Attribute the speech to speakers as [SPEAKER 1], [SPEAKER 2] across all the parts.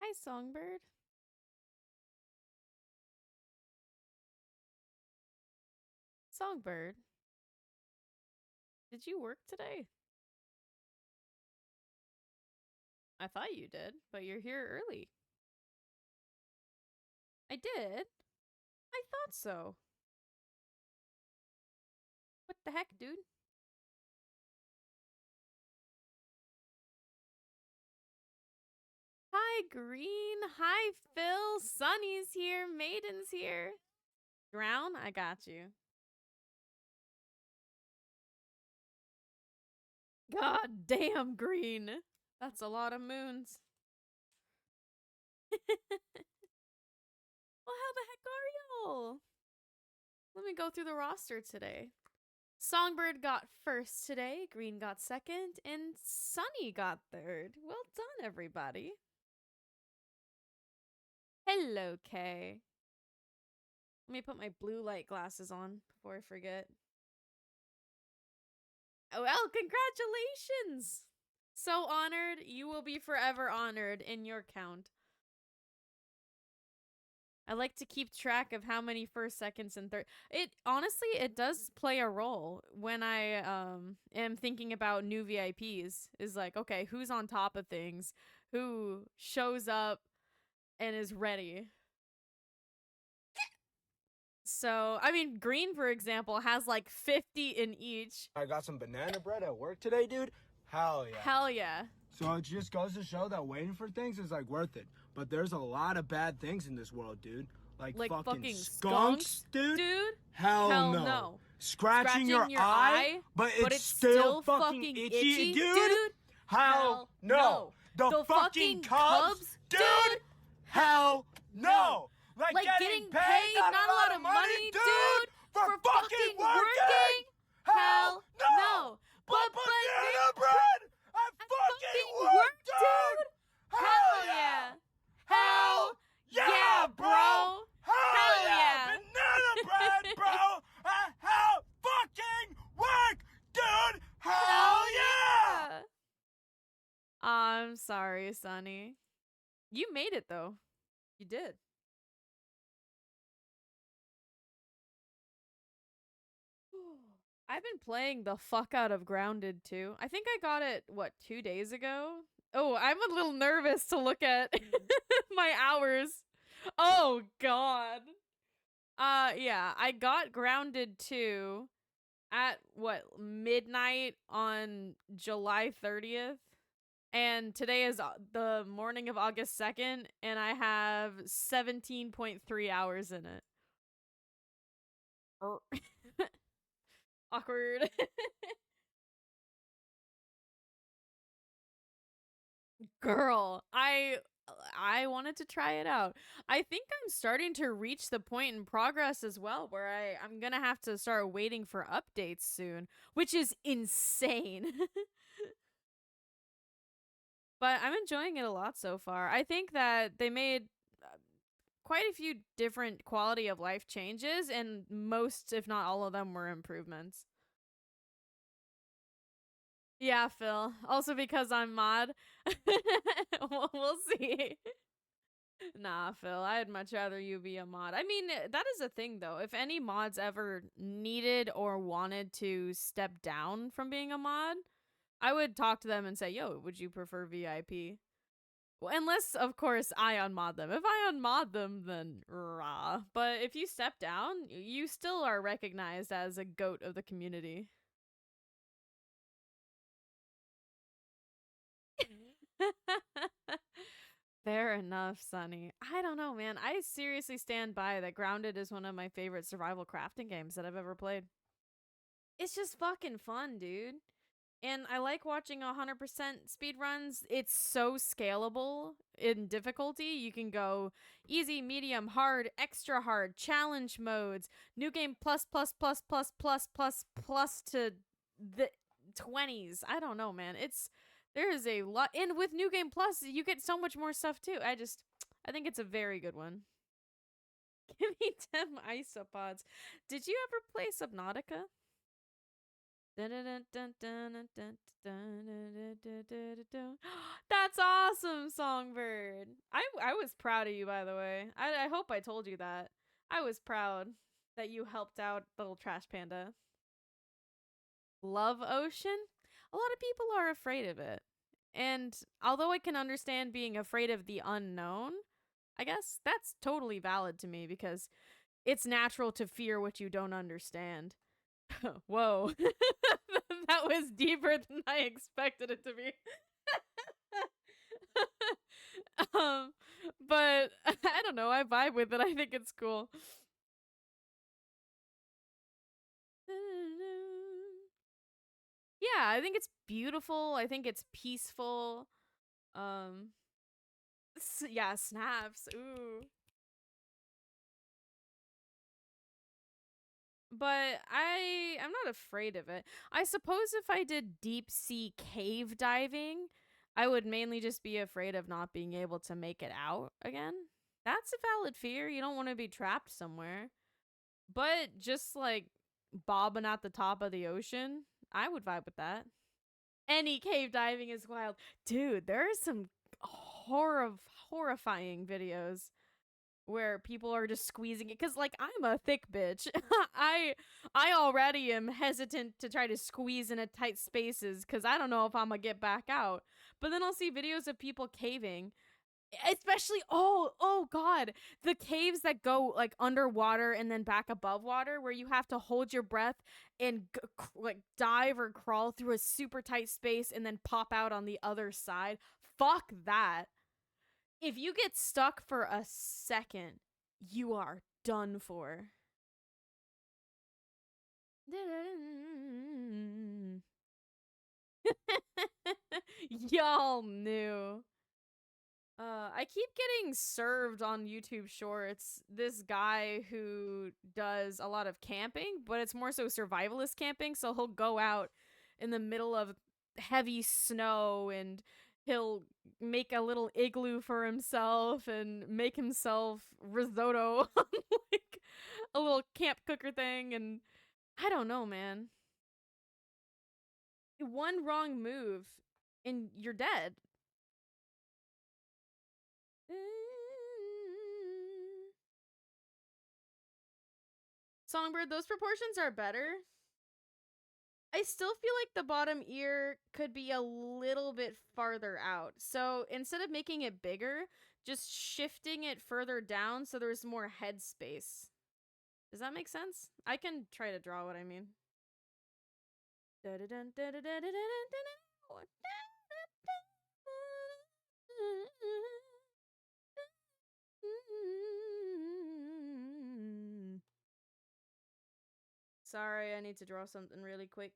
[SPEAKER 1] Hi, Songbird. Songbird, did you work today? I thought you did, but you're here early. I did? I thought so. What the heck, dude? Hi, Green. Hi, Phil. Sunny's here. Maiden's here. Drown, I got you. God damn, Green. That's a lot of moons. Well, how the heck are y'all? Let me go through the roster today. Songbird got first today, Green got second, and Sunny got third. Well done, everybody. Hello, Kay. Let me put my blue light glasses on before I forget. Oh, well, congratulations! So honored. You will be forever honored in your count. I like to keep track of how many first, seconds, and third. It honestly, it does play a role when I am thinking about new VIPs. Is like, okay, who's on top of things, who shows up and is ready. So, I mean, Green, for example, has like 50 in each.
[SPEAKER 2] I got some banana bread at work today, dude. Hell yeah.
[SPEAKER 1] Hell yeah.
[SPEAKER 2] So it just goes to show that waiting for things is like worth it. But there's a lot of bad things in this world, dude. Like fucking skunks, dude. Hell no. Scratching your eye, but it's still fucking itchy, dude. Hell no. The fucking Cubs, dude. Hell no. Like getting paid not a lot of money, dude, for fucking working. Hell no. But banana bread, I fucking work, dude. Hell yeah. Hell yeah, bro. Hell yeah. Banana bread, bro. Hell fucking work, dude. Hell yeah.
[SPEAKER 1] I'm sorry, Sonny. You made it, though. You did. I've been playing the fuck out of Grounded too. I think I got it, what, 2 days ago? Oh, I'm a little nervous to look at my hours. Oh, God. Yeah, I got Grounded 2 at, what, midnight on July 30th? And today is the morning of August 2nd, and I have 17.3 hours in it. Awkward. Girl, I wanted to try it out. I think I'm starting to reach the point in progress as well where I'm gonna have to start waiting for updates soon, which is insane. But I'm enjoying it a lot so far. I think that they made quite a few different quality of life changes, and most, if not all of them, were improvements. Yeah, Phil. Also because I'm mod. We'll see. Nah, Phil, I'd much rather you be a mod. I mean, that is a thing, though. If any mods ever needed or wanted to step down from being a mod, I would talk to them and say, yo, would you prefer VIP? Well, unless, of course, I unmod them. If I unmod them, then rah. But if you step down, you still are recognized as a goat of the community. Fair enough, Sonny. I don't know, man. I seriously stand by that Grounded is one of my favorite survival crafting games that I've ever played. It's just fucking fun, dude. And I like watching 100% speed runs. It's so scalable in difficulty. You can go easy, medium, hard, extra hard, challenge modes, new game plus plus plus plus plus plus plus to the 20s. I don't know, man. There is a lot, and with new game plus, you get so much more stuff too. I think it's a very good one. Give me 10 isopods. Did you ever play Subnautica? That's awesome, Songbird. I was proud of you, by the way. I hope I told you that. I was proud that you helped out little trash panda. Love ocean? A lot of people are afraid of it. And although I can understand being afraid of the unknown, I guess that's totally valid to me because it's natural to fear what you don't understand. Whoa. That was deeper than I expected it to be. But I don't know, I vibe with it. I think it's cool. Yeah, I think it's beautiful. I think it's peaceful. Um yeah, snaps. Ooh. But I'm not afraid of it. I suppose if I did deep sea cave diving, I would mainly just be afraid of not being able to make it out again. That's a valid fear. You don't want to be trapped somewhere. But just like bobbing at the top of the ocean, I would vibe with that. Any cave diving is wild. Dude, there are some horrifying videos where people are just squeezing it because like I'm a thick bitch. I already am hesitant to try to squeeze in a tight spaces because I don't know if I'm gonna get back out. But then I'll see videos of people caving, especially oh god, the caves that go like underwater and then back above water where you have to hold your breath and like dive or crawl through a super tight space and then pop out on the other side. Fuck that. If you get stuck for a second, you are done for. Y'all knew. I keep getting served on YouTube Shorts this guy who does a lot of camping, but it's more so survivalist camping. So he'll go out in the middle of heavy snow and he'll make a little igloo for himself and make himself risotto on like a little camp cooker thing. And I don't know, man. One wrong move and you're dead. Songbird, those proportions are better. I still feel like the bottom ear could be a little bit farther out. So instead of making it bigger, just shifting it further down so there's more head space. Does that make sense? I can try to draw what I mean. Sorry, I need to draw something really quick.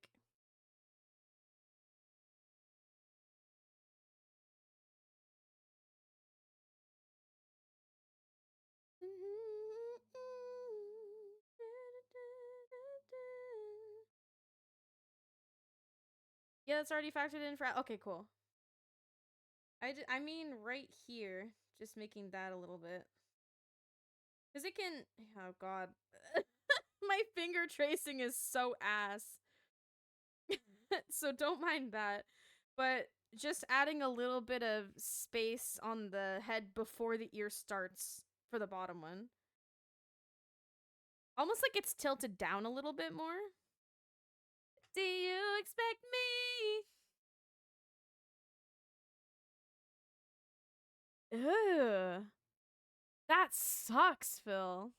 [SPEAKER 1] Yeah, that's already factored in for. Okay, cool. I mean right here, just making that a little bit. Because it can. Oh, God. My finger tracing is so ass. So don't mind that. But just adding a little bit of space on the head before the ear starts for the bottom one. Almost like it's tilted down a little bit more. Do you expect me? Ugh. That sucks, Phil.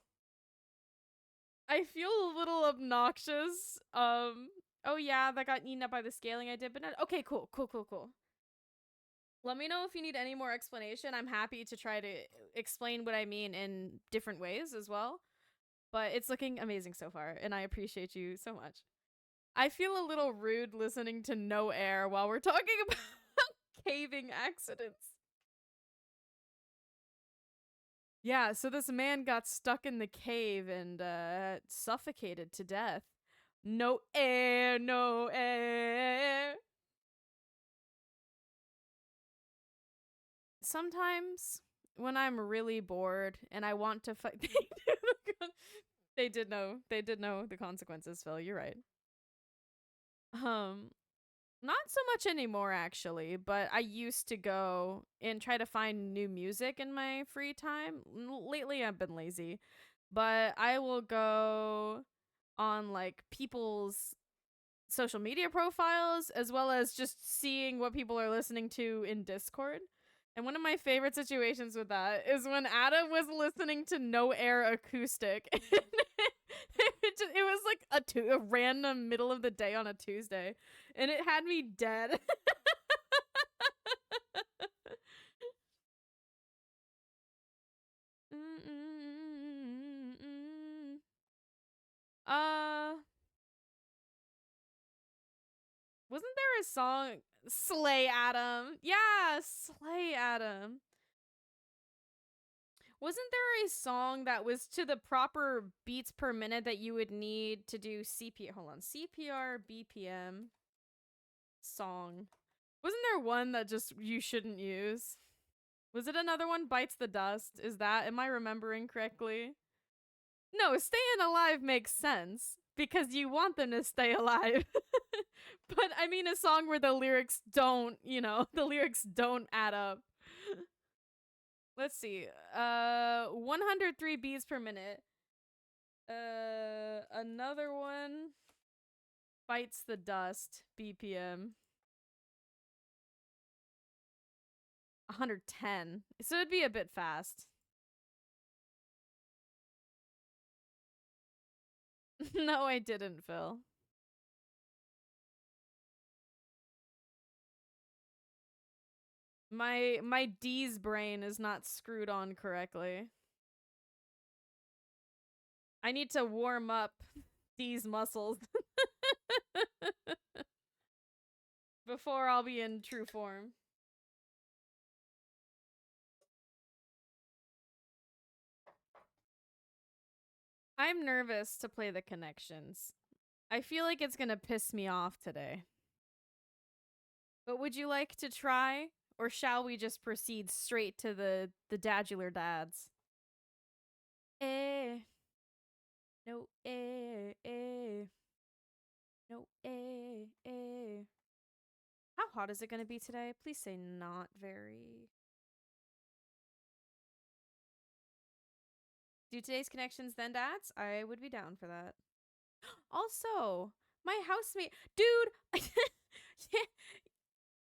[SPEAKER 1] I feel a little obnoxious. Oh yeah, that got eaten up by the scaling I did, but not okay, cool. Let me know if you need any more explanation. I'm happy to try to explain what I mean in different ways as well. But it's looking amazing so far, and I appreciate you so much. I feel a little rude listening to no air while we're talking about caving accidents. Yeah, so this man got stuck in the cave and suffocated to death. No air, no air. Sometimes when I'm really bored and I want to fight, they did know the consequences, Phil. You're right. Um, Not so much anymore, actually, but I used to go and try to find new music in my free time. Lately, I've been lazy, but I will go on like people's social media profiles as well as just seeing what people are listening to in Discord. And one of my favorite situations with that is when Adam was listening to No Air Acoustic. It was like a random middle of the day on a Tuesday, and it had me dead. uh, wasn't there a song Slay Adam? Yeah, Slay Adam. Wasn't there a song that was to the proper beats per minute that you would need to do CPR? Hold on, CPR BPM song. Wasn't there one that just you shouldn't use? Was it another one? Bites the Dust? Is that, am I remembering correctly? No, staying alive makes sense because you want them to stay alive. But I mean a song where the lyrics don't, the lyrics don't add up. Let's see. 103 beats per minute. Another one. Bites the Dust BPM. 110. So it'd be a bit fast. No, I didn't, Phil. My D's brain is not screwed on correctly. I need to warm up these muscles before I'll be in true form. I'm nervous to play the connections. I feel like it's gonna piss me off today. But would you like to try? Or shall we just proceed straight to the dadular dads? Eh. No, eh, eh. No, eh, eh. How hot is it gonna be today? Please say not very. Do today's connections then dads? I would be down for that. Also, my housemate, dude,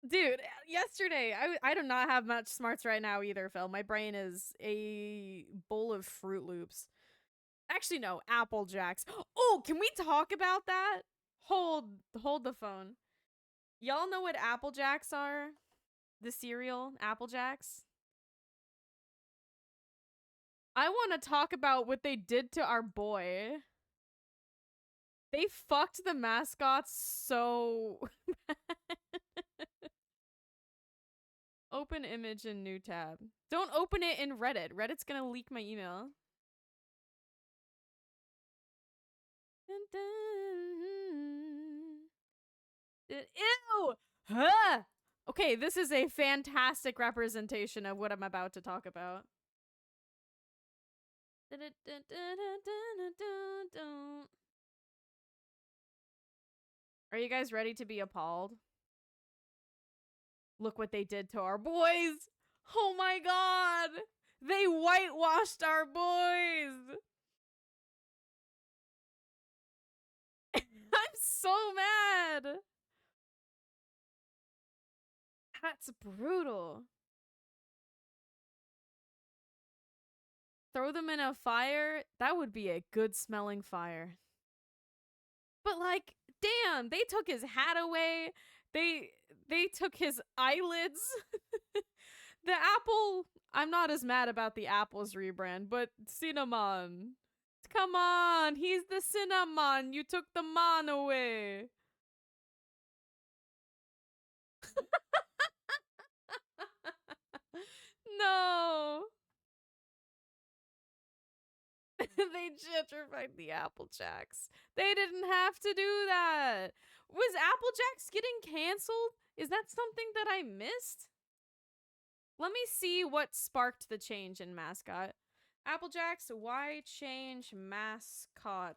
[SPEAKER 1] dude, yesterday I do not have much smarts right now either, Phil. My brain is a bowl of Fruit Loops. Actually, no, Apple Jacks. Oh, can we talk about that? Hold the phone. Y'all know what Apple Jacks are? The cereal, Apple Jacks. I want to talk about what they did to our boy. They fucked the mascots so Open image in new tab. Don't open it in Reddit. Reddit's gonna leak my email. Ew! Huh! Okay, this is a fantastic representation of what I'm about to talk about. Are you guys ready to be appalled? Look what they did to our boys! Oh my god! They whitewashed our boys! I'm so mad! That's brutal. Throw them in a fire? That would be a good smelling fire. But like, damn, they took his hat away. They took his eyelids. The Apple, I'm not as mad about the Apple's rebrand, but Cinnamon. Come on, he's the Cinnamon. You took the man away. No. They gentrified the Apple Jacks. They didn't have to do that. Was Apple Jacks getting canceled? Is that something that I missed? Let me see what sparked the change in mascot. Apple Jacks, why change mascot?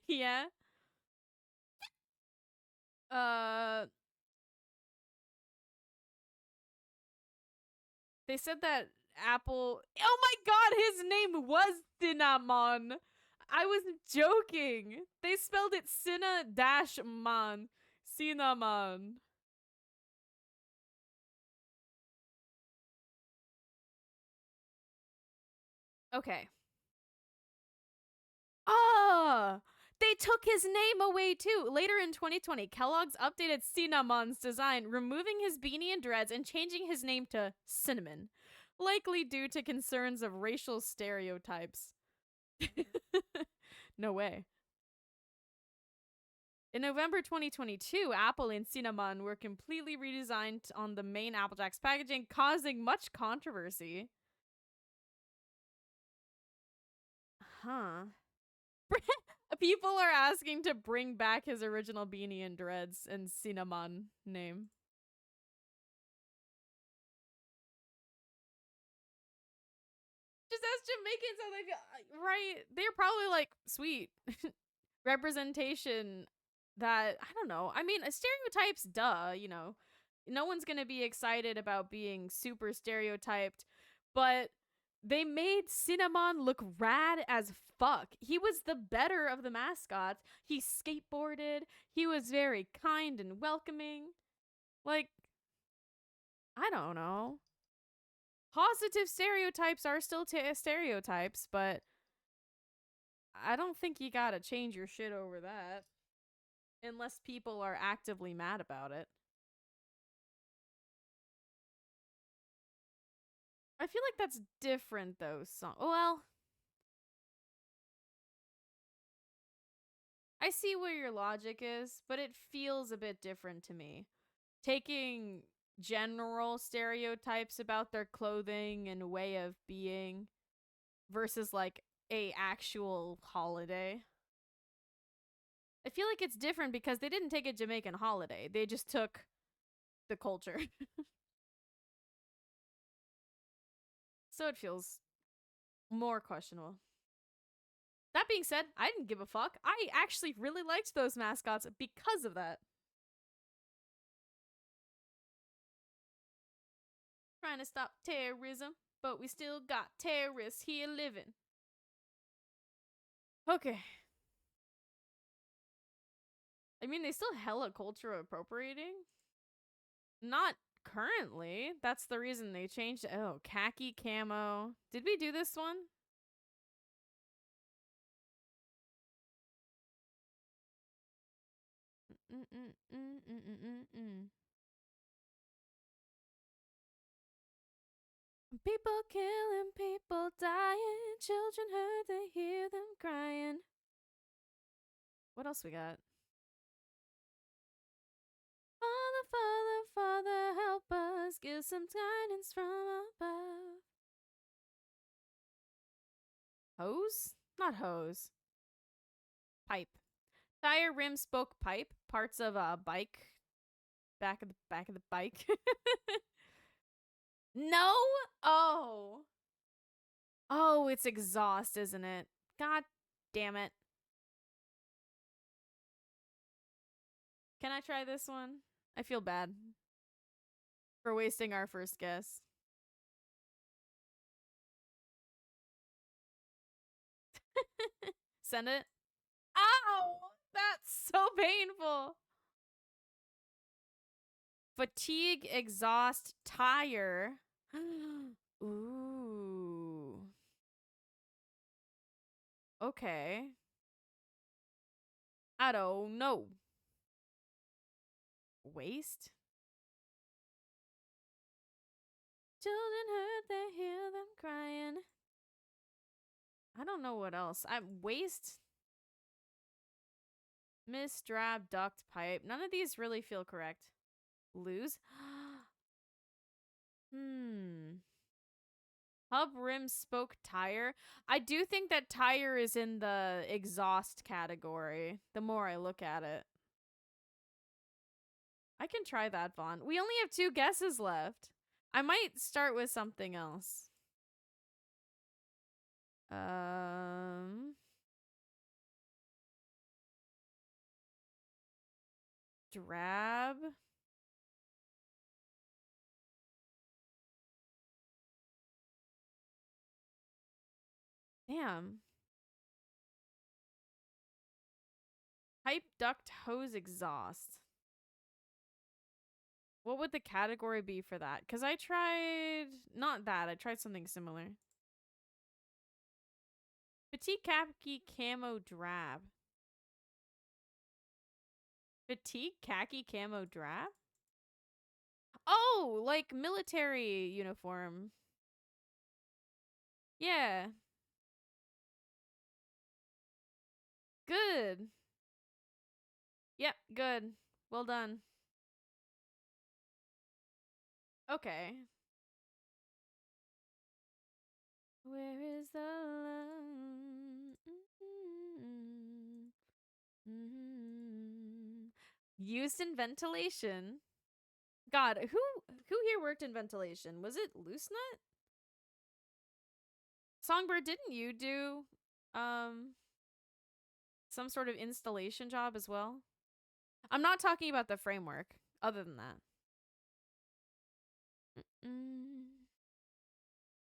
[SPEAKER 1] Yeah. They said that Apple. Oh my god, his name was Cinnamon. I was joking. They spelled it Cinna-man. Cinnamon. Okay. Ah! They took his name away too. Later in 2020, Kellogg's updated Cinnamon's design, removing his beanie and dreads and changing his name to Cinnamon, likely due to concerns of racial stereotypes. No way. In November 2022, Apple and Cinnamon were completely redesigned on the main Apple Jacks packaging, causing much controversy. Huh. People are asking to bring back his original beanie and dreads and Cinnamon name. Just as Jamaicans, how they feel, right? They're probably like, sweet representation that, I don't know. I mean, stereotypes, duh, you know. No one's gonna be excited about being super stereotyped, but they made Cinnamon look rad as fuck. He was the better of the mascots. He skateboarded. He was very kind and welcoming. Like, I don't know. Positive stereotypes are still stereotypes, but I don't think you gotta change your shit over that. Unless people are actively mad about it. I feel like that's different though. Well, I see where your logic is, but it feels a bit different to me. Taking general stereotypes about their clothing and way of being versus like a actual holiday. I feel like it's different because they didn't take a Jamaican holiday. They just took the culture. So it feels more questionable. That being said, I didn't give a fuck. I actually really liked those mascots because of that. Trying to stop terrorism, but we still got terrorists here living. Okay. I mean, they still hella culture appropriating. Not currently. That's the reason they changed it. Oh, khaki camo. Did we do this one? People killing, people dying, children hurt, they hear them crying. What else we got? Father, Father, Father, help us, give some guidance from above. Hose? Not hose. Pipe. Tire, rim, spoke, pipe. Parts of a bike. Back of the bike. No? Oh. Oh, it's exhaust, isn't it? God damn it. Can I try this one? I feel bad for wasting our first guess. Send it. Ow! That's so painful. Fatigue, exhaust, tire. Ooh. Okay. I don't know. Waste? Children hurt, they hear them crying. I don't know what else. Waste? Miss, drab, duct, pipe. None of these really feel correct. Lose? Hub, rim, spoke, tire. I do think that tire is in the exhaust category, the more I look at it. I can try that, Vaughn. We only have 2 guesses left. I might start with something else. Drab. Damn. Pipe, duct, hose, exhaust. What would the category be for that? Because I tried... Not that. I tried something similar. Petite khaki camo drab. Petite khaki camo drab? Oh, like military uniform. Yeah. Good. Yep, good. Well done. Okay. Where is the love? Used in ventilation. God, who here worked in ventilation? Was it Loose Nut? Songbird, didn't you do some sort of installation job as well? I'm not talking about the framework, other than that.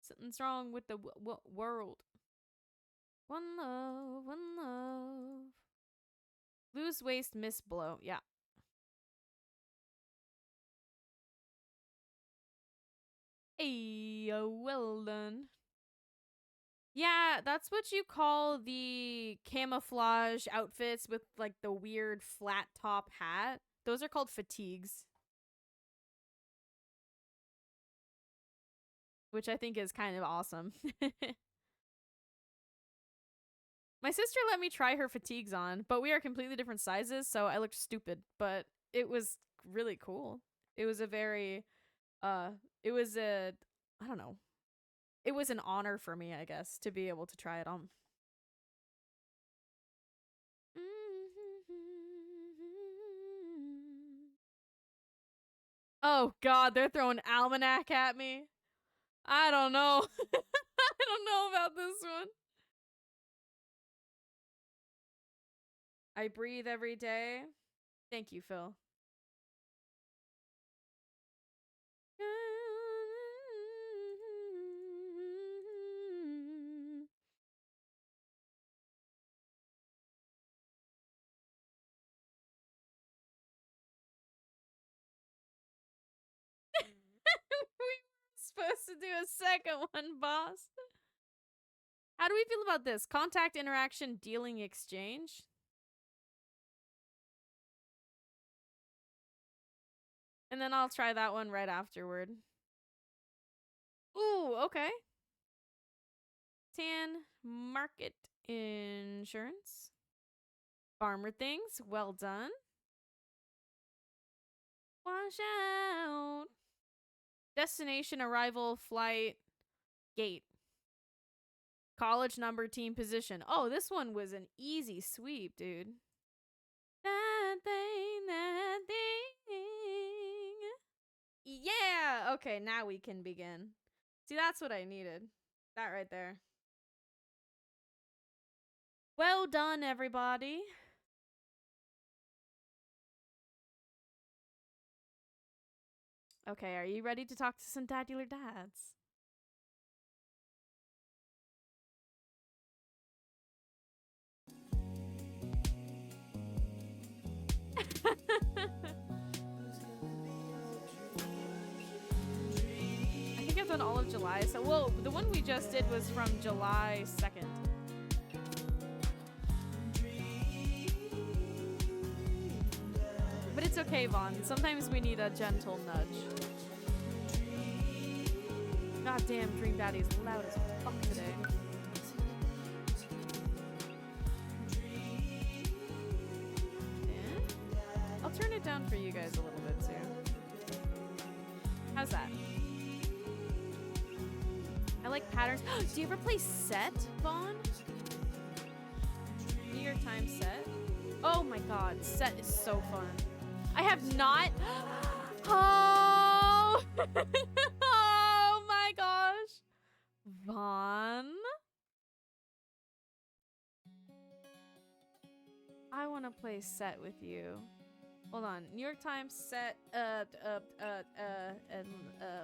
[SPEAKER 1] Something's wrong with the world. One love, one love. Lose waist, miss blow. Yeah. Hey, well done. Yeah, that's what you call the camouflage outfits with like the weird flat top hat. Those are called fatigues. Which I think is kind of awesome. My sister let me try her fatigues on, but we are completely different sizes, so I looked stupid, but it was really cool. It was a very it was a I don't know. It was an honor for me, I guess, to be able to try it on. Oh god, they're throwing Almanac at me. I don't know. I don't know about this one. I breathe every day. Thank you, Phil. We were supposed to do a second one, boss. How do we feel about this? Contact, interaction, dealing, exchange? And then I'll try that one right afterward. Ooh, okay. Tan, market, insurance. Farmer things, well done. Wash out. Destination, arrival, flight, gate. College number, team position. Oh, this one was an easy sweep, dude. That thing, that thing. Yeah! Okay, now we can begin. See, that's what I needed. That right there. Well done, everybody. Okay, are you ready to talk to some dadular dads? I think I've done all of July. So, well, the one we just did was from July 2nd. But it's okay, Vaughn. Sometimes we need a gentle nudge. God damn, Dream Daddy's loud as fuck today. I'll turn it down for you guys a little bit too. How's that? I like patterns. Do you ever play Set, Vaughn? New York Times Set? Oh my god, Set is so fun. I have not. Oh! Oh my gosh. Vaughn? want to play set with you. Hold on. New York Times set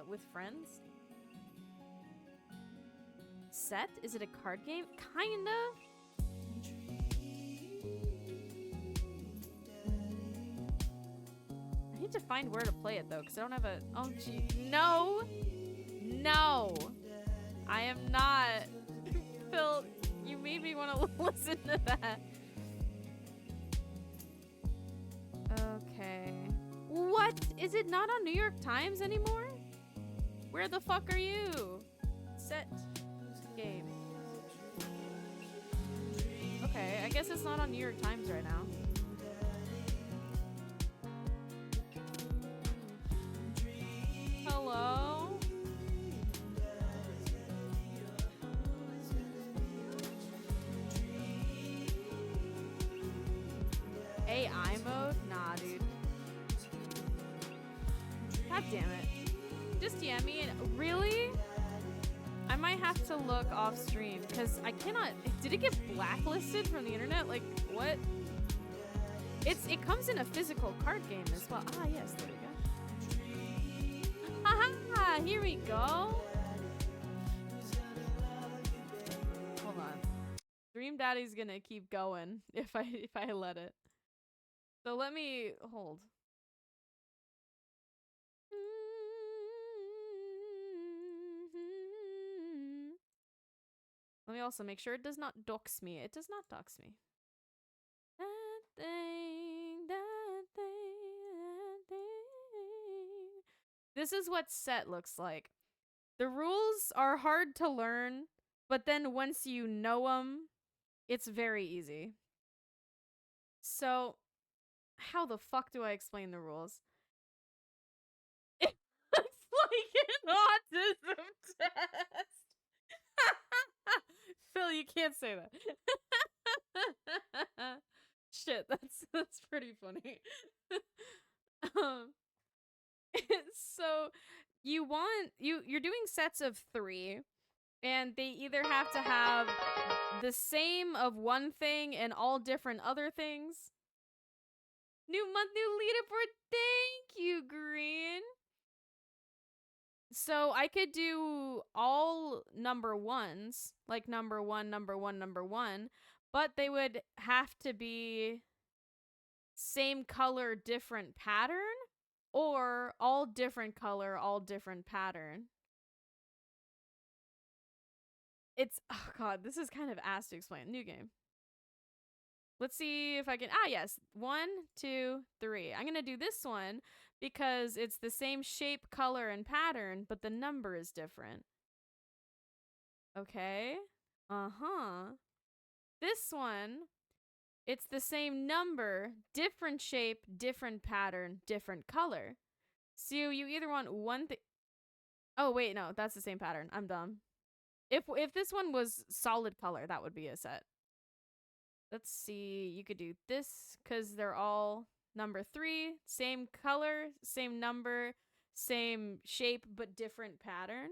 [SPEAKER 1] with friends? Set? Is it a card game? Kinda. I need to find where to play it though, because I don't have a. Oh gee, no, no, I am not. Phil, you made me want to listen to that. Okay. What? Is it not on New York Times anymore? Where the fuck are you? Set game. Okay, I guess it's not on New York Times right now. Hello? AI mode? Nah, dude. God damn it. Just DM me and really? I might have to look off stream because I cannot. Did it get blacklisted from the internet? Like what? It comes in a physical card game as well. Ah yes, there we go. Haha, here we go. Hold on. Dream Daddy's gonna keep going if I let it. So let me hold. Let me also make sure it does not dox me. It does not dox me. That thing, that thing, that thing. This is what set looks like. The rules are hard to learn, but then once you know them, it's very easy. So, how the fuck do I explain the rules? It's like an autism test. Phil, you can't say that. Shit, that's pretty funny. So you're doing sets of 3, and they either have to have the same of one thing and all different other things. New month, new leaderboard. Thank you, Green. So I could do all number 1s, like number 1, number 1, number 1, but they would have to be same color, different pattern, or all different color, all different pattern. It's, oh god, this is kind of ass to explain. New game. Let's see if I can, yes. 1, 2, 3. I'm gonna do this one because it's the same shape, color, and pattern, but the number is different. Okay. This one, it's the same number, different shape, different pattern, different color. So you either want one thing. Oh, wait, no, that's the same pattern. I'm dumb. If this one was solid color, that would be a set. Let's see. You could do this because they're all number 3, same color, same number, same shape, but different pattern.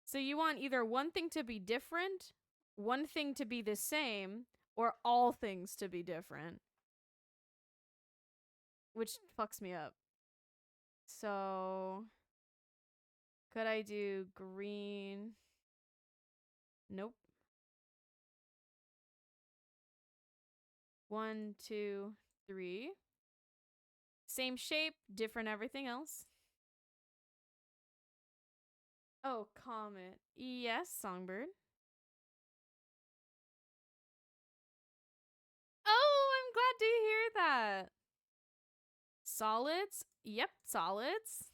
[SPEAKER 1] So you want either one thing to be different, one thing to be the same, or all things to be different. Which fucks me up. So could I do green? Nope. 1, 2, 3. Same shape, different everything else. Oh, Comet. Yes, Songbird. Oh, I'm glad to hear that. Solids? Yep, solids.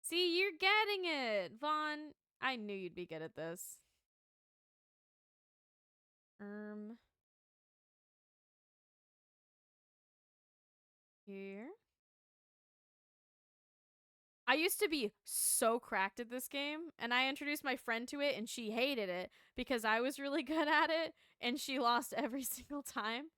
[SPEAKER 1] See, you're getting it. Vaughn, I knew you'd be good at this. Here. I used to be so cracked at this game, and I introduced my friend to it, and she hated it because I was really good at it, and she lost every single time.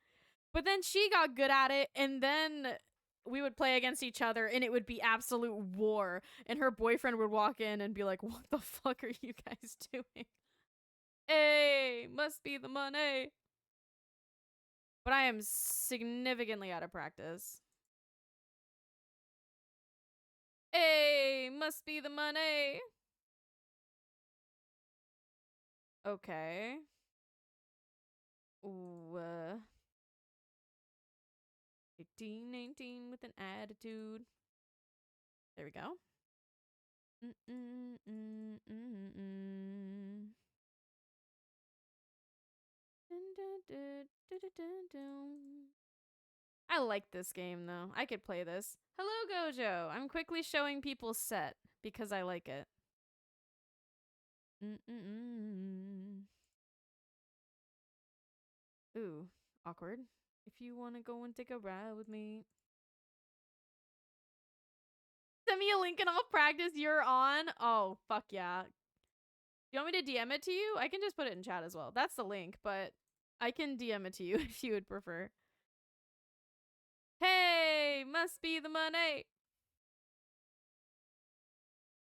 [SPEAKER 1] But then she got good at it, and then we would play against each other, and it would be absolute war. And her boyfriend would walk in and be like, "What the fuck are you guys doing?" Hey, must be the money. But I am significantly out of practice. Hey, must be the money. Okay. Ooh, 18, 19 with an attitude. There we go. I like this game though. I could play this. Hello, Gojo. I'm quickly showing people set because I like it. Ooh, awkward. If you want to go and take a ride with me. Send me a link and I'll practice. You're on. Oh, fuck yeah. You want me to DM it to you? I can just put it in chat as well. That's the link, but I can DM it to you if you would prefer. Hey, must be the money.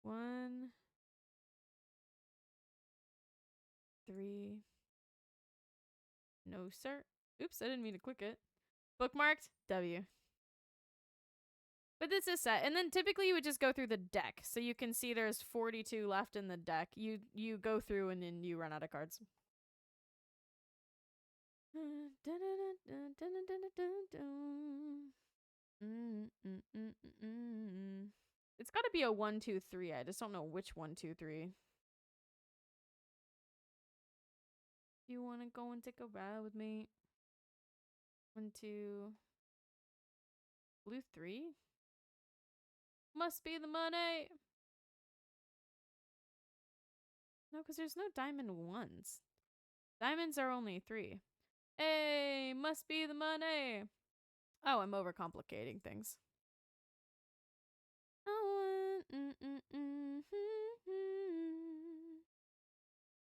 [SPEAKER 1] 1, 3. No, sir. Oops, I didn't mean to click it. Bookmarked. W. But this is set. And then typically you would just go through the deck. So you can see there's 42 left in the deck. You go through and then you run out of cards. It's got to be a 1, 2, 3. I just don't know which 1, 2, 3. You want to go and take a ride with me? 1, 2. Blue 3? Must be the money. No, because there's no diamond 1s. Diamonds are only 3. Hey, must be the money. Oh, I'm overcomplicating things.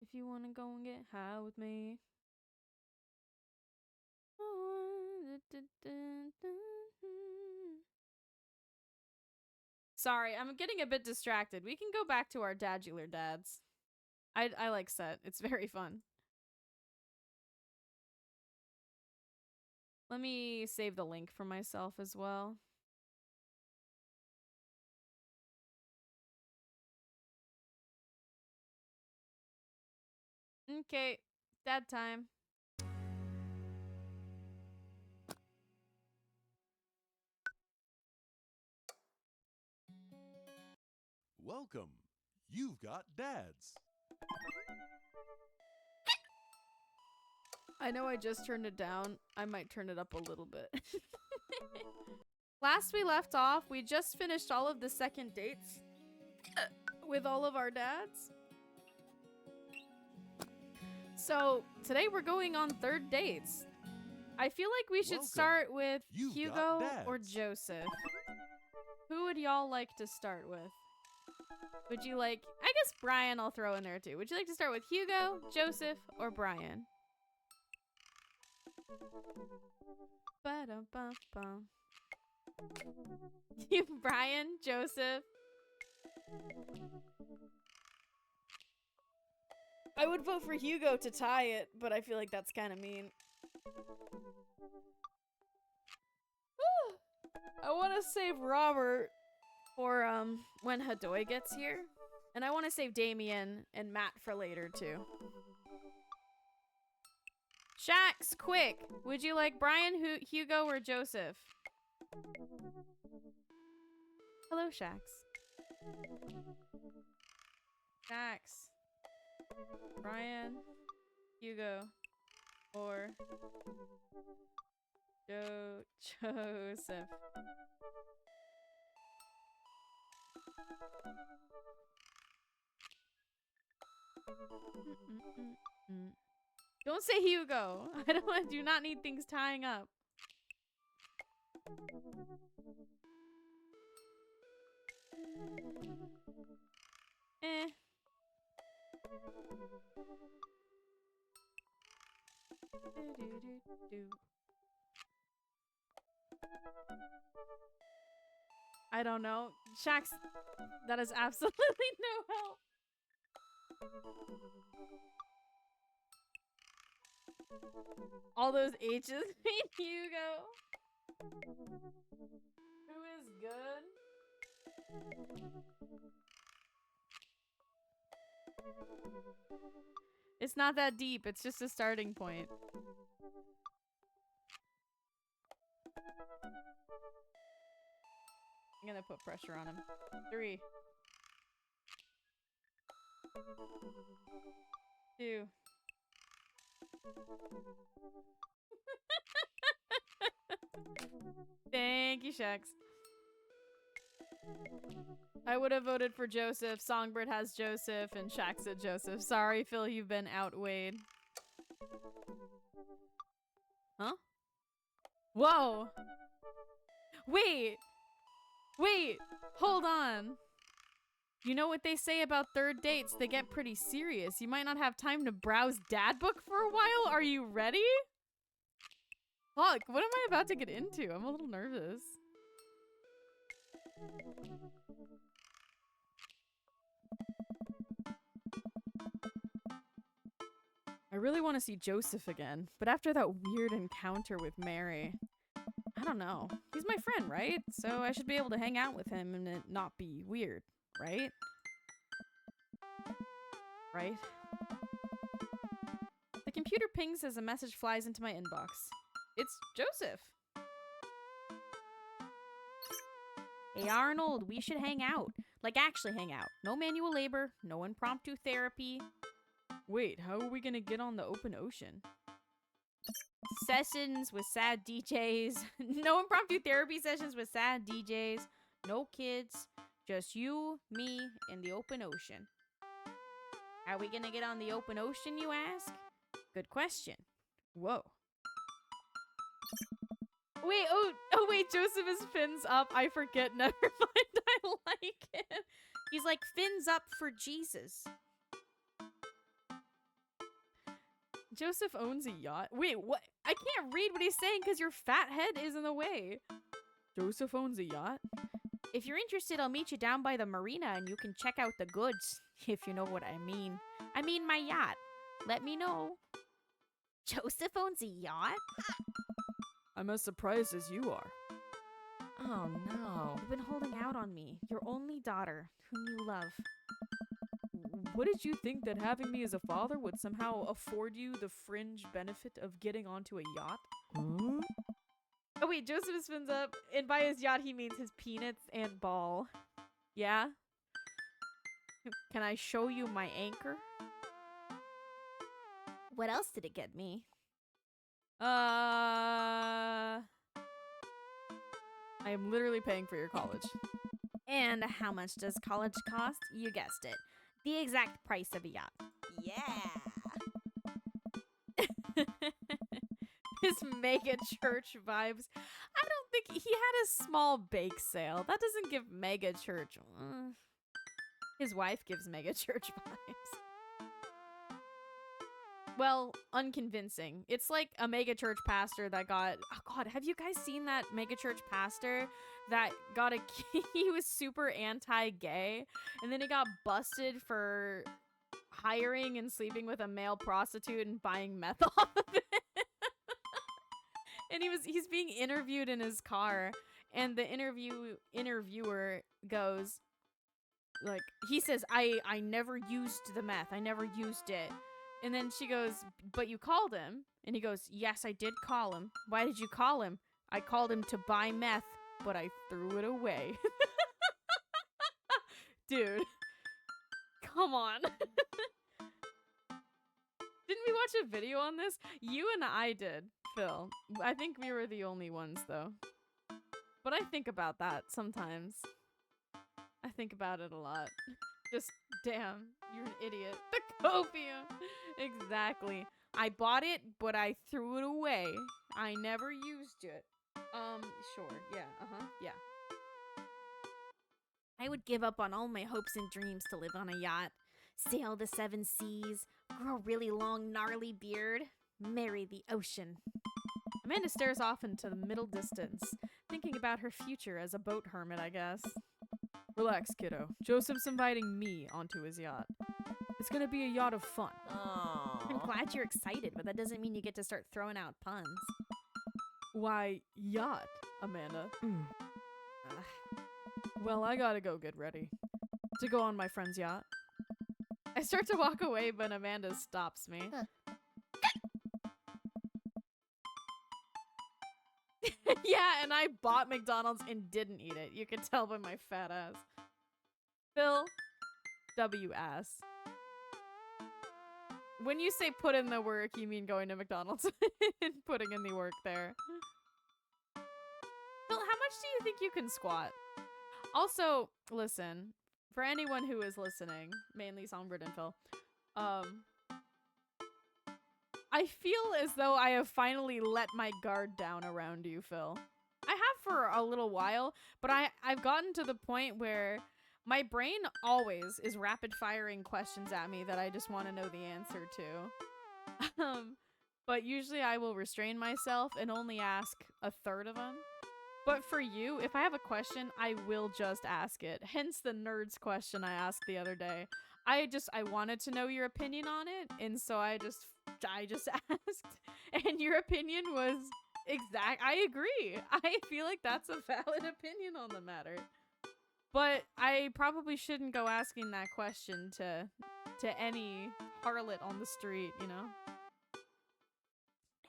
[SPEAKER 1] If you want to go and get high with me. Sorry, I'm getting a bit distracted. We can go back to our dadular dads. I like set. It's very fun. Let me save the link for myself as well. Okay, dad time.
[SPEAKER 3] Welcome. You've got dads.
[SPEAKER 1] I know I just turned it down. I might turn it up a little bit. Last we left off, we just finished all of the second dates with all of our dads. So today we're going on third dates. I feel like we should start with Hugo or Joseph. Who would y'all like to start with? Would you like, I guess Brian I'll throw in there too. Would you like to start with Hugo, Joseph, or Brian? Ba-dum-bum-bum. Brian, Joseph. I would vote for Hugo to tie it, but I feel like that's kind of mean. I want to save Robert for when Hadoy gets here. And I want to save Damien and Matt for later too. Shax, quick! Would you like Brian, Hugo, or Joseph? Hello, Shax. Shax. Brian, Hugo, or Joseph. Don't say Hugo. I do not need things tying up. I don't know. Shax, that is absolutely no help. All those H's made Hugo. Who is good? It's not that deep. It's just a starting point. I'm gonna put pressure on him. 3, 2. Thank you, Shax. I would have voted for Joseph. Songbird has Joseph, and Shax said Joseph. Sorry, Phil, you've been outweighed. Huh? Whoa! Wait! Wait! Hold on! You know what they say about third dates? They get pretty serious. You might not have time to browse dad book for a while. Are you ready? Fuck, what am I about to get into? I'm a little nervous. I really want to see Joseph again, but after that weird encounter with Mary, I don't know. He's my friend, right? So I should be able to hang out with him and it not be weird, right? Right? The computer pings as a message flies into my inbox. It's Joseph. Hey Arnold, we should hang out. Like actually hang out. No manual labor, no impromptu therapy. Wait, how are we gonna get on the open ocean? Sessions with sad DJs. No impromptu therapy sessions with sad DJs. No kids. Just you, me, and the open ocean. How are we gonna get on the open ocean, you ask? Good question. Whoa. Wait, oh wait, Joseph is fins up. I forget, never mind, I like it. He's like, fins up for Jesus. Joseph owns a yacht. Wait, what? I can't read what he's saying because your fat head is in the way. Joseph owns a yacht? If you're interested, I'll meet you down by the marina and you can check out the goods, if you know what I mean. I mean my yacht. Let me know. Joseph owns a yacht? I'm as surprised as you are. Oh no. You've been holding out on me, your only daughter, whom you love. What did you think, that having me as a father would somehow afford you the fringe benefit of getting onto a yacht? Huh? Oh wait, Joseph spins up, and by his yacht he means his peanuts and ball. Yeah? Can I show you my anchor? What else did it get me? I am literally paying for your college. And how much does college cost? You guessed it. The exact price of a yacht. Yeah. His mega church vibes. I don't think he had a small bake sale. That doesn't give mega church. His wife gives mega church vibes. Well, unconvincing. It's like a mega church pastor that got... Oh God, have you guys seen that mega church pastor that got a... He was super anti-gay, and then he got busted for hiring and sleeping with a male prostitute and buying meth off of it. And he's being interviewed in his car, and the interviewer goes, like, he says, I never used the meth. I never used it. And then she goes, but you called him? And he goes, yes, I did call him. Why did you call him? I called him to buy meth, but I threw it away. Dude. Come on. Didn't we watch a video on this? You and I did, Phil. I think we were the only ones, though. But I think about that sometimes. I think about it a lot. Just, damn, you're an idiot. The copium! Exactly. I bought it, but I threw it away. I never used it. Sure. Yeah, yeah. I would give up on all my hopes and dreams to live on a yacht, sail the 7 seas, grow a really long, gnarly beard, marry the ocean. Amanda stares off into the middle distance, thinking about her future as a boat hermit, I guess. Relax, kiddo. Joseph's inviting me onto his yacht. It's gonna be a yacht of fun.
[SPEAKER 4] I'm glad you're excited, but that doesn't mean you get to start throwing out puns.
[SPEAKER 1] Why, yacht, Amanda? Well, I gotta go get ready to go on my friend's yacht. I start to walk away, but Amanda stops me.
[SPEAKER 4] Huh.
[SPEAKER 1] Yeah, and I bought McDonald's and didn't eat it. You can tell by my fat ass. Phil W. ass. When you say put in the work, you mean going to McDonald's and putting in the work there. Phil, how much do you think you can squat? Also, listen, for anyone who is listening, mainly Songbird and Phil, I feel as though I have finally let my guard down around you, Phil. I have for a little while, but I've gotten to the point where my brain always is rapid firing questions at me that I just want to know the answer to. But usually I will restrain myself and only ask a third of them. But for you, if I have a question, I will just ask it. Hence the nerds question I asked the other day. I wanted to know your opinion on it, and so I just asked, and your opinion was exact. I agree. I feel like that's a valid opinion on the matter. But I probably shouldn't go asking that question to any harlot on the street, you know?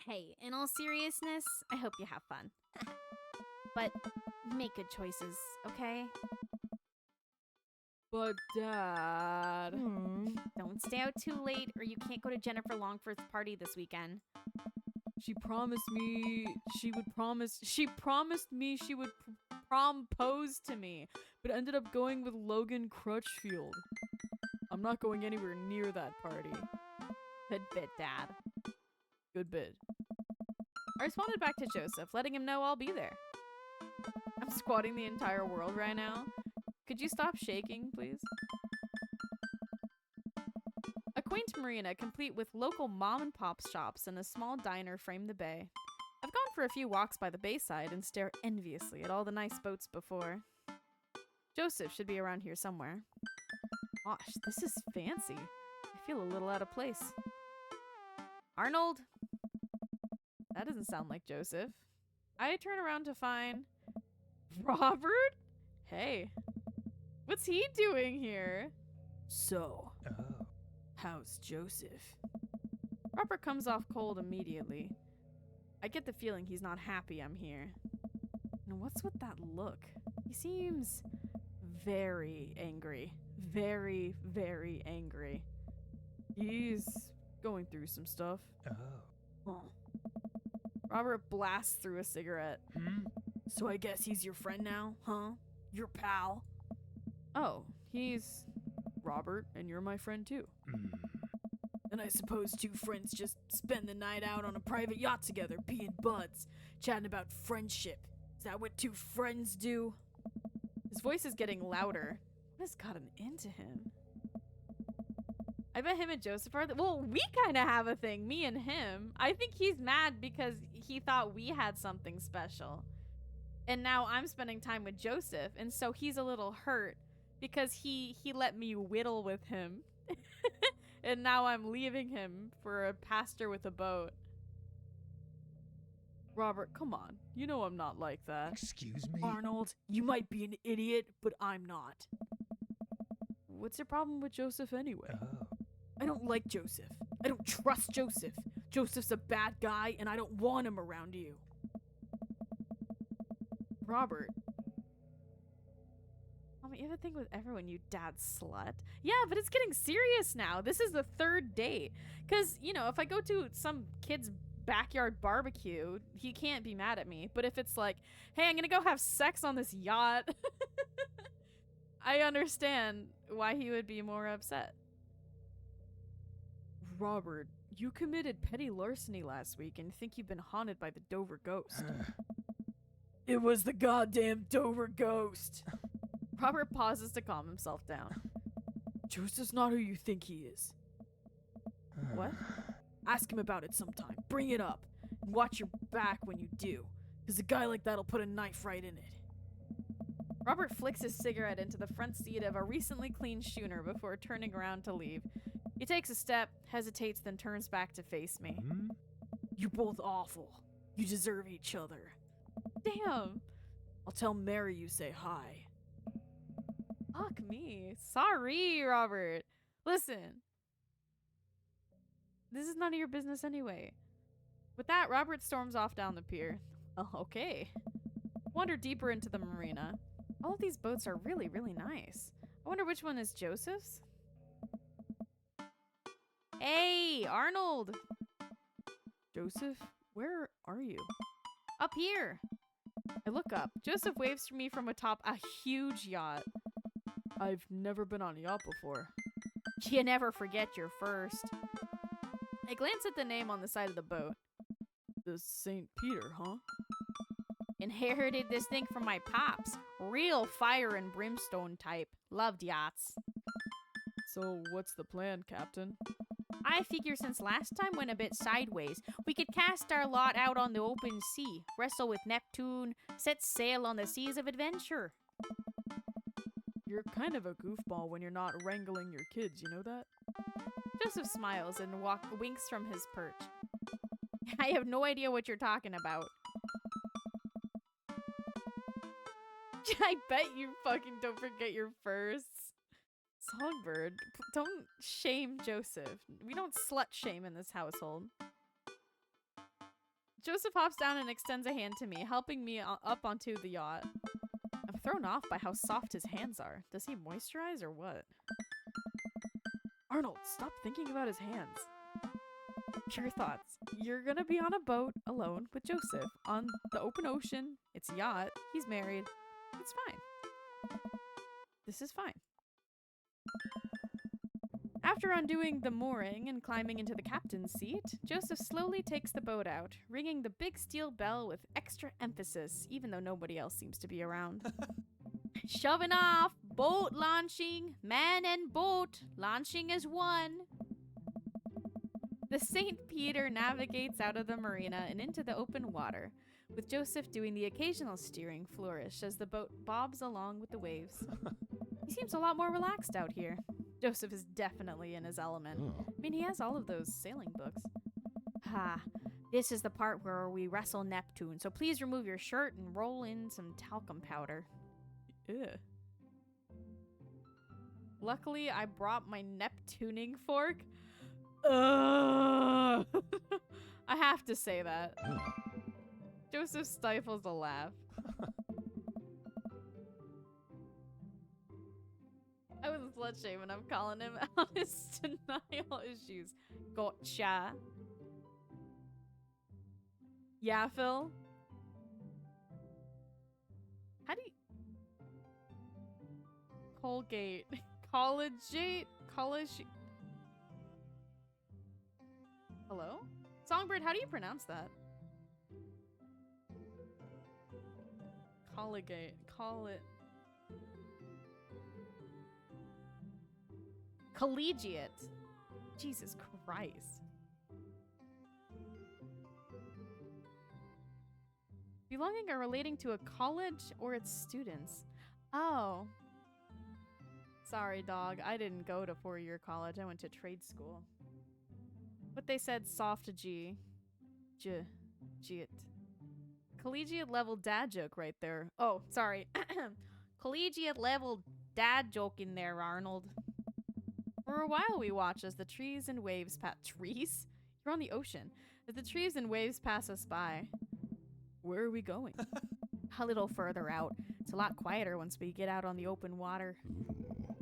[SPEAKER 4] Hey, in all seriousness, I hope you have fun. But make good choices, okay?
[SPEAKER 1] But Dad...
[SPEAKER 4] Don't stay out too late or you can't go to Jennifer Longford's party this weekend.
[SPEAKER 1] She promised me she would propose to me, but ended up going with Logan Crutchfield. I'm not going anywhere near that party.
[SPEAKER 4] Good bit, Dad.
[SPEAKER 1] Good bit. I responded back to Joseph, letting him know I'll be there. I'm squatting the entire world right now. Could you stop shaking, please? A quaint marina, complete with local mom-and-pop shops and a small diner, frame the bay. I've gone for a few walks by the bayside and stare enviously at all the nice boats before. Joseph should be around here somewhere. Gosh, this is fancy. I feel a little out of place. Arnold? That doesn't sound like Joseph. I turn around to find... Robert? Hey. What's he doing here? So, how's Joseph? Robert comes off cold immediately. I get the feeling he's not happy I'm here. And what's with that look? He seems very angry. Very, very angry. He's going through some stuff. Oh. Robert blasts through a cigarette. So I guess he's your friend now, huh? Your pal? Oh, he's Robert, and you're my friend too. And I suppose two friends just spend the night out on a private yacht together, being buds, chatting about friendship. Is that what two friends do? His voice is getting louder. What has gotten into him? I bet him and Joseph are well, we kind of have a thing, me and him. I think he's mad because he thought we had something special. And now I'm spending time with Joseph, and so he's a little hurt because he let me whittle with him. And now I'm leaving him for a pastor with a boat. Robert, come on. You know I'm not like that.
[SPEAKER 2] Excuse me?
[SPEAKER 1] Arnold, you might be an idiot, but I'm not. What's your problem with Joseph anyway? I don't like Joseph. I don't trust Joseph. Joseph's a bad guy, and I don't want him around you. Robert. You have a thing with everyone, you dad slut. Yeah, but it's getting serious now. This is the third date. Because, you know, if I go to some kid's backyard barbecue, he can't be mad at me. But if it's like, hey, I'm going to go have sex on this yacht, I understand why he would be more upset. Robert, you committed petty larceny last week and think you've been haunted by the Dover ghost. It was the goddamn Dover ghost. Robert pauses to calm himself down. Joseph's not who you think he is. What? Ask him about it sometime. Bring it up. And watch your back when you do. Because a guy like that'll put a knife right in it. Robert flicks his cigarette into the front seat of a recently cleaned schooner before turning around to leave. He takes a step, hesitates, then turns back to face me. You're both awful. You deserve each other. Damn. I'll tell Mary you say hi. Fuck me. Sorry, Robert. Listen. This is none of your business anyway. With that, Robert storms off down the pier. Oh, okay. Wander deeper into the marina. All of these boats are really, really nice. I wonder which one is Joseph's? Hey, Arnold! Joseph, where are you? Up here. I look up. Joseph waves to me from atop a huge yacht. I've never been on a yacht before. You never forget your first. I glance at the name on the side of the boat. The St. Peter, huh? Inherited this thing from my pops. Real fire and brimstone type. Loved yachts. So what's the plan, Captain? I figure since last time went a bit sideways, we could cast our lot out on the open sea, wrestle with Neptune, set sail on the seas of adventure. You're kind of a goofball when you're not wrangling your kids, you know that? Joseph smiles and winks from his perch. I have no idea what you're talking about. I bet you fucking don't forget your firsts. Songbird, don't shame Joseph. We don't slut shame in this household. Joseph hops down and extends a hand to me, helping me up onto the yacht. I'm thrown off by how soft his hands are. Does he moisturize or what? Arnold, stop thinking about his hands. Pure thoughts. You're gonna be on a boat alone with Joseph on the open ocean. It's a yacht. He's married. It's fine. This is fine. After undoing the mooring and climbing into the captain's seat, Joseph slowly takes the boat out, ringing the big steel bell with extra emphasis, even though nobody else seems to be around. Shoving off, boat launching, man and boat, launching as one. The St. Peter navigates out of the marina and into the open water, with Joseph doing the occasional steering flourish as the boat bobs along with the waves. He seems a lot more relaxed out here. Joseph is definitely in his element. I mean, he has all of those sailing books. This is the part where we wrestle Neptune, so please remove your shirt and roll in some talcum powder. Ew. Luckily, I brought my Neptuning fork. I have to say that. Joseph stifles a laugh. I was slut shaming. I'm calling him out his denial issues. Gotcha. Yeah, Phil? How do you... Colgate. Collegiate? College... Hello? Songbird, how do you pronounce that? Collegiate. Collegiate. Jesus Christ. Belonging or relating to a college or its students. Oh. Sorry, dog. I didn't go to 4-year college. I went to trade school. But they said soft G. G-it. Collegiate level dad joke right there. Oh, sorry. Collegiate level dad joke in there, Arnold. For a while we watch as the trees and waves trees? You're on the ocean. As the trees and waves pass us by. Where are we going? A little further out. It's a lot quieter once we get out on the open water.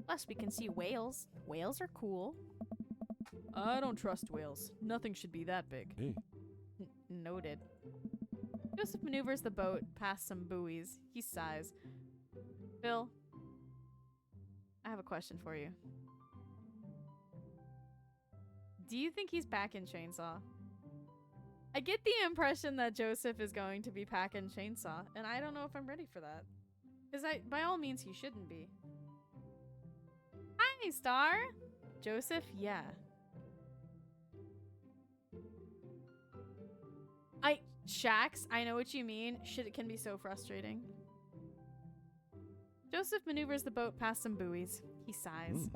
[SPEAKER 1] Plus we can see whales. Whales are cool. I don't trust whales. Nothing should be that big.
[SPEAKER 3] Hey.
[SPEAKER 1] Noted. Joseph maneuvers the boat past some buoys. He sighs. Phil, I have a question for you. Do you think he's packing Chainsaw? I get the impression that Joseph is going to be packing Chainsaw, and I don't know if I'm ready for that. Because by all means, he shouldn't be. Hi, Star! Joseph? Yeah. Shax, I know what you mean. Shit, it can be so frustrating. Joseph maneuvers the boat past some buoys. He sighs.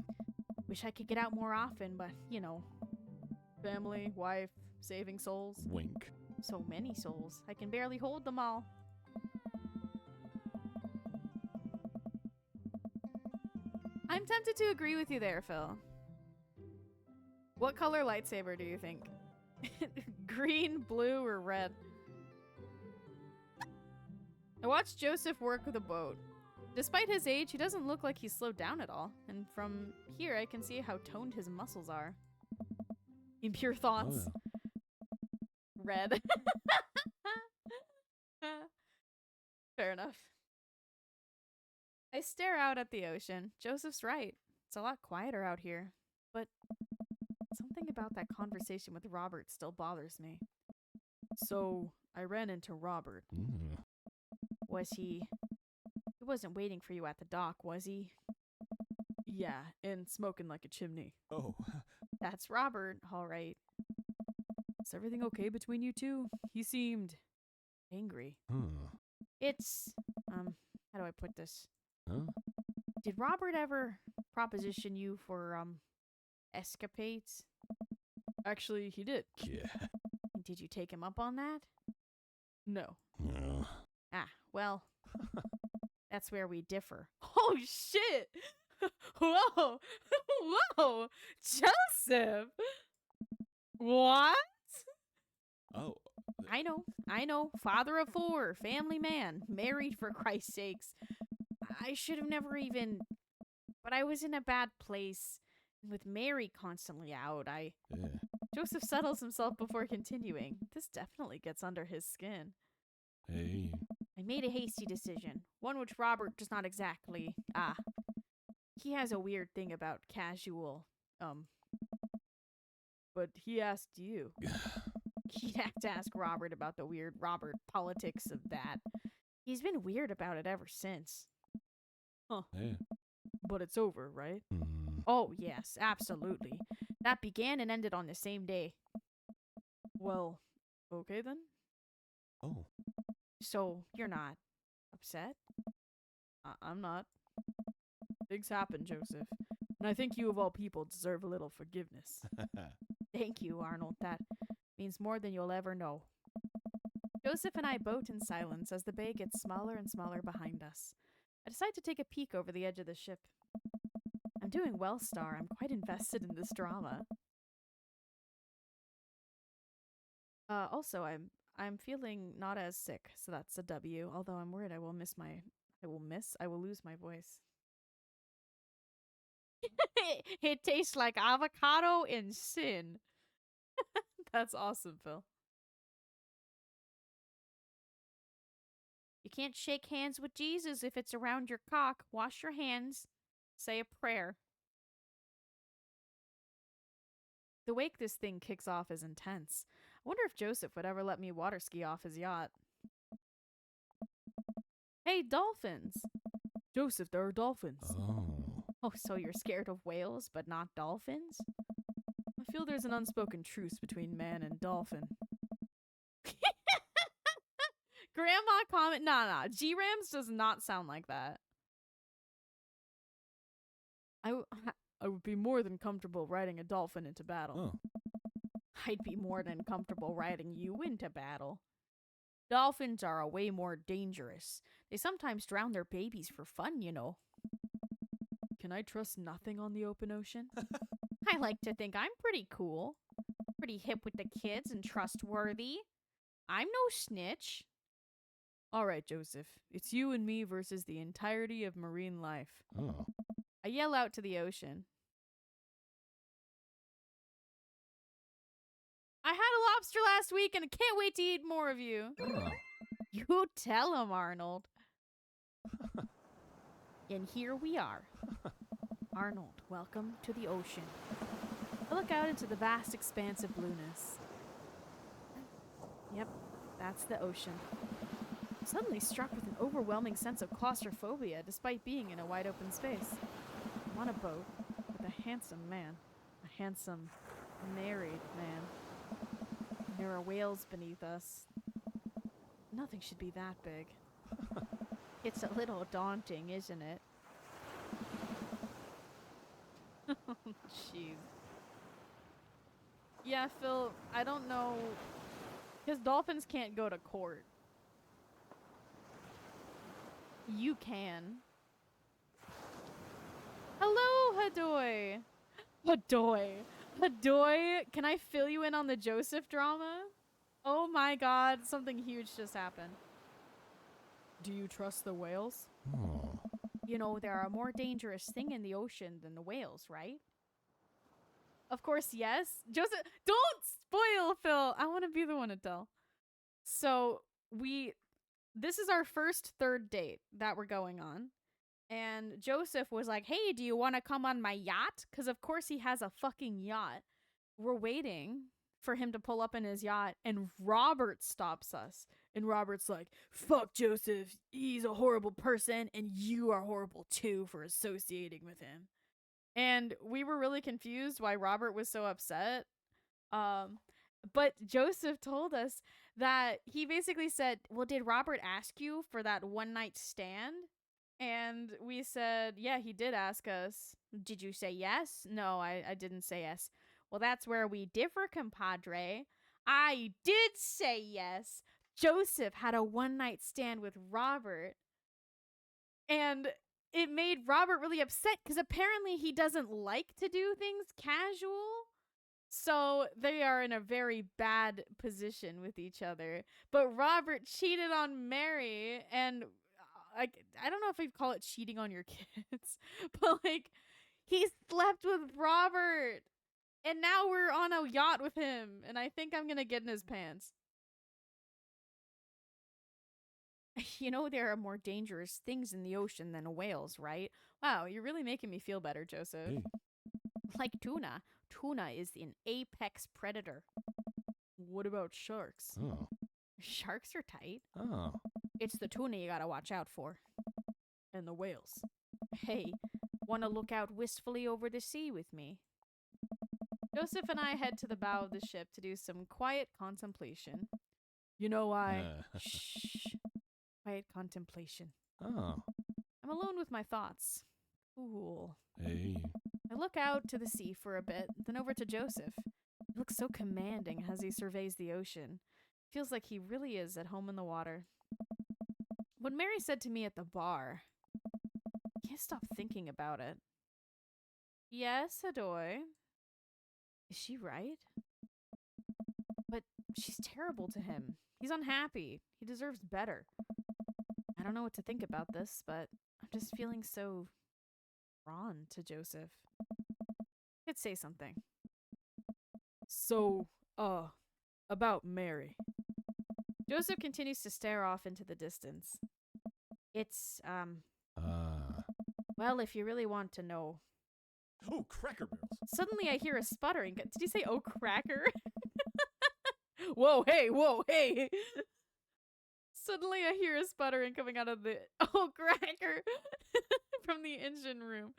[SPEAKER 1] Wish I could get out more often, but, you know. Family, wife, saving souls.
[SPEAKER 3] Wink.
[SPEAKER 1] So many souls. I can barely hold them all. I'm tempted to agree with you there, Phil. What color lightsaber do you think? Green, blue, or red? I watched Joseph work with a boat. Despite his age, he doesn't look like he's slowed down at all. And from here, I can see how toned his muscles are. Impure thoughts.
[SPEAKER 3] Oh.
[SPEAKER 1] Red. Fair enough. I stare out at the ocean. Joseph's right. It's a lot quieter out here. But something about that conversation with Robert still bothers me. So, I ran into Robert.
[SPEAKER 3] Mm.
[SPEAKER 1] Was he... He wasn't waiting for you at the dock, was he? Yeah, and smoking like a chimney.
[SPEAKER 3] Oh.
[SPEAKER 1] That's Robert, all right. Is everything okay between you two? He seemed... angry. It's... how do I put this?
[SPEAKER 3] Huh?
[SPEAKER 1] Did Robert ever proposition you for, escapades? Actually, he did.
[SPEAKER 3] Yeah.
[SPEAKER 1] Did you take him up on that? No.
[SPEAKER 3] No.
[SPEAKER 1] Ah, well, that's where we differ. Oh, shit! Whoa! Whoa! Joseph! What?
[SPEAKER 3] Oh.
[SPEAKER 1] I know. Father of 4, family man, married for Christ's sakes. I should have never even... But I was in a bad place. With Mary constantly out,
[SPEAKER 3] Yeah.
[SPEAKER 1] Joseph settles himself before continuing. This definitely gets under his skin.
[SPEAKER 3] Hey.
[SPEAKER 1] I made a hasty decision. One which Robert does not exactly... He has a weird thing about casual, But he asked you. He'd have to ask Robert about the weird Robert politics of that. He's been weird about it ever since. Huh.
[SPEAKER 3] Yeah.
[SPEAKER 1] But it's over, right?
[SPEAKER 3] Mm.
[SPEAKER 1] Oh, yes, absolutely. That began and ended on the same day. Well, okay then.
[SPEAKER 3] Oh.
[SPEAKER 1] So, you're not upset? I'm not. Things happen, Joseph. And I think you of all people deserve a little forgiveness. Thank you, Arnold. That means more than you'll ever know. Joseph and I boat in silence as the bay gets smaller and smaller behind us. I decide to take a peek over the edge of the ship. I'm doing well, Star. I'm quite invested in this drama. Also, I'm feeling not as sick, so that's a W. Although I'm worried I will lose my voice. It tastes like avocado and sin. That's awesome, Phil. You can't shake hands with Jesus if it's around your cock. Wash your hands. Say a prayer. The wake this thing kicks off is intense. I wonder if Joseph would ever let me water ski off his yacht. Hey, dolphins! Joseph, there are dolphins. Oh, so you're scared of whales, but not dolphins? I feel there's an unspoken truce between man and dolphin. Grandma comment. Nah. G-Rams does not sound like that. I would be more than comfortable riding a dolphin into battle.
[SPEAKER 3] Oh.
[SPEAKER 1] I'd be more than comfortable riding you into battle. Dolphins are way more dangerous. They sometimes drown their babies for fun, you know. Can I trust nothing on the open ocean? I like to think I'm pretty cool. Pretty hip with the kids and trustworthy. I'm no snitch. All right, Joseph. It's you and me versus the entirety of marine life.
[SPEAKER 3] Oh.
[SPEAKER 1] I yell out to the ocean. I had a lobster last week and I can't wait to eat more of you.
[SPEAKER 3] Oh.
[SPEAKER 1] You tell him, Arnold. And here we are. Arnold, welcome to the ocean. I look out into the vast expanse of blueness. Yep, that's the ocean. I'm suddenly struck with an overwhelming sense of claustrophobia despite being in a wide open space. I'm on a boat with a handsome man. A handsome, married man. There are whales beneath us. Nothing should be that big. It's a little daunting, isn't it? Jeez. Yeah, Phil, I don't know. Because dolphins can't go to court. You can. Hello, Hadoy. Hadoy, can I fill you in on the Joseph drama? Oh my god, something huge just happened. Do you trust the whales?
[SPEAKER 3] Oh.
[SPEAKER 4] You know, they're a more dangerous thing in the ocean than the whales, right?
[SPEAKER 1] Of course, yes. Joseph, don't spoil, Phil. I want to be the one to tell. So, this is our first third date that we're going on. And Joseph was like, hey, do you want to come on my yacht? Because, of course, he has a fucking yacht. We're waiting for him to pull up in his yacht, and Robert stops us. And Robert's like, fuck Joseph. He's a horrible person, and you are horrible, too, for associating with him. And we were really confused why Robert was so upset. But Joseph told us that he basically said, well, did Robert ask you for that one night stand? And we said, yeah, he did ask us. Did you say yes? No, I didn't say yes. Well, that's where we differ, compadre. I did say yes. Joseph had a one night stand with Robert. And it made Robert really upset because apparently he doesn't like to do things casual. So they are in a very bad position with each other. But Robert cheated on Mary, and I don't know if I'd call it cheating on your kids, but like he slept with Robert, and now we're on a yacht with him, and I think I'm gonna get in his pants. You know, there are more dangerous things in the ocean than whales, right? Wow, you're really making me feel better, Joseph.
[SPEAKER 3] Hey.
[SPEAKER 4] Like tuna. Tuna is an apex predator.
[SPEAKER 1] What about sharks?
[SPEAKER 3] Oh.
[SPEAKER 4] Sharks are tight.
[SPEAKER 3] Oh.
[SPEAKER 4] It's the tuna you gotta watch out for.
[SPEAKER 1] And the whales.
[SPEAKER 4] Hey, wanna look out wistfully over the sea with me?
[SPEAKER 1] Joseph and I head to the bow of the ship to do some quiet contemplation. You know, Shh. Quiet contemplation.
[SPEAKER 3] Oh.
[SPEAKER 1] I'm alone with my thoughts. Cool.
[SPEAKER 3] Hey.
[SPEAKER 1] I look out to the sea for a bit, then over to Joseph. He looks so commanding as he surveys the ocean. Feels like he really is at home in the water. When Mary said to me at the bar, I can't stop thinking about it. Yes, Hadoy. Is she right? But she's terrible to him. He's unhappy. He deserves better. I don't know what to think about this, but I'm just feeling so drawn to Joseph. I'd say something. So, about Mary. Joseph continues to stare off into the distance. It's, well, if you really want to know.
[SPEAKER 3] Oh, Cracker Barrels.
[SPEAKER 1] Suddenly I hear a sputtering. Did you say, oh, cracker? Whoa, hey. Suddenly I hear a sputtering coming out of the, oh, cracker, from the engine room.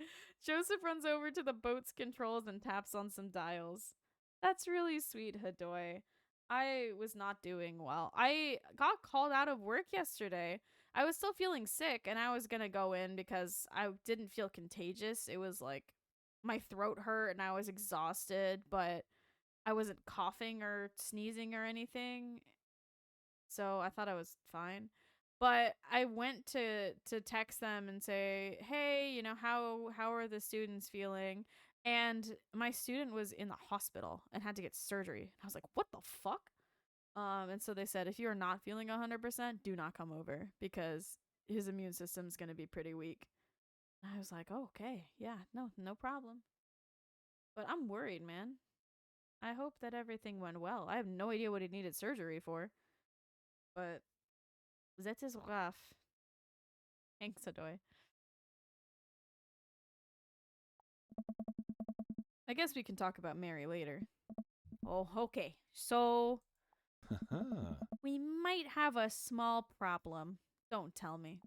[SPEAKER 1] Joseph runs over to the boat's controls and taps on some dials. That's really sweet, Hadoy. I was not doing well. I got called out of work yesterday. I was still feeling sick, and I was gonna go in because I didn't feel contagious. It was like my throat hurt and I was exhausted, but I wasn't coughing or sneezing or anything. So I thought I was fine. But I went to text them and say, hey, you know, how are the students feeling? And my student was in the hospital and had to get surgery. I was like, what the fuck? And so they said, if you are not feeling 100%, do not come over because his immune system's going to be pretty weak. I was like, oh, okay. Yeah, no problem. But I'm worried, man. I hope that everything went well. I have no idea what he needed surgery for. But that is rough. Thanks, Hadoy. I guess we can talk about Mary later. Oh, okay. So, we might have a small problem. Don't tell me.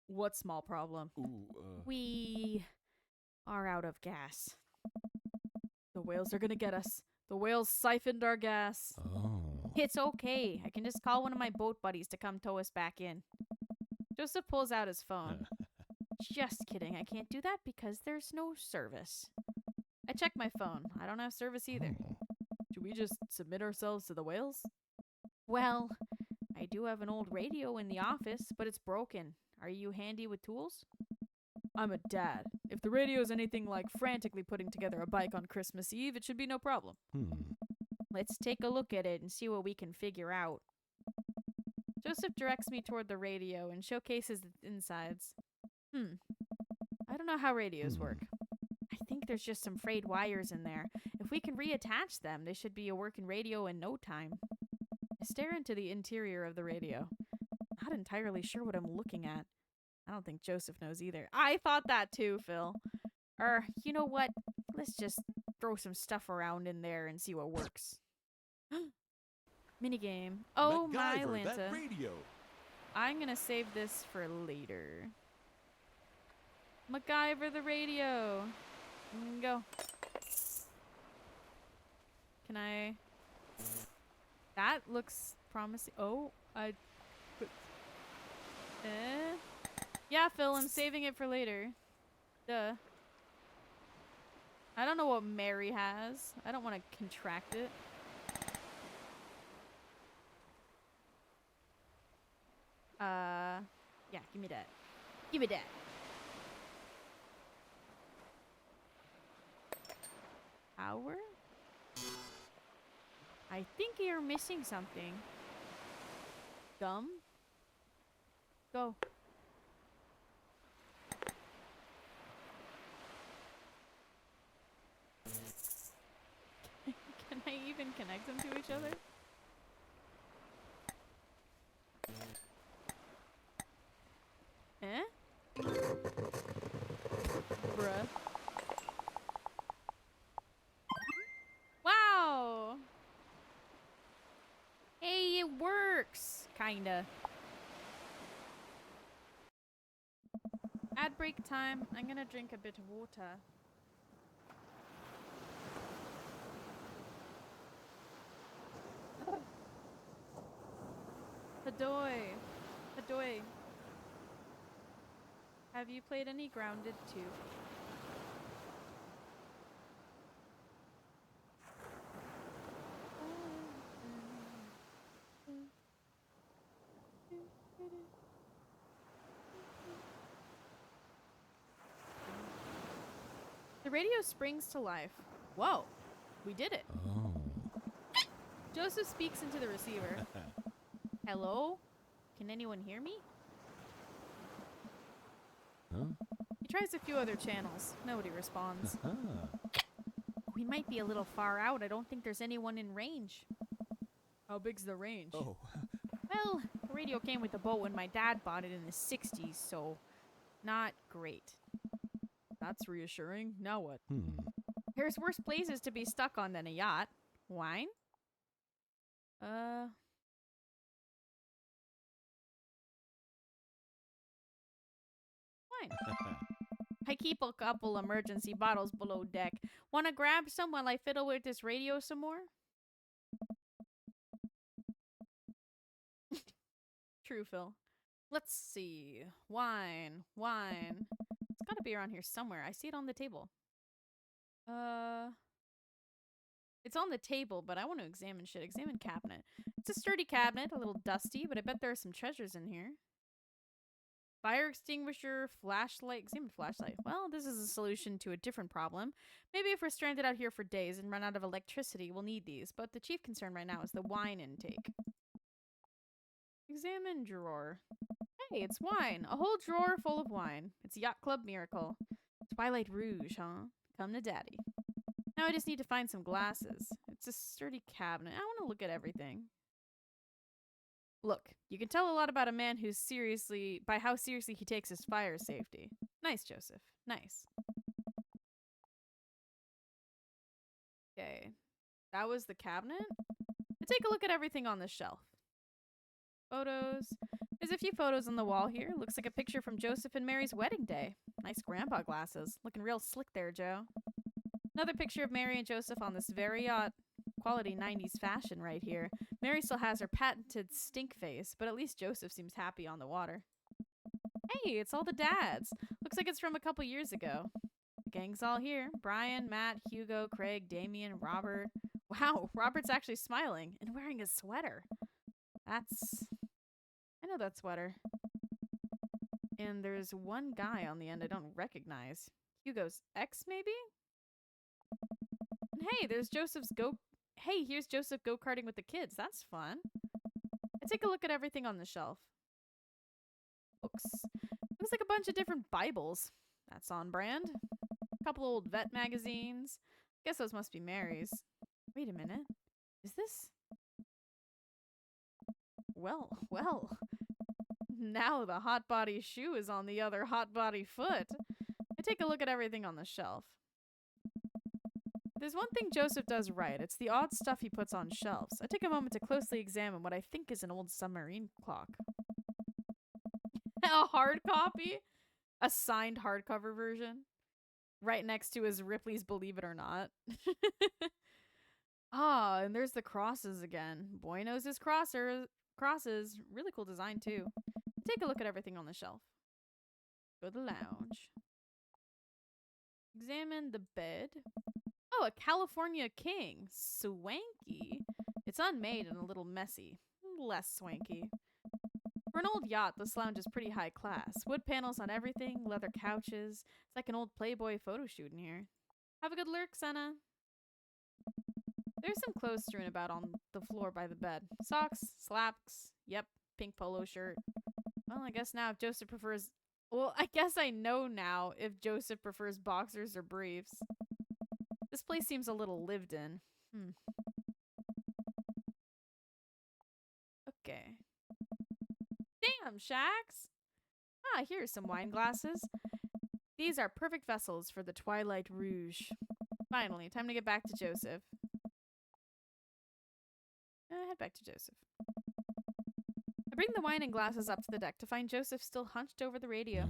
[SPEAKER 1] What small problem?
[SPEAKER 3] Ooh,
[SPEAKER 4] We are out of gas.
[SPEAKER 1] The whales are gonna get us. The whales siphoned our gas.
[SPEAKER 3] Oh.
[SPEAKER 4] It's okay. I can just call one of my boat buddies to come tow us back in.
[SPEAKER 1] Joseph pulls out his phone.
[SPEAKER 4] Just kidding. I can't do that because there's no service.
[SPEAKER 1] I checked my phone. I don't have service either. Should we just submit ourselves to the whales?
[SPEAKER 4] Well, I do have an old radio in the office, but it's broken. Are you handy with tools?
[SPEAKER 1] I'm a dad. If the radio is anything like frantically putting together a bike on Christmas Eve, it should be no problem.
[SPEAKER 4] Let's take a look at it and see what we can figure out.
[SPEAKER 1] Joseph directs me toward the radio and showcases its insides. I don't know how radios work.
[SPEAKER 4] I think there's just some frayed wires in there. If we can reattach them, they should be a working radio in no time.
[SPEAKER 1] I stare into the interior of the radio. Not entirely sure what I'm looking at. I don't think Joseph knows either. I thought that too, Phil.
[SPEAKER 4] You know what? Let's just throw some stuff around in there and see what works.
[SPEAKER 1] Minigame. Oh, my
[SPEAKER 3] MacGyver,
[SPEAKER 1] Lanta.
[SPEAKER 3] that radio.
[SPEAKER 1] I'm gonna save this for later. MacGyver the radio. Go. Can I... That looks promising. Oh, yeah, Phil, I'm saving it for later. Duh. I don't know what Mary has. I don't want to contract it. Yeah, give me that. Give me that. Power? I think you're missing something. Gum? Go. Can I even connect them to each other? Eh? Bruh. Wow!
[SPEAKER 4] Hey, it works! Kinda.
[SPEAKER 1] Ad break time. I'm gonna drink a bit of water. Hadoy. Hadoy. Have you played any Grounded 2? The radio springs to life. Whoa, we did it.
[SPEAKER 3] Oh.
[SPEAKER 1] Joseph speaks into the receiver.
[SPEAKER 4] Hello? Can anyone hear me?
[SPEAKER 3] Huh?
[SPEAKER 1] He tries a few other channels. Nobody responds.
[SPEAKER 4] We might be a little far out. I don't think there's anyone in range.
[SPEAKER 1] How big's the range?
[SPEAKER 3] Oh.
[SPEAKER 4] Well, the radio came with the boat when my dad bought it in the 60s, so not great.
[SPEAKER 1] That's reassuring. Now what?
[SPEAKER 4] There's worse places to be stuck on than a yacht. Wine? Wine. I keep a couple emergency bottles below deck. Wanna grab some while I fiddle with this radio some more?
[SPEAKER 1] True, Phil. Let's see. Wine. Wine. It's gotta be around here somewhere. I see it on the table. It's on the table, but I want to examine shit. Examine cabinet. It's a sturdy cabinet, a little dusty, but I bet there are some treasures in here. Fire extinguisher, flashlight. Examine flashlight. Well, this is a solution to a different problem. Maybe if we're stranded out here for days and run out of electricity, we'll need these. But the chief concern right now is the wine intake. Examine drawer. Hey, it's wine. A whole drawer full of wine. It's Yacht Club Miracle. Twilight Rouge, huh? Come to daddy. Now I just need to find some glasses. It's a sturdy cabinet. I want to look at everything. Look, you can tell a lot about a man who's by how seriously he takes his fire safety. Nice, Joseph. Nice. Okay. That was the cabinet? Let's take a look at everything on this shelf. Photos. There's a few photos on the wall here. Looks like a picture from Joseph and Mary's wedding day. Nice grandpa glasses. Looking real slick there, Joe. Another picture of Mary and Joseph on this very quality 90s fashion right here. Mary still has her patented stink face, but at least Joseph seems happy on the water. Hey, it's all the dads. Looks like it's from a couple years ago. The Gang's all here. Brian, Matt, Hugo, Craig, Damien, Robert. Wow, Robert's actually smiling and wearing a sweater. I know that sweater. And there's one guy on the end I don't recognize. Hugo's ex, maybe? And hey, here's Joseph go-karting with the kids. That's fun. I take a look at everything on the shelf. Books. Looks like a bunch of different Bibles. That's on brand. A couple old vet magazines. Guess those must be Mary's. Wait a minute. Is this? Well. Now the hot body shoe is on the other hot body foot. I take a look at everything on the shelf. There's one thing Joseph does right. It's the odd stuff he puts on shelves. I take a moment to closely examine what I think is an old submarine clock. A hard copy? A signed hardcover version? Right next to his Ripley's Believe It or Not. And there's the crosses again. Boy knows his crosses. Really cool design too. Take a look at everything on the shelf. Go to the lounge. Examine the bed. Oh, a California King. Swanky. It's unmade and a little messy. Less swanky. For an old yacht, this lounge is pretty high class. Wood panels on everything, leather couches. It's like an old Playboy photo shoot in here. Have a good lurk, Senna. There's some clothes strewn about on the floor by the bed. Socks, slacks, yep, pink polo shirt. Well, I guess now if Joseph prefers... Well, I guess I know now if Joseph prefers boxers or briefs. This place seems a little lived in. Okay. Damn, Shax! Here's some wine glasses. These are perfect vessels for the Twilight Rouge. Finally, time to get back to Joseph. Head back to Joseph. I bring the wine and glasses up to the deck to find Joseph still hunched over the radio.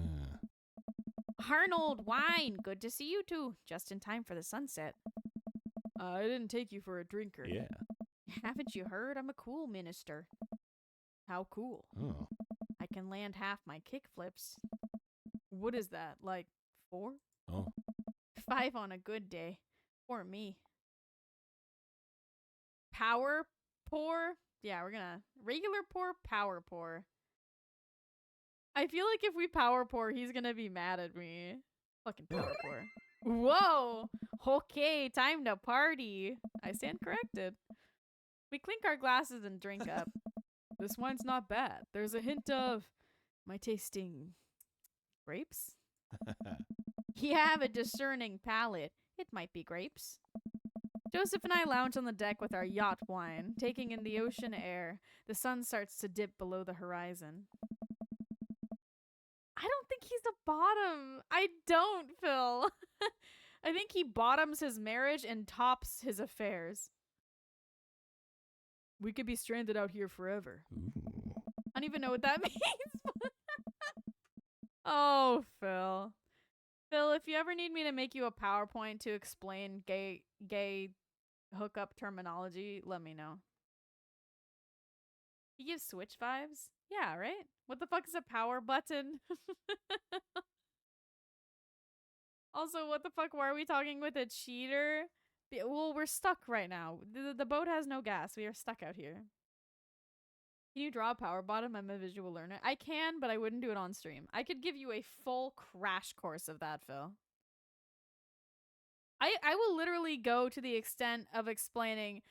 [SPEAKER 1] Arnold, wine! Good to see you two. Just in time for the sunset. I didn't take you for a drinker.
[SPEAKER 3] Yeah.
[SPEAKER 1] Haven't you heard? I'm a cool minister. How cool?
[SPEAKER 3] Oh.
[SPEAKER 1] I can land half my kick flips. What is that, like 4?
[SPEAKER 3] Oh.
[SPEAKER 1] 5 on a good day. For me. Power pour? Yeah, we're gonna... Regular pour, power pour. I feel like if we power pour, he's gonna be mad at me. Fucking power pour. Whoa! Okay, time to party. I stand corrected. We clink our glasses and drink up. This wine's not bad. There's a hint of... Am I tasting... grapes? You have a discerning palate. It might be grapes. Joseph and I lounge on the deck with our yacht wine, taking in the ocean air. The sun starts to dip below the horizon. I don't think he's a bottom. I don't, Phil. I think he bottoms his marriage and tops his affairs. We could be stranded out here forever.
[SPEAKER 3] Ooh.
[SPEAKER 1] I don't even know what that means. Oh, Phil. Phil, if you ever need me to make you a PowerPoint to explain gay hookup terminology, let me know. He gives Switch vibes? Yeah, right? What the fuck is a power button? Also, what the fuck? Why are we talking with a cheater? Well, we're stuck right now. The boat has no gas. We are stuck out here. Can you draw a power bottom? I'm a visual learner. I can, but I wouldn't do it on stream. I could give you a full crash course of that, Phil. I will literally go to the extent of explaining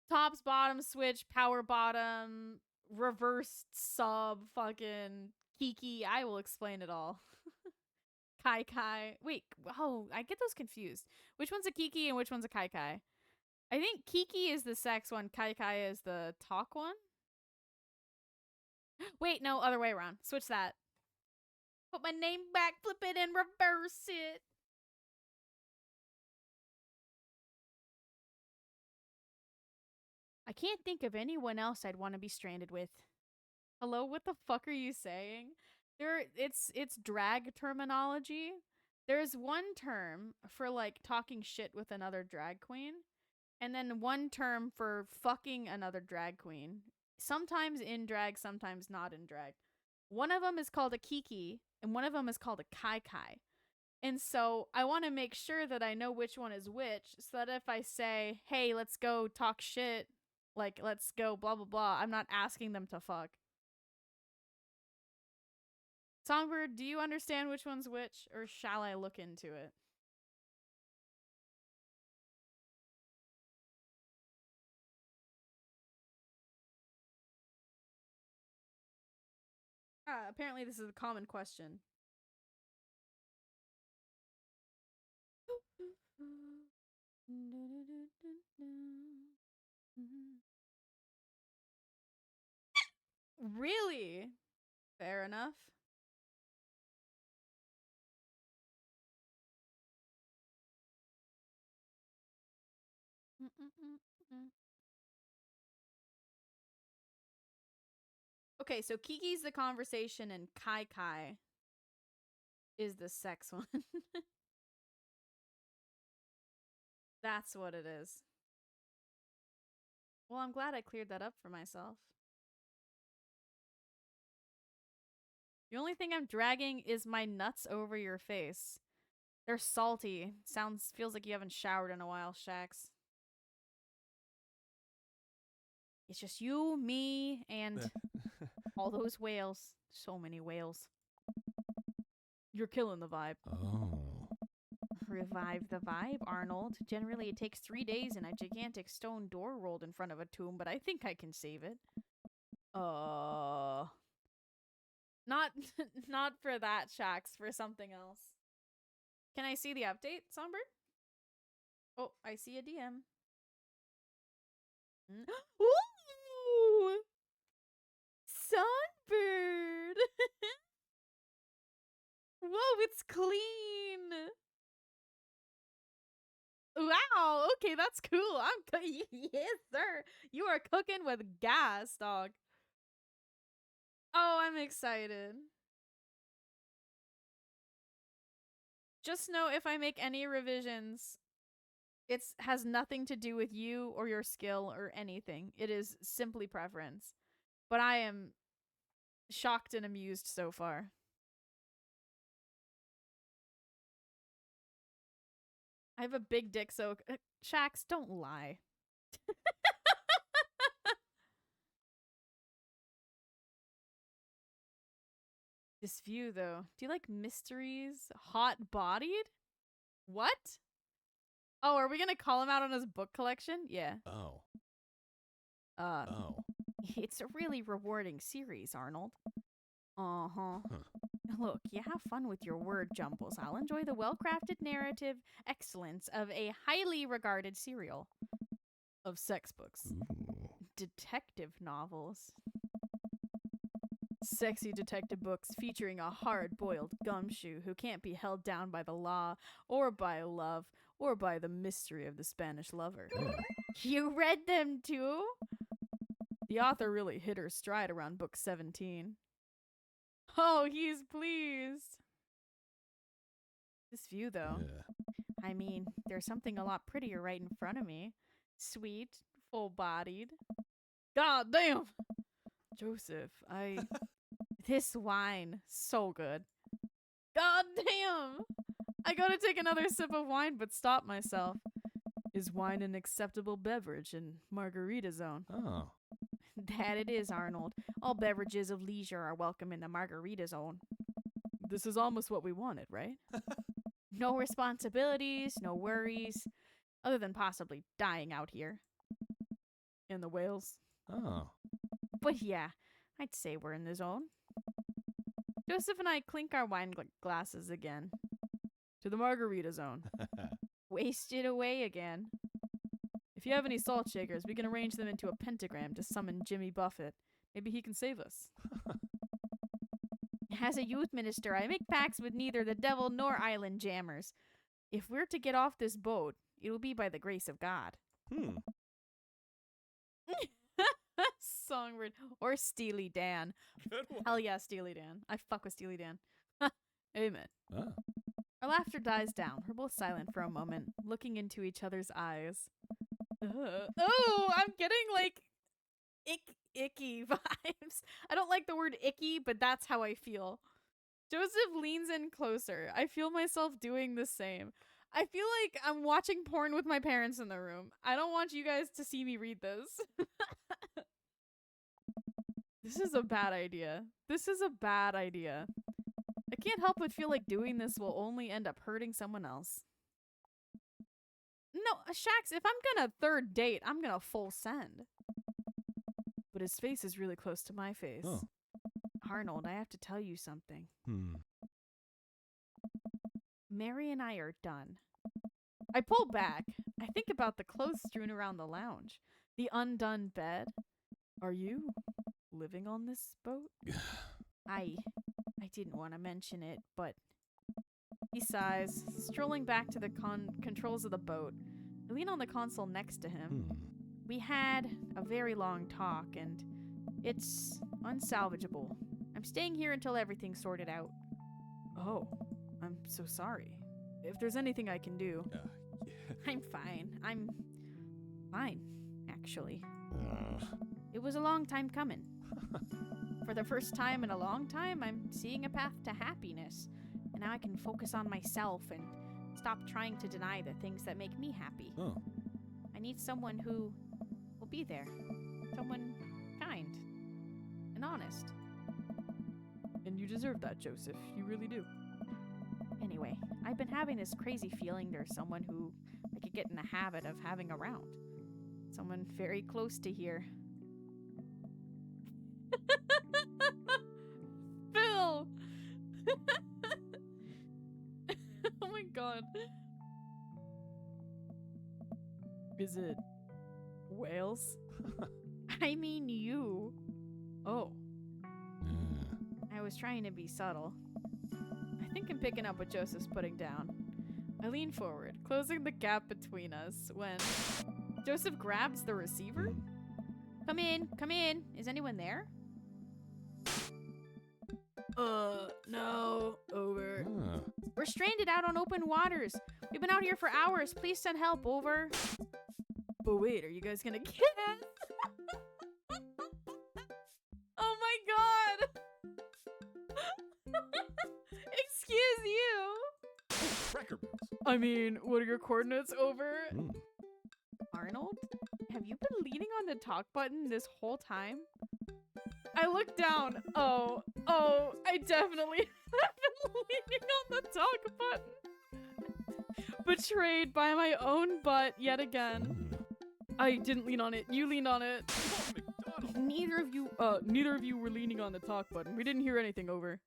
[SPEAKER 1] tops, bottom, switch, power bottom, reverse sub, fucking Kiki. I will explain it all. Kai Kai. Wait, oh, I get those confused. Which one's a Kiki and which one's a Kai Kai? I think Kiki is the sex one. Kai Kai is the talk one. Wait, no, other way around. Switch that. Put my name back, flip it, and reverse it. I can't think of anyone else I'd want to be stranded with. Hello, what the fuck are you saying? It's drag terminology. There's one term for like talking shit with another drag queen, and then one term for fucking another drag queen. Sometimes in drag, sometimes not in drag. One of them is called a Kiki, and one of them is called a Kai Kai. And so I want to make sure that I know which one is which, so that if I say, hey, let's go talk shit, like, let's go blah, blah, blah, I'm not asking them to fuck. Songbird, do you understand which one's which, or shall I look into it? Apparently this is a common question. Really? Fair enough. Okay, so Kiki's the conversation and Kai Kai is the sex one. That's what it is. Well, I'm glad I cleared that up for myself. The only thing I'm dragging is my nuts over your face. They're salty. Feels like you haven't showered in a while, Shax. It's just you, me, and all those whales. So many whales. You're killing the vibe.
[SPEAKER 3] Oh.
[SPEAKER 1] Revive the vibe, Arnold. Generally, it takes 3 days and a gigantic stone door rolled in front of a tomb, but I think I can save it. Not not for that, Shax, for something else. Can I see the update, Songbird? Oh, I see a DM. Ooh! Songbird! Whoa, it's clean! Wow, okay, that's cool. Yes, sir. You are cooking with gas, dog. Oh, I'm excited. Just know if I make any revisions, it has nothing to do with you or your skill or anything. It is simply preference. But I am shocked and amused so far. I have a big dick, so Shax, don't lie. This view, though. Do you like mysteries? Hot-bodied? What? Oh, are we gonna call him out on his book collection? Yeah.
[SPEAKER 3] Oh.
[SPEAKER 1] Oh. It's a really rewarding series, Arnold. Uh-huh.
[SPEAKER 3] Huh.
[SPEAKER 1] Look, you have fun with your word jumbles. I'll enjoy the well-crafted narrative excellence of a highly regarded serial of sex books.
[SPEAKER 3] Ooh.
[SPEAKER 1] Detective novels. Sexy detective books featuring a hard-boiled gumshoe who can't be held down by the law, or by love, or by the mystery of the Spanish lover.
[SPEAKER 3] Oh.
[SPEAKER 1] You read them too? The author really hit her stride around book 17. Oh, he's pleased. This view, though.
[SPEAKER 3] Yeah.
[SPEAKER 1] I mean, there's something a lot prettier right in front of me. Sweet, full-bodied. God damn! Joseph, this wine, so good. God damn! I gotta take another sip of wine, but stop myself. Is wine an acceptable beverage in Margarita Zone?
[SPEAKER 3] Oh.
[SPEAKER 1] That it is, Arnold. All beverages of leisure are welcome in the Margarita Zone. This is almost what we wanted, right? No responsibilities, no worries, other than possibly dying out here. In the whales.
[SPEAKER 3] Oh.
[SPEAKER 1] But yeah, I'd say we're in the zone. Joseph and I clink our wine glasses again. To the Margarita Zone. Waste it away again. If you have any salt shakers, we can arrange them into a pentagram to summon Jimmy Buffett. Maybe he can save us. As a youth minister, I make pacts with neither the devil nor island jammers. If we're to get off this boat, it will be by the grace of God. Songbird. Or Steely Dan.
[SPEAKER 3] Good one.
[SPEAKER 1] Hell yeah, Steely Dan. I fuck with Steely Dan. Amen.
[SPEAKER 3] Oh.
[SPEAKER 1] Our laughter dies down. We're both silent for a moment, looking into each other's eyes. Oh, I'm getting like icky vibes. I don't like the word icky, but that's how I feel. Joseph leans in closer. I feel myself doing the same. I feel like I'm watching porn with my parents in the room. I don't want you guys to see me read this. This is a bad idea. This is a bad idea. I can't help but feel like doing this will only end up hurting someone else. No, Shax, if I'm gonna third date, I'm gonna full send. But his face is really close to my face.
[SPEAKER 3] Oh.
[SPEAKER 1] Arnold, I have to tell you something.
[SPEAKER 3] Hmm.
[SPEAKER 1] Mary and I are done. I pull back. I think about the clothes strewn around the lounge. The undone bed. Are you living on this boat? I didn't want to mention it, but... He sighs, strolling back to the controls of the boat. I lean on the console next to him.
[SPEAKER 3] Hmm.
[SPEAKER 1] We had a very long talk, and it's unsalvageable. I'm staying here until everything's sorted out. Oh, I'm so sorry. If there's anything I can do...
[SPEAKER 3] Yeah.
[SPEAKER 1] I'm fine. I'm fine, actually.
[SPEAKER 3] Uh.
[SPEAKER 1] It was a long time coming. For the first time in a long time, I'm seeing a path to happiness. And now I can focus on myself and stop trying to deny the things that make me happy.
[SPEAKER 3] Oh.
[SPEAKER 1] I need someone who will be there. Someone kind and honest. And you deserve that, Joseph. You really do. Anyway, I've been having this crazy feeling there's someone who I could get in the habit of having around. Someone very close to here. Phil! Oh my god. Is it whales? I mean you. Oh. I was trying to be subtle. I think I'm picking up what Joseph's putting down. I lean forward, closing the gap between us when Joseph grabs the receiver. Come in, come in. Is anyone there? No. Over.
[SPEAKER 3] Ah.
[SPEAKER 1] We're stranded out on open waters. We've been out here for hours. Please send help. Over. But wait, are you guys gonna kiss? Oh my god! Excuse you!
[SPEAKER 3] Cracker Barrels.
[SPEAKER 1] I mean, what are your coordinates? Over.
[SPEAKER 3] Mm.
[SPEAKER 1] Arnold, have you been leaning on the talk button this whole time? I look down. Oh, I definitely have been leaning on the talk button. Betrayed by my own butt yet again.
[SPEAKER 3] Mm.
[SPEAKER 1] I didn't lean on it. You leaned on it. Neither of you were leaning on the talk button. We didn't hear anything. Over.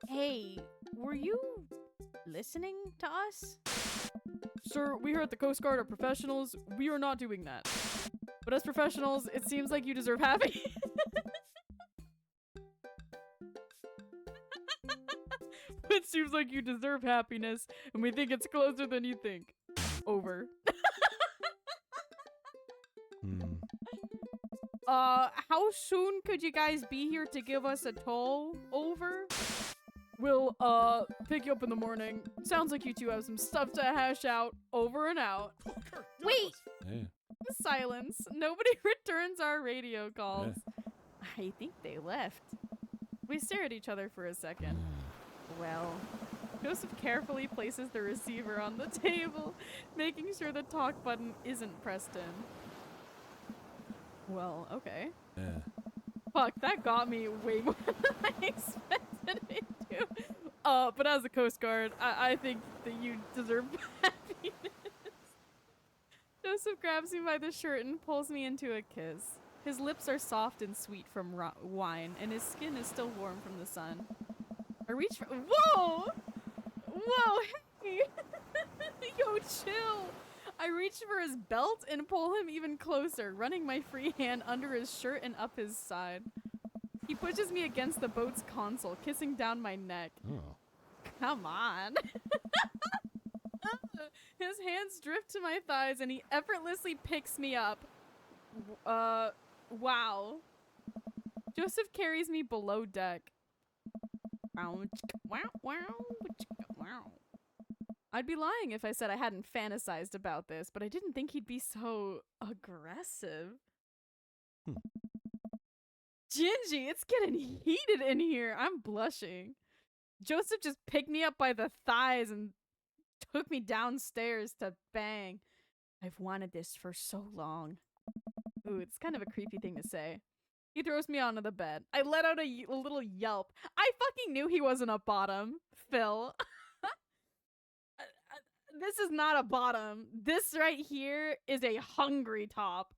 [SPEAKER 1] Hey, were you listening to us? Sir, we here at the Coast Guard are professionals. We are not doing that. But as professionals, it seems like you deserve happy. It seems like you deserve happiness, and we think it's closer than you think. Over.
[SPEAKER 3] Mm.
[SPEAKER 1] How soon could you guys be here to give us a toll? Over. We'll, pick you up in the morning. Sounds like you two have some stuff to hash out. Over and out. Wait!
[SPEAKER 3] Yeah.
[SPEAKER 1] Silence. Nobody returns our radio calls. I think they left. We stare at each other for a second. Well, Joseph carefully places the receiver on the table, making sure the talk button isn't pressed in. Well, okay.
[SPEAKER 3] Yeah.
[SPEAKER 1] Fuck, that got me way more than I expected it to. But as a Coast Guard, I think that you deserve happiness. Joseph grabs me by the shirt and pulls me into a kiss. His lips are soft and sweet from wine, and his skin is still warm from the sun. I reach for— Whoa! Whoa, hey! Yo, chill! I reach for his belt and pull him even closer, running my free hand under his shirt and up his side. He pushes me against the boat's console, kissing down my neck.
[SPEAKER 3] Oh.
[SPEAKER 1] Come on. His hands drift to my thighs and he effortlessly picks me up. Wow. Joseph carries me below deck. I'd be lying if I said I hadn't fantasized about this, but I didn't think he'd be so aggressive. Gingy, it's getting heated in here. I'm blushing. Joseph just picked me up by the thighs and took me downstairs to bang. I've wanted this for so long. Ooh, it's kind of a creepy thing to say. He throws me onto the bed. I let out a little yelp. I fucking knew he wasn't a bottom, Phil. This is not a bottom. This right here is a hungry top.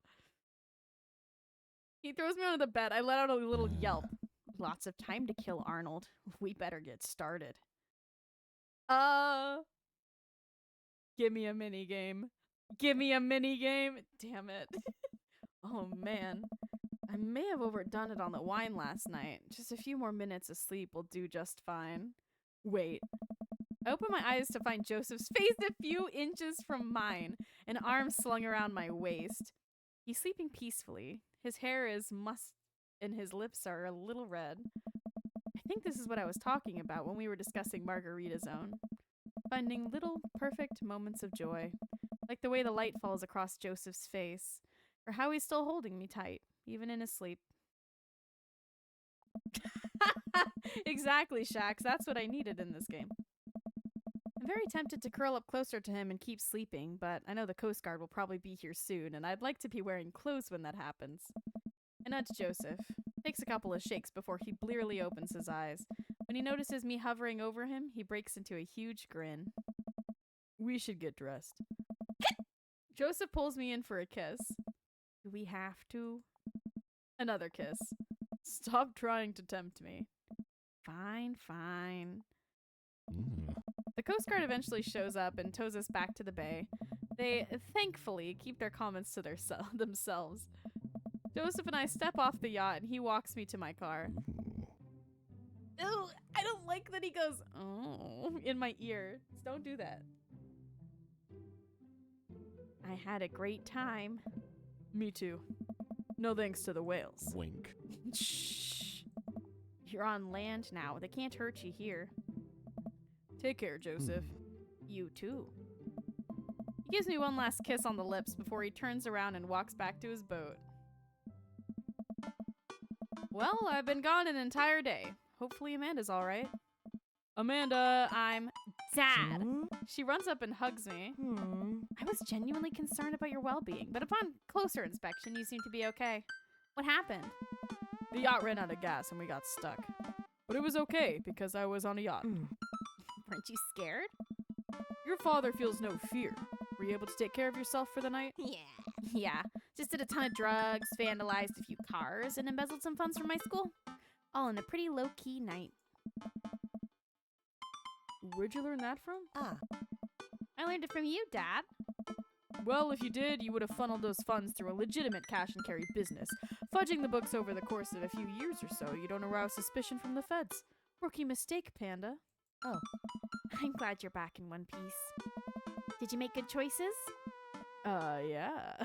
[SPEAKER 1] He throws me onto the bed. I let out a little yelp. Lots of time to kill, Arnold. We better get started. Give me a mini game. Give me a mini game. Damn it. Oh man. I may have overdone it on the wine last night. Just a few more minutes of sleep will do just fine. Wait. I open my eyes to find Joseph's face a few inches from mine, an arm slung around my waist. He's sleeping peacefully. His hair is mussed and his lips are a little red. I think this is what I was talking about when we were discussing Margarita Zone. Finding little, perfect moments of joy. Like the way the light falls across Joseph's face, or how he's still holding me tight, even in his sleep. Exactly, Shax. That's what I needed in this game. I'm very tempted to curl up closer to him and keep sleeping, but I know the Coast Guard will probably be here soon, and I'd like to be wearing clothes when that happens. I nudge Joseph. Takes a couple of shakes before he blearily opens his eyes. When he notices me hovering over him, he breaks into a huge grin. We should get dressed. Joseph pulls me in for a kiss. Do we have to? Another kiss. Stop trying to tempt me. Fine, fine. The Coast Guard eventually shows up and tows us back to the bay. They, thankfully, keep their comments to themselves. Joseph and I step off the yacht and he walks me to my car. Ew, I don't like that he goes, oh, in my ear. Don't do that. I had a great time. Me too. No thanks to the whales.
[SPEAKER 3] Wink.
[SPEAKER 1] Shh. You're on land now. They can't hurt you here. Take care, Joseph. You too. He gives me one last kiss on the lips before he turns around and walks back to his boat. Well, I've been gone an entire day. Hopefully Amanda's all right. Amanda, I'm Dad. She runs up and hugs me. I was genuinely concerned about your well-being, but upon closer inspection, you seem to be okay. What happened? The yacht ran out of gas and we got stuck. But it was okay because I was on a yacht.
[SPEAKER 4] Weren't you scared?
[SPEAKER 1] Your father feels no fear. Were you able to take care of yourself for the night?
[SPEAKER 4] Yeah. Just did a ton of drugs, vandalized a few cars, and embezzled some funds from my school. All in a pretty low-key night.
[SPEAKER 1] Where'd you learn that from?
[SPEAKER 4] I learned it from you, Dad.
[SPEAKER 1] Well, if you did, you would have funneled those funds through a legitimate cash and carry business. Fudging the books over the course of a few years or so, you don't arouse suspicion from the feds. Rookie mistake, Panda.
[SPEAKER 4] Oh. I'm glad you're back in one piece. Did you make good choices?
[SPEAKER 1] Yeah.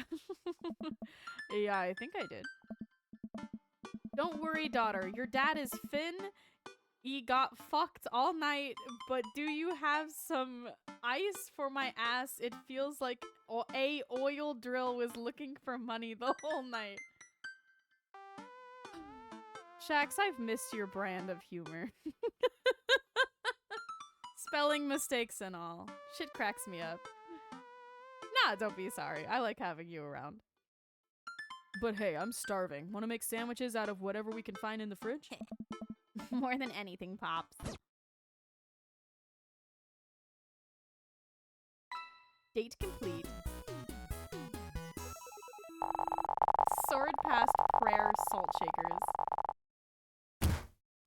[SPEAKER 1] Yeah, I think I did. Don't worry, daughter. Your dad is Finn. He got fucked all night, but do you have some ice for my ass? It feels like a oil drill was looking for money the whole night. Shax, I've missed your brand of humor. Spelling mistakes and all. Shit cracks me up. Nah, don't be sorry. I like having you around. But hey, I'm starving. Want to make sandwiches out of whatever we can find in the fridge?
[SPEAKER 4] More than anything, Pops.
[SPEAKER 1] Date complete. Sword past prayer salt shakers.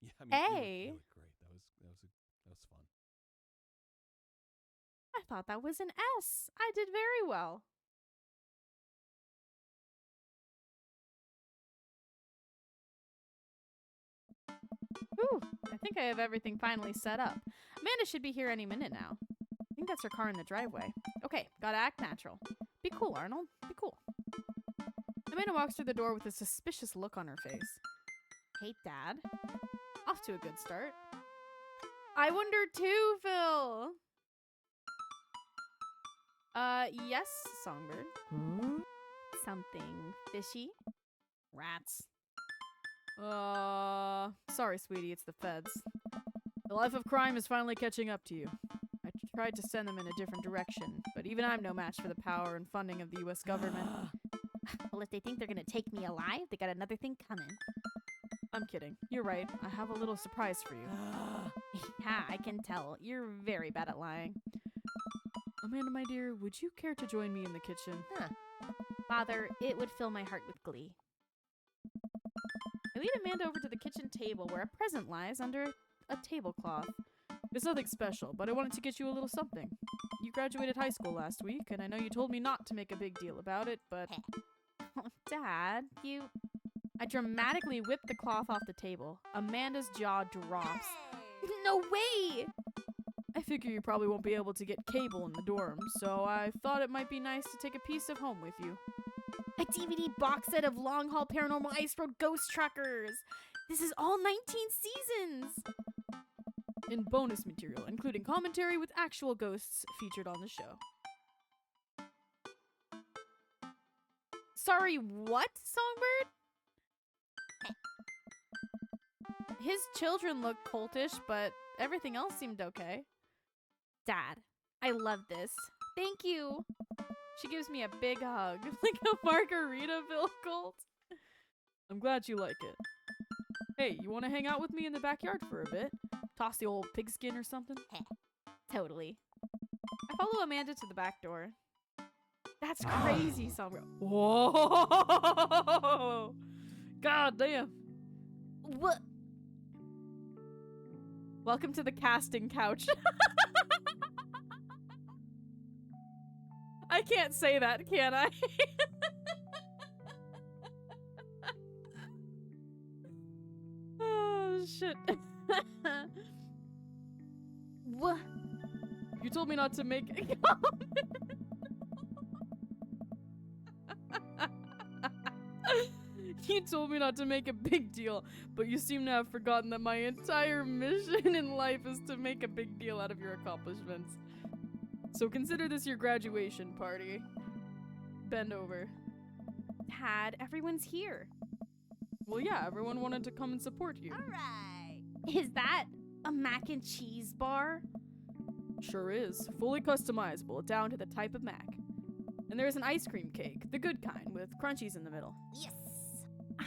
[SPEAKER 3] Yeah, I mean, you
[SPEAKER 1] A.
[SPEAKER 3] were really great. That was fun.
[SPEAKER 1] I thought that was an S. I did very well. Whew, I think I have everything finally set up. Amanda should be here any minute now. I think that's her car in the driveway. Okay, gotta act natural. Be cool, Arnold. Be cool. Amanda walks through the door with a suspicious look on her face. Hey, Dad. Off to a good start. I wonder too, Phil. Yes, Songbird.
[SPEAKER 4] Something fishy?
[SPEAKER 1] Rats. Sorry, sweetie, it's the feds. The life of crime is finally catching up to you. I tried to send them in a different direction, but even I'm no match for the power and funding of the U.S. government.
[SPEAKER 4] Well, if they think they're gonna take me alive, they got another thing coming.
[SPEAKER 1] I'm kidding. You're right. I have a little surprise for you.
[SPEAKER 4] Yeah, I can tell. You're very bad at lying.
[SPEAKER 1] Amanda, my dear, would you care to join me in the kitchen?
[SPEAKER 4] Father, it would fill my heart with glee.
[SPEAKER 1] I lead Amanda over to the kitchen table where a present lies under a tablecloth. It's nothing special, but I wanted to get you a little something. You graduated high school last week, and I know you told me not to make a big deal about it, but...
[SPEAKER 4] Oh, Dad, you...
[SPEAKER 1] I dramatically whip the cloth off the table. Amanda's jaw drops.
[SPEAKER 4] No way!
[SPEAKER 1] I figure you probably won't be able to get cable in the dorm, so I thought it might be nice to take a piece of home with you.
[SPEAKER 4] A DVD box set of Long Haul Paranormal Ice Road Ghost Truckers! This is all 19 seasons!
[SPEAKER 1] In bonus material, including commentary with actual ghosts featured on the show. Sorry, what, Songbird? His children look cultish, but everything else seemed okay.
[SPEAKER 4] Dad, I love this. Thank you.
[SPEAKER 1] She gives me a big hug, like a Margaritaville cult. I'm glad you like it. Hey, you want to hang out with me in the backyard for a bit? Toss the old pigskin or something?
[SPEAKER 4] Totally.
[SPEAKER 1] I follow Amanda to the back door. That's
[SPEAKER 4] Ah.
[SPEAKER 1] crazy, Songbird. Whoa! God damn.
[SPEAKER 4] What?
[SPEAKER 1] Welcome to the casting couch. I can't say that, can I? Oh, shit.
[SPEAKER 4] What?
[SPEAKER 1] You told me not to make a comment. You told me not to make a big deal, but you seem to have forgotten that my entire mission in life is to make a big deal out of your accomplishments. So consider this your graduation party. Bend over.
[SPEAKER 4] Dad, everyone's here.
[SPEAKER 1] Well, yeah, everyone wanted to come and support you.
[SPEAKER 4] Alright. Is that a mac and cheese bar?
[SPEAKER 1] Sure is. Fully customizable, down to the type of mac. And there's an ice cream cake, the good kind, with crunchies in the middle.
[SPEAKER 4] Yes.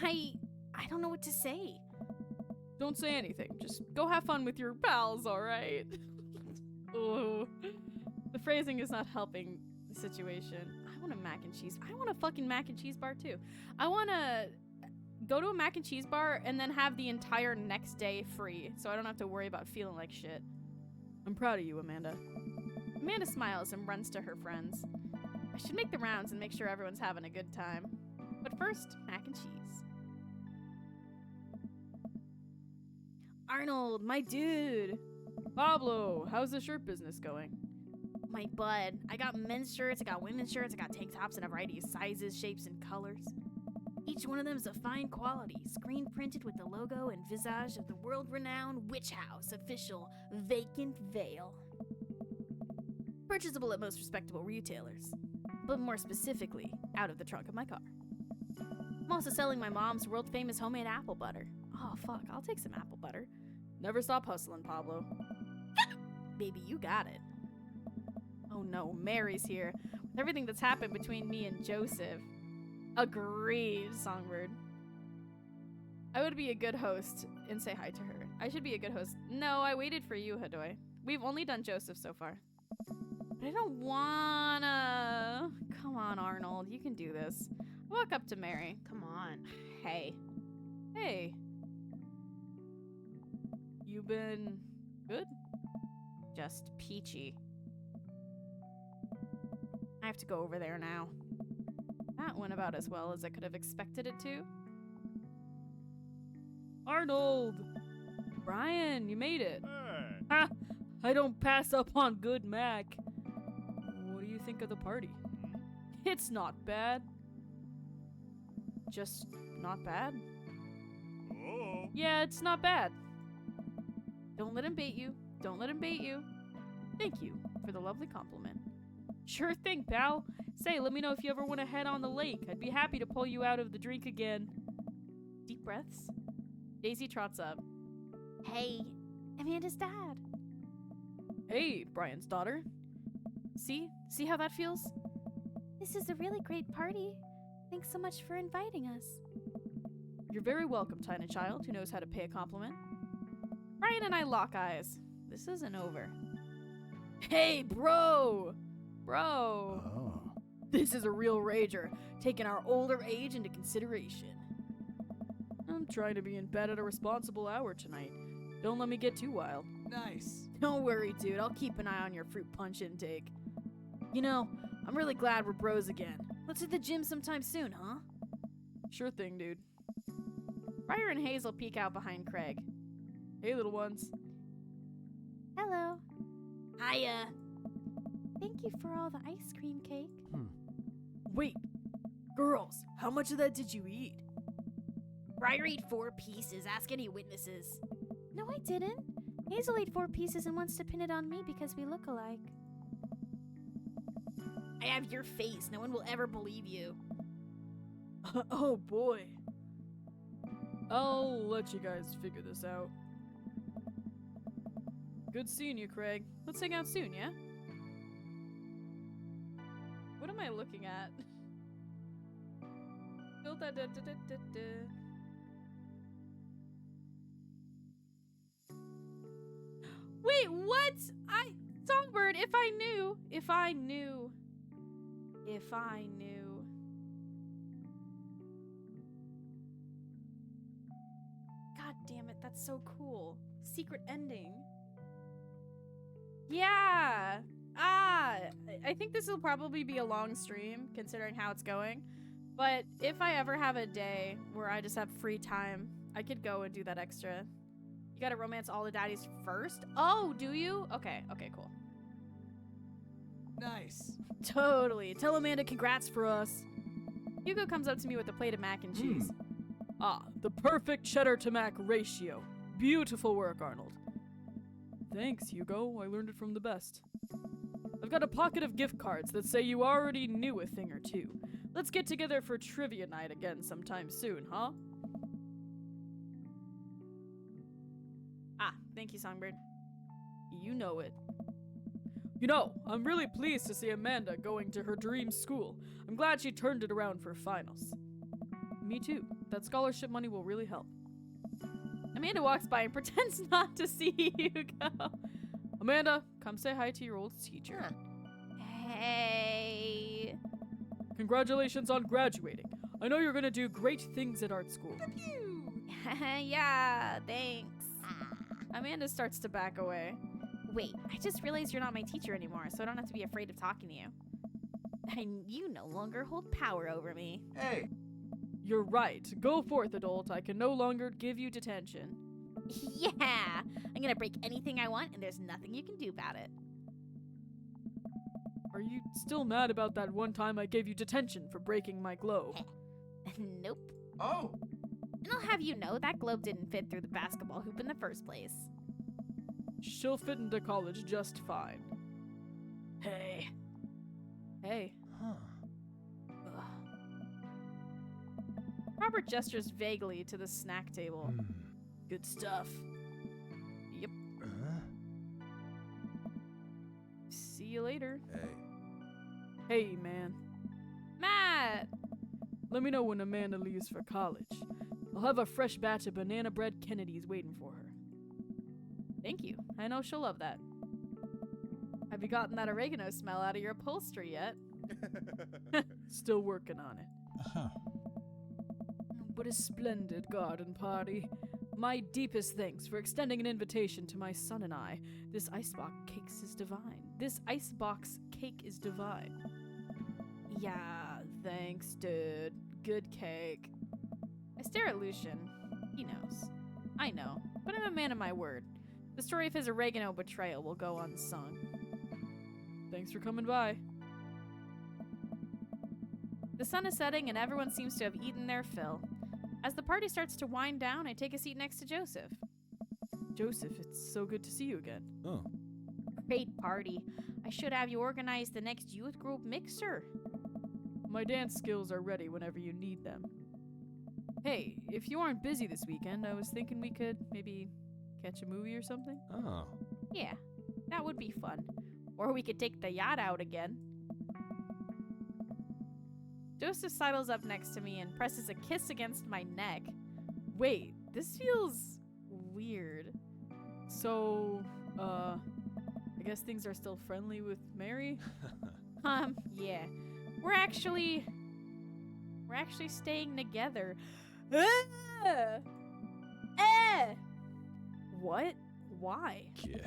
[SPEAKER 4] I don't know what to say.
[SPEAKER 1] Don't say anything. Just go have fun with your pals, alright? Oh, the phrasing is not helping the situation. I want a mac and cheese. I want a fucking mac and cheese bar too. I want to go to a mac and cheese bar and then have the entire next day free, so I don't have to worry about feeling like shit. I'm proud of you, Amanda. Amanda smiles and runs to her friends. I should make the rounds and make sure everyone's having a good time. But first, mac and cheese. Arnold, my dude. Pablo, how's the shirt business going?
[SPEAKER 4] My bud. I got men's shirts, I got women's shirts, I got tank tops in a variety of sizes, shapes, and colors. Each one of them is a fine quality, screen printed with the logo and visage of the world-renowned Witch House official Vacant Veil. Purchasable at most respectable retailers, but more specifically, out of the trunk of my car. I'm also selling my mom's world-famous homemade apple butter. Oh, fuck, I'll take some apple butter.
[SPEAKER 1] Never stop hustling, Pablo.
[SPEAKER 4] Baby, you got it.
[SPEAKER 1] Oh no, Mary's here. With everything that's happened between me and Joseph. Agreed, Songbird. I would be a good host and say hi to her. I should be a good host. No, I waited for you, Hadoy. We've only done Joseph so far. But I don't wanna. Come on, Arnold. You can do this. I walk up to Mary.
[SPEAKER 4] Come on.
[SPEAKER 1] Hey. Hey. You been good?
[SPEAKER 4] Just peachy.
[SPEAKER 1] I have to go over there now. That went about as well as I could have expected it to. Arnold! Brian, you made it.
[SPEAKER 3] Hey.
[SPEAKER 1] Ha! I don't pass up on good Mac. What do you think of the party? It's not bad. Just not bad?
[SPEAKER 3] Oh.
[SPEAKER 1] Yeah, it's not bad. Don't let him bait you. Don't let him bait you. Thank you for the lovely compliment. Sure thing, pal. Say, let me know if you ever want to head on the lake. I'd be happy to pull you out of the drink again. Deep breaths. Daisy trots up.
[SPEAKER 4] Hey, Amanda's dad.
[SPEAKER 1] Hey, Brian's daughter. See how that feels?
[SPEAKER 4] This is a really great party. Thanks so much for inviting us.
[SPEAKER 1] You're very welcome, tiny child who knows how to pay a compliment. Brian and I lock eyes. This isn't over. Hey, bro! Bro!
[SPEAKER 3] Oh.
[SPEAKER 1] This is a real rager, taking our older age into consideration. I'm trying to be in bed at a responsible hour tonight. Don't let me get too wild.
[SPEAKER 2] Nice.
[SPEAKER 1] Don't worry, dude. I'll keep an eye on your fruit punch intake. You know, I'm really glad we're bros again.
[SPEAKER 4] Let's hit the gym sometime soon, huh?
[SPEAKER 1] Sure thing, dude. Briar and Hazel peek out behind Craig. Hey, little ones.
[SPEAKER 4] Hello.
[SPEAKER 1] Hiya.
[SPEAKER 4] Thank you for all the ice cream cake.
[SPEAKER 1] Wait. Girls, how much of that did you eat?
[SPEAKER 4] Briar ate 4 pieces. Ask any witnesses. No, I didn't. Hazel ate 4 pieces and wants to pin it on me because we look alike. I have your face. No one will ever believe you.
[SPEAKER 1] Oh, boy. I'll let you guys figure this out. Good seeing you, Craig. Let's hang out soon, yeah? What am I looking at? Wait, what? Songbird, if I knew. God damn it, that's so cool. Secret ending. Yeah. I think this will probably be a long stream, considering how it's going. But if I ever have a day where I just have free time, I could go and do that extra. You gotta romance all the daddies first? Oh, do you? Okay, cool.
[SPEAKER 2] Nice.
[SPEAKER 1] Totally. Tell Amanda congrats for us. Hugo comes up to me with a plate of mac and cheese. The perfect cheddar to mac ratio. Beautiful work, Arnold. Thanks, Hugo. I learned it from the best. I've got a pocket of gift cards that say you already knew a thing or two. Let's get together for trivia night again sometime soon, huh? Thank you, Songbird. You know it. You know, I'm really pleased to see Amanda going to her dream school. I'm glad she turned it around for finals. Me too. That scholarship money will really help. Amanda walks by and pretends not to see Hugo. Amanda, come say hi to your old teacher.
[SPEAKER 4] Hey.
[SPEAKER 1] Congratulations on graduating. I know you're gonna do great things at art school.
[SPEAKER 4] Yeah, thanks.
[SPEAKER 1] Amanda starts to back away.
[SPEAKER 4] Wait, I just realized you're not my teacher anymore, so I don't have to be afraid of talking to you. And you no longer hold power over me.
[SPEAKER 2] Hey.
[SPEAKER 1] You're right. Go forth, adult. I can no longer give you detention.
[SPEAKER 4] Yeah, I'm gonna break anything I want, and there's nothing you can do about it.
[SPEAKER 1] Are you still mad about that one time I gave you detention for breaking my globe?
[SPEAKER 4] Nope.
[SPEAKER 2] Oh.
[SPEAKER 4] And I'll have you know that globe didn't fit through the basketball hoop in the first place.
[SPEAKER 1] She'll fit into college just fine. Hey. Ugh. Robert gestures vaguely to the snack table. Good stuff. Yep. See you later. Hey, man. Matt! Let me know when Amanda leaves for college. I'll have a fresh batch of banana bread Kennedys waiting for her. Thank you. I know she'll love that. Have you gotten that oregano smell out of your upholstery yet? Still working on it. What a splendid garden party. My deepest thanks for extending an invitation to my son and I. This icebox cake is divine. Yeah, thanks, dude. Good cake. I stare at Lucian. He knows. I know, but I'm a man of my word. The story of his oregano betrayal will go unsung. Thanks for coming by. The sun is setting and everyone seems to have eaten their fill. As the party starts to wind down, I take a seat next to Joseph. Joseph, it's so good to see you again.
[SPEAKER 3] Oh.
[SPEAKER 4] Great party. I should have you organize the next youth group mixer.
[SPEAKER 1] My dance skills are ready whenever you need them. Hey, if you aren't busy this weekend, I was thinking we could maybe Catch a movie or something?
[SPEAKER 5] Oh.
[SPEAKER 1] Yeah, that would be fun. Or we could take the yacht out again. Joseph sidles up next to me and presses a kiss against my neck. Wait, this feels weird. So, I guess things are still friendly with Mary? Yeah. We're actually staying together. What? Why?
[SPEAKER 5] Yeah.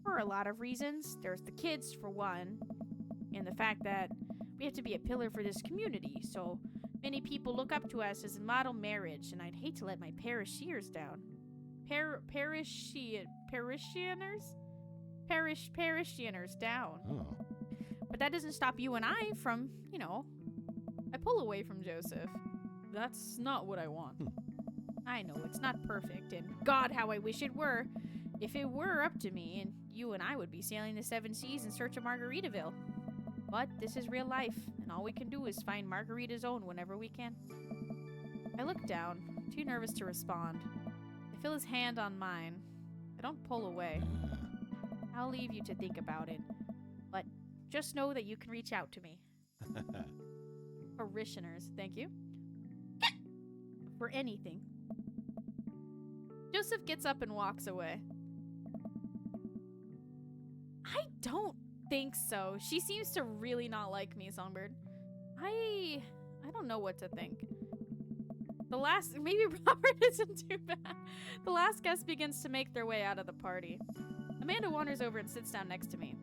[SPEAKER 4] For a lot of reasons. There's the kids, for one, and the fact that we have to be a pillar for this community, so many people look up to us as a model marriage, and I'd hate to let my parishioners down. Parishioners down.
[SPEAKER 5] Oh.
[SPEAKER 4] But that doesn't stop you and I from,
[SPEAKER 1] I pull away from Joseph. That's not what I want.
[SPEAKER 4] I know it's not perfect, and God, how I wish it were. If it were up to me, and you and I would be sailing the 7 seas in search of Margaritaville. But this is real life, and all we can do is find Margarita's own whenever we can.
[SPEAKER 1] I look down, too nervous to respond. I feel his hand on mine. I don't pull away.
[SPEAKER 4] I'll leave you to think about it, but just know that you can reach out to me.
[SPEAKER 1] Parishioners, thank you.
[SPEAKER 4] For anything.
[SPEAKER 1] Joseph gets up and walks away. I don't think so. She seems to really not like me, Songbird. I don't know what to think. Maybe Robert isn't too bad. The last guest begins to make their way out of the party. Amanda wanders over and sits down next to me.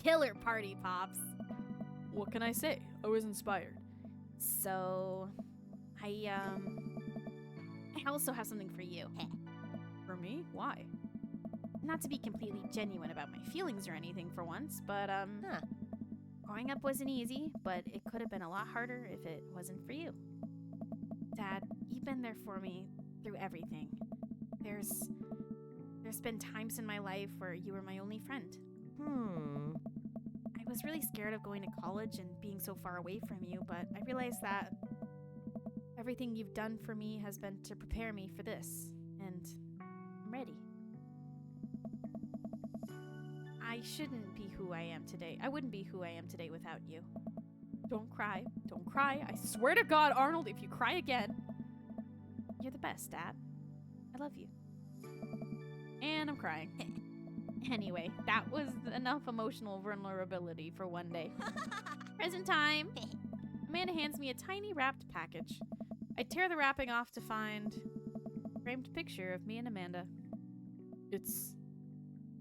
[SPEAKER 4] Killer party, Pops.
[SPEAKER 1] What can I say? I was inspired.
[SPEAKER 4] So, I also have something for you.
[SPEAKER 1] For me? Why?
[SPEAKER 4] Not to be completely genuine about my feelings or anything for once, but, growing up wasn't easy, but it could have been a lot harder if it wasn't for you. Dad, you've been there for me through everything. There's been times in my life where you were my only friend. I was really scared of going to college and being so far away from you, but I realized that everything you've done for me has been to prepare me for this, and I'm ready. I shouldn't be who I am today. I wouldn't be who I am today without you.
[SPEAKER 1] Don't cry. Don't cry. I swear to God, Arnold, if you cry again.
[SPEAKER 4] You're the best, Dad. I love you.
[SPEAKER 1] And I'm crying.
[SPEAKER 4] Anyway, that was enough emotional vulnerability for one day. Present time.
[SPEAKER 1] Amanda hands me a tiny wrapped package. I tear the wrapping off to find a framed picture of me and Amanda. It's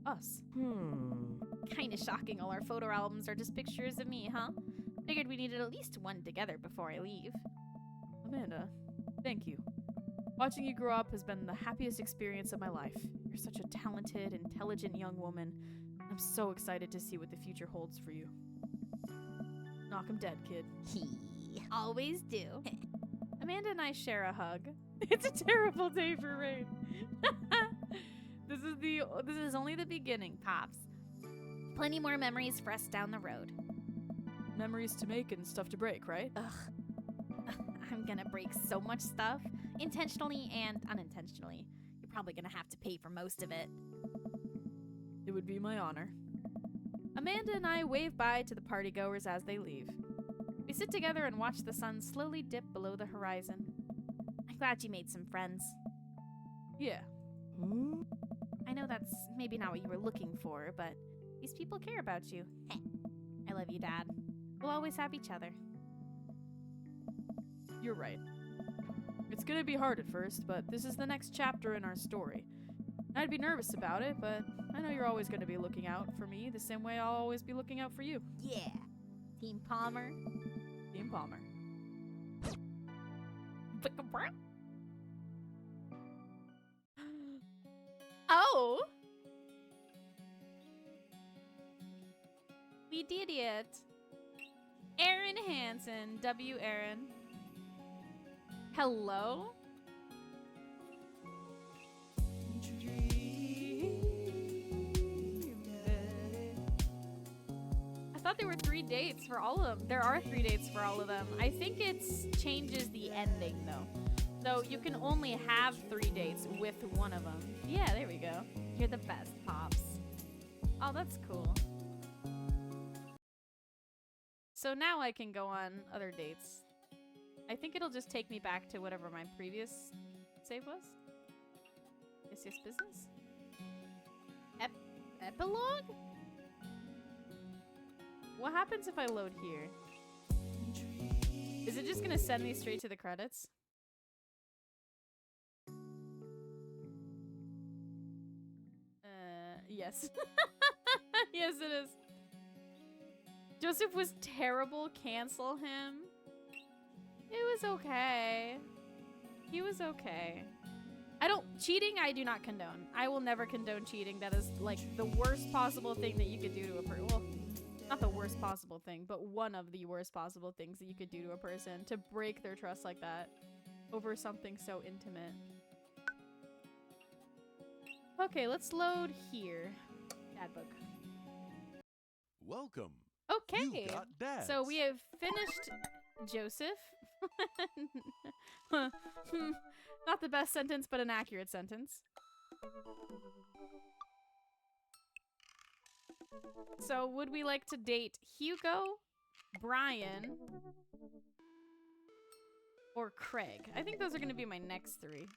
[SPEAKER 1] us.
[SPEAKER 4] Kinda shocking all our photo albums are just pictures of me, huh? Figured we needed at least one together before I leave.
[SPEAKER 1] Amanda, thank you. Watching you grow up has been the happiest experience of my life. You're such a talented, intelligent young woman. I'm so excited to see what the future holds for you. Knock 'em dead, kid.
[SPEAKER 4] Always do.
[SPEAKER 1] Amanda and I share a hug. It's a terrible day for rain. This is only the beginning,
[SPEAKER 4] Pops. Plenty more memories for us down the road.
[SPEAKER 1] Memories to make and stuff to break, right?
[SPEAKER 4] Ugh. I'm gonna break so much stuff, intentionally and unintentionally. You're probably gonna have to pay for most of it.
[SPEAKER 1] It would be my honor. Amanda and I wave bye to the partygoers as they leave. We sit together and watch the sun slowly dip below the horizon.
[SPEAKER 4] I'm glad you made some friends.
[SPEAKER 1] Yeah.
[SPEAKER 4] I know that's maybe not what you were looking for, but these people care about you. I love you, Dad. We'll always have each other.
[SPEAKER 1] You're right. It's gonna be hard at first, but this is the next chapter in our story. I'd be nervous about it, but I know you're always gonna be looking out for me the same way I'll always be looking out for you.
[SPEAKER 4] Yeah. Team Palmer.
[SPEAKER 1] Team Palmer.
[SPEAKER 4] Oh! We did it.
[SPEAKER 1] Aaron Hansen, W. Aaron. Hello? I thought there were 3 dates for all of them. There are 3 dates for all of them. I think it changes the ending, though. So you can only have 3 dates with one of them. Yeah, there we go. You're the best, Pops. Oh, that's cool. So now I can go on other dates. I think it'll just take me back to whatever my previous save was. Yes, business? Epilogue? What happens if I load here? Is it just gonna send me straight to the credits? Yes. Yes, it is. Joseph was terrible. Cancel him. It was okay. He was okay. Cheating I do not condone. I will never condone cheating. That is like the worst possible thing that you could do to a person. Well, not the worst possible thing, but one of the worst possible things that you could do to a person, to break their trust like that over something so intimate. Okay, let's load here. Dad book.
[SPEAKER 3] Welcome.
[SPEAKER 1] Okay.
[SPEAKER 3] You got dads.
[SPEAKER 1] So we have finished Joseph. Not the best sentence, but an accurate sentence. So would we like to date Hugo, Brian, or Craig? I think those are going to be my next 3.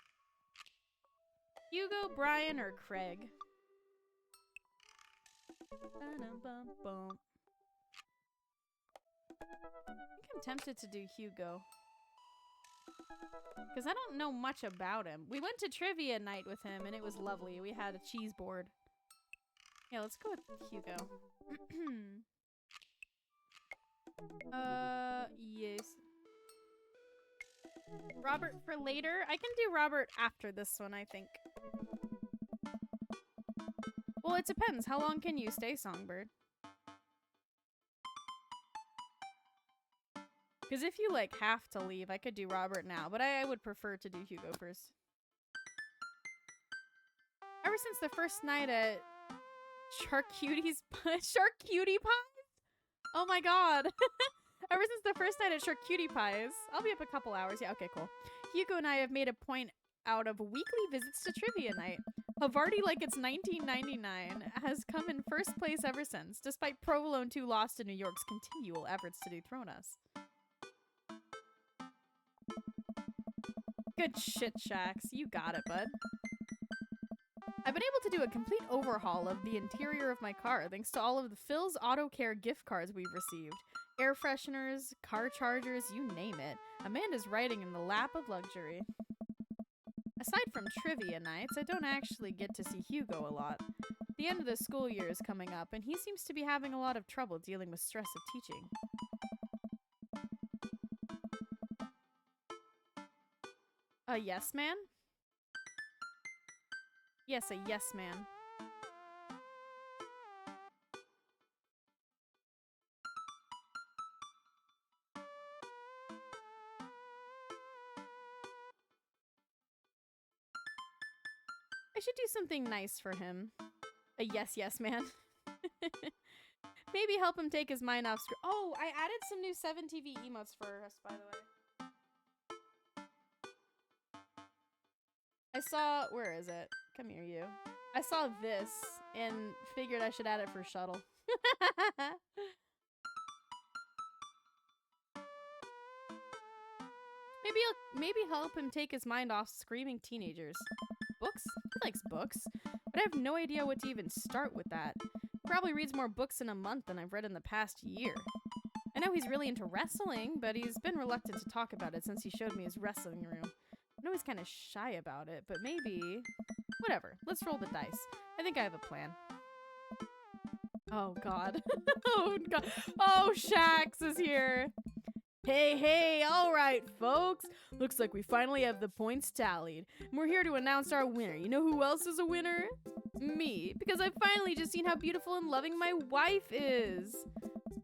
[SPEAKER 1] Hugo, Brian, or Craig? I think I'm tempted to do Hugo. Because I don't know much about him. We went to trivia night with him and it was lovely. We had a cheese board. Yeah, let's go with Hugo. Yes. Robert for later? I can do Robert after this one, I think. Well, it depends. How long can you stay, Songbird? Because if you, like, have to leave, I could do Robert now. But I would prefer to do Hugo first. Ever since the first night at Charcutie Pies? Oh my god. Ever since the first night at Charcutie Pies. I'll be up a couple hours. Yeah, okay, cool. Hugo and I have made a point out of weekly visits to trivia night. Havarti like it's 1999 has come in first place ever since, despite Provolone 2 lost to New York's continual efforts to dethrone us. Good shit, Shax. You got it, bud. I've been able to do a complete overhaul of the interior of my car thanks to all of the Phil's Auto Care gift cards we've received. Air fresheners, car chargers, you name it. Amanda's riding in the lap of luxury. Aside from trivia nights, I don't actually get to see Hugo a lot. The end of the school year is coming up, and he seems to be having a lot of trouble dealing with stress of teaching. A yes man? Yes, a yes man. I should do something nice for him. A yes man. Maybe help him take his mind off screen. Oh, I added some new 7TV emotes for us, by the way. I saw, where is it? Come here, you. I saw this and figured I should add it for Shuttle. Maybe help him take his mind off screaming teenagers. Books? He likes books, but I have no idea what to even start with that. Probably reads more books in a month than I've read in the past year. I know he's really into wrestling, but he's been reluctant to talk about it since he showed me his wrestling room. I know he's kind of shy about it, but maybe... Whatever, let's roll the dice. I think I have a plan. Oh god. Oh god. Oh, Shax is here. Hey, alright, folks. Looks like we finally have the points tallied. And we're here to announce our winner. You know who else is a winner? Me. Because I've finally just seen how beautiful and loving my wife is.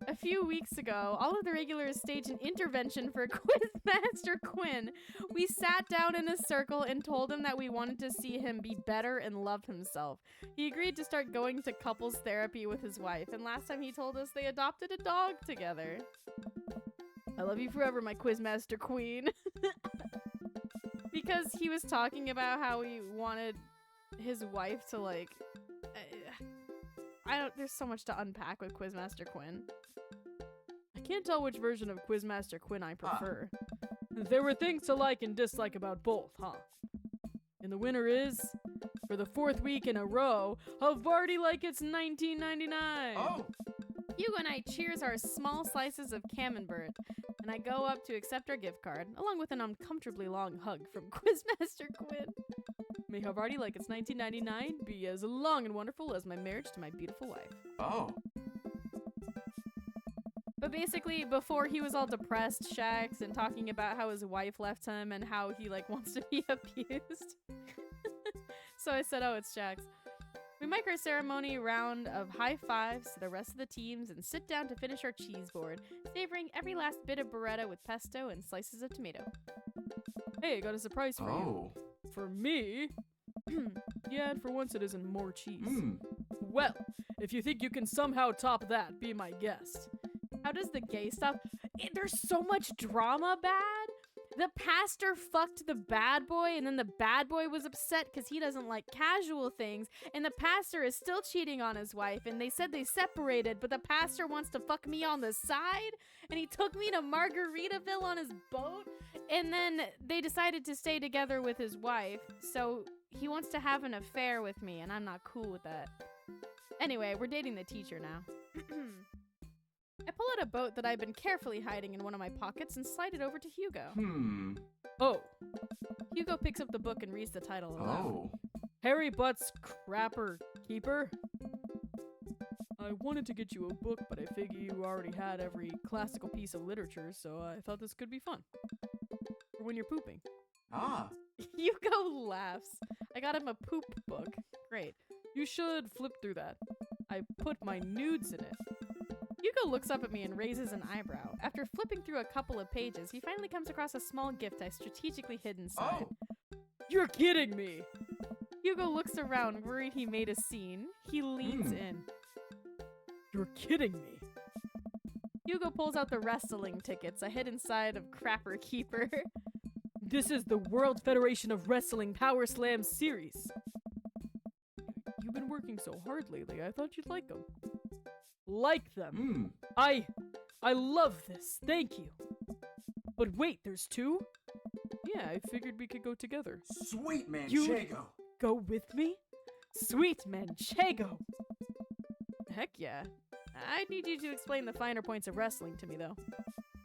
[SPEAKER 1] A few weeks ago, all of the regulars staged an intervention for Quizmaster Quinn. We sat down in a circle and told him that we wanted to see him be better and love himself. He agreed to start going to couples therapy with his wife, and last time he told us they adopted a dog together. I love you forever, my Quizmaster Queen. Because he was talking about how he wanted his wife to, like... there's so much to unpack with Quizmaster Quinn. I can't tell which version of Quizmaster Quinn I prefer. There were things to like and dislike about both, huh? And the winner is, for the 4th week in a row, Havarti like it's 1999.
[SPEAKER 2] Oh.
[SPEAKER 1] Hugo and I cheers our small slices of camembert, and I go up to accept our gift card, along with an uncomfortably long hug from Quizmaster Quinn. May Havarti like it's 1999 be as long and wonderful as my marriage to my beautiful wife.
[SPEAKER 2] Oh.
[SPEAKER 1] But basically, before he was all depressed, Shax, and talking about how his wife left him and how he, like, wants to be abused. So I said, oh, it's Shax. We make our ceremony round of high fives to the rest of the teams and sit down to finish our cheese board, savoring every last bit of burrata with pesto and slices of tomato. Hey, I got a surprise for you. For me? Yeah, and for once it isn't more cheese. Well, if you think you can somehow top that, be my guest. How does the gay stuff... There's so much drama, bad. The pastor fucked the bad boy, and then the bad boy was upset because he doesn't like casual things, and the pastor is still cheating on his wife, and they said they separated, but the pastor wants to fuck me on the side, and he took me to Margaritaville on his boat, and then they decided to stay together with his wife, so he wants to have an affair with me, and I'm not cool with that. Anyway, we're dating the teacher now. I pull out a boat that I've been carefully hiding in one of my pockets and slide it over to Hugo. Oh. Hugo picks up the book and reads the title aloud. Harry Butt's Crapper Keeper? I wanted to get you a book, but I figure you already had every classical piece of literature, so I thought this could be fun. For when you're pooping. Hugo laughs. I got him a poop book. Great. You should flip through that. I put my nudes in it. Hugo looks up at me and raises an eyebrow. After flipping through a couple of pages, he finally comes across a small gift I strategically hid inside. You're kidding me! Hugo looks around, worried he made a scene. He leans in. You're kidding me! Hugo pulls out the wrestling tickets I hid inside of Crapper Keeper. This is the World Federation of Wrestling Power Slam series. You've been working so hard lately, I thought you'd like them. Like them. I love this. Thank you. But wait, there's 2? Yeah, I figured we could go together.
[SPEAKER 2] Sweet Manchego.
[SPEAKER 1] You'd go with me? Sweet Manchego. Heck yeah. I need you to explain the finer points of wrestling to me, though.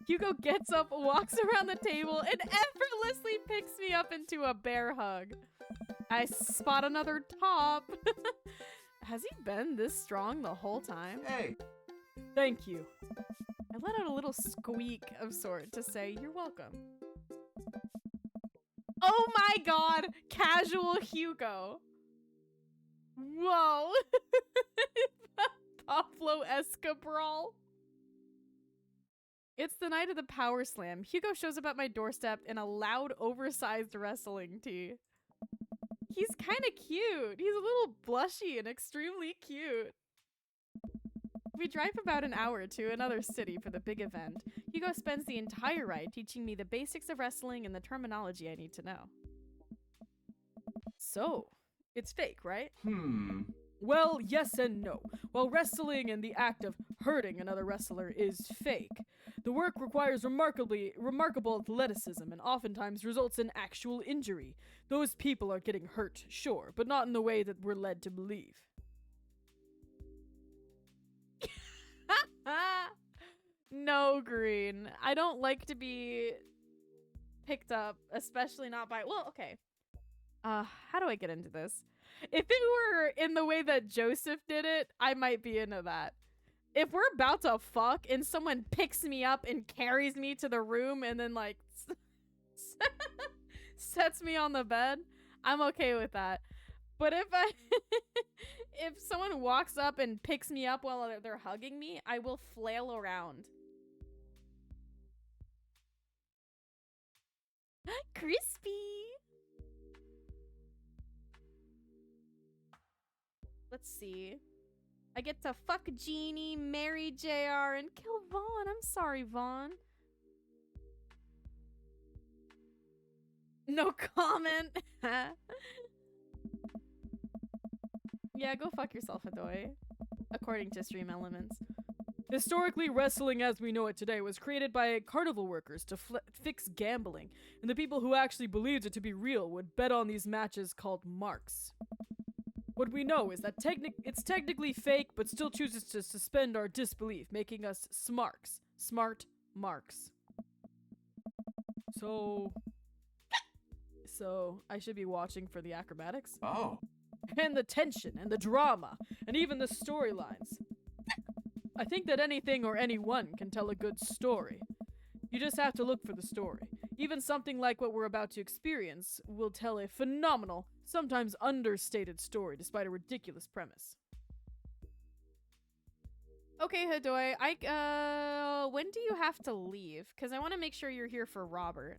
[SPEAKER 1] Hugo gets up, walks around the table, and effortlessly picks me up into a bear hug. I spot another top. Has he been this strong the whole time?
[SPEAKER 2] Hey!
[SPEAKER 1] Thank you. I let out a little squeak of sort to say, you're welcome. Oh my god! Casual Hugo. Whoa! Pablo Escobar. It's the night of the Power Slam. Hugo shows up at my doorstep in a loud, oversized wrestling tee. He's kind of cute. He's a little blushy and extremely cute. We drive about an hour to another city for the big event. Hugo spends the entire ride teaching me the basics of wrestling and the terminology I need to know. So, it's fake, right? Well, yes and no. While wrestling and the act of hurting another wrestler is fake, the work requires remarkable athleticism and oftentimes results in actual injury. Those people are getting hurt, sure, but not in the way that we're led to believe. No, Green. I don't like to be picked up, especially not by... Well, okay. How do I get into this? If it were in the way that Joseph did it, I might be into that. If we're about to fuck and someone picks me up and carries me to the room and then, like, sets me on the bed, I'm okay with that. But if someone walks up and picks me up while they're hugging me, I will flail around. Crispy! Let's see. I get to fuck Jeannie, marry JR, and kill Vaughn. I'm sorry, Vaughn. No comment. Yeah, go fuck yourself, Adoy. According to Stream Elements. Historically, wrestling as we know it today was created by carnival workers to fix gambling, and the people who actually believed it to be real would bet on these matches called marks. What we know is that it's technically fake, but still chooses to suspend our disbelief, making us smarks. Smart marks. So I should be watching for the acrobatics?
[SPEAKER 3] Oh.
[SPEAKER 1] And the tension, and the drama, and even the storylines. I think that anything or anyone can tell a good story. You just have to look for the story. Even something like what we're about to experience will tell a phenomenal, sometimes understated story despite a ridiculous premise. Okay, Hadoy, when do you have to leave? Because I want to make sure you're here for Robert.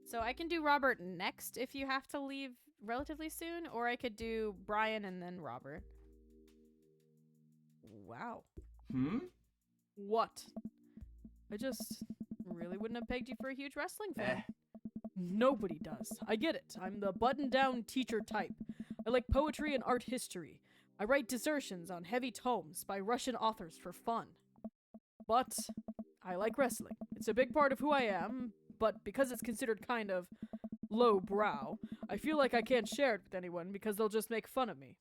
[SPEAKER 1] So I can do Robert next if you have to leave relatively soon, or I could do Brian and then Robert. Wow. What? I just really wouldn't have pegged you for a huge wrestling fan. Nobody does. I get it. I'm the button-down teacher type. I like poetry and art history. I write dissertations on heavy tomes by Russian authors for fun. But I like wrestling. It's a big part of who I am, but because it's considered kind of lowbrow, I feel like I can't share it with anyone because they'll just make fun of me.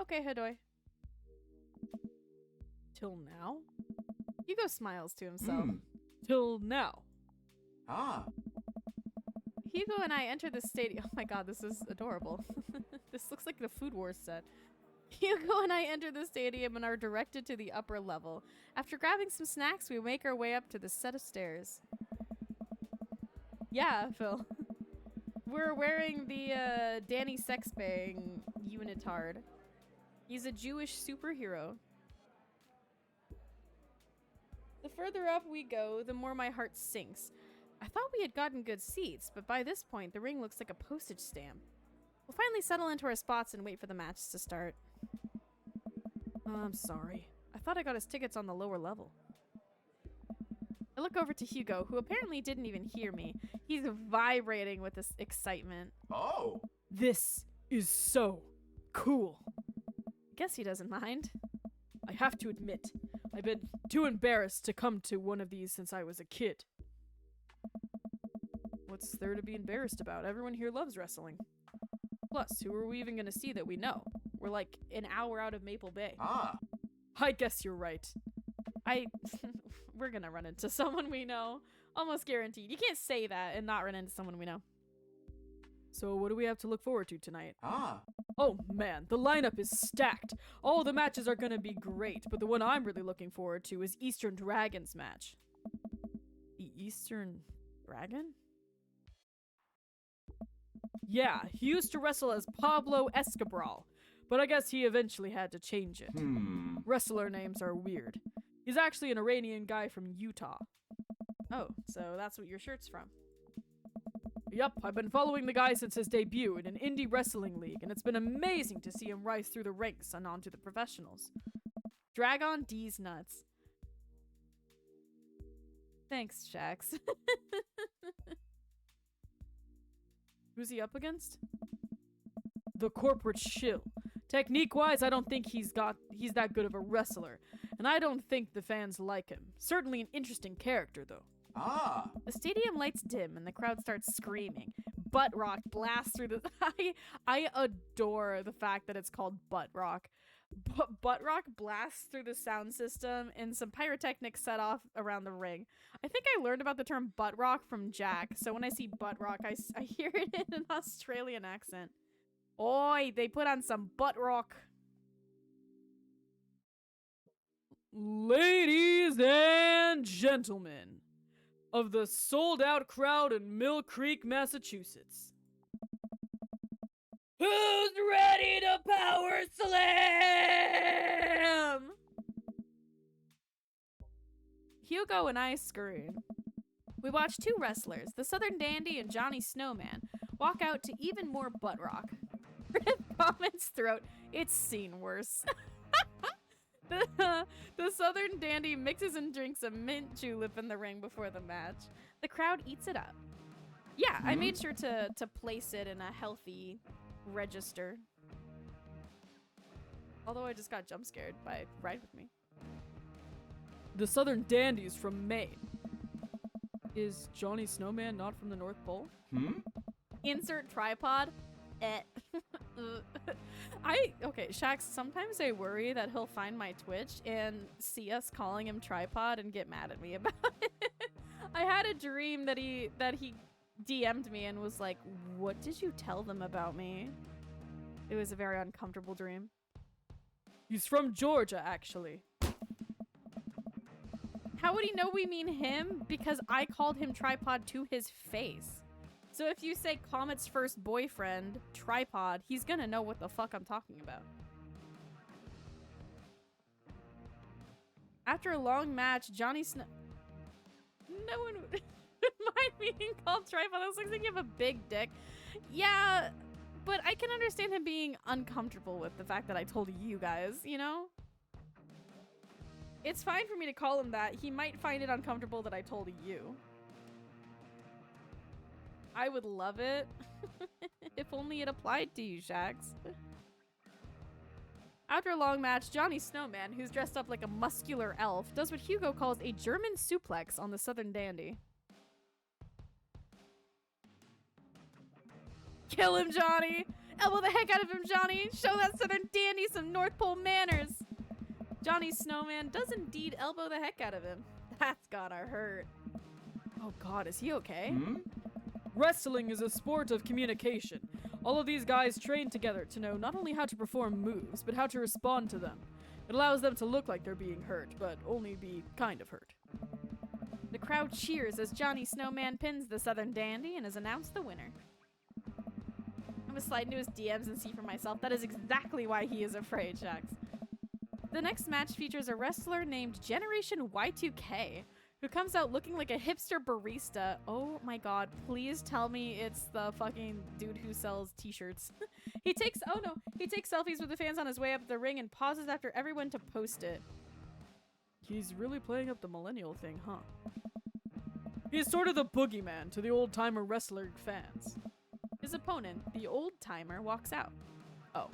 [SPEAKER 1] Okay, Hadoy. Till now? Hugo smiles to himself. Till now.
[SPEAKER 3] Ah.
[SPEAKER 1] Hugo and I enter the stadium. Oh my god, this is adorable. This looks like the Food Wars set. Hugo and I enter the stadium and are directed to the upper level. After grabbing some snacks, we make our way up to the set of stairs. Yeah, Phil. We're wearing the Danny Sexbang unitard. He's a Jewish superhero. The further up we go, the more my heart sinks. I thought we had gotten good seats, but by this point, the ring looks like a postage stamp. We'll finally settle into our spots and wait for the match to start. Oh, I'm sorry. I thought I got his tickets on the lower level. I look over to Hugo, who apparently didn't even hear me. He's vibrating with this excitement.
[SPEAKER 3] Oh.
[SPEAKER 1] This is so cool. Guess he doesn't mind. I have to admit, I've been too embarrassed to come to one of these since I was a kid. What's there to be embarrassed about? Everyone here loves wrestling. Plus, who are we even gonna see that we know? We're like an hour out of Maple Bay.
[SPEAKER 3] Ah.
[SPEAKER 1] I guess you're right. We're gonna run into someone we know. Almost guaranteed. You can't say that and not run into someone we know. So what do we have to look forward to tonight?
[SPEAKER 3] Ah.
[SPEAKER 1] Oh man, the lineup is stacked. All the matches are gonna be great, but the one I'm really looking forward to is Eastern Dragon's match. The Eastern Dragon? Yeah, he used to wrestle as Pablo Escobar, but I guess he eventually had to change it. Wrestler names are weird. He's actually an Iranian guy from Utah. Oh, so that's what your shirt's from. Yup, I've been following the guy since his debut in an indie wrestling league, and it's been amazing to see him rise through the ranks and onto the professionals. Drag on D's nuts. Thanks, Shax. Who's he up against? The corporate shill. Technique-wise, I don't think he's that good of a wrestler, and I don't think the fans like him. Certainly an interesting character, though.
[SPEAKER 3] Ah.
[SPEAKER 1] The stadium lights dim and the crowd starts screaming. Butt rock blasts through the... I adore the fact that it's called butt rock. Butt rock blasts through the sound system and some pyrotechnics set off around the ring. I think I learned about the term butt rock from Jack, so when I see butt rock, I hear it in an Australian accent. Oi, they put on some butt rock. Ladies and gentlemen of the sold-out crowd in Mill Creek, Massachusetts. Who's ready to power slam? Hugo and I scream. We watch two wrestlers, the Southern Dandy and Johnny Snowman, walk out to even more butt rock. Griff comments throughout, it's seen worse. The Southern Dandy mixes and drinks a mint julep in the ring before the match. The crowd eats it up. Yeah, I made sure to place it in a healthy register. Although I just got jump scared by Ride With Me. The Southern Dandy's from Maine. Is Johnny Snowman not from the North Pole? Insert tripod. Okay, Shax, sometimes I worry that he'll find my Twitch and see us calling him tripod and get mad at me about it. I had a dream that he DM'd me and was like, "What did you tell them about me?" It was a very uncomfortable dream. He's from Georgia, actually. How would he know we mean him? Because I called him tripod to his face. So if you say Comet's first boyfriend, tripod, he's gonna know what the fuck I'm talking about. After a long match, Johnny Snow... No one would mind being called tripod. I was like, thinking of a big dick. Yeah, but I can understand him being uncomfortable with the fact that I told you guys, you know? It's fine for me to call him that. He might find it uncomfortable that I told you. I would love it. If only it applied to you, Shax. After a long match, Johnny Snowman, who's dressed up like a muscular elf, does what Hugo calls a German suplex on the Southern Dandy. Kill him, Johnny! Elbow the heck out of him, Johnny! Show that Southern Dandy some North Pole manners! Johnny Snowman does indeed elbow the heck out of him. That's gotta hurt. Oh god, is he okay? Wrestling is a sport of communication. All of these guys train together to know not only how to perform moves, but how to respond to them. It allows them to look like they're being hurt, but only be kind of hurt. The crowd cheers as Johnny Snowman pins the Southern Dandy and is announced the winner. I'm gonna slide into his DMs and see for myself. That is exactly why he is afraid, Shax. The next match features a wrestler named Generation Y2K, who comes out looking like a hipster barista. Oh my god, please tell me it's the fucking dude who sells t-shirts. He takes selfies with the fans on his way up the ring and pauses after everyone to post it. He's really playing up the millennial thing, huh? He's sort of the boogeyman to the old-timer wrestler fans. His opponent, the old-timer, walks out. Oh.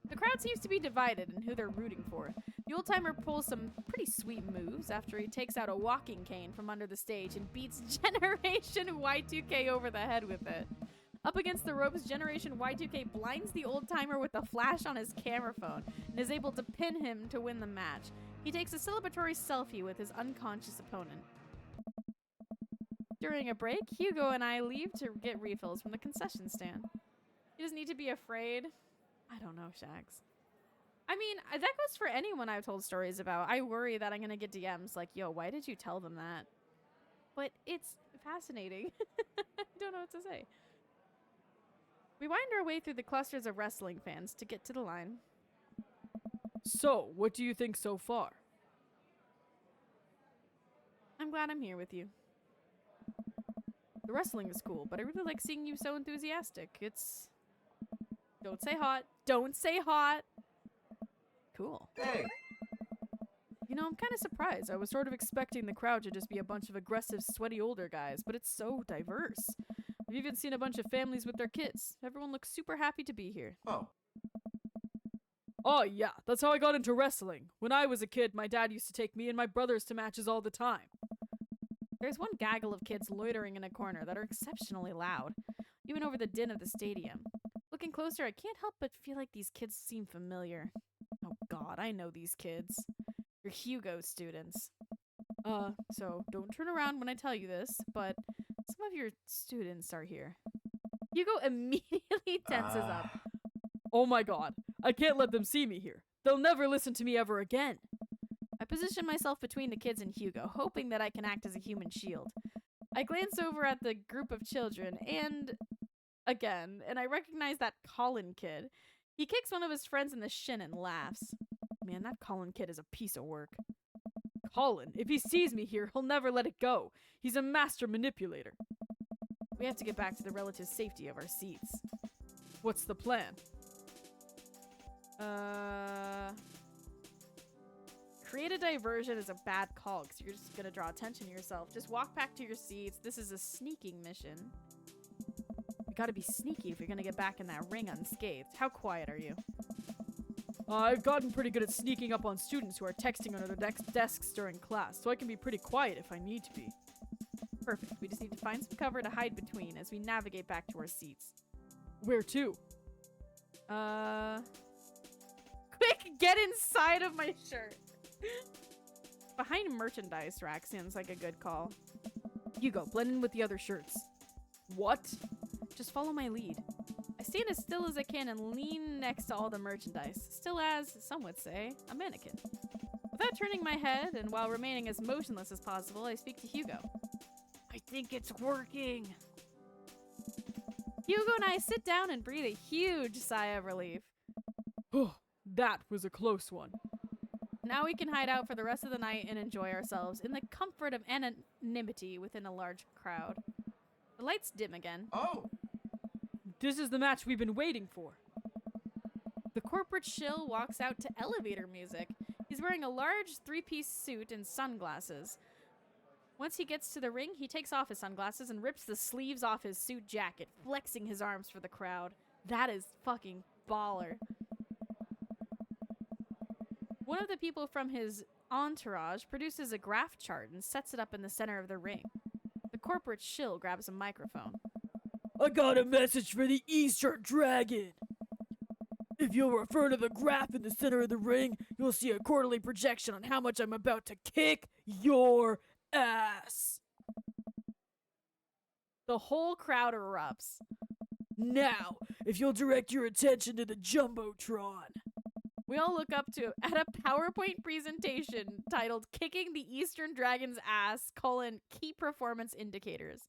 [SPEAKER 1] The crowd seems to be divided in who they're rooting for. The old-timer pulls some pretty sweet moves after he takes out a walking cane from under the stage and beats Generation Y2K over the head with it. Up against the ropes, Generation Y2K blinds the old-timer with a flash on his camera phone and is able to pin him to win the match. He takes a celebratory selfie with his unconscious opponent. During a break, Hugo and I leave to get refills from the concession stand. He doesn't need to be afraid. I don't know, Shax. I mean, that goes for anyone I've told stories about. I worry that I'm going to get DMs like, yo, why did you tell them that? But it's fascinating. I don't know what to say. We wind our way through the clusters of wrestling fans to get to the line. So, what do you think so far? I'm glad I'm here with you. The wrestling is cool, but I really like seeing you so enthusiastic. It's... Don't say hot. Don't say hot. Cool.
[SPEAKER 3] Hey!
[SPEAKER 1] You know, I'm kind of surprised. I was sort of expecting the crowd to just be a bunch of aggressive, sweaty older guys, but it's so diverse. I've even seen a bunch of families with their kids. Everyone looks super happy to be here.
[SPEAKER 3] Oh.
[SPEAKER 1] Oh yeah, that's how I got into wrestling. When I was a kid, my dad used to take me and my brothers to matches all the time. There's one gaggle of kids loitering in a corner that are exceptionally loud, even over the din of the stadium. Looking closer, I can't help but feel like these kids seem familiar. Oh god, I know these kids. They're Hugo students. So don't turn around when I tell you this, but some of your students are here. Hugo immediately tenses up. Oh my god, I can't let them see me here. They'll never listen to me ever again. I position myself between the kids and Hugo, hoping that I can act as a human shield. I glance over at the group of children, and I recognize that Colin kid. He kicks one of his friends in the shin and laughs. Man, that Colin kid is a piece of work. Colin, if he sees me here, he'll never let it go. He's a master manipulator. We have to get back to the relative safety of our seats. What's the plan? create a diversion is a bad call because you're just gonna draw attention to yourself. Just walk back to your seats. This is a sneaking mission. You gotta be sneaky if you're gonna get back in that ring unscathed. How quiet are you? I've gotten pretty good at sneaking up on students who are texting under their desks during class, so I can be pretty quiet if I need to be. Perfect. We just need to find some cover to hide between as we navigate back to our seats. Where to? Quick, get inside of my shirt. Behind merchandise rack seems like a good call. Hugo, blend in with the other shirts. What? Just follow my lead. I stand as still as I can and lean next to all the merchandise, still as, some would say, a mannequin. Without turning my head, and while remaining as motionless as possible, I speak to Hugo. I think it's working. Hugo and I sit down and breathe a huge sigh of relief. Oh, that was a close one. Now we can hide out for the rest of the night and enjoy ourselves in the comfort of anonymity within a large crowd. The lights dim again.
[SPEAKER 3] Oh!
[SPEAKER 1] This is the match we've been waiting for. The corporate shill walks out to elevator music. He's wearing a large three-piece suit and sunglasses. Once he gets to the ring, he takes off his sunglasses and rips the sleeves off his suit jacket, flexing his arms for the crowd. That is fucking baller. One of the people from his entourage produces a graph chart and sets it up in the center of the ring. The corporate shill grabs a microphone. I got a message for the Eastern Dragon. If you'll refer to the graph in the center of the ring, you'll see a quarterly projection on how much I'm about to kick your ass. The whole crowd erupts. Now, if you'll direct your attention to the Jumbotron. We all look up at a PowerPoint presentation titled Kicking the Eastern Dragon's Ass, Key Performance Indicators.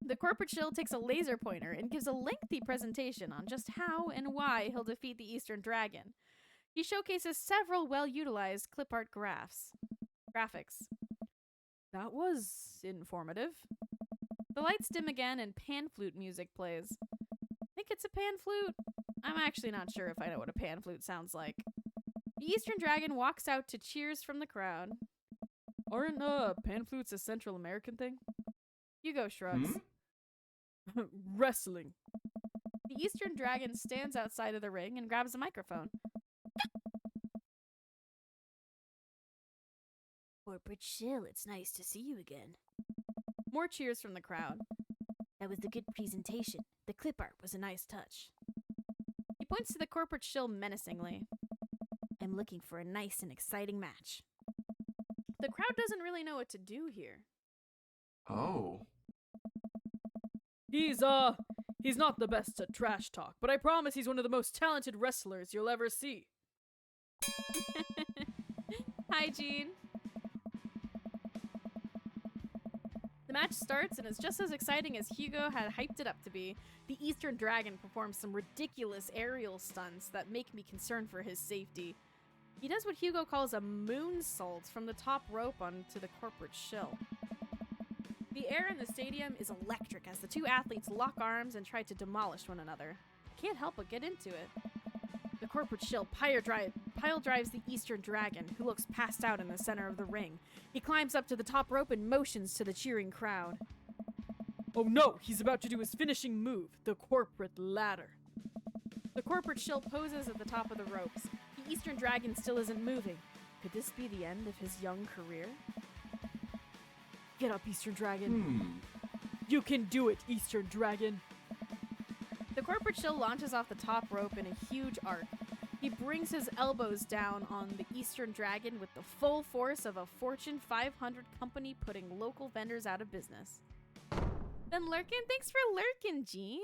[SPEAKER 1] The corporate shill takes a laser pointer and gives a lengthy presentation on just how and why he'll defeat the Eastern Dragon. He showcases several well-utilized clip art graphics. That was informative. The lights dim again and pan flute music plays. Think it's a pan flute? I'm actually not sure if I know what a pan flute sounds like. The Eastern Dragon walks out to cheers from the crowd. Aren't pan flutes a Central American thing? Hugo shrugs. Wrestling. The Eastern Dragon stands outside of the ring and grabs a microphone.
[SPEAKER 4] Corporate shill, it's nice to see you again.
[SPEAKER 1] More cheers from the crowd.
[SPEAKER 4] That was a good presentation. The clip art was a nice touch.
[SPEAKER 1] He points to the corporate shill menacingly.
[SPEAKER 4] I'm looking for a nice and exciting match.
[SPEAKER 1] The crowd doesn't really know what to do here.
[SPEAKER 3] Oh.
[SPEAKER 1] He's not the best at trash talk, but I promise he's one of the most talented wrestlers you'll ever see. Hi, Gene. The match starts and is just as exciting as Hugo had hyped it up to be. The Eastern Dragon performs some ridiculous aerial stunts that make me concerned for his safety. He does what Hugo calls a moonsault from the top rope onto the corporate shill. The air in the stadium is electric as the two athletes lock arms and try to demolish one another. I can't help but get into it. The corporate shill pile drives the Eastern Dragon, who looks passed out in the center of the ring. He climbs up to the top rope and motions to the cheering crowd. Oh no, he's about to do his finishing move, the corporate ladder. The corporate shill poses at the top of the ropes. The Eastern Dragon still isn't moving. Could this be the end of his young career? Get up, Eastern Dragon. You can do it, Eastern Dragon. The corporate shill launches off the top rope in a huge arc. He brings his elbows down on the Eastern Dragon with the full force of a Fortune 500 company putting local vendors out of business. Then lurkin'? Thanks for lurkin', Gene.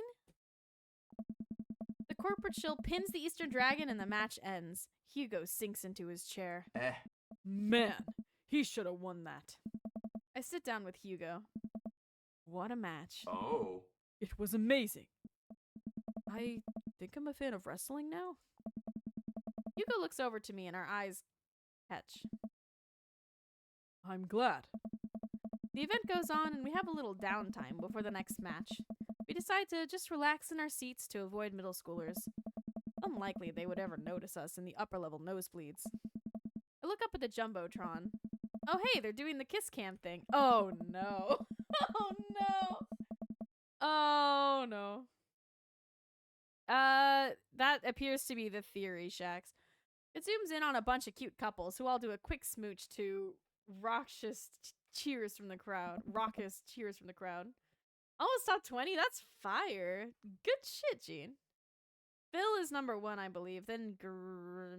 [SPEAKER 1] The corporate shill pins the Eastern Dragon and the match ends. Hugo sinks into his chair. Man, he should have won that. I sit down with Hugo. What a match.
[SPEAKER 3] Oh.
[SPEAKER 1] It was amazing. I think I'm a fan of wrestling now. Hugo looks over to me and our eyes catch. I'm glad. The event goes on and we have a little downtime before the next match. We decide to just relax in our seats to avoid middle schoolers. Unlikely they would ever notice us in the upper level nosebleeds. I look up at the Jumbotron. Oh, hey, they're doing the kiss cam thing. Oh, no. Oh, no. Oh, no. That appears to be the theory, Shax. It zooms in on a bunch of cute couples who all do a quick smooch to raucous cheers from the crowd. Raucous cheers from the crowd. Almost top 20? That's fire. Good shit, Gene. Phil is number 1, I believe. Then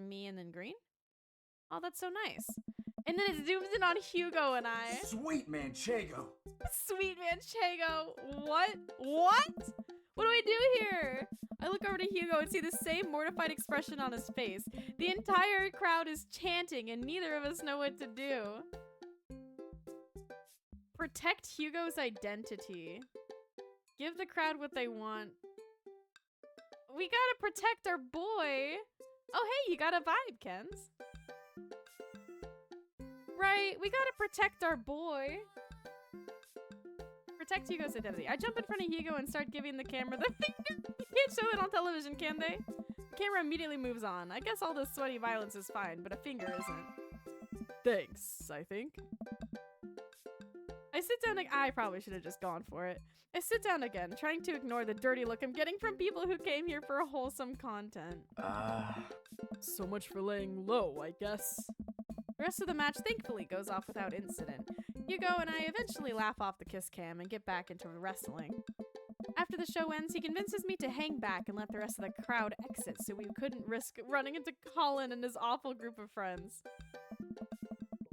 [SPEAKER 1] me and then Green. Oh, that's so nice. And then it zooms in on Hugo and I.
[SPEAKER 3] Sweet Manchego.
[SPEAKER 1] Sweet Manchego. What? What? What do I do here? I look over to Hugo and see the same mortified expression on his face. The entire crowd is chanting and neither of us know what to do. Protect Hugo's identity. Give the crowd what they want. We gotta protect our boy. Oh, hey, you got a vibe, Kens. Right, we gotta protect our boy. Protect Hugo's identity. I jump in front of Hugo and start giving the camera the finger. You can't show it on television, can they? The camera immediately moves on. I guess all this sweaty violence is fine, but a finger isn't. Thanks, I think. I sit down. I probably should have just gone for it. I sit down again, trying to ignore the dirty look I'm getting from people who came here for wholesome content. So much for laying low, I guess. The rest of the match thankfully goes off without incident. Hugo and I eventually laugh off the kiss cam and get back into wrestling. After the show ends, he convinces me to hang back and let the rest of the crowd exit so we couldn't risk running into Colin and his awful group of friends.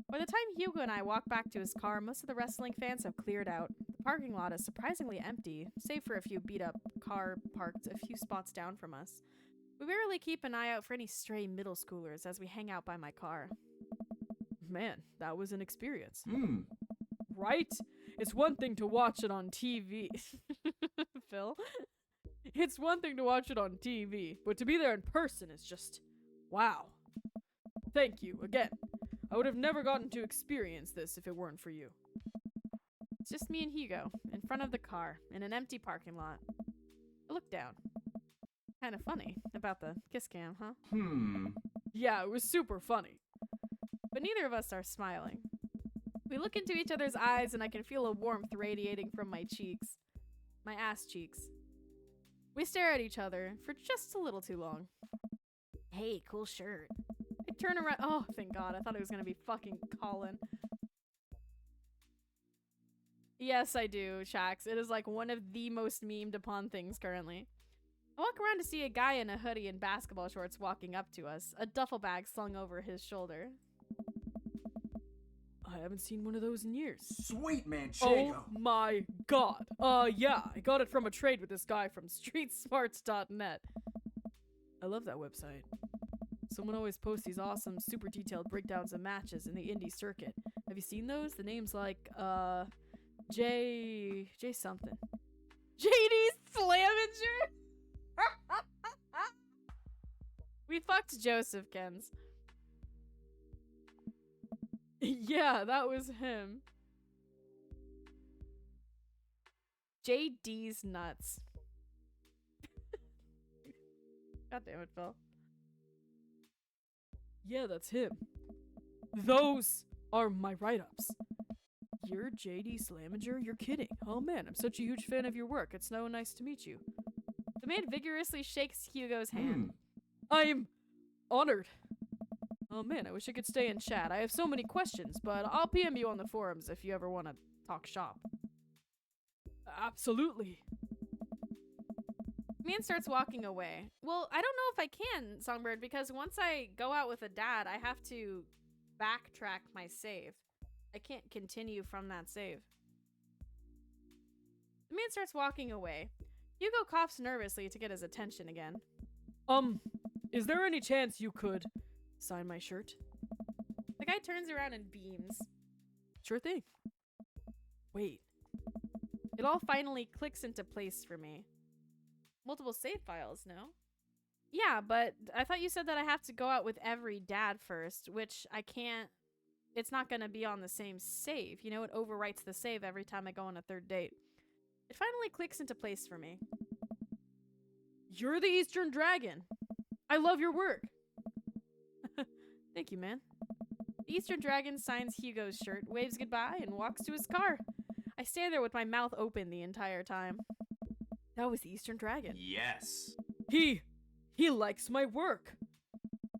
[SPEAKER 1] By the time Hugo and I walk back to his car, most of the wrestling fans have cleared out. The parking lot is surprisingly empty, save for a few beat-up car parked a few spots down from us. We rarely keep an eye out for any stray middle schoolers as we hang out by my car. Man, that was an experience. Right? It's one thing to watch it on TV. Phil? It's one thing to watch it on TV, but to be there in person is just... wow. Thank you, again. I would have never gotten to experience this if it weren't for you. It's just me and Hugo, in front of the car, in an empty parking lot. I look down. Kinda funny about the kiss cam, huh? Yeah, it was super funny. But neither of us are smiling. We look into each other's eyes and I can feel a warmth radiating from my cheeks. My ass cheeks. We stare at each other for just a little too long. Hey, cool shirt. I turn around. Oh, thank God. I thought it was gonna be fucking Colin. Yes, I do, Shax. It is like one of the most memed upon things currently. I walk around to see a guy in a hoodie and basketball shorts walking up to us, a duffel bag slung over his shoulder. I haven't seen one of those in years.
[SPEAKER 3] Sweet Manchego.
[SPEAKER 1] Oh my God. Yeah, I got it from a trade with this guy from streetsmarts.net. I love that website. Someone always posts these awesome, super detailed breakdowns of matches in the indie circuit. Have you seen those? The name's like, J something. JD Slaminger? We fucked Joseph, Kens. Yeah, that was him. JD's nuts. God damn it, Phil. Yeah, that's him. Those are my write-ups. You're JD Slaminger? You're kidding. Oh man, I'm such a huge fan of your work. It's so nice to meet you. The man vigorously shakes Hugo's hand. I'm honored. Oh man, I wish I could stay and chat. I have so many questions, but I'll PM you on the forums if you ever want to talk shop. Absolutely. Man starts walking away. Well, I don't know if I can, Songbird, because once I go out with a dad, I have to backtrack my save. I can't continue from that save. The man starts walking away. Hugo coughs nervously to get his attention again. Is there any chance you could sign my shirt? The guy turns around and beams. Sure thing. Wait. It all finally clicks into place for me. Multiple save files, no? Yeah, but I thought you said that I have to go out with every dad first, which I can't. It's not going to be on the same save. You know, it overwrites the save every time I go on a third date. It finally clicks into place for me. You're the Eastern Dragon. I love your work. Thank you, man. The Eastern Dragon signs Hugo's shirt, waves goodbye, and walks to his car. I stand there with my mouth open the entire time. That was the Eastern Dragon.
[SPEAKER 3] Yes.
[SPEAKER 1] He likes my work.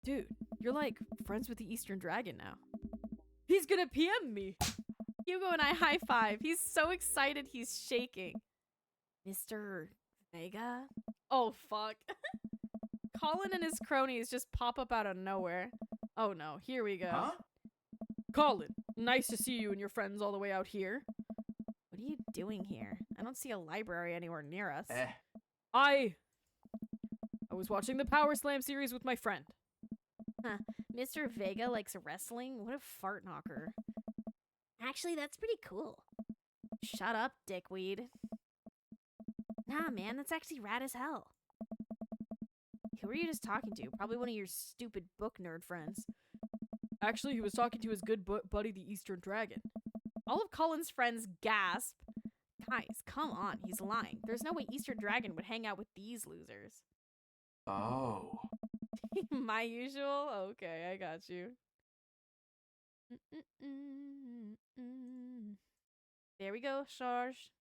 [SPEAKER 1] Dude, you're like friends with the Eastern Dragon now. He's gonna PM me. Hugo and I high five. He's so excited he's shaking. Mr. Vega? Oh, fuck. Colin and his cronies just pop up out of nowhere. Oh no, here we go.
[SPEAKER 3] Huh?
[SPEAKER 1] Colin, nice to see you and your friends all the way out here. What are you doing here? I don't see a library anywhere near us. I was watching the Power Slam series with my friend. Huh. Mr. Vega likes wrestling? What a fart knocker.
[SPEAKER 4] Actually, that's pretty cool.
[SPEAKER 1] Shut up, dickweed.
[SPEAKER 4] Nah, man, that's actually rad as hell.
[SPEAKER 1] Who were you just talking to? Probably one of your stupid book nerd friends. Actually, he was talking to his good buddy, the Eastern Dragon. All of Colin's friends gasp. Guys, come on, he's lying. There's no way Eastern Dragon would hang out with these losers.
[SPEAKER 3] Oh.
[SPEAKER 1] My usual? Okay, I got you. There we go, Charge.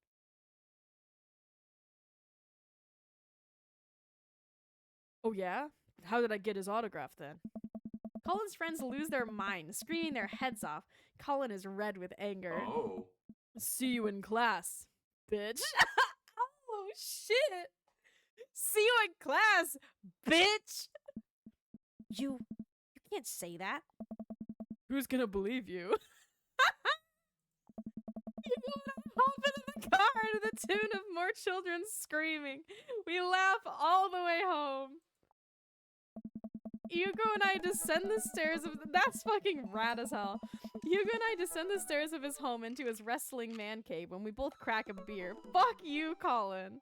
[SPEAKER 1] Oh yeah? How did I get his autograph then? Colin's friends lose their minds, screaming their heads off. Colin is red with anger.
[SPEAKER 3] Oh.
[SPEAKER 1] See you in class, bitch. Oh, shit. See you in class, bitch.
[SPEAKER 4] You can't say that.
[SPEAKER 1] Who's gonna believe you? You hop into the car to the tune of more children screaming. We laugh all the way home. Hugo and I descend the stairs of that's fucking rad as hell. Hugo and I descend the stairs of his home into his wrestling man cave when we both crack a beer. Fuck you, Colin.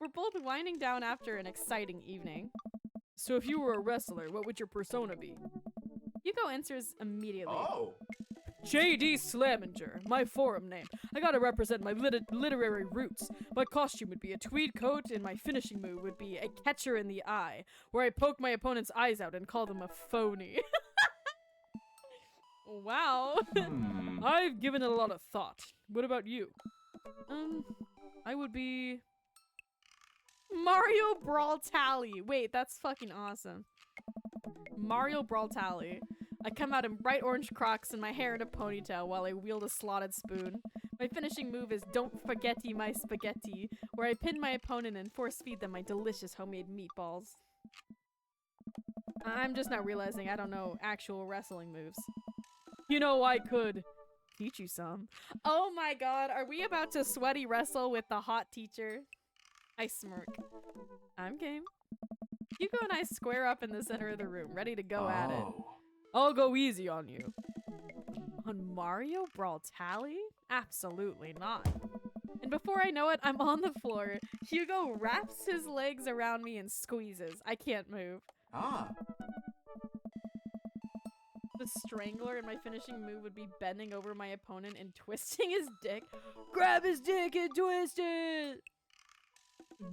[SPEAKER 1] We're both winding down after an exciting evening. So if you were a wrestler, what would your persona be? Hugo answers immediately.
[SPEAKER 3] Oh.
[SPEAKER 1] J.D. Slaminger, my forum name. I gotta represent my literary roots. My costume would be a tweed coat, and my finishing move would be a catcher in the eye, where I poke my opponent's eyes out and call them a phony. Wow. I've given it a lot of thought. What about you? I would be Mario Brawl Tally. Wait, that's fucking awesome. Mario Brawl Tally. I come out in bright orange Crocs and my hair in a ponytail while I wield a slotted spoon. My finishing move is Don't Forgetty My Spaghetti, where I pin my opponent and force feed them my delicious homemade meatballs. I'm just now realizing I don't know actual wrestling moves. You know, I could teach you some. Oh my god, are we about to sweaty wrestle with the hot teacher? I smirk. I'm game. Hugo and I square up in the center of the room, ready to go at it. I'll go easy on you. On Mario Brawl Tally? Absolutely not. And before I know it, I'm on the floor. Hugo wraps his legs around me and squeezes. I can't move.
[SPEAKER 3] Ah.
[SPEAKER 1] The strangler in my finishing move would be bending over my opponent and twisting his dick. Grab his dick and twist it!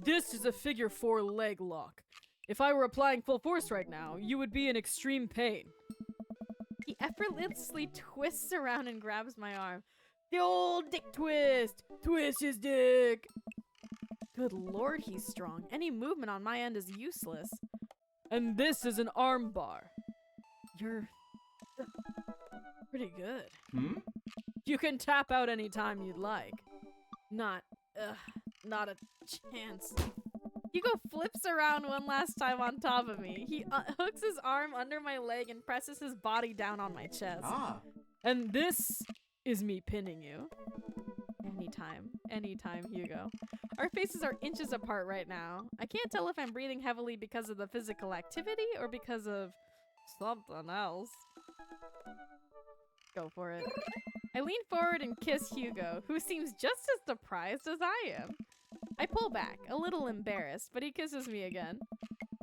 [SPEAKER 1] This is a figure 4 leg lock. If I were applying full force right now, you would be in extreme pain. He effortlessly twists around and grabs my arm. The old dick twist! Twist his dick! Good lord, he's strong. Any movement on my end is useless. And this is an arm bar. You're pretty good. You can tap out anytime you'd like. Not a chance. Hugo flips around one last time on top of me. He hooks his arm under my leg and presses his body down on my chest.
[SPEAKER 3] Ah.
[SPEAKER 1] And this is me pinning you. Anytime, Hugo. Our faces are inches apart right now. I can't tell if I'm breathing heavily because of the physical activity or because of something else. Go for it. I lean forward and kiss Hugo, who seems just as surprised as I am. I pull back, a little embarrassed, but he kisses me again.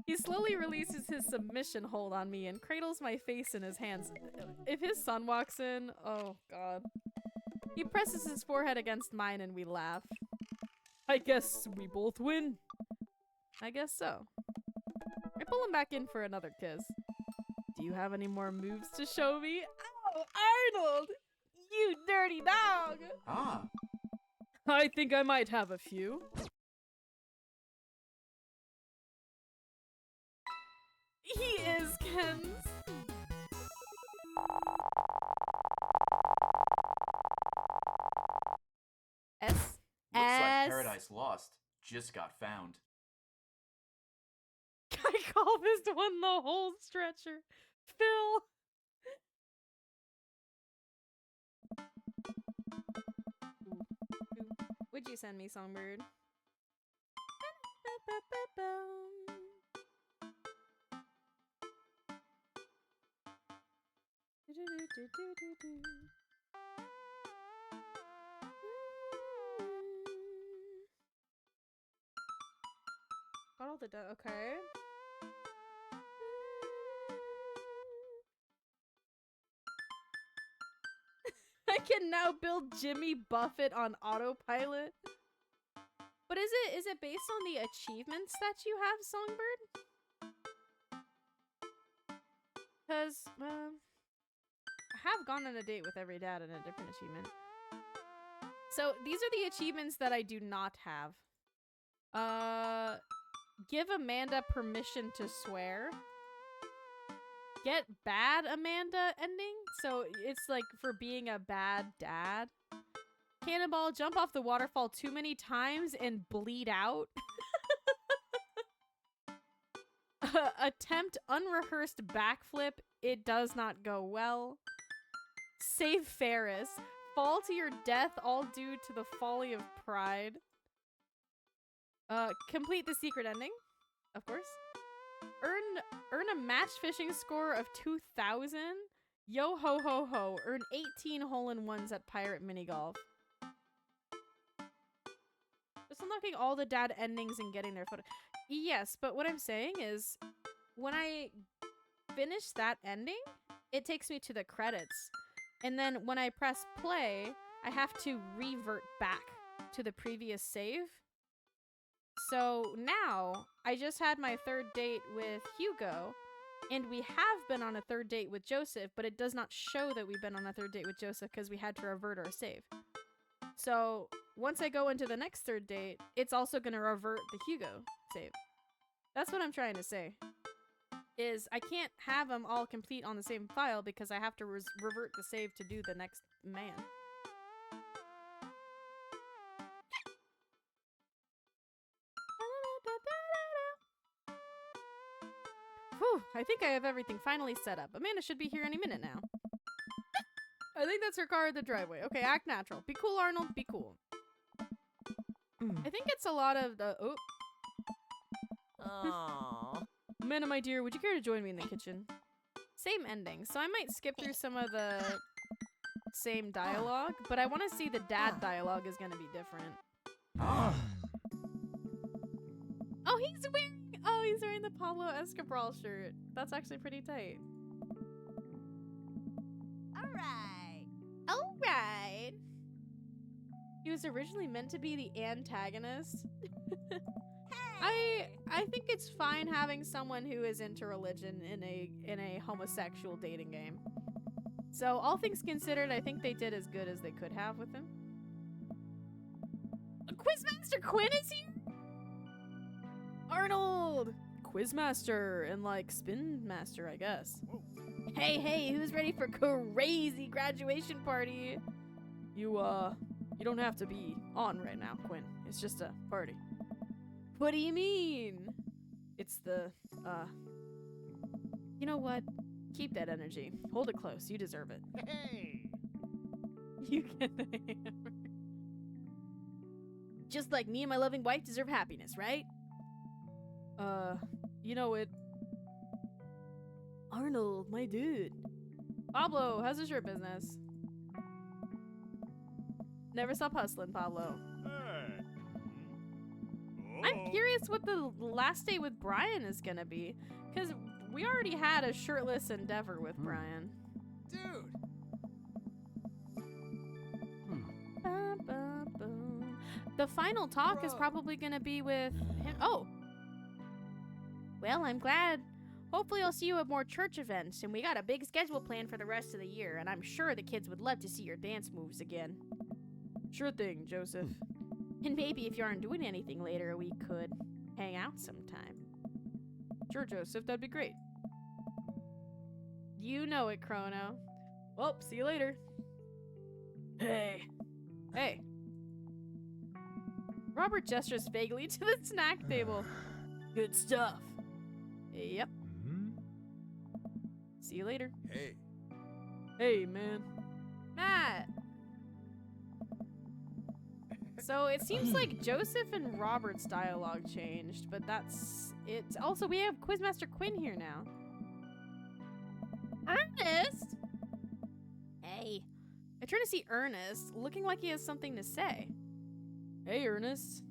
[SPEAKER 1] He slowly releases his submission hold on me and cradles my face in his hands. If his son walks in, oh god. He presses his forehead against mine and we laugh. I guess we both win. I guess so. I pull him back in for another kiss. Do you have any more moves to show me? Oh, Arnold! You dirty dog!
[SPEAKER 3] Ah.
[SPEAKER 1] I think I might have a few. He is Ken's. S.
[SPEAKER 3] Looks like Paradise Lost just got found.
[SPEAKER 1] I call this one the whole stretcher. Phil. Would you send me, Songbird? Got all the okay. I can now build Jimmy Buffett on autopilot. But is it based on the achievements that you have, Songbird? Because, I have gone on a date with every dad in a different achievement. So, these are the achievements that I do not have. Give Amanda permission to swear. Get bad Amanda ending. So, it's like for being a bad dad. Cannonball, jump off the waterfall too many times and bleed out. Attempt unrehearsed backflip. It does not go well. Save Ferris. Fall to your death all due to the folly of pride. Complete the secret ending. Of course. Earn a match fishing score of 2,000. Yo ho ho ho. Earn 18 hole-in-ones at Pirate Mini Golf. Just unlocking all the dad endings and getting their photo. Yes, but what I'm saying is, when I finish that ending, it takes me to the credits. And then when I press play, I have to revert back to the previous save. So now, I just had my third date with Hugo, and we have been on a third date with Joseph, but it does not show that we've been on a third date with Joseph because we had to revert our save. So, once I go into the next third date, it's also going to revert the Hugo save. That's what I'm trying to say. Is I can't have them all complete on the same file because I have to revert the save to do the next man. Whew, I think I have everything finally set up. Amanda should be here any minute now. I think that's her car in the driveway. Okay, act natural. Be cool, Arnold. Be cool. I think it's a lot of the... Oh. Amanda, my dear, would you care to join me in the kitchen? Same ending, so I might skip through some of the same dialogue, but I want to see the dad dialogue is going to be different. Oh, he's wearing the Pablo Escobar shirt. That's actually pretty tight. Alright. He was originally meant to be the antagonist. I think it's fine having someone who is into religion in a homosexual dating game. So all things considered, I think they did as good as they could have with him. Quizmaster Quinn is here? Arnold! Quizmaster and like Spin Master, I guess. Hey, who's ready for crazy graduation party? You don't have to be on right now, Quinn. It's just a party. What do you mean? It's the, you know what? Keep that energy. Hold it close. You deserve it. Hey! You get the hammer. Just like me and my loving wife deserve happiness, right? You know it. Arnold, my dude. Pablo, how's the shirt business? Never stop hustling, Pablo.
[SPEAKER 5] Hey.
[SPEAKER 1] I'm curious what the last date with Brian is gonna be, because we already had a shirtless endeavor with Brian.
[SPEAKER 5] Dude.
[SPEAKER 1] The final talk is probably gonna be with him. Oh. Well, I'm glad
[SPEAKER 4] Hopefully I'll see you at more church events, and we got a big schedule planned for the rest of the year, and I'm sure the kids would love to see your dance moves again.
[SPEAKER 1] Sure thing, Joseph.
[SPEAKER 4] And maybe if you aren't doing anything later, we could hang out sometime.
[SPEAKER 1] Sure, Joseph, that'd be great.
[SPEAKER 4] You know it, Chrono.
[SPEAKER 1] Well, see you later.
[SPEAKER 4] Hey.
[SPEAKER 1] Hey. Robert gestures vaguely to the snack table.
[SPEAKER 4] Good stuff.
[SPEAKER 1] Yep. See you later.
[SPEAKER 2] Hey.
[SPEAKER 1] Hey, man. Matt. So it seems like Joseph and Robert's dialogue changed, but that's it. Also, we have Quizmaster Quinn here now.
[SPEAKER 4] Ernest?
[SPEAKER 1] Hey. I turn to see Ernest, looking like he has something to say. Hey, Ernest.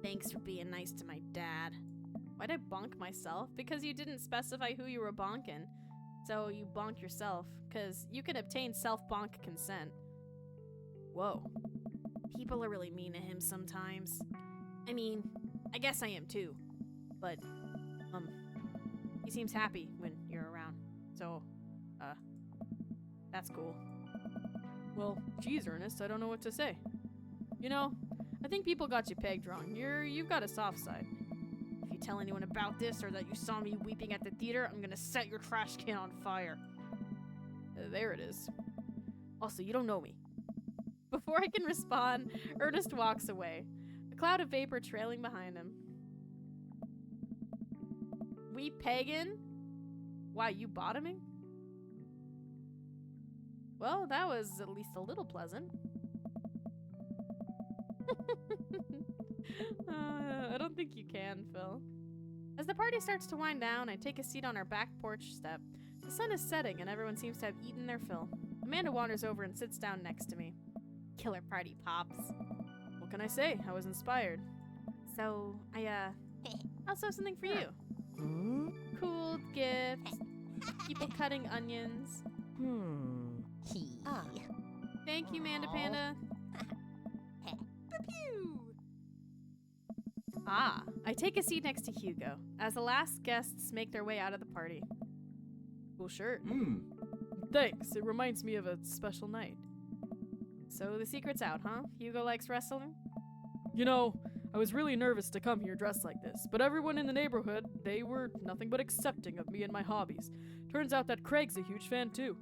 [SPEAKER 4] Thanks for being nice to my dad.
[SPEAKER 1] Why'd I bonk myself? Because you didn't specify who you were bonking. So you bonk yourself, because you can obtain self-bonk consent. Whoa.
[SPEAKER 4] People are really mean to him sometimes. I mean, I guess I am too. But,
[SPEAKER 1] he seems happy when you're around. So, that's cool. Well, geez, Ernest, I don't know what to say. You know, I think people got you pegged wrong. You've got a soft side.
[SPEAKER 4] If you tell anyone about this or that you saw me weeping at the theater, I'm gonna set your trash can on fire.
[SPEAKER 1] There it is.
[SPEAKER 4] Also, you don't know me.
[SPEAKER 1] Before I can respond, Ernest walks away, a cloud of vapor trailing behind him. We pagan? Why, you bottoming? Well, that was at least a little pleasant. I don't think you can, Phil. As the party starts to wind down, I take a seat on our back porch step. The sun is setting and everyone seems to have eaten their fill. Amanda wanders over and sits down next to me.
[SPEAKER 4] Killer party, Pops.
[SPEAKER 1] What can I say? I was inspired.
[SPEAKER 4] So, I
[SPEAKER 1] also have something for you. Cool gifts. People cutting onions. Thank you, Manda Panda. I take a seat next to Hugo, as the last guests make their way out of the party. Cool shirt. Thanks, it reminds me of a special night. So the secret's out, huh? Hugo likes wrestling? You know, I was really nervous to come here dressed like this, but everyone in the neighborhood, they were nothing but accepting of me and my hobbies. Turns out that Craig's a huge fan too.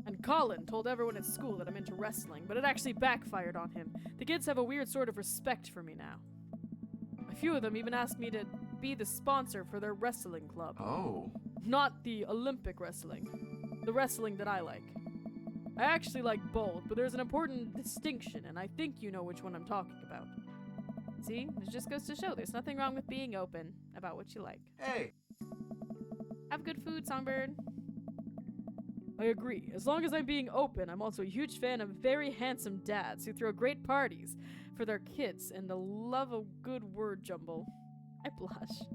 [SPEAKER 1] And Colin told everyone at school that I'm into wrestling, but it actually backfired on him. The kids have a weird sort of respect for me now. A few of them even asked me to be the sponsor for their wrestling club.
[SPEAKER 3] Oh.
[SPEAKER 1] Not the Olympic wrestling. The wrestling that I like. I actually like both, but there's an important distinction, and I think you know which one I'm talking about. See? It just goes to show there's nothing wrong with being open about what you like.
[SPEAKER 3] Hey.
[SPEAKER 1] Have good food, Songbird. I agree. As long as I'm being open, I'm also a huge fan of very handsome dads who throw great parties for their kids and love a good word jumble. I blush.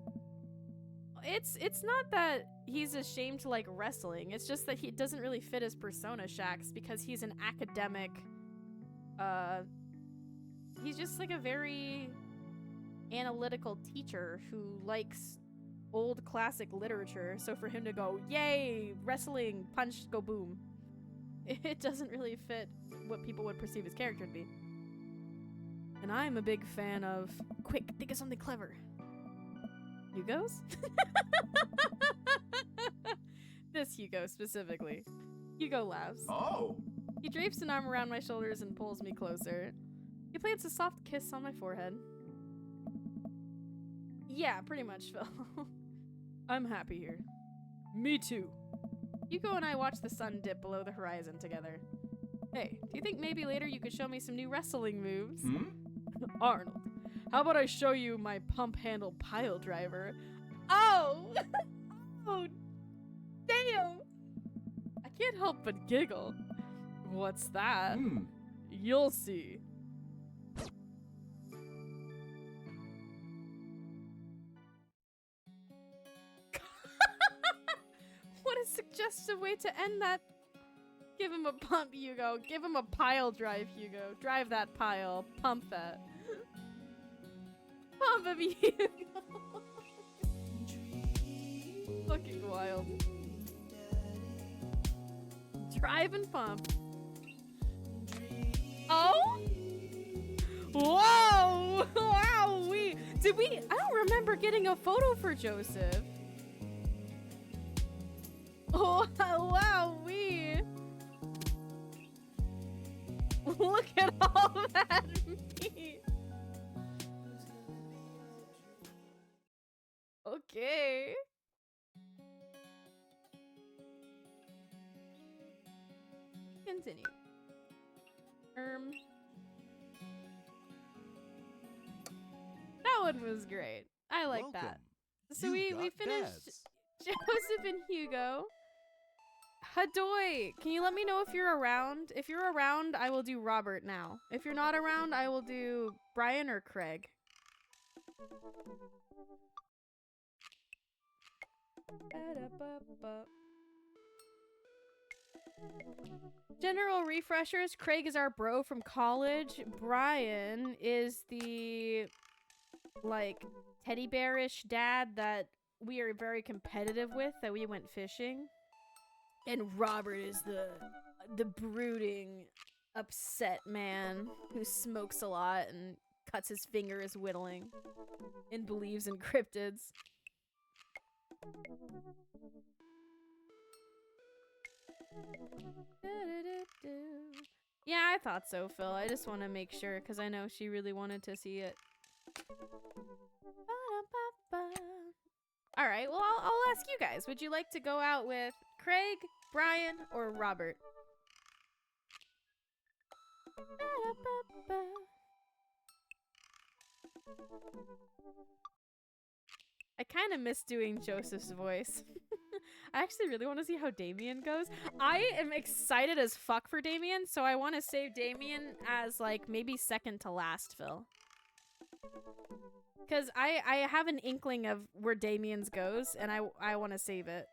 [SPEAKER 1] It's not that he's ashamed to like wrestling. It's just that he doesn't really fit his persona, Shax, because he's an academic. He's just like a very analytical teacher who likes old classic literature. So for him to go, yay, wrestling, punch, go boom, it doesn't really fit what people would perceive his character to be. And I'm a big fan of, quick, think of something clever. Hugo's? This Hugo specifically. Hugo laughs.
[SPEAKER 3] Oh.
[SPEAKER 1] He drapes an arm around my shoulders and pulls me closer. He plants a soft kiss on my forehead. Yeah, pretty much, Phil. I'm happy here. Me too. Hugo and I watch the sun dip below the horizon together. Hey, do you think maybe later you could show me some new wrestling moves? Arnold, how about I show you my pump handle pile driver? Oh! Oh, damn! I can't help but giggle. What's that? You'll see. What a suggestive way to end that. Give him a pump, Hugo. Give him a pile drive, Hugo. Drive that pile. Pump that. pump of you. Fucking wild. Drive and pump. Oh? Whoa! Wow! Did we? I don't remember getting a photo for Joseph. Oh, wow! Look at all that meat. Okay. Continue. That one was great. I like that. So we finished Joseph and Hugo. Hadoy, can you let me know if you're around? If you're around, I will do Robert now. If you're not around, I will do Brian or Craig. General refreshers, Craig is our bro from college. Brian is the, like, teddy bearish dad that we are very competitive with, that we went fishing. And Robert is the brooding, upset man who smokes a lot and cuts his fingers whittling and believes in cryptids. Yeah, I thought so, Phil. I just want to make sure because I know she really wanted to see it. All right, well, I'll ask you guys. Would you like to go out with Craig, Brian, or Robert? I kind of miss doing Joseph's voice. I actually really want to see how Damien goes. I am excited as fuck for Damien, so I want to save Damien as, like, maybe second to last, Phil. Because I have an inkling of where Damien's goes, and I want to save it.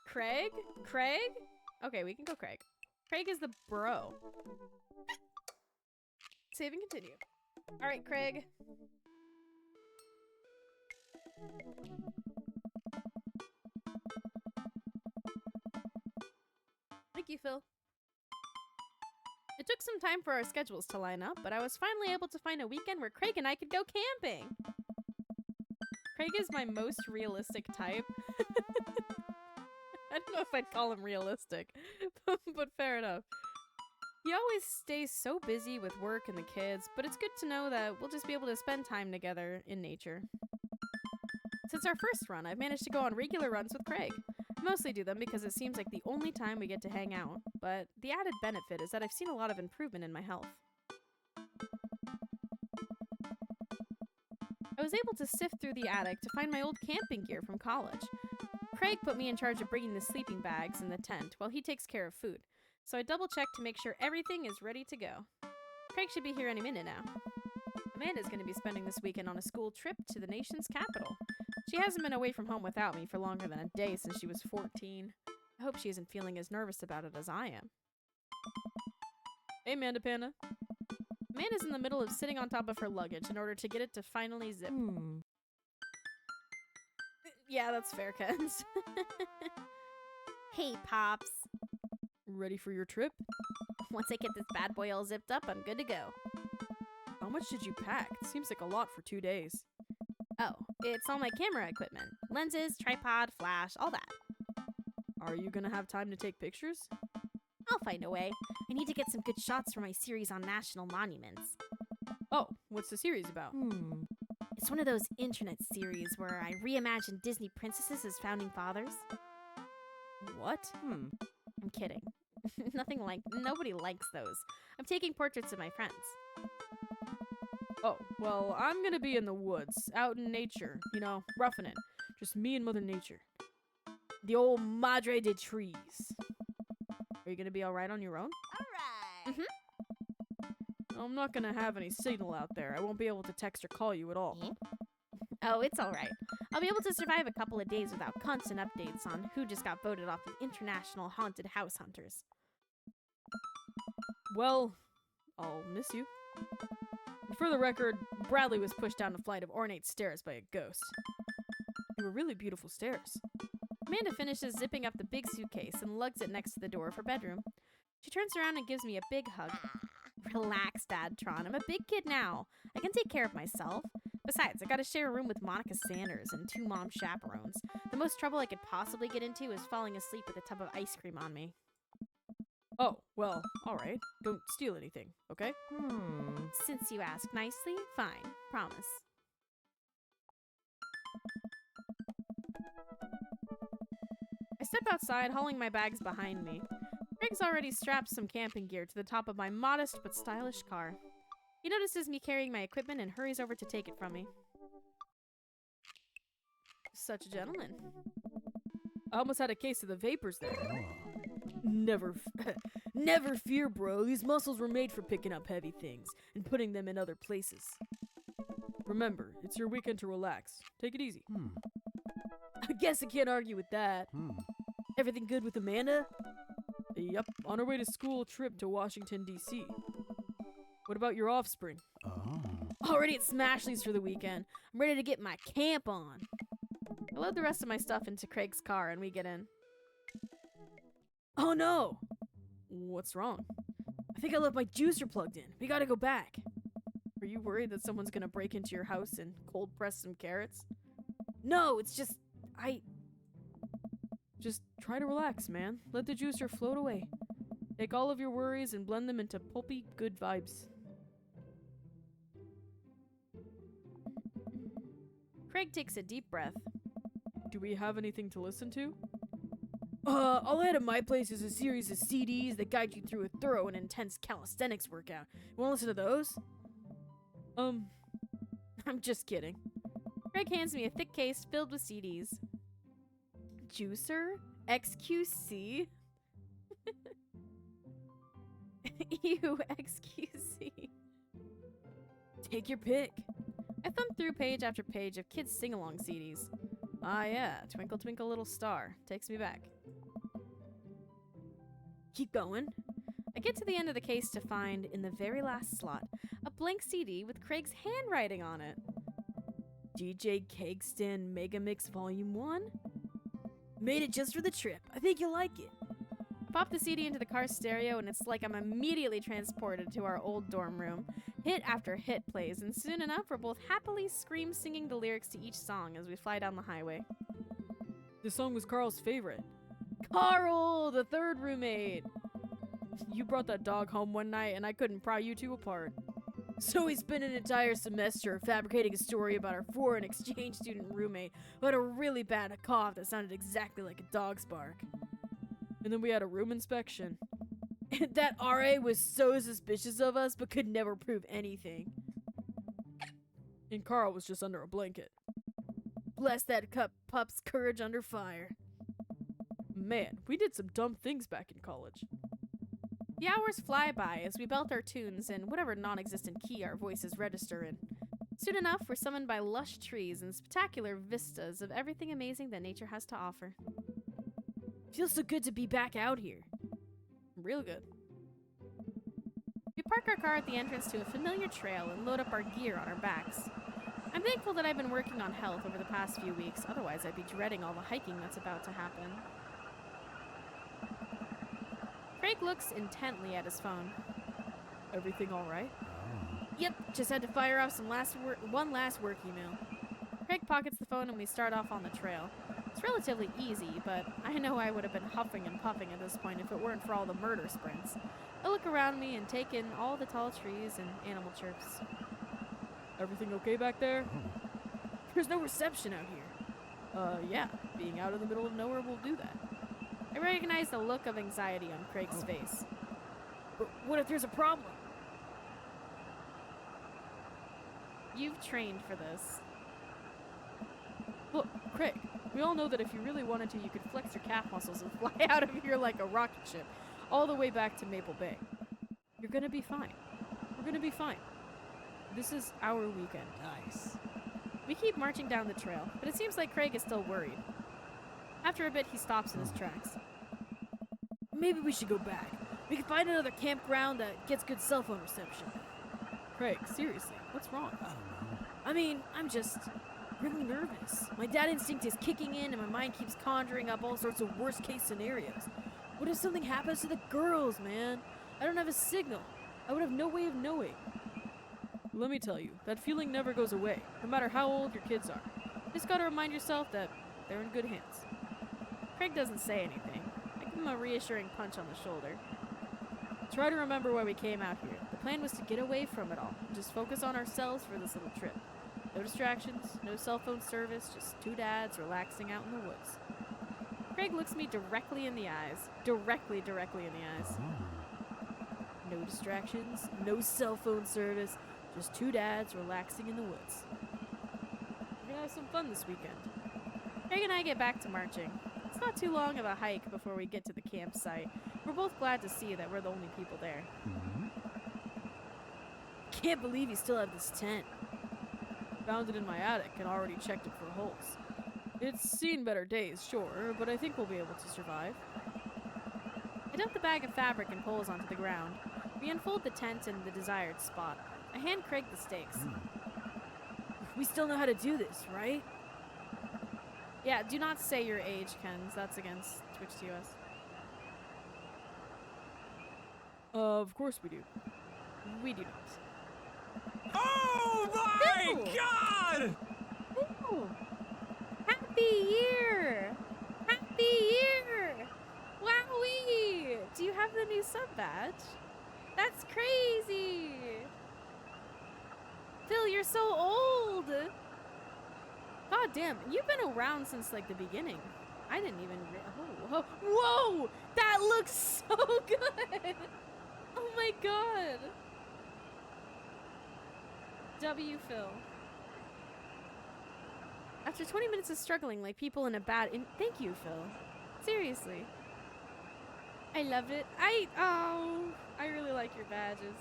[SPEAKER 1] Craig? Craig? Okay, we can go Craig. Craig is the bro. Save and continue. Alright, Craig. Thank you, Phil. It took some time for our schedules to line up, but I was finally able to find a weekend where Craig and I could go camping. Craig is my most realistic type. I don't know if I'd call him realistic, but fair enough. He always stays so busy with work and the kids, but it's good to know that we'll just be able to spend time together in nature. Since our first run, I've managed to go on regular runs with Craig. I mostly do them because it seems like the only time we get to hang out, but the added benefit is that I've seen a lot of improvement in my health. I was able to sift through the attic to find my old camping gear from college. Craig put me in charge of bringing the sleeping bags in the tent while he takes care of food, so I double-checked to make sure everything is ready to go. Craig should be here any minute now. Amanda's going to be spending this weekend on a school trip to the nation's capital. She hasn't been away from home without me for longer than a day since she was 14. I hope she isn't feeling as nervous about it as I am. Hey, Amanda Panda. Amanda's in the middle of sitting on top of her luggage in order to get it to finally zip. Yeah, that's fair, Kens.
[SPEAKER 4] Hey, Pops.
[SPEAKER 1] Ready for your trip?
[SPEAKER 4] Once I get this bad boy all zipped up, I'm good to go.
[SPEAKER 1] How much did you pack? Seems like a lot for 2 days.
[SPEAKER 4] Oh, it's all my camera equipment. Lenses, tripod, flash, all that.
[SPEAKER 1] Are you gonna have time to take pictures?
[SPEAKER 4] I'll find a way. I need to get some good shots for my series on national monuments.
[SPEAKER 1] Oh, what's the series about?
[SPEAKER 4] It's one of those internet series where I reimagine Disney princesses as founding fathers.
[SPEAKER 1] What?
[SPEAKER 4] I'm kidding. Nobody likes those. I'm taking portraits of my friends.
[SPEAKER 1] Oh, well, I'm gonna be in the woods, out in nature, you know, roughing it. Just me and Mother Nature. The old Madre de Trees. Are you gonna be alright on your own?
[SPEAKER 4] Alright!
[SPEAKER 1] I'm not gonna have any signal out there. I won't be able to text or call you at all.
[SPEAKER 4] Oh, it's alright. I'll be able to survive a couple of days without constant updates on who just got voted off the International Haunted House Hunters.
[SPEAKER 1] Well, I'll miss you. For the record, Bradley was pushed down a flight of ornate stairs by a ghost. They were really beautiful stairs. Amanda finishes zipping up the big suitcase and lugs it next to the door of her bedroom. She turns around and gives me a big hug. Relax, Dad Tron. I'm a big kid now. I can take care of myself. Besides, I gotta share a room with Monica Sanders and 2 mom chaperones. The most trouble I could possibly get into is falling asleep with a tub of ice cream on me.
[SPEAKER 5] Oh, well, alright. Don't steal anything, okay?
[SPEAKER 4] Since you ask nicely, fine. Promise.
[SPEAKER 1] I step outside, hauling my bags behind me. Craig's already strapped some camping gear to the top of my modest but stylish car. He notices me carrying my equipment and hurries over to take it from me. Such a gentleman.
[SPEAKER 5] I almost had a case of the vapors there. Never fear, bro. These muscles were made for picking up heavy things and putting them in other places. Remember, it's your weekend to relax. Take it easy. I guess I can't argue with that. Everything good with Amanda? Yep, on our way to school trip to Washington, D.C. What about your offspring?
[SPEAKER 1] Already at Smashley's for the weekend. I'm ready to get my camp on. I load the rest of my stuff into Craig's car and we get in.
[SPEAKER 5] Oh no! What's wrong? I think I left my juicer plugged in. We gotta go back.
[SPEAKER 1] Are you worried that someone's gonna break into your house and cold press some carrots?
[SPEAKER 5] No, it's just... Just try to relax, man. Let the juicer float away. Take all of your worries and blend them into pulpy, good vibes.
[SPEAKER 1] Craig takes a deep breath.
[SPEAKER 5] Do we have anything to listen to? All I had at my place is a series of CDs that guide you through a thorough and intense calisthenics workout. You wanna listen to those?
[SPEAKER 1] I'm just kidding. Craig hands me a thick case filled with CDs. Juicer? XQC? Ew, XQC.
[SPEAKER 5] Take your pick.
[SPEAKER 1] I thumbed through page after page of kids' sing-along CDs. Ah yeah, Twinkle Twinkle Little Star. Takes me back.
[SPEAKER 5] Keep going.
[SPEAKER 1] I get to the end of the case to find, in the very last slot, a blank CD with Craig's handwriting on it.
[SPEAKER 5] DJ Kegstand Megamix Volume 1? Made it just for the trip. I think you'll like it.
[SPEAKER 1] I pop the CD into the car stereo and it's like I'm immediately transported to our old dorm room. Hit after hit plays, and soon enough we're both happily scream-singing the lyrics to each song as we fly down the highway.
[SPEAKER 5] This song was Carl's favorite.
[SPEAKER 1] Carl, the third roommate!
[SPEAKER 5] You brought that dog home one night and I couldn't pry you two apart.
[SPEAKER 1] So we spent an entire semester fabricating a story about our foreign exchange student roommate who had a really bad cough that sounded exactly like a dog's bark.
[SPEAKER 5] And then we had a room inspection.
[SPEAKER 1] And that RA was so suspicious of us but could never prove anything.
[SPEAKER 5] And Carl was just under a blanket.
[SPEAKER 1] Bless that pup's courage under fire.
[SPEAKER 5] Man, we did some dumb things back in college.
[SPEAKER 1] The hours fly by as we belt our tunes in whatever non-existent key our voices register in. Soon enough, we're summoned by lush trees and spectacular vistas of everything amazing that nature has to offer.
[SPEAKER 5] Feels so good to be back out here.
[SPEAKER 1] Real good. We park our car at the entrance to a familiar trail and load up our gear on our backs. I'm thankful that I've been working on health over the past few weeks, otherwise I'd be dreading all the hiking that's about to happen. Craig looks intently at his phone.
[SPEAKER 5] Everything alright?
[SPEAKER 1] Yep, just had to fire off one last work email. Craig pockets the phone and we start off on the trail. It's relatively easy, but I know I would have been huffing and puffing at this point if it weren't for all the murder sprints. I look around me and take in all the tall trees and animal chirps.
[SPEAKER 5] Everything okay back there?
[SPEAKER 1] There's no reception out here.
[SPEAKER 5] Yeah, being out in the middle of nowhere will do that.
[SPEAKER 1] I recognize the look of anxiety on Craig's face.
[SPEAKER 5] But what if there's a problem?
[SPEAKER 1] You've trained for this.
[SPEAKER 5] Look, Craig, we all know that if you really wanted to, you could flex your calf muscles and fly out of here like a rocket ship, all the way back to Maple Bay. You're gonna be fine. We're gonna be fine. This is our weekend.
[SPEAKER 2] Nice.
[SPEAKER 1] We keep marching down the trail, but it seems like Craig is still worried. After a bit, he stops in his tracks.
[SPEAKER 5] Maybe we should go back. We can find another campground that gets good cell phone reception. Craig, seriously, what's wrong?
[SPEAKER 6] I don't know.
[SPEAKER 5] I mean, I'm just really nervous. My dad instinct is kicking in and my mind keeps conjuring up all sorts of worst case scenarios. What if something happens to the girls, man? I don't have a signal. I would have no way of knowing. Let me tell you, that feeling never goes away, no matter how old your kids are. You just gotta remind yourself that they're in good hands.
[SPEAKER 1] Craig doesn't say anything. I give him a reassuring punch on the shoulder.
[SPEAKER 5] Try to remember why we came out here. The plan was to get away from it all, and just focus on ourselves for this little trip. No distractions, no cell phone service, just two dads relaxing out in the woods.
[SPEAKER 1] Craig looks me directly in the eyes. Directly in the eyes.
[SPEAKER 5] No distractions, no cell phone service, just two dads relaxing in the woods. We're gonna have some fun this weekend.
[SPEAKER 1] Craig and I get back to marching. It's not too long of a hike before we get to the campsite. We're both glad to see that we're the only people there.
[SPEAKER 5] Can't believe you still have this tent. Found it in my attic and already checked it for holes. It's seen better days, sure, but I think we'll be able to survive.
[SPEAKER 1] I dump the bag of fabric and poles onto the ground. We unfold the tent in the desired spot. I hand Craig the stakes.
[SPEAKER 5] We still know how to do this, right?
[SPEAKER 1] Yeah, do not say your age, Kens. That's against Twitch TOS.
[SPEAKER 5] Of course we do.
[SPEAKER 1] We do not.
[SPEAKER 6] Oh my God!
[SPEAKER 1] Ooh. Happy year! Happy year! Wowee! Do you have the new sub badge? That's crazy! Phil, you're so old! God damn, you've been around since like the beginning. I didn't even. Whoa! That looks so good! Oh my god! W Phil. After 20 minutes of struggling like people in a bad. Thank you, Phil. Seriously. I loved it. I really like your badges.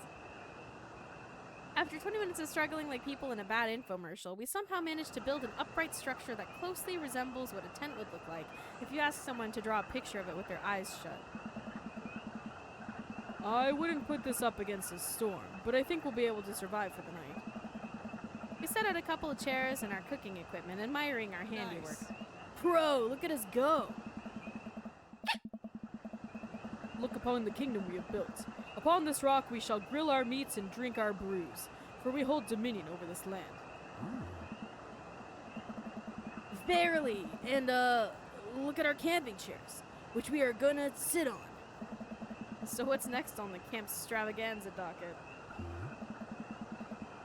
[SPEAKER 1] After 20 minutes of struggling like people in a bad infomercial, we somehow managed to build an upright structure that closely resembles what a tent would look like if you ask someone to draw a picture of it with their eyes shut.
[SPEAKER 5] I wouldn't put this up against a storm, but I think we'll be able to survive for the night.
[SPEAKER 1] We set out a couple of chairs and our cooking equipment, admiring our handiwork.
[SPEAKER 5] Nice. Pro, look at us go! Look upon the kingdom we have built. Upon this rock we shall grill our meats and drink our brews, for we hold dominion over this land. Verily, and look at our camping chairs, which we are gonna sit on.
[SPEAKER 1] So what's next on the camp's extravaganza docket?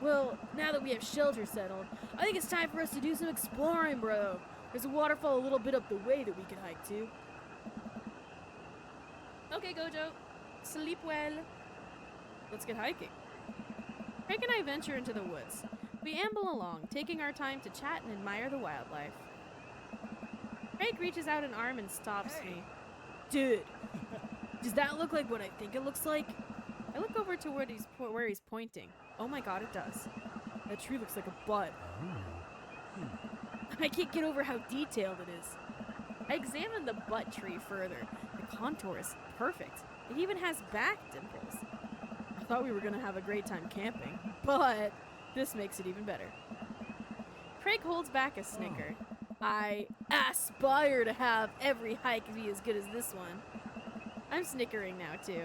[SPEAKER 5] Well, now that we have shelter settled, I think it's time for us to do some exploring, bro. There's a waterfall a little bit up the way that we can hike to.
[SPEAKER 1] Okay, Gojo. Sleep well.
[SPEAKER 5] Let's get hiking.
[SPEAKER 1] Craig and I venture into the woods. We amble along, taking our time to chat and admire the wildlife. Craig reaches out an arm and stops me.
[SPEAKER 5] Dude, does that look like what I think it looks like?
[SPEAKER 1] I look over to where he's pointing. Oh my god, it does.
[SPEAKER 5] That tree looks like a butt. I can't get over how detailed it is.
[SPEAKER 1] I examine the butt tree further. The contour is perfect. It even has back dimples.
[SPEAKER 5] I thought we were gonna have a great time camping, but this makes it even better.
[SPEAKER 1] Craig holds back a snicker.
[SPEAKER 5] I aspire to have every hike be as good as this one.
[SPEAKER 1] I'm snickering now too.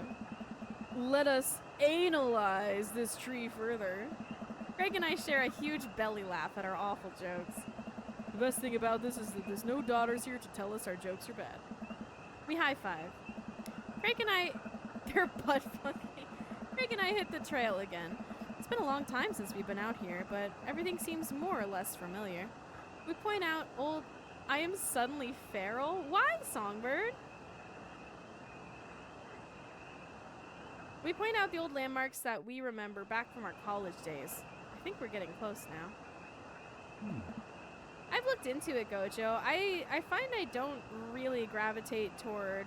[SPEAKER 5] Let us analyze this tree further.
[SPEAKER 1] Craig and I share a huge belly laugh at our awful jokes.
[SPEAKER 5] The best thing about this is that there's no daughters here to tell us our jokes are bad.
[SPEAKER 1] We high five. Craig and I, they're butt fucking. Craig and I hit the trail again. It's been a long time since we've been out here, but everything seems more or less familiar. We point out old, I am suddenly feral. Why, Songbird? We point out the old landmarks that we remember back from our college days. I think we're getting close now. I've looked into it, Gojo. I find I don't really gravitate toward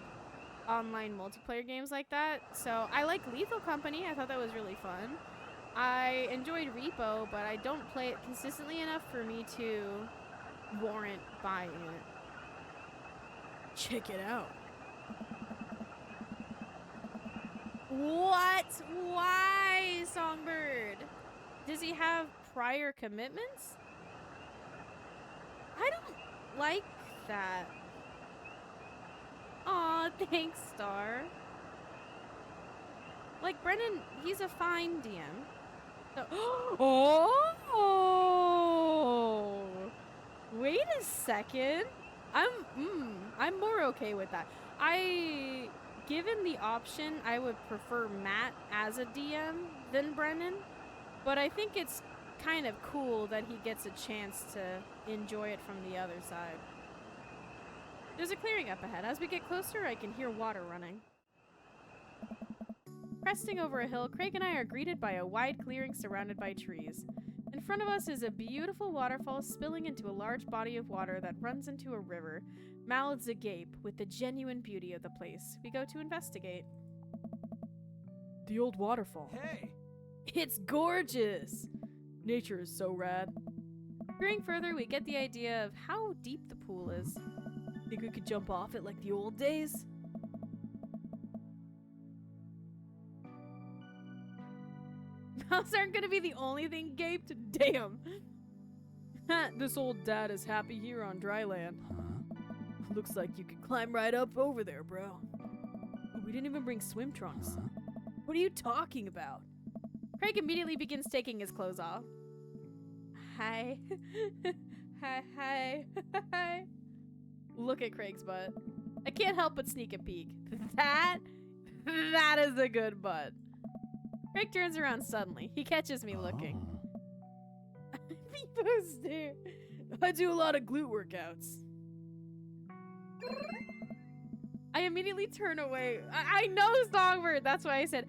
[SPEAKER 1] online multiplayer games like that. So I like Lethal Company. I thought that was really fun. I enjoyed Repo, but I don't play it consistently enough for me to warrant buying it.
[SPEAKER 5] Check it out.
[SPEAKER 1] What? Why, Songbird? Does he have prior commitments? I don't like that. Aw, thanks, Star. Like, Brennan, he's a fine DM. So oh! Wait a second. I'm more okay with that. Given the option, I would prefer Matt as a DM than Brennan, but I think it's kind of cool that he gets a chance to enjoy it from the other side. There's a clearing up ahead. As we get closer, I can hear water running. Cresting over a hill, Craig and I are greeted by a wide clearing surrounded by trees. In front of us is a beautiful waterfall spilling into a large body of water that runs into a river, mouths agape with the genuine beauty of the place. We go to investigate.
[SPEAKER 5] The old waterfall.
[SPEAKER 2] Hey!
[SPEAKER 5] It's gorgeous! Nature is so rad.
[SPEAKER 1] Peering further, we get the idea of how deep the pool is.
[SPEAKER 5] Think we could jump off it like the old days?
[SPEAKER 1] Mouths aren't gonna be the only thing gaped? Damn!
[SPEAKER 5] This old dad is happy here on dry land. Looks like you could climb right up over there, bro. We didn't even bring swim trunks. What are you talking about?
[SPEAKER 1] Craig immediately begins taking his clothes off. Hi. Hi. Look at Craig's butt. I can't help but sneak a peek. That is a good butt. Craig turns around suddenly. He catches me looking.
[SPEAKER 5] I do a lot of glute workouts.
[SPEAKER 1] I immediately turn away. I know Songbird. That's why I said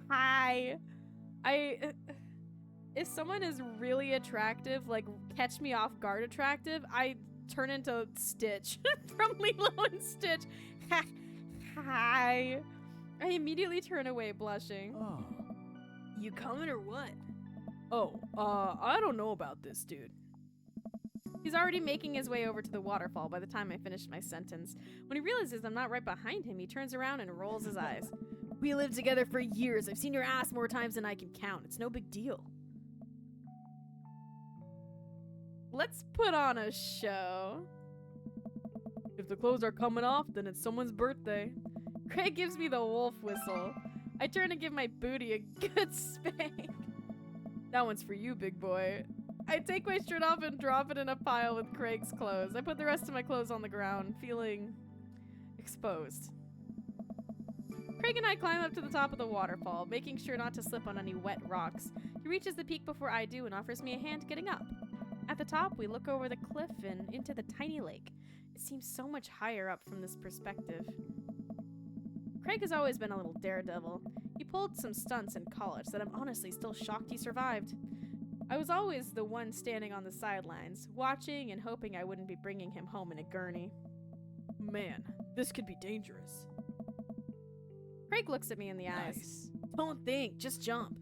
[SPEAKER 1] hi. If someone is really attractive, like catch me off guard attractive, I turn into Stitch from Lilo and Stitch. Hi. I immediately turn away, blushing.
[SPEAKER 5] Oh. You coming or what? Oh, I don't know about this, dude.
[SPEAKER 1] He's already making his way over to the waterfall by the time I finish my sentence. When he realizes I'm not right behind him, he turns around and rolls his eyes.
[SPEAKER 5] We lived together for years. I've seen your ass more times than I can count. It's no big deal.
[SPEAKER 1] Let's put on a show.
[SPEAKER 5] If the clothes are coming off, then it's someone's birthday.
[SPEAKER 1] Craig gives me the wolf whistle. I turn to give my booty a good spank.
[SPEAKER 5] That one's for you, big boy.
[SPEAKER 1] I take my shirt off and drop it in a pile with Craig's clothes. I put the rest of my clothes on the ground, feeling exposed. Craig and I climb up to the top of the waterfall, making sure not to slip on any wet rocks. He reaches the peak before I do and offers me a hand getting up. At the top, we look over the cliff and into the tiny lake. It seems so much higher up from this perspective. Craig has always been a little daredevil. He pulled some stunts in college that I'm honestly still shocked he survived. I was always the one standing on the sidelines, watching and hoping I wouldn't be bringing him home in a gurney.
[SPEAKER 5] Man, this could be dangerous.
[SPEAKER 1] Craig looks at me in the eyes.
[SPEAKER 5] Don't think, just jump.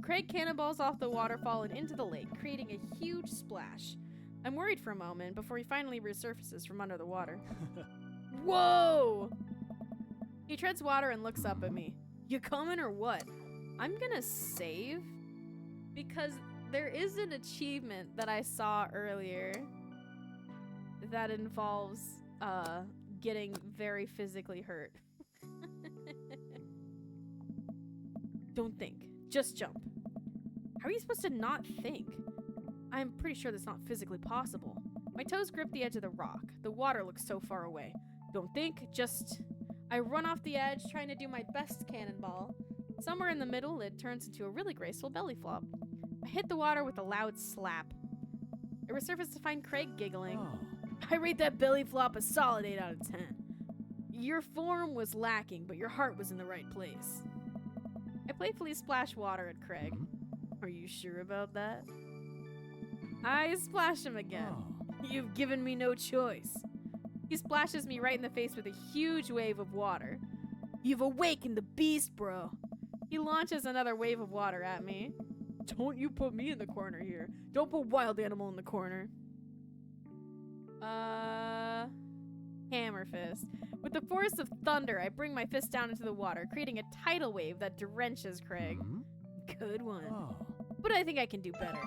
[SPEAKER 1] Craig cannonballs off the waterfall and into the lake, creating a huge splash. I'm worried for a moment before he finally resurfaces from under the water. Whoa! He treads water and looks up at me.
[SPEAKER 5] You coming or what?
[SPEAKER 1] I'm gonna save because there is an achievement that I saw earlier that involves getting very physically hurt. Don't think. Just jump. How are you supposed to not think? I'm pretty sure that's not physically possible. My toes grip the edge of the rock. The water looks so far away. Don't think, just... I run off the edge, trying to do my best cannonball. Somewhere in the middle, it turns into a really graceful belly flop. I hit the water with a loud slap. I resurface to find Craig giggling.
[SPEAKER 5] Oh. I rate that belly flop a solid 8 out of 10. Your form was lacking, but your heart was in the right place.
[SPEAKER 1] I playfully splash water at Craig.
[SPEAKER 5] Are you sure about that?
[SPEAKER 1] I splash him again.
[SPEAKER 5] Oh. You've given me no choice.
[SPEAKER 1] He splashes me right in the face with a huge wave of water.
[SPEAKER 5] You've awakened the beast, bro.
[SPEAKER 1] He launches another wave of water at me.
[SPEAKER 5] Don't you put me in the corner here. Don't put Wild Animal in the corner.
[SPEAKER 1] Hammer fist. With the force of thunder, I bring my fist down into the water, creating a tidal wave that drenches Craig. Good one.
[SPEAKER 6] Oh.
[SPEAKER 1] But I think I can do better.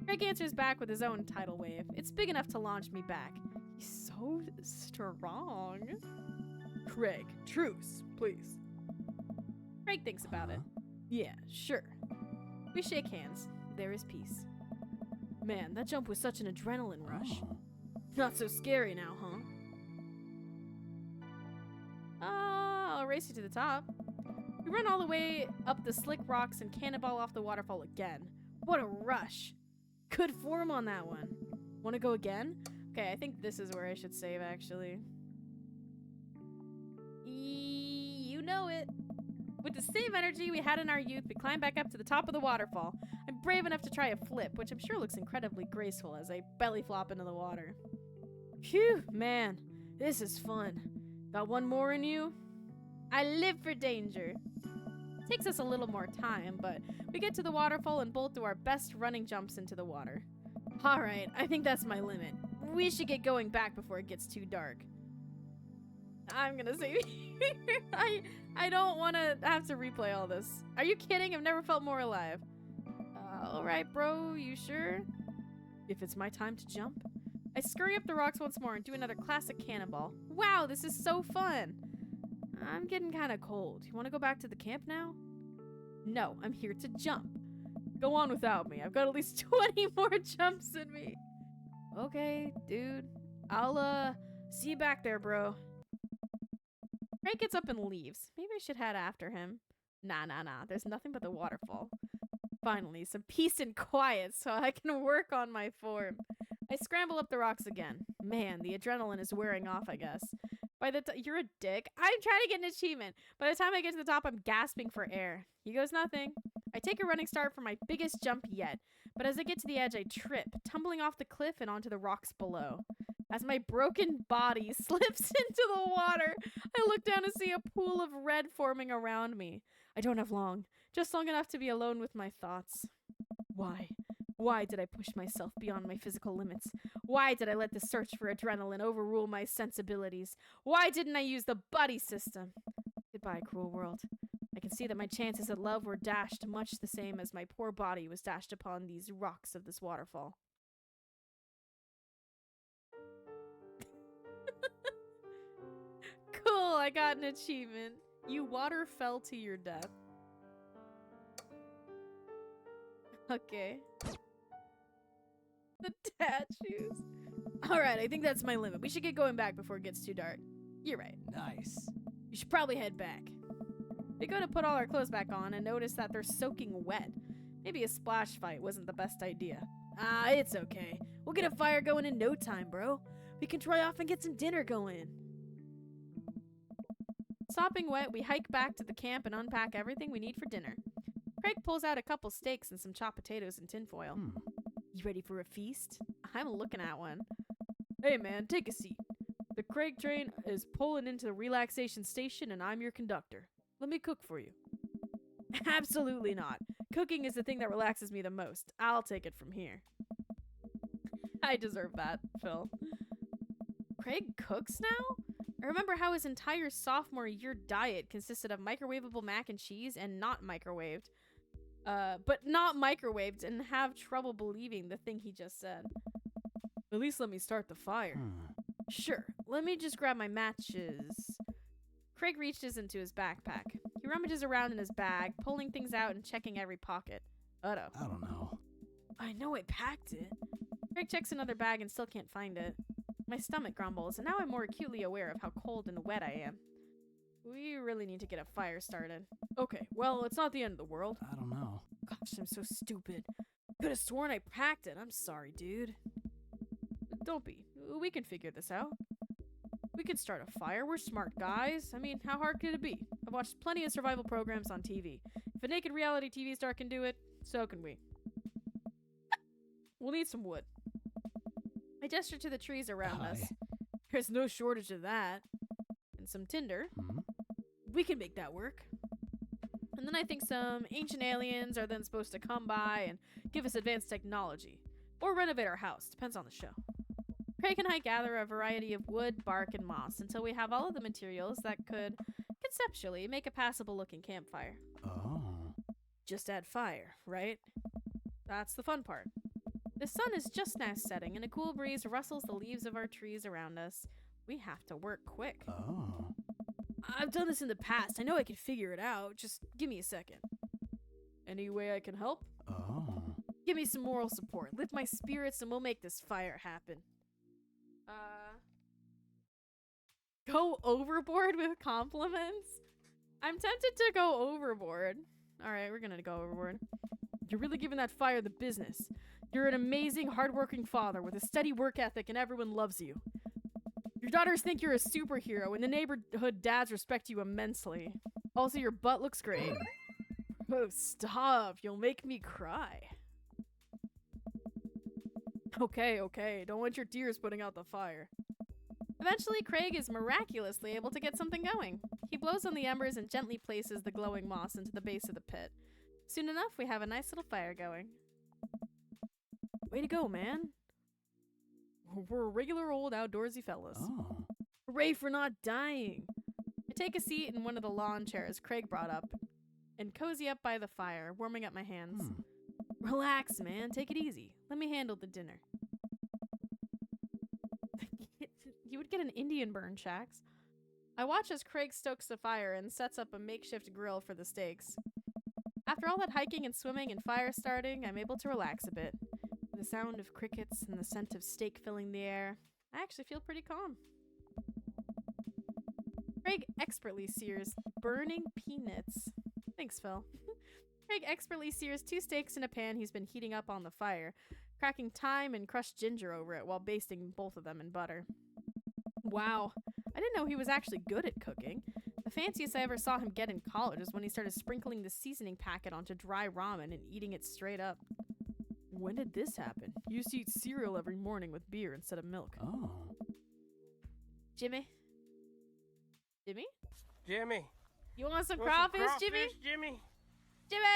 [SPEAKER 1] Craig answers back with his own tidal wave. It's big enough to launch me back. He's so strong.
[SPEAKER 5] Craig, truce, please.
[SPEAKER 1] Craig thinks about it.
[SPEAKER 5] Yeah, sure.
[SPEAKER 1] We shake hands. There is peace.
[SPEAKER 5] Man, that jump was such an adrenaline rush.
[SPEAKER 6] Oh.
[SPEAKER 5] Not so scary now, huh?
[SPEAKER 1] I'll race you to the top. We run all the way up the slick rocks and cannonball off the waterfall again. What a rush. Good form on that one. Want to go again? Okay, I think this is where I should save, actually. You know it. With the same energy we had in our youth, we climb back up to the top of the waterfall. I'm brave enough to try a flip, which I'm sure looks incredibly graceful as I belly flop into the water.
[SPEAKER 5] Phew, man, this is fun. Got one more in you?
[SPEAKER 1] I live for danger. Takes us a little more time, but we get to the waterfall and bolt do our best running jumps into the water.
[SPEAKER 5] Alright, I think that's my limit.
[SPEAKER 1] We should get going back before it gets too dark. I'm gonna save you. I don't want to have to replay all this. Are you kidding? I've never felt more alive. Alright, bro, you sure?
[SPEAKER 5] If it's my time to jump.
[SPEAKER 1] I scurry up the rocks once more and do another classic cannonball. Wow, this is so fun. I'm getting kind of cold. You want to go back to the camp now?
[SPEAKER 5] No, I'm here to jump.
[SPEAKER 1] Go on without me. I've got at least 20 more jumps in me. Okay, dude. I'll, see you back there, bro. Craig gets up and leaves. Maybe I should head after him. Nah. There's nothing but the waterfall. Finally, some peace and quiet so I can work on my form. I scramble up the rocks again. Man, the adrenaline is wearing off, I guess. You're a dick. I'm trying to get an achievement. By the time I get to the top, I'm gasping for air. He goes nothing. I take a running start for my biggest jump yet, but as I get to the edge, I trip, tumbling off the cliff and onto the rocks below. As my broken body slips into the water, I look down and see a pool of red forming around me. I don't have long, just long enough to be alone with my thoughts.
[SPEAKER 5] Why? Why did I push myself beyond my physical limits? Why did I let the search for adrenaline overrule my sensibilities? Why didn't I use the buddy system? Goodbye, cruel world. I can see that my chances at love were dashed much the same as my poor body was dashed upon these rocks of this waterfall.
[SPEAKER 1] Cool, I got an achievement. You water fell to your death. Okay. The dad shoes.
[SPEAKER 5] Alright, I think that's my limit. We should get going back before it gets too dark.
[SPEAKER 1] You're right.
[SPEAKER 6] Nice.
[SPEAKER 5] You should probably head back.
[SPEAKER 1] We go to put all our clothes back on and notice that they're soaking wet. Maybe a splash fight wasn't the best idea.
[SPEAKER 5] Ah, it's okay. We'll get a fire going in no time, bro. We can dry off and get some dinner going.
[SPEAKER 1] Sopping wet, we hike back to the camp and unpack everything we need for dinner. Craig pulls out a couple steaks and some chopped potatoes in tinfoil.
[SPEAKER 5] You ready for a feast?
[SPEAKER 1] I'm looking at one.
[SPEAKER 5] Hey man, take a seat. The Craig train is pulling into the relaxation station and I'm your conductor. Let me cook for you.
[SPEAKER 1] Absolutely not. Cooking is the thing that relaxes me the most. I'll take it from here. I deserve that, Phil. Craig cooks now? I remember how his entire sophomore year diet consisted of microwavable mac and cheese and not microwaved. But not microwaved and have trouble believing the thing he just said.
[SPEAKER 5] At least let me start the fire.
[SPEAKER 1] Sure, let me just grab my matches. Craig reaches into his backpack. He rummages around in his bag, pulling things out and checking every pocket.
[SPEAKER 6] I don't know.
[SPEAKER 5] I know I packed it.
[SPEAKER 1] Craig checks another bag and still can't find it. My stomach grumbles, and now I'm more acutely aware of how cold and wet I am. We really need to get a fire started.
[SPEAKER 5] Okay, well, it's not the end of the world.
[SPEAKER 6] I don't know.
[SPEAKER 5] Gosh, I'm so stupid. Could have sworn I packed it. I'm sorry, dude.
[SPEAKER 1] Don't be. We can figure this out. We can start a fire. We're smart guys. I mean, how hard could it be? I've watched plenty of survival programs on TV. If a naked reality TV star can do it, so can we. We'll need some wood. I gesture to the trees around us.
[SPEAKER 5] There's no shortage of that.
[SPEAKER 1] And some tinder.
[SPEAKER 5] We can make that work.
[SPEAKER 1] And then I think some ancient aliens are then supposed to come by and give us advanced technology. Or renovate our house. Depends on the show. Craig and I gather a variety of wood, bark, and moss until we have all of the materials that could, conceptually, make a passable-looking campfire.
[SPEAKER 7] Oh.
[SPEAKER 1] Just add fire, right? That's the fun part. The sun is just now setting, and a cool breeze rustles the leaves of our trees around us. We have to work quick.
[SPEAKER 7] Oh.
[SPEAKER 5] I've done this in the past. I know I can figure it out. Just give me a second. Any way I can help?
[SPEAKER 7] Oh.
[SPEAKER 5] Give me some moral support. Lift my spirits and we'll make this fire happen.
[SPEAKER 1] Go overboard with compliments? I'm tempted to go overboard. Alright, we're gonna go overboard.
[SPEAKER 5] You're really giving that fire the business. You're an amazing, hardworking father with a steady work ethic and everyone loves you. Your daughters think you're a superhero and the neighborhood dads respect you immensely. Also, your butt looks great. Oh, stop. You'll make me cry. Okay. Don't want your tears putting out the fire.
[SPEAKER 1] Eventually, Craig is miraculously able to get something going. He blows on the embers and gently places the glowing moss into the base of the pit. Soon enough, we have a nice little fire going.
[SPEAKER 5] Way to go, man. We're regular old outdoorsy fellas.
[SPEAKER 7] Oh.
[SPEAKER 5] Hooray for not dying.
[SPEAKER 1] I take a seat in one of the lawn chairs Craig brought up and cozy up by the fire, warming up my hands.
[SPEAKER 5] Relax, man. Take it easy. Let me handle the dinner.
[SPEAKER 1] You would get an Indian burn, Shax. I watch as Craig stokes the fire and sets up a makeshift grill for the steaks. After all that hiking and swimming and fire starting, I'm able to relax a bit. With the sound of crickets and the scent of steak filling the air, I actually feel pretty calm. Craig expertly sears burning peanuts. Thanks, Phil. Craig expertly sears 2 steaks in a pan he's been heating up on the fire, cracking thyme and crushed ginger over it while basting both of them in butter. Wow, I didn't know he was actually good at cooking. The fanciest I ever saw him get in college was when he started sprinkling the seasoning packet onto dry ramen and eating it straight up.
[SPEAKER 5] When did this happen? You used to eat cereal every morning with beer instead of milk.
[SPEAKER 7] Oh.
[SPEAKER 1] Jimmy?
[SPEAKER 6] Jimmy.
[SPEAKER 1] You want some
[SPEAKER 6] Want
[SPEAKER 1] crawfish,
[SPEAKER 6] some
[SPEAKER 1] Jimmy?
[SPEAKER 6] Jimmy?
[SPEAKER 1] Jimmy!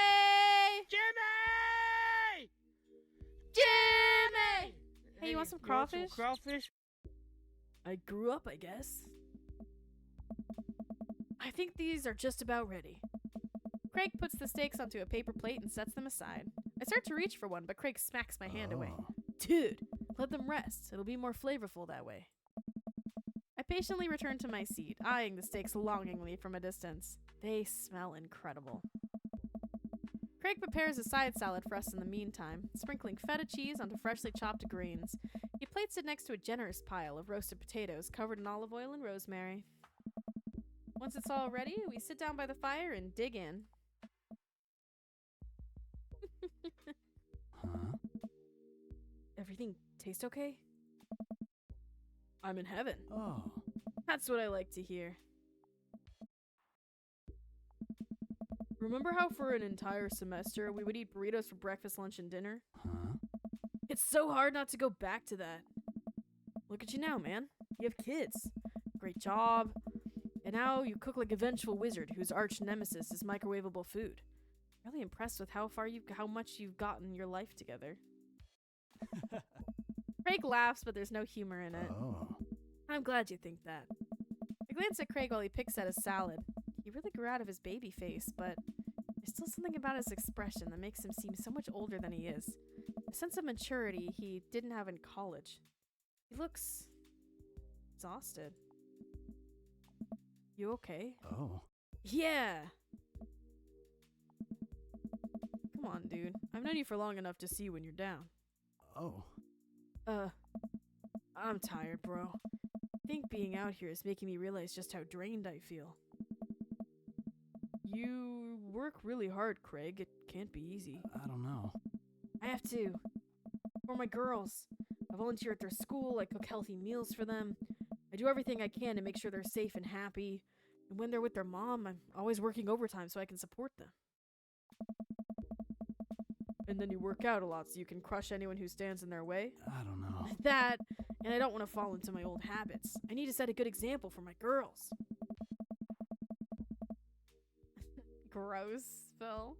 [SPEAKER 1] Hey, you want some crawfish?
[SPEAKER 6] Want some crawfish?
[SPEAKER 5] I grew up, I guess. I think these are just about ready.
[SPEAKER 1] Craig puts the steaks onto a paper plate and sets them aside. I start to reach for one, but Craig smacks my hand away.
[SPEAKER 5] Dude, let them rest. It'll be more flavorful that way.
[SPEAKER 1] I patiently return to my seat, eyeing the steaks longingly from a distance. They smell incredible. Craig prepares a side salad for us in the meantime, sprinkling feta cheese onto freshly chopped greens. He plates it next to a generous pile of roasted potatoes covered in olive oil and rosemary. Once it's all ready, we sit down by the fire and dig in.
[SPEAKER 7] Huh?
[SPEAKER 5] Everything taste okay? I'm in heaven.
[SPEAKER 7] Oh.
[SPEAKER 5] That's what I like to hear. Remember how for an entire semester we would eat burritos for breakfast, lunch, and dinner?
[SPEAKER 7] Huh?
[SPEAKER 5] It's so hard not to go back to that. Look at you now, man. You have kids. Great job. And now you cook like a vengeful wizard whose arch nemesis is microwavable food. Really impressed with how much you've gotten your life together.
[SPEAKER 1] Craig laughs, but there's no humor in it.
[SPEAKER 7] Oh.
[SPEAKER 5] I'm glad you think that.
[SPEAKER 1] I glance at Craig while he picks at his salad. He really grew out of his baby face, but there's still something about his expression that makes him seem so much older than he is. A sense of maturity he didn't have in college. He looks exhausted.
[SPEAKER 5] You okay?
[SPEAKER 7] Oh.
[SPEAKER 5] Yeah.
[SPEAKER 1] Come on, dude. I've known you for long enough to see when you're down.
[SPEAKER 7] Oh.
[SPEAKER 5] I'm tired, bro. I think being out here is making me realize just how drained I feel. You work really hard, Craig. It can't be easy.
[SPEAKER 7] I don't know.
[SPEAKER 5] I have to. For my girls. I volunteer at their school. I cook healthy meals for them. I do everything I can to make sure they're safe and happy. And when they're with their mom, I'm always working overtime so I can support them. And then you work out a lot so you can crush anyone who stands in their way?
[SPEAKER 7] I don't know.
[SPEAKER 5] That, and I don't want to fall into my old habits. I need to set a good example for my girls.
[SPEAKER 1] Gross, Phil.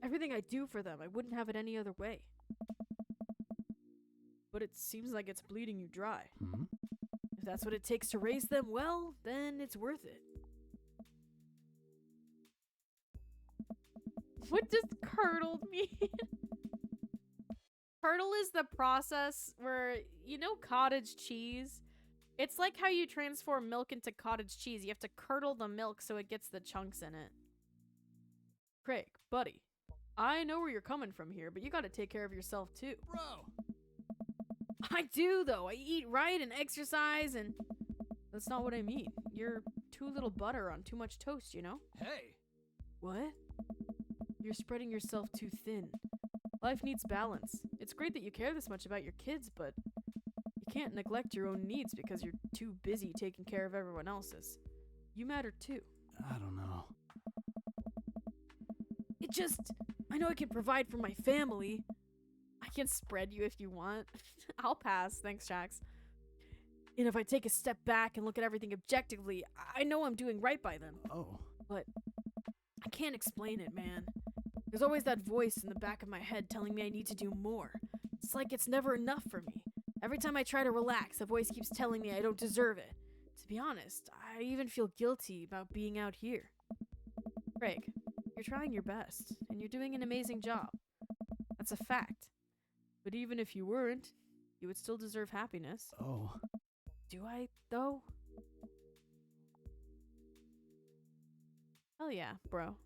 [SPEAKER 5] Everything I do for them, I wouldn't have it any other way. but it seems like it's bleeding you dry.
[SPEAKER 7] Hmm?
[SPEAKER 5] If that's what it takes to raise them well, then it's worth it.
[SPEAKER 1] What does curdled mean? Curdle is the process where, you know, cottage cheese? It's like how you transform milk into cottage cheese. You have to curdle the milk so it gets the chunks in it.
[SPEAKER 5] Craig, buddy, I know where you're coming from here, but you gotta take care of yourself too.
[SPEAKER 7] Bro!
[SPEAKER 5] I do, though. I eat right and exercise, and that's not what I mean. You're too little butter on too much toast, you know?
[SPEAKER 7] Hey!
[SPEAKER 5] What? You're spreading yourself too thin. Life needs balance. It's great that you care this much about your kids, but you can't neglect your own needs because you're too busy taking care of everyone else's. You matter too.
[SPEAKER 7] I don't know.
[SPEAKER 5] I know I can provide for my family.
[SPEAKER 1] I can spread you if you want. I'll pass. Thanks, Jax.
[SPEAKER 5] And if I take a step back and look at everything objectively, I know I'm doing right by them.
[SPEAKER 7] Oh.
[SPEAKER 5] But I can't explain it, man. There's always that voice in the back of my head telling me I need to do more. It's like it's never enough for me. Every time I try to relax, the voice keeps telling me I don't deserve it. To be honest, I even feel guilty about being out here.
[SPEAKER 1] Craig, you're trying your best, and you're doing an amazing job. That's a fact.
[SPEAKER 5] But even if you weren't, you would still deserve happiness.
[SPEAKER 7] Oh.
[SPEAKER 5] Do I, though?
[SPEAKER 1] Hell yeah, bro.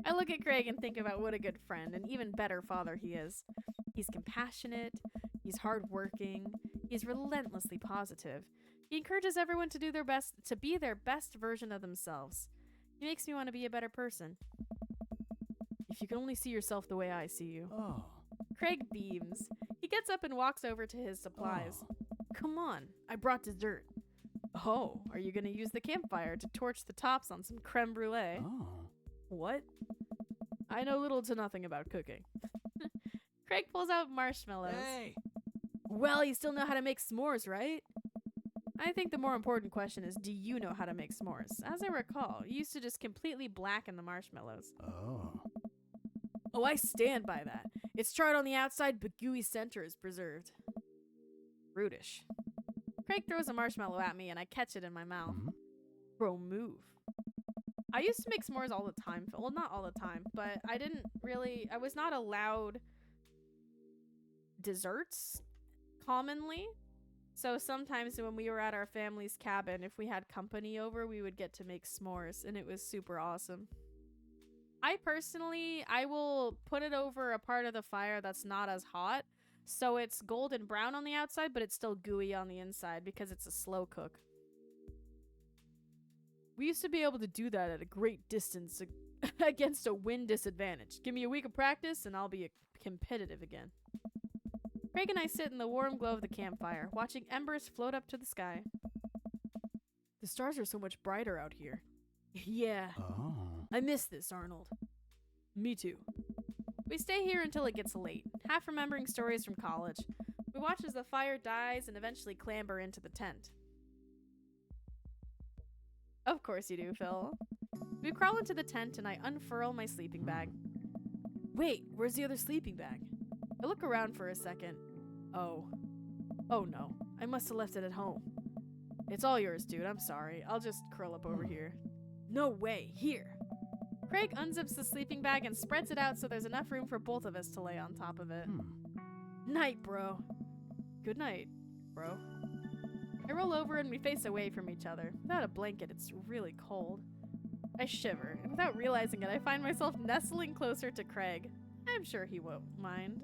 [SPEAKER 1] I look at Craig and think about what a good friend and even better father he is. He's compassionate, he's hardworking, he's relentlessly positive. He encourages everyone to do their best, to be their best version of themselves. He makes me want to be a better person.
[SPEAKER 5] If you can only see yourself the way I see you.
[SPEAKER 7] Oh.
[SPEAKER 1] Craig beams. He gets up and walks over to his supplies.
[SPEAKER 7] Oh.
[SPEAKER 5] Come on, I brought dessert.
[SPEAKER 1] Oh, are you going to use the campfire to torch the tops on some creme brulee?
[SPEAKER 7] Oh.
[SPEAKER 5] What? I know little to nothing about cooking.
[SPEAKER 1] Craig pulls out marshmallows.
[SPEAKER 7] Hey!
[SPEAKER 5] Well, you still know how to make s'mores, right?
[SPEAKER 1] I think the more important question is, do you know how to make s'mores? As I recall, you used to just completely blacken the marshmallows.
[SPEAKER 7] Oh.
[SPEAKER 5] Oh, I stand by that. It's charred on the outside, but gooey center is preserved.
[SPEAKER 1] Rudish. Craig throws a marshmallow at me, and I catch it in my mouth.
[SPEAKER 7] Hmm?
[SPEAKER 5] Bro, move.
[SPEAKER 1] I used to make s'mores all the time. Well, not all the time, but I was not allowed desserts commonly. So sometimes when we were at our family's cabin, if we had company over, we would get to make s'mores, and it was super awesome. I will put it over a part of the fire that's not as hot, so it's golden brown on the outside, but it's still gooey on the inside because it's a slow cook.
[SPEAKER 5] We used to be able to do that at a great distance against a wind disadvantage. Give me a week of practice and I'll be competitive again.
[SPEAKER 1] Craig and I sit in the warm glow of the campfire, watching embers float up to the sky.
[SPEAKER 5] The stars are so much brighter out here. Yeah.
[SPEAKER 7] Oh.
[SPEAKER 5] I miss this, Arnold. Me too.
[SPEAKER 1] We stay here until it gets late, half remembering stories from college. We watch as the fire dies and eventually clamber into the tent. Of course you do, Phil. We crawl into the tent and I unfurl my sleeping bag.
[SPEAKER 5] Wait, where's the other sleeping bag?
[SPEAKER 1] I look around for a second.
[SPEAKER 5] Oh no, I must have left it at home.
[SPEAKER 1] It's all yours, dude. I'm sorry. I'll just curl up over here.
[SPEAKER 5] No way, here.
[SPEAKER 1] Craig unzips the sleeping bag and spreads it out so there's enough room for both of us to lay on top of it.
[SPEAKER 5] Night, bro.
[SPEAKER 1] Good night, bro. I roll over and we face away from each other. Without a blanket, it's really cold. I shiver, and without realizing it, I find myself nestling closer to Craig. I'm sure he won't mind.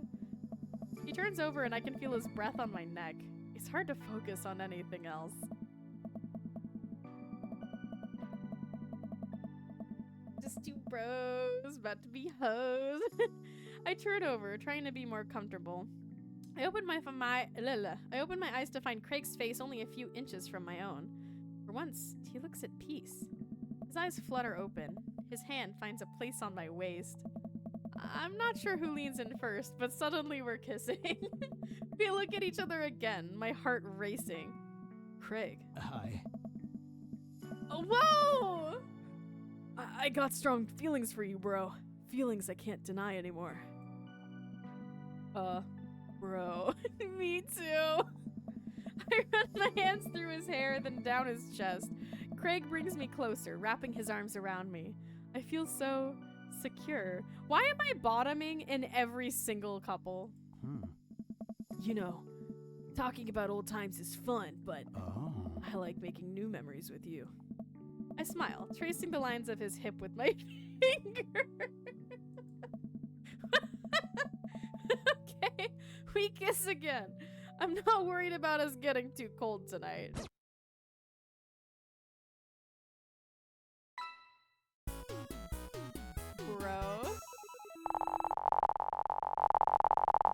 [SPEAKER 1] He turns over and I can feel his breath on my neck. It's hard to focus on anything else. Just two bros about to be hoes. I turn over, trying to be more comfortable. I open my eyes to find Craig's face only a few inches from my own. For once, he looks at peace. His eyes flutter open. His hand finds a place on my waist. I'm not sure who leans in first, but suddenly we're kissing. We look at each other again, my heart racing.
[SPEAKER 5] Craig.
[SPEAKER 7] Hi.
[SPEAKER 1] Oh, whoa!
[SPEAKER 5] I got strong feelings for you, bro. Feelings I can't deny anymore.
[SPEAKER 1] Bro, me too. I run my hands through his hair, then down his chest. Craig brings me closer, wrapping his arms around me. I feel so secure. Why am I bottoming in every single couple?
[SPEAKER 5] You know, talking about old times is fun, but
[SPEAKER 7] Oh.
[SPEAKER 5] I like making new memories with you.
[SPEAKER 1] I smile, tracing the lines of his hip with my finger. Okay, we kiss again. I'm not worried about us getting too cold tonight. Bro.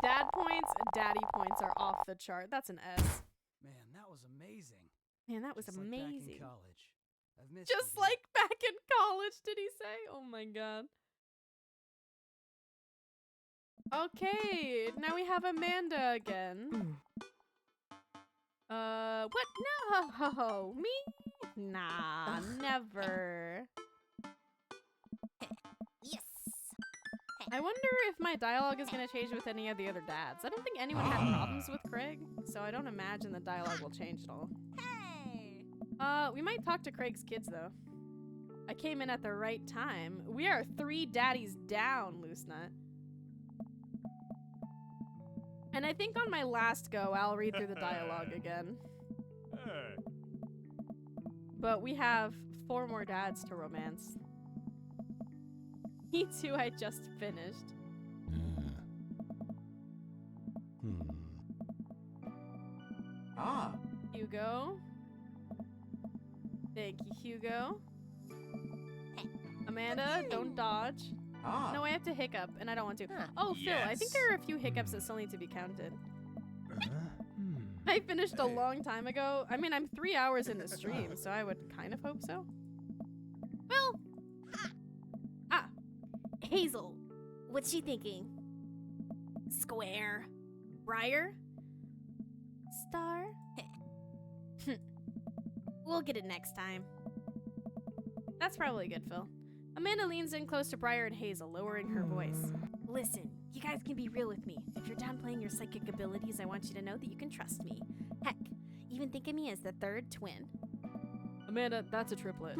[SPEAKER 1] Dad points, daddy points are off the chart. That's an S.
[SPEAKER 8] Man, that was amazing.
[SPEAKER 1] Man, that was
[SPEAKER 8] Just like back in
[SPEAKER 1] amazing.
[SPEAKER 8] college. I've missed you,
[SPEAKER 1] Just
[SPEAKER 8] dude.
[SPEAKER 1] like back in college, did he say? Oh my god. Okay, now we have Amanda again. What? No! Me? Nah, never.
[SPEAKER 4] Yes.
[SPEAKER 1] I wonder if my dialogue is gonna change with any of the other dads. I don't think anyone had problems with Craig, so I don't imagine the dialogue will change at all.
[SPEAKER 4] Hey.
[SPEAKER 1] We might talk to Craig's kids, though. I came in at the right time. We are 3 daddies down, Loose Nut. And I think on my last go, I'll read through the dialogue again. But we have 4 more dads to romance. Me too, I just finished.
[SPEAKER 3] Ah,
[SPEAKER 1] Hugo. Thank you, Hugo. Amanda, don't dodge.
[SPEAKER 3] ah.
[SPEAKER 1] No, I have to hiccup, and I don't want to.
[SPEAKER 4] Huh.
[SPEAKER 1] Oh, Phil, I think
[SPEAKER 6] Yes.
[SPEAKER 1] there are a few hiccups that still need to be counted. I finished a long time ago. I mean, I'm 3 hours in the stream, so I would kind of hope so. Well,
[SPEAKER 4] Hazel, what's she thinking? Square. Briar?
[SPEAKER 1] Star?
[SPEAKER 4] We'll get it next time.
[SPEAKER 1] That's probably good, Phil. Amanda leans in close to Briar and Hazel, lowering her voice.
[SPEAKER 4] Listen, you guys can be real with me. If you're done playing your psychic abilities, I want you to know that you can trust me. Heck, even think of me as the 3rd twin.
[SPEAKER 5] Amanda, that's a triplet.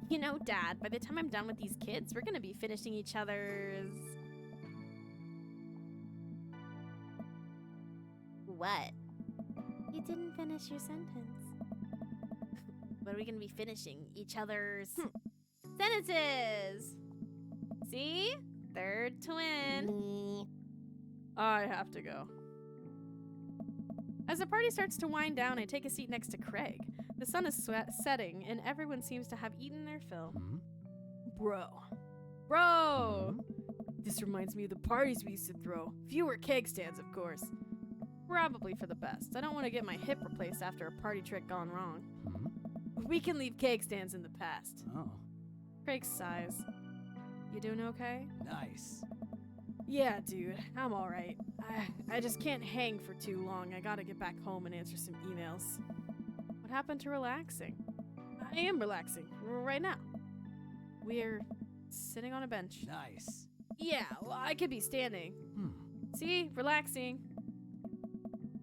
[SPEAKER 4] You know, Dad, by the time I'm done with these kids, we're gonna be finishing each other's... What? You didn't finish your sentence. What are we gonna be finishing? Each other's... sentences! See? 3rd twin.
[SPEAKER 1] I have to go. As the party starts to wind down, I take a seat next to Craig. The sun is setting, and everyone seems to have eaten their fill.
[SPEAKER 5] Bro,
[SPEAKER 1] Bro!
[SPEAKER 5] this reminds me of the parties we used to throw. Fewer keg stands, of course.
[SPEAKER 1] Probably for the best. I don't want to get my hip replaced after a party trick gone wrong.
[SPEAKER 5] We can leave keg stands in the past.
[SPEAKER 7] Oh.
[SPEAKER 1] Craig sighs. You doing okay?
[SPEAKER 8] Nice.
[SPEAKER 5] Yeah, dude, I'm alright. I just can't hang for too long. I gotta get back home and answer some emails.
[SPEAKER 1] What happened to relaxing?
[SPEAKER 5] I am relaxing right now.
[SPEAKER 1] We're sitting on a bench.
[SPEAKER 8] Nice.
[SPEAKER 5] Yeah, well, I could be standing.
[SPEAKER 1] See? Relaxing.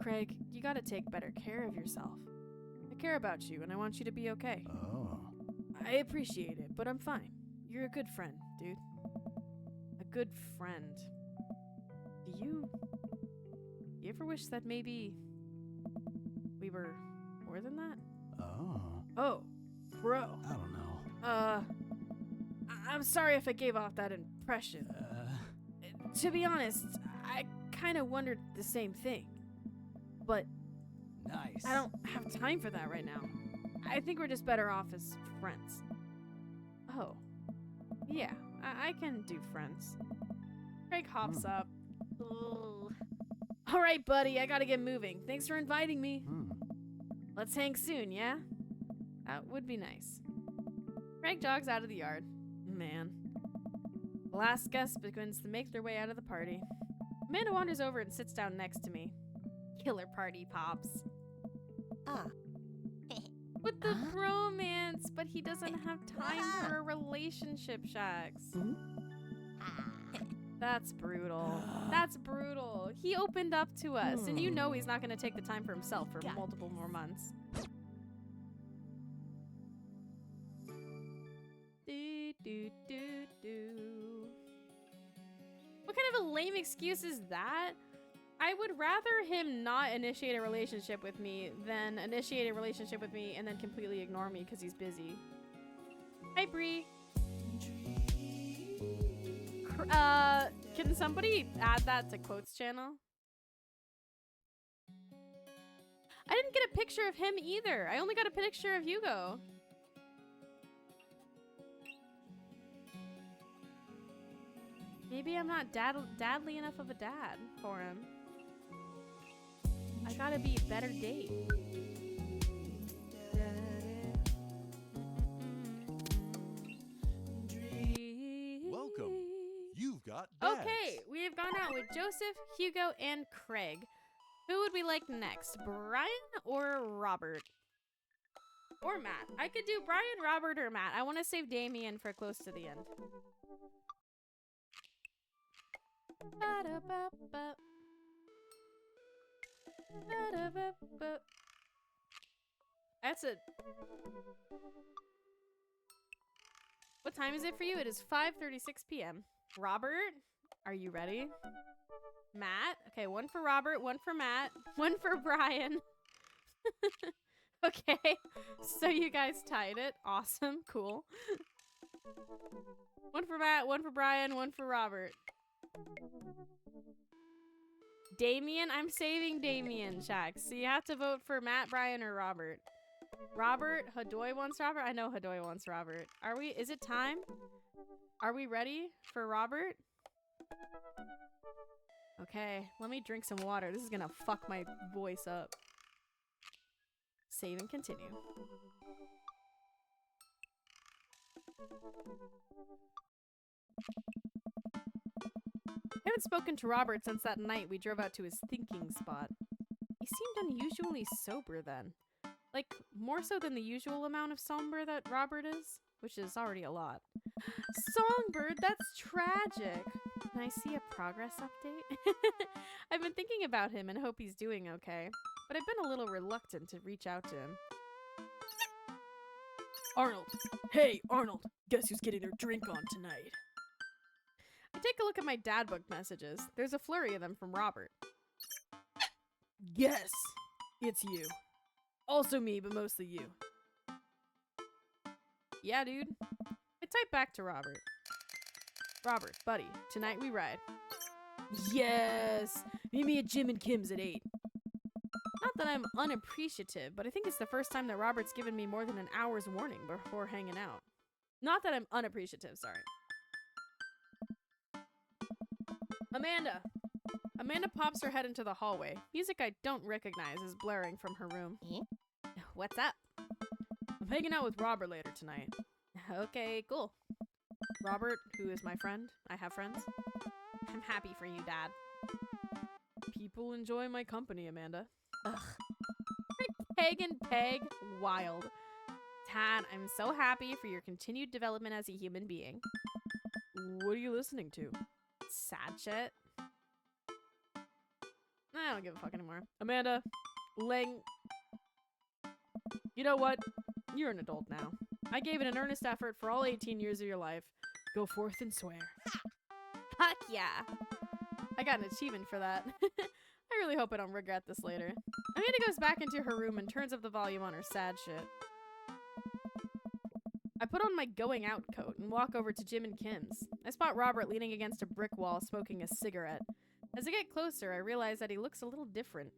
[SPEAKER 1] Craig, you gotta take better care of yourself. I care about you, and I want you to be okay.
[SPEAKER 7] Oh.
[SPEAKER 5] I appreciate it, but I'm fine. You're a good friend, dude.
[SPEAKER 1] A good friend. Do you ever wish that maybe we were more than that?
[SPEAKER 7] Oh.
[SPEAKER 5] Oh, bro.
[SPEAKER 7] I don't know.
[SPEAKER 5] I'm sorry if I gave off that impression. To be honest, I kind of wondered the same thing. But
[SPEAKER 8] Nice.
[SPEAKER 5] I don't have time for that right now. I think we're just better off as friends.
[SPEAKER 1] Oh. Yeah, I can do friends. Craig hops up.
[SPEAKER 4] Ooh.
[SPEAKER 5] All right, buddy, I gotta get moving. Thanks for inviting me.
[SPEAKER 7] Hmm.
[SPEAKER 5] Let's hang soon, yeah?
[SPEAKER 1] That would be nice. Craig jogs out of the yard. Man. The last guest begins to make their way out of the party. Amanda wanders over and sits down next to me. Killer party pops.
[SPEAKER 4] Ah.
[SPEAKER 1] With the romance, but he doesn't have time for a relationship, Shax. That's brutal. That's brutal. He opened up to us, and you know he's not going to take the time for himself for multiple more months. Do, do, do, do. What kind of a lame excuse is that? I would rather him not initiate a relationship with me than initiate a relationship with me and then completely ignore me because he's busy. Hi, Bree. Can somebody add that to Quotes channel? I didn't get a picture of him either. I only got a picture of Hugo. Maybe I'm not dadly enough of a dad for him. I gotta be a better date.
[SPEAKER 9] Welcome. You've got dads.
[SPEAKER 1] Okay, we have gone out with Joseph, Hugo, and Craig. Who would we like next? Brian or Robert? Or Matt. I could do Brian, Robert, or Matt. I want to save Damien for close to the end. Ba-da-ba-ba. Ba-da-ba-ba. That's it. What time is it for you? It is 5:36 p.m. Robert, are you ready? Matt? Okay, one for Robert, one for Matt, one for Brian. Okay, so you guys tied it. Awesome, cool. One for Matt, one for Brian, one for Robert. Damien, I'm saving Damien, Shax. So you have to vote for Matt, Brian, or Robert. Robert, Hadoy wants Robert. I know Hadoy wants Robert. Is it time? Are we ready for Robert? Okay, let me drink some water. This is gonna fuck my voice up. Save and continue. I haven't spoken to Robert since that night we drove out to his thinking spot. He seemed unusually sober then. Like, more so than the usual amount of somber that Robert is, which is already a lot. Songbird, that's tragic. Can I see a progress update? I've been thinking about him and hope he's doing okay, but I've been a little reluctant to reach out to him.
[SPEAKER 5] Arnold. Hey, Arnold. Guess who's getting their drink on tonight?
[SPEAKER 1] I take a look at my dad book messages. There's a flurry of them from Robert.
[SPEAKER 5] Yes, it's you. Also me, but mostly you.
[SPEAKER 1] Yeah, dude. I type back to Robert. Robert, buddy, tonight we ride.
[SPEAKER 5] Yes! Meet me at Jim and Kim's at 8.
[SPEAKER 1] Not that I'm unappreciative, but I think it's the first time that Robert's given me more than an hour's warning before hanging out. Not that I'm unappreciative, sorry. Amanda! Amanda pops her head into the hallway. Music I don't recognize is blaring from her room. What's up? I'm hanging out with Robert later tonight. Okay, cool. Robert, who is my friend. I have friends. I'm happy for you, Dad. People enjoy my company, Amanda. Ugh. Peg and Peg, wild. Dad, I'm so happy for your continued development as a human being.
[SPEAKER 5] What are you listening to?
[SPEAKER 1] Sad shit. I don't give a fuck anymore. Amanda, you know what? You're an adult now. I gave it an earnest effort for all 18 years of your life. Go forth and swear. Fuck yeah. I got an achievement for that. I really hope I don't regret this later. Amanda goes back into her room and turns up the volume on her sad shit. I put on my going out coat and walk over to Jim and Kim's. I spot Robert leaning against a brick wall smoking a cigarette. As I get closer, I realize that he looks a little different.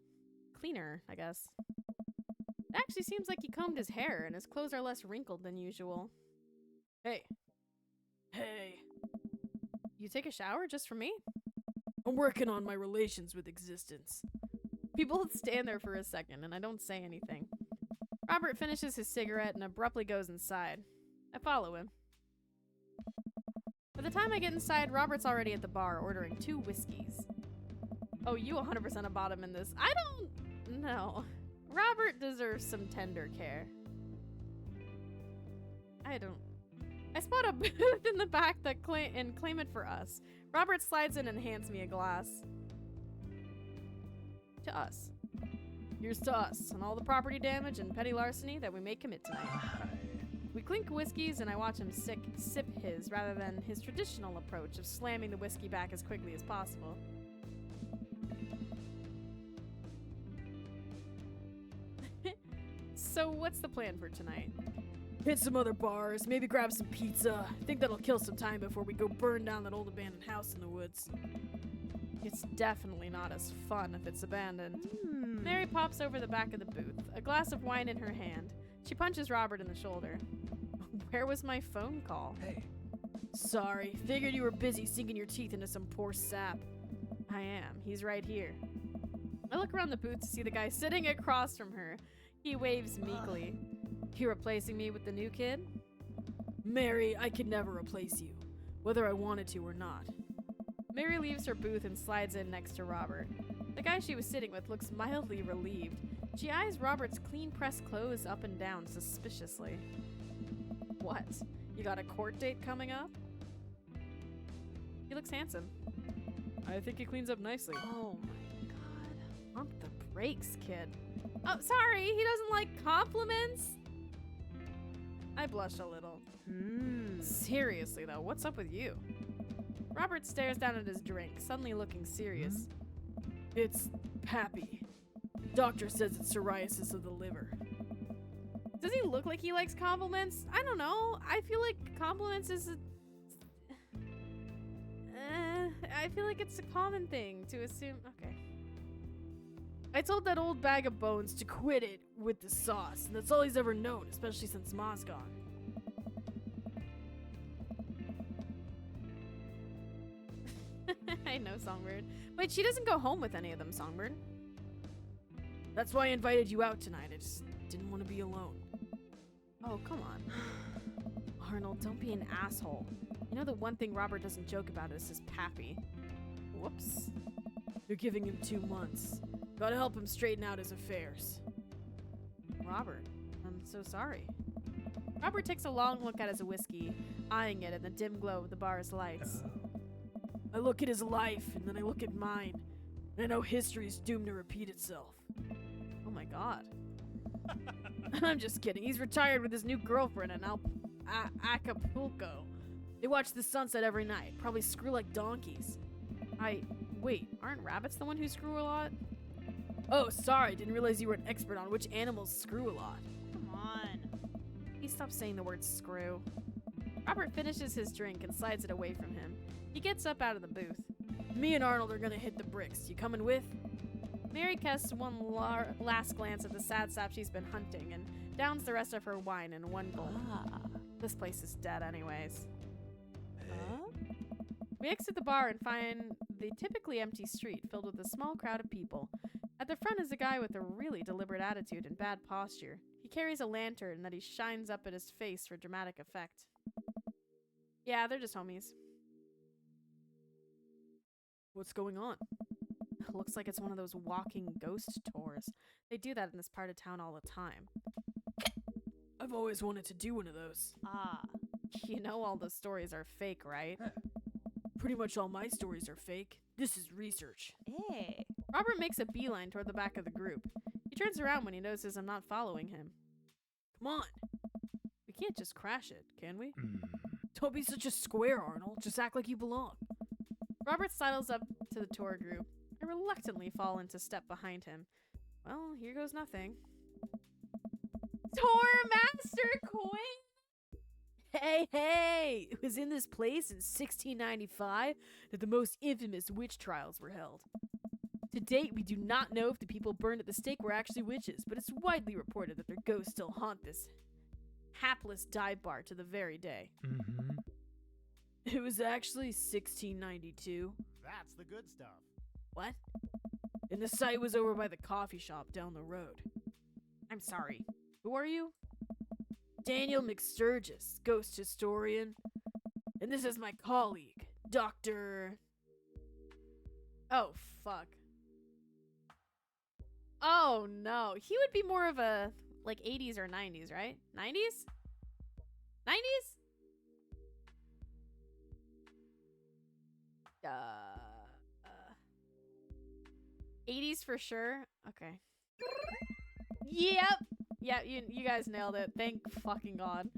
[SPEAKER 1] Cleaner, I guess. It actually seems like he combed his hair and his clothes are less wrinkled than usual. Hey.
[SPEAKER 5] Hey.
[SPEAKER 1] You take a shower just for me?
[SPEAKER 5] I'm working on my relations with existence.
[SPEAKER 1] People stand there for a second and I don't say anything. Robert finishes his cigarette and abruptly goes inside. I follow him. By the time I get inside, Robert's already at the bar ordering 2 whiskeys. Oh, you 100% a bottom in this. I don't know. Robert deserves some tender care. I spot a booth in the back that claim it for us. Robert slides in and hands me a glass. To us. Here's to us and all the property damage and petty larceny that we may commit tonight. We clink whiskeys and I watch him sip his rather than his traditional approach of slamming the whiskey back as quickly as possible. So what's the plan for tonight?
[SPEAKER 5] Hit some other bars, maybe grab some pizza. I think that'll kill some time before we go burn down that old abandoned house in the woods.
[SPEAKER 1] It's definitely not as fun if it's abandoned. Mary pops over the back of the booth, a glass of wine in her hand. She punches Robert in the shoulder. Where was my phone call?
[SPEAKER 8] Hey.
[SPEAKER 5] Sorry, figured you were busy sinking your teeth into some poor sap.
[SPEAKER 1] I am. He's right here. I look around the booth to see the guy sitting across from her. He waves meekly. You replacing me with the new kid?
[SPEAKER 5] Mary, I could never replace you, whether I wanted to or not.
[SPEAKER 1] Mary leaves her booth and slides in next to Robert. The guy she was sitting with looks mildly relieved. She eyes Robert's clean-pressed clothes up and down suspiciously. What? You got a court date coming up? He looks handsome.
[SPEAKER 5] I think he cleans up nicely.
[SPEAKER 1] Oh my god. Pump the brakes, kid. Oh, sorry, he doesn't like compliments? I blush a little. Seriously, though, what's up with you? Robert stares down at his drink, suddenly looking serious.
[SPEAKER 5] It's Pappy. Doctor says it's psoriasis of the liver.
[SPEAKER 1] Does he look like he likes compliments? I don't know. I feel like compliments is I feel like it's a common thing to assume. Okay.
[SPEAKER 5] I told that old bag of bones to quit it with the sauce, and that's all he's ever known, especially since Ma's gone.
[SPEAKER 1] I know, Songbird. Wait, she doesn't go home with any of them, Songbird.
[SPEAKER 5] That's why I invited you out tonight. I just didn't want to be alone.
[SPEAKER 1] Oh, come on. Arnold, don't be an asshole. You know the one thing Robert doesn't joke about is his pappy. Whoops.
[SPEAKER 5] You're giving him 2 months. Gotta help him straighten out his affairs.
[SPEAKER 1] Robert, I'm so sorry. Robert takes a long look at his whiskey, eyeing it in the dim glow of the bar's lights.
[SPEAKER 5] I look at his life, and then I look at mine. And I know history's doomed to repeat itself.
[SPEAKER 1] Oh my god. I'm just kidding. He's retired with his new girlfriend in Acapulco.
[SPEAKER 5] They watch the sunset every night. Probably screw like donkeys.
[SPEAKER 1] Wait, aren't rabbits the one who screw a lot?
[SPEAKER 5] Oh, sorry. Didn't realize you were an expert on which animals screw a lot.
[SPEAKER 1] Come on. Please stop saying the word screw. Robert finishes his drink and slides it away from him. He gets up out of the booth.
[SPEAKER 5] Me and Arnold are gonna hit the bricks. You coming with?
[SPEAKER 1] Mary casts one last glance at the sad sap she's been hunting and downs the rest of her wine in one gulp. This place is dead anyways. We exit the bar and find the typically empty street filled with a small crowd of people. At the front is a guy with a really deliberate attitude and bad posture. He carries a lantern that he shines up at his face for dramatic effect. Yeah, they're just homies.
[SPEAKER 5] What's going on?
[SPEAKER 1] Looks like it's one of those walking ghost tours. They do that in this part of town all the time.
[SPEAKER 5] I've always wanted to do one of those.
[SPEAKER 1] You know all the stories are fake, right?
[SPEAKER 5] Pretty much all my stories are fake. This is research.
[SPEAKER 4] Hey.
[SPEAKER 1] Robert makes a beeline toward the back of the group. He turns around when he notices I'm not following him.
[SPEAKER 5] Come on.
[SPEAKER 1] We can't just crash it, can we?
[SPEAKER 5] Don't be such a square, Arnold. Just act like you belong.
[SPEAKER 1] Robert sidles up to the tour group. I reluctantly fall into step behind him. Well, here goes nothing. Tour Master Quinn!
[SPEAKER 5] Hey! It was in this place in 1695 that the most infamous witch trials were held. To date, we do not know if the people burned at the stake were actually witches, but it's widely reported that their ghosts still haunt this hapless dive bar to the very day. It was actually 1692.
[SPEAKER 8] That's the good stuff.
[SPEAKER 5] What? And the site was over by the coffee shop down the road.
[SPEAKER 1] I'm sorry. Who are you?
[SPEAKER 5] Daniel McSturgis, ghost historian. And this is my colleague, Dr.
[SPEAKER 1] Oh, fuck. Oh, no. He would be more of a, like, 80s or 90s, right? 90s? 90s? Loomis for sure. Okay. Yep. Yeah, you guys nailed it. Thank fucking God.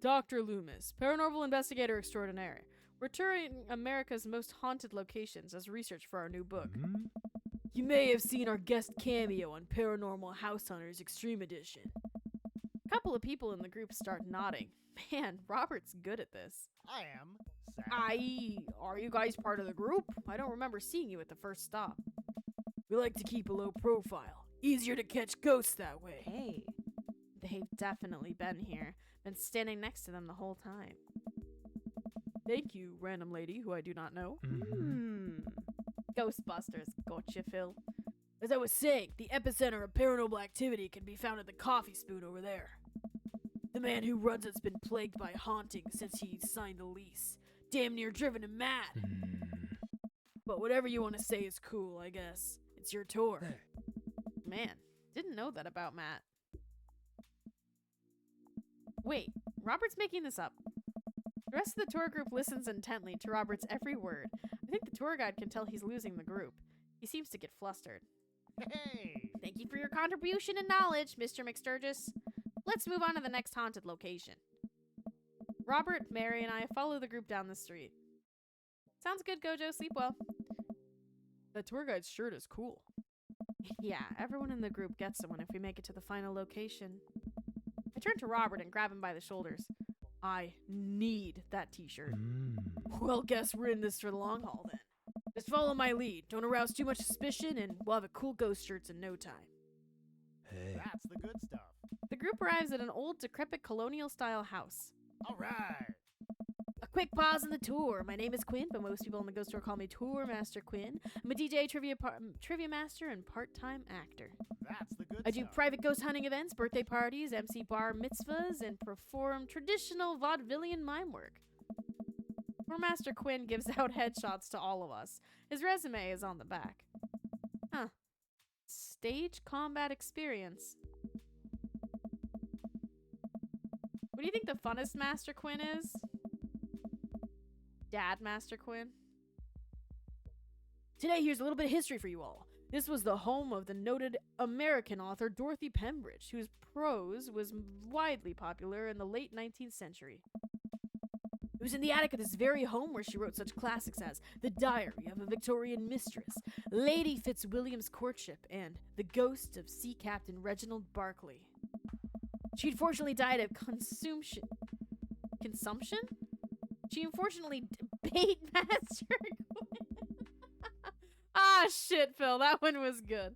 [SPEAKER 5] Dr. Loomis, paranormal investigator extraordinaire. We're touring America's most haunted locations as research for our new book. You may have seen our guest cameo on Paranormal House Hunters Extreme Edition.
[SPEAKER 1] A couple of people in the group start nodding. Man, Robert's good at this.
[SPEAKER 8] I am.
[SPEAKER 5] Are you guys part of the group? I don't remember seeing you at the first stop. We like to keep a low profile. Easier to catch ghosts that way.
[SPEAKER 1] Hey, they've definitely been here. Been standing next to them the whole time.
[SPEAKER 5] Thank you, random lady who I do not know.
[SPEAKER 1] Ghostbusters, gotcha, Phil.
[SPEAKER 5] As I was saying, the epicenter of paranormal activity can be found at the coffee spoon over there. The man who runs it's been plagued by hauntings since he signed the lease. Damn near driven him mad. But whatever you want to say is cool, I guess. It's your tour.
[SPEAKER 1] Man, didn't know that about Matt. Wait, Robert's making this up. The rest of the tour group listens intently to Robert's every word. I think the tour guide can tell he's losing the group. He seems to get flustered.
[SPEAKER 8] Hey!
[SPEAKER 1] Thank you for your contribution and knowledge, Mr. McSturgis. Let's move on to the next haunted location. Robert, Mary, and I follow the group down the street. Sounds good, Gojo. Sleep well.
[SPEAKER 5] That tour guide's shirt is cool.
[SPEAKER 1] Yeah, everyone in the group gets one if we make it to the final location. I turn to Robert and grab him by the shoulders.
[SPEAKER 5] I need that t-shirt. Well, guess we're in this for the long haul then. Just follow my lead. Don't arouse too much suspicion, and we'll have a cool ghost shirts in no time.
[SPEAKER 7] Hey.
[SPEAKER 8] That's the good stuff.
[SPEAKER 1] The group arrives at an old, decrepit colonial-style house.
[SPEAKER 8] All right.
[SPEAKER 1] A quick pause in the tour. My name is Quinn, but most people in the ghost tour call me Tour Master Quinn. I'm a DJ, trivia master, and part-time actor.
[SPEAKER 8] That's the good
[SPEAKER 1] I do
[SPEAKER 8] stuff.
[SPEAKER 1] private ghost hunting events, birthday parties, MC bar mitzvahs, and perform traditional vaudevillian mime work. Tour Master Quinn gives out headshots to all of us. His resume is on the back. Huh. Stage combat experience. What do you think the funnest Master Quinn is? Dad Master Quinn?
[SPEAKER 5] Today, here's a little bit of history for you all. This was the home of the noted American author Dorothy Pembridge, whose prose was widely popular in the late 19th century. It was in the attic of this very home where she wrote such classics as The Diary of a Victorian Mistress, Lady Fitzwilliam's Courtship, and The Ghost of Sea Captain Reginald Barclay. She unfortunately died of consumption? She unfortunately bait Master Quinn.
[SPEAKER 1] Ah, shit, Phil. That one was good.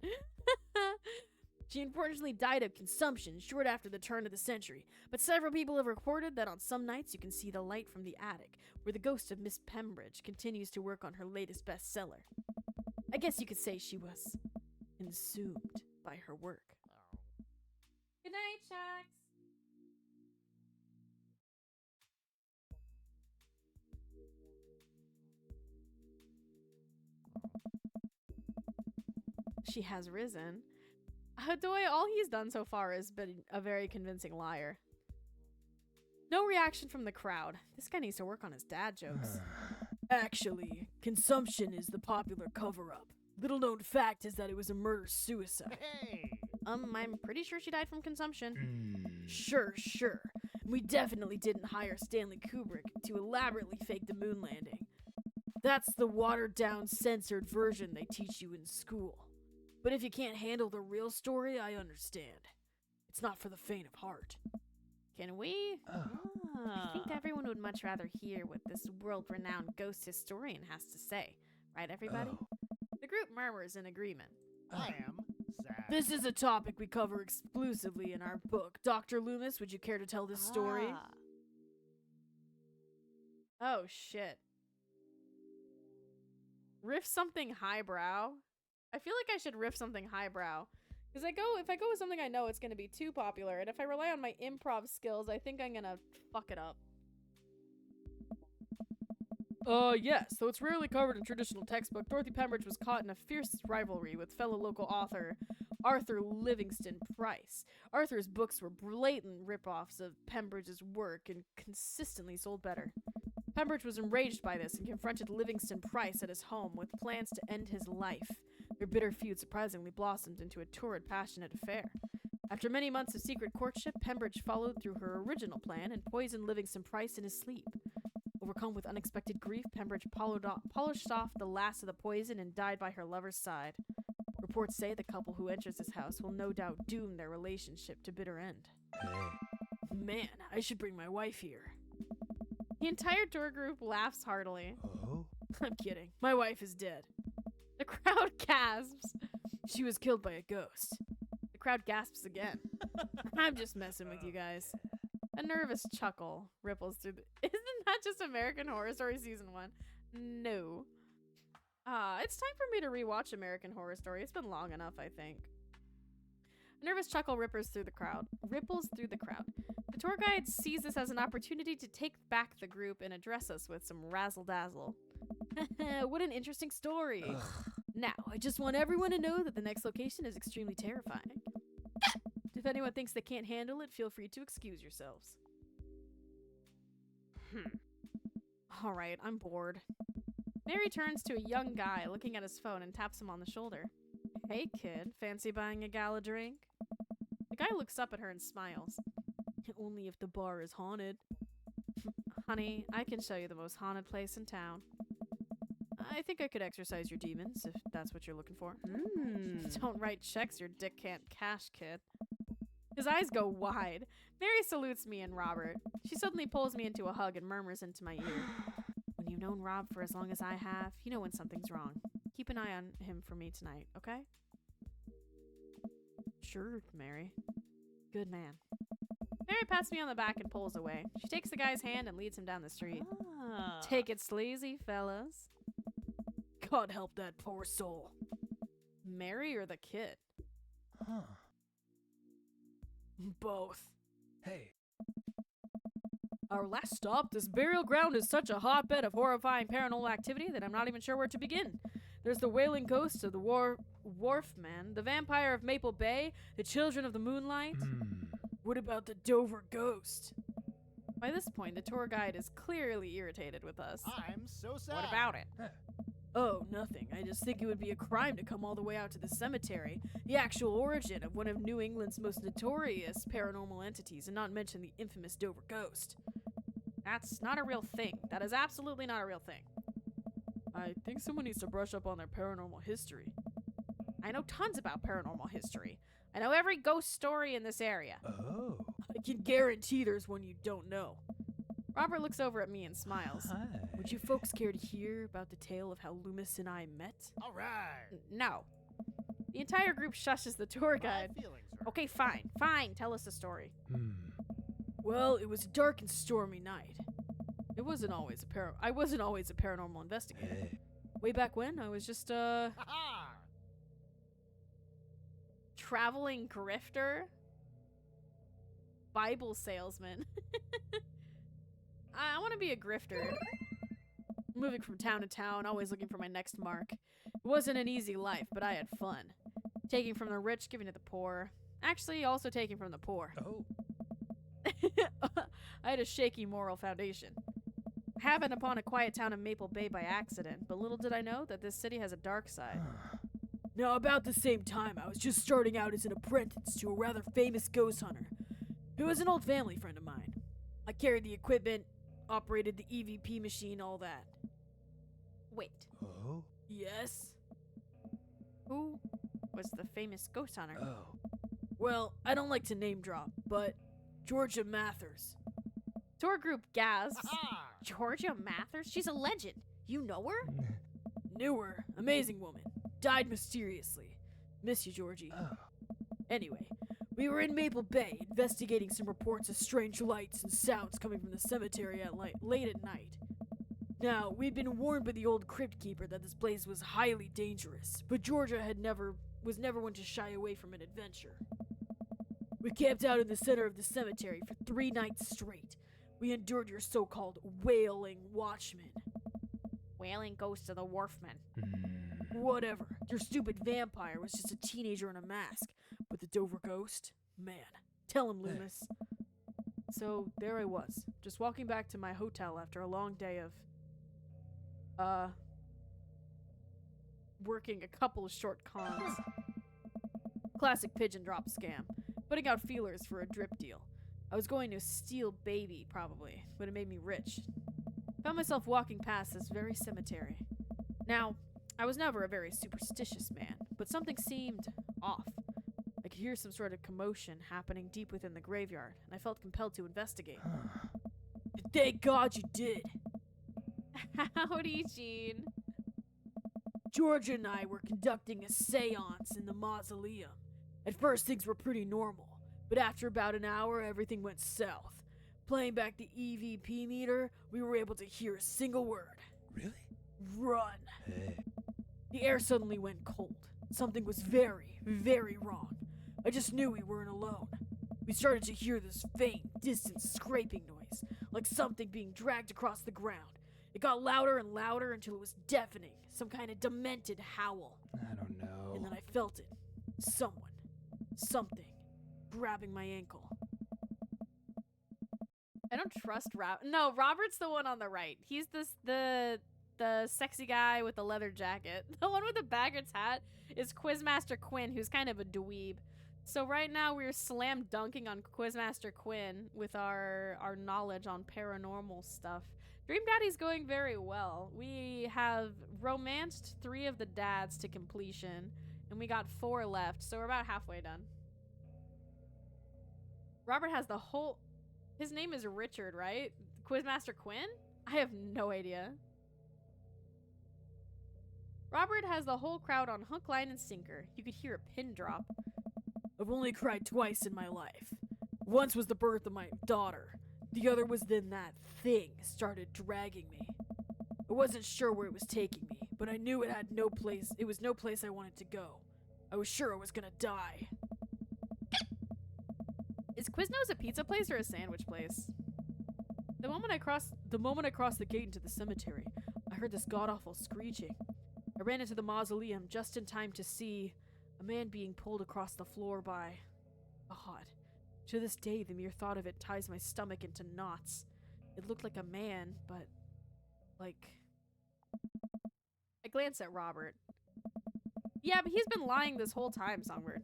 [SPEAKER 5] She unfortunately died of consumption short after the turn of the century, but several people have reported that on some nights you can see the light from the attic, where the ghost of Miss Pembridge continues to work on her latest bestseller. I guess you could say she was consumed by her work.
[SPEAKER 1] Good night, Shax. She has risen. Hadoy, all he's done so far has been a very convincing liar. No reaction from the crowd. This guy needs to work on his dad jokes.
[SPEAKER 5] Actually, consumption is the popular cover-up. Little known fact is that it was a murder-suicide.
[SPEAKER 8] Hey!
[SPEAKER 1] I'm pretty sure she died from consumption.
[SPEAKER 5] Sure. We definitely didn't hire Stanley Kubrick to elaborately fake the moon landing. That's the watered-down, censored version they teach you in school. But if you can't handle the real story, I understand. It's not for the faint of heart.
[SPEAKER 1] Can we? I think everyone would much rather hear what this world-renowned ghost historian has to say. Right, everybody? The group murmurs in agreement.
[SPEAKER 8] I am sad.
[SPEAKER 5] This is a topic we cover exclusively in our book. Dr. Loomis, would you care to tell this story?
[SPEAKER 1] Oh, shit. Riff something highbrow? I feel like I should riff something highbrow. Because if I go with something I know, it's going to be too popular. And if I rely on my improv skills, I think I'm going to fuck it up.
[SPEAKER 5] Yes, though it's rarely covered in traditional textbook, Dorothy Pembridge was caught in a fierce rivalry with fellow local author Arthur Livingston Price. Arthur's books were blatant rip-offs of Pembridge's work and consistently sold better. Pembridge was enraged by this and confronted Livingston Price at his home with plans to end his life. Their bitter feud surprisingly blossomed into a torrid, passionate affair. After many months of secret courtship, Pembridge followed through her original plan and poisoned Livingston Price in his sleep. Overcome with unexpected grief, Pembridge polished off the last of the poison and died by her lover's side. Reports say the couple who enters this house will no doubt doom their relationship to bitter end. Man, I should bring my wife here.
[SPEAKER 1] The entire tour group laughs heartily.
[SPEAKER 7] Oh?
[SPEAKER 5] I'm kidding. My wife is dead.
[SPEAKER 1] The crowd gasps.
[SPEAKER 5] She was killed by a ghost.
[SPEAKER 1] The crowd gasps again.
[SPEAKER 5] I'm just messing with you guys.
[SPEAKER 1] A nervous chuckle ripples through the... Isn't that just American Horror Story Season 1? No. It's time for me to rewatch American Horror Story. It's been long enough, I think. A nervous chuckle ripples through the crowd. The tour guide sees this as an opportunity to take back the group and address us with some razzle-dazzle. What an interesting story.
[SPEAKER 7] Ugh.
[SPEAKER 5] Now, I just want everyone to know that the next location is extremely terrifying. If anyone thinks they can't handle it, feel free to excuse yourselves.
[SPEAKER 1] Alright, I'm bored. Mary turns to a young guy looking at his phone and taps him on the shoulder. Hey kid, fancy buying a gal a drink? The guy looks up at her and smiles.
[SPEAKER 5] Only if the bar is haunted.
[SPEAKER 1] Honey, I can show you the most haunted place in town.
[SPEAKER 5] I think I could exorcise your demons, if that's what you're looking for.
[SPEAKER 1] Don't write checks your dick can't cash, kid. His eyes go wide. Mary salutes me and Robert. She suddenly pulls me into a hug and murmurs into my ear. When you've known Rob for as long as I have, you know when something's wrong. Keep an eye on him for me tonight, okay?
[SPEAKER 5] Sure, Mary.
[SPEAKER 1] Good man. Mary pats me on the back and pulls away. She takes the guy's hand and leads him down the street. Take it sleazy, fellas.
[SPEAKER 5] God help that poor soul.
[SPEAKER 1] Mary or the kid?
[SPEAKER 7] Huh.
[SPEAKER 5] Both.
[SPEAKER 7] Hey.
[SPEAKER 5] Our last stop, this burial ground is such a hotbed of horrifying paranormal activity that I'm not even sure where to begin. There's the wailing ghost of the Wharfman, the vampire of Maple Bay, the children of the moonlight. What about the Dover ghost?
[SPEAKER 1] By this point, the tour guide is clearly irritated with us.
[SPEAKER 8] I'm so sad.
[SPEAKER 1] What about it?
[SPEAKER 5] Oh, nothing. I just think it would be a crime to come all the way out to the cemetery, the actual origin of one of New England's most notorious paranormal entities, and not mention the infamous Dover ghost.
[SPEAKER 1] That's not a real thing. That is absolutely not a real thing.
[SPEAKER 5] I think someone needs to brush up on their paranormal history.
[SPEAKER 1] I know tons about paranormal history. I know every ghost story in this area.
[SPEAKER 7] Oh.
[SPEAKER 5] I can guarantee there's one you don't know.
[SPEAKER 1] Robert looks over at me and smiles.
[SPEAKER 7] Hi.
[SPEAKER 5] Would you folks care to hear about the tale of how Loomis and I met?
[SPEAKER 8] All right.
[SPEAKER 1] No. The entire group shushes the tour guide.
[SPEAKER 8] My feelings are
[SPEAKER 1] Okay, fine. Tell us the story.
[SPEAKER 5] Well, it was a dark and stormy night. I wasn't always a paranormal investigator.
[SPEAKER 7] Hey.
[SPEAKER 5] Way back when, I was just
[SPEAKER 8] Ha-ha!
[SPEAKER 1] Traveling grifter? Bible salesman. I want to be a grifter.
[SPEAKER 5] moving from town to town, always looking for my next mark. It wasn't an easy life, but I had fun. Taking from the rich, giving to the poor. Actually, also taking from the poor.
[SPEAKER 7] Oh.
[SPEAKER 5] I had a shaky moral foundation. I happened upon a quiet town in Maple Bay by accident, but little did I know that this city has a dark side. Now, about the same time, I was just starting out as an apprentice to a rather famous ghost hunter. He was an old family friend of mine. I carried the equipment, operated the EVP machine, all that.
[SPEAKER 1] Wait,
[SPEAKER 7] Oh.
[SPEAKER 5] Yes?
[SPEAKER 1] who was the famous ghost hunter?
[SPEAKER 7] Oh.
[SPEAKER 5] Well, I don't like to name drop, but Georgia Mathers.
[SPEAKER 1] Tour group gasps.
[SPEAKER 8] Ha-ha!
[SPEAKER 1] Georgia Mathers? She's a legend. You know her?
[SPEAKER 5] Knew her. Amazing woman. Died mysteriously. Miss you, Georgie.
[SPEAKER 7] Oh.
[SPEAKER 5] Anyway, we were in Maple Bay investigating some reports of strange lights and sounds coming from the cemetery at late at night. Now, we'd been warned by the old crypt keeper that this place was highly dangerous, but Georgia was never one to shy away from an adventure. We camped out in the center of the cemetery for 3 nights straight. We endured your so-called wailing watchmen.
[SPEAKER 1] Wailing ghost of the Wharfman.
[SPEAKER 5] Whatever. Your stupid vampire was just a teenager in a mask. But the Dover ghost? Man. Tell him, Loomis. So, there I was, just walking back to my hotel after a long day of, working a couple of short cons. Classic pigeon drop scam. Putting out feelers for a drip deal. I was going to steal baby, probably, but it made me rich. Found myself walking past this very cemetery. Now, I was never a very superstitious man, but something seemed off. I could hear some sort of commotion happening deep within the graveyard, and I felt compelled to investigate. Thank God you did!
[SPEAKER 1] Howdy, Gene.
[SPEAKER 5] Georgia and I were conducting a seance in the mausoleum. At first, things were pretty normal, but after about an hour, everything went south. Playing back the EVP meter, we were able to hear a single word.
[SPEAKER 9] Really?
[SPEAKER 5] Run.
[SPEAKER 9] Hey.
[SPEAKER 5] The air suddenly went cold. Something was very, very wrong. I just knew we weren't alone. We started to hear this faint, distant scraping noise, like something being dragged across the ground. It got louder and louder until it was deafening, some kind of demented howl.
[SPEAKER 7] I don't know.
[SPEAKER 5] And then I felt it. Someone, something, grabbing my ankle.
[SPEAKER 1] I don't trust Robert. No, Robert's the one on the right. He's the sexy guy with the leather jacket. The one with the backwards hat is Quizmaster Quinn, who's kind of a dweeb. So right now we're slam dunking on Quizmaster Quinn with our knowledge on paranormal stuff. Dream Daddy's going very well. We have romanced 3 of the dads to completion, and we got 4 left, so we're about halfway done. Robert has the whole... His name is Richard, right? Quizmaster Quinn? I have no idea. Robert has the whole crowd on hook, line, and sinker. You could hear a pin drop.
[SPEAKER 5] I've only cried twice in my life. Once was the birth of my daughter. The other was then that thing started dragging me. I wasn't sure where it was taking me, but I knew it had no place. It was no place I wanted to go. I was sure I was gonna die.
[SPEAKER 1] Is Quiznos a pizza place or a sandwich place?
[SPEAKER 5] The moment I crossed the gate into the cemetery, I heard this god-awful screeching. I ran into the mausoleum just in time to see a man being pulled across the floor by God. To this day, the mere thought of it ties my stomach into knots. It looked like a man, but like...
[SPEAKER 1] I glance at Robert. Yeah, but he's been lying this whole time, Songbird.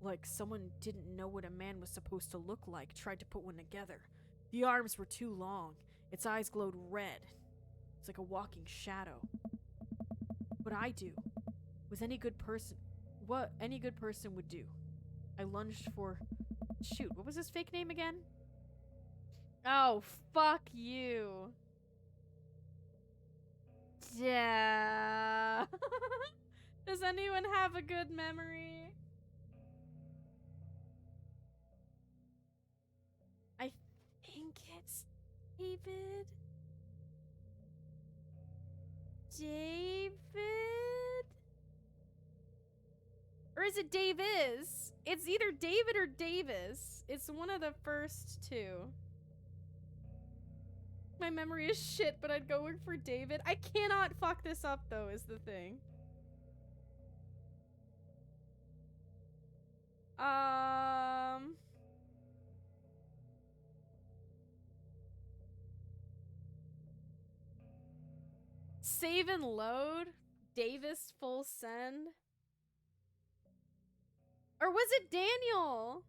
[SPEAKER 5] Like someone didn't know what a man was supposed to look like, tried to put one together. The arms were too long. Its eyes glowed red. It's like a walking shadow. What I do was what any good person would do. I lunged for... Shoot, what was his fake name again?
[SPEAKER 1] Oh, fuck you. Yeah. Does anyone have a good memory? I think it's David. Or is it Davis? It's either David or Davis. It's one of the first 2. My memory is shit, but I'd go for David. I cannot fuck this up, though, is the thing. Save and load? Davis full send? Or was it Daniel?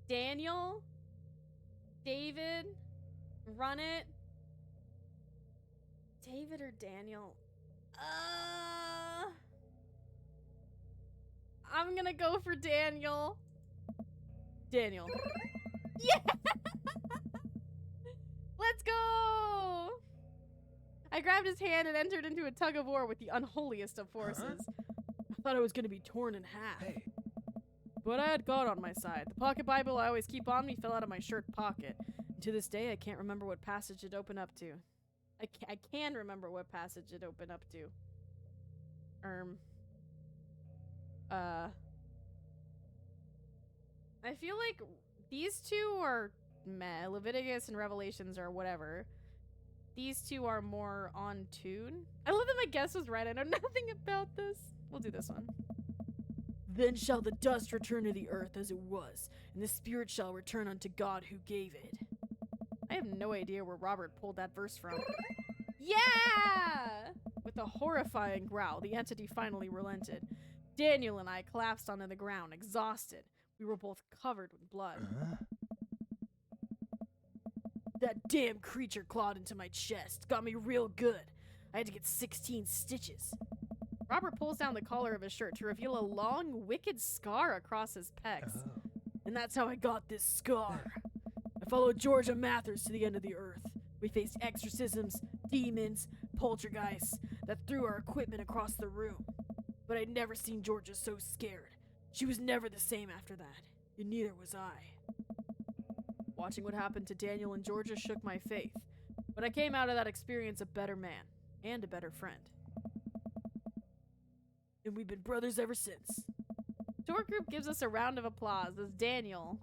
[SPEAKER 1] Daniel? David? Run it? David or Daniel? I'm gonna go for Daniel.
[SPEAKER 5] Daniel.
[SPEAKER 1] Yeah! Let's go! I grabbed his hand and entered into a tug of war with the unholiest of forces.
[SPEAKER 5] I thought I was gonna be torn in half.
[SPEAKER 9] Hey.
[SPEAKER 5] But I had God on my side. The pocket Bible I always keep on me fell out of my shirt pocket. And to this day, I can't remember what passage it opened up to.
[SPEAKER 1] I can remember what passage it opened up to. I feel like these 2 are meh. Leviticus and Revelations or whatever. These 2 are more on tune. I love that my guess was right. I know nothing about this. We'll do this one.
[SPEAKER 5] Then shall the dust return to the earth as it was, and the spirit shall return unto God who gave it.
[SPEAKER 1] I have no idea where Robert pulled that verse from. Yeah! With a horrifying growl, the entity finally relented. Daniel and I collapsed onto the ground, exhausted. We were both covered with blood.
[SPEAKER 5] That damn creature clawed into my chest. Got me real good. I had to get 16 stitches.
[SPEAKER 1] Robert pulls down the collar of his shirt to reveal a long, wicked scar across his pecs.
[SPEAKER 5] And that's how I got this scar. I followed Georgia Mathers to the end of the earth. We faced exorcisms, demons, poltergeists that threw our equipment across the room. But I'd never seen Georgia so scared. She was never the same after that, and neither was I.
[SPEAKER 1] Watching what happened to Daniel and Georgia shook my faith, but I came out of that experience a better man and a better friend.
[SPEAKER 5] And we've been brothers ever since.
[SPEAKER 1] Tour group gives us a round of applause as Daniel,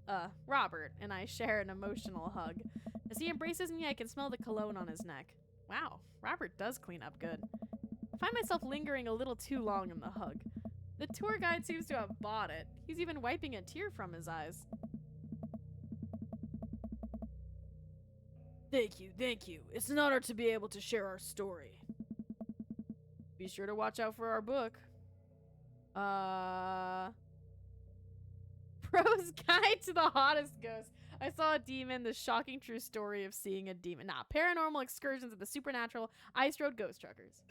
[SPEAKER 1] Robert, and I share an emotional hug. As he embraces me, I can smell the cologne on his neck. Wow, Robert does clean up good. I find myself lingering a little too long in the hug. The tour guide seems to have bought it. He's even wiping a tear from his eyes.
[SPEAKER 5] Thank you. It's an honor to be able to share our story.
[SPEAKER 1] Be sure to watch out for our book. Pro's Guide to the Hottest Ghost. I saw a demon, the shocking true story of seeing a demon. Paranormal excursions of the supernatural, Ice Road Ghost Truckers.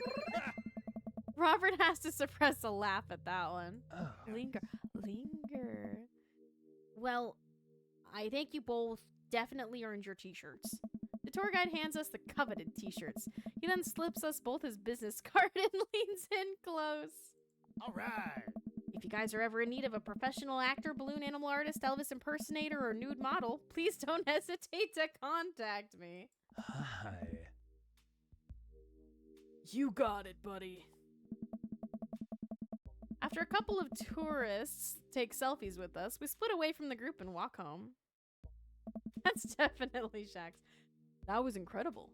[SPEAKER 1] Robert has to suppress a laugh at that one. Linger. Well, I think you both definitely earned your t-shirts. The tour guide hands us the coveted t-shirts. He then slips us both his business card and leans in close.
[SPEAKER 8] All right.
[SPEAKER 1] If you guys are ever in need of a professional actor, balloon animal artist, Elvis impersonator, or nude model, please don't hesitate to contact me.
[SPEAKER 7] Hi.
[SPEAKER 5] You got it, buddy.
[SPEAKER 1] After a couple of tourists take selfies with us, we split away from the group and walk home. That's definitely Shax.
[SPEAKER 5] That was incredible.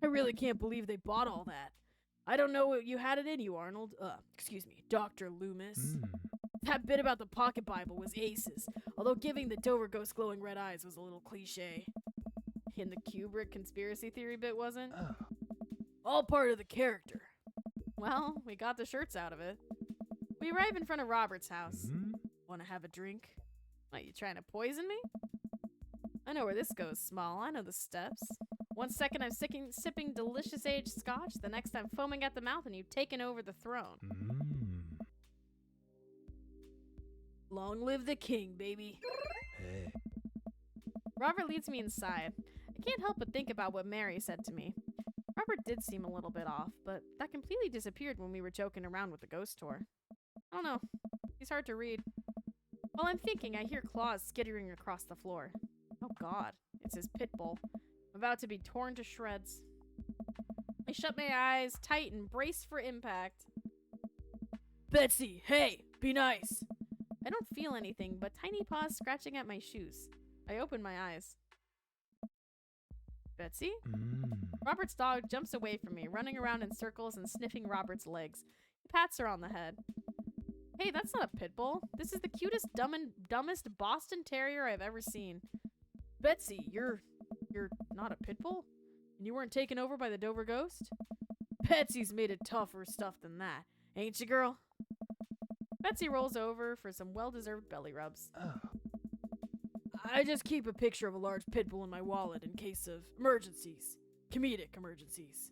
[SPEAKER 5] I really can't believe they bought all that. I don't know what you had it in you, Arnold. Excuse me, Dr. Loomis. That bit about the pocket Bible was aces, although giving the Dover ghost glowing red eyes was a little cliche.
[SPEAKER 1] And the Kubrick conspiracy theory bit wasn't?
[SPEAKER 5] All part of the character.
[SPEAKER 1] Well, we got the shirts out of it. We arrive in front of Robert's house. Want to have a drink? What, you trying to poison me? I know where this goes, Small. I know the steps. 1 second I'm sipping delicious aged scotch, the next I'm foaming at the mouth and you've taken over the throne.
[SPEAKER 5] Long live the king, baby.
[SPEAKER 7] Hey.
[SPEAKER 1] Robert leads me inside. I can't help but think about what Mary said to me. Robert did seem a little bit off, but that completely disappeared when we were joking around with the ghost tour. I don't know. He's hard to read. While I'm thinking, I hear claws skittering across the floor. Oh god, it's his pit bull. I'm about to be torn to shreds. I shut my eyes tight and brace for impact.
[SPEAKER 5] Betsy, hey, be nice.
[SPEAKER 1] I don't feel anything but tiny paws scratching at my shoes. I open my eyes. Betsy? Robert's dog jumps away from me, running around in circles and sniffing Robert's legs. He pats her on the head. Hey, that's not a pit bull. This is the cutest, dumbest Boston Terrier I've ever seen.
[SPEAKER 5] Betsy, you're
[SPEAKER 1] not a pit bull? And you weren't taken over by the Dover ghost?
[SPEAKER 5] Betsy's made of tougher stuff than that, ain't you, girl?
[SPEAKER 1] Betsy rolls over for some well-deserved belly rubs.
[SPEAKER 5] I just keep a picture of a large pit bull in my wallet in case of emergencies. Comedic emergencies.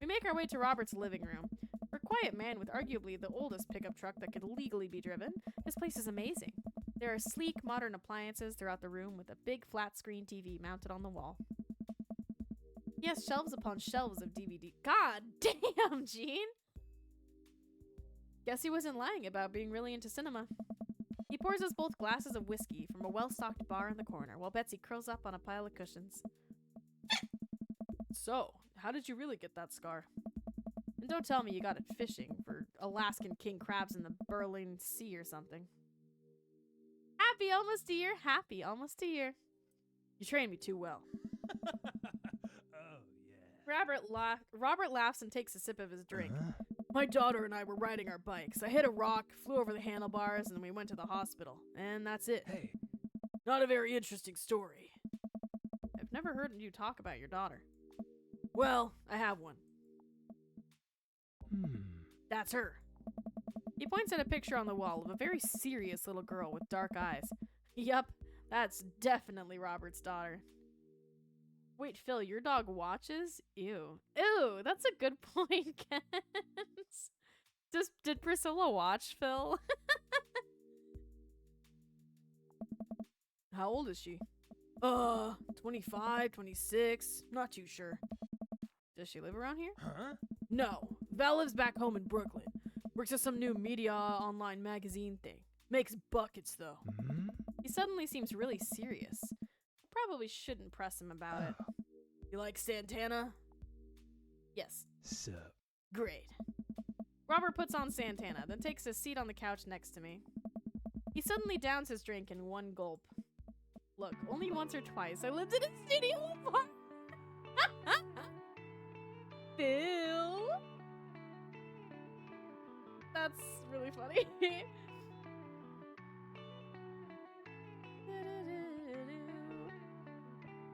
[SPEAKER 1] We make our way to Robert's living room. For a quiet man with arguably the oldest pickup truck that could legally be driven, this place is amazing. There are sleek, modern appliances throughout the room with a big flat-screen TV mounted on the wall. He has shelves upon shelves of DVD. God damn, Gene! Guess he wasn't lying about being really into cinema. He pours us both glasses of whiskey from a well-stocked bar in the corner while Betsy curls up on a pile of cushions.
[SPEAKER 5] So, how did you really get that scar?
[SPEAKER 1] And don't tell me you got it fishing for Alaskan king crabs in the Berlin Sea or something. Happy almost a year, happy almost a year.
[SPEAKER 5] You trained me too well.
[SPEAKER 1] Robert laughs and takes a sip of his drink.
[SPEAKER 5] My daughter and I were riding our bikes. I hit a rock, flew over the handlebars, and then we went to the hospital. And that's it.
[SPEAKER 7] Hey.
[SPEAKER 5] Not a very interesting story.
[SPEAKER 1] I've never heard you talk about your daughter.
[SPEAKER 5] Well, I have one.
[SPEAKER 7] Hmm.
[SPEAKER 5] That's her.
[SPEAKER 1] He points at a picture on the wall of a very serious little girl with dark eyes. Yup, that's definitely Robert's daughter. Wait, Phil, your dog watches? Ew. Ew, that's a good point, Kent. Did Priscilla watch, Phil?
[SPEAKER 5] How old is she? 25, 26, not too sure.
[SPEAKER 1] Does she live around here?
[SPEAKER 8] Huh?
[SPEAKER 5] No, Val lives back home in Brooklyn. Works at some new media online magazine thing. Makes buckets, though.
[SPEAKER 7] Hmm?
[SPEAKER 1] He suddenly seems really serious. Probably shouldn't press him about it.
[SPEAKER 5] You like Santana?
[SPEAKER 1] Yes.
[SPEAKER 7] Sup?
[SPEAKER 5] Great.
[SPEAKER 1] Robert puts on Santana, then takes a seat on the couch next to me. He suddenly downs his drink in one gulp. Look, only once or twice I lived in a studio apartment. Phil? That's really funny.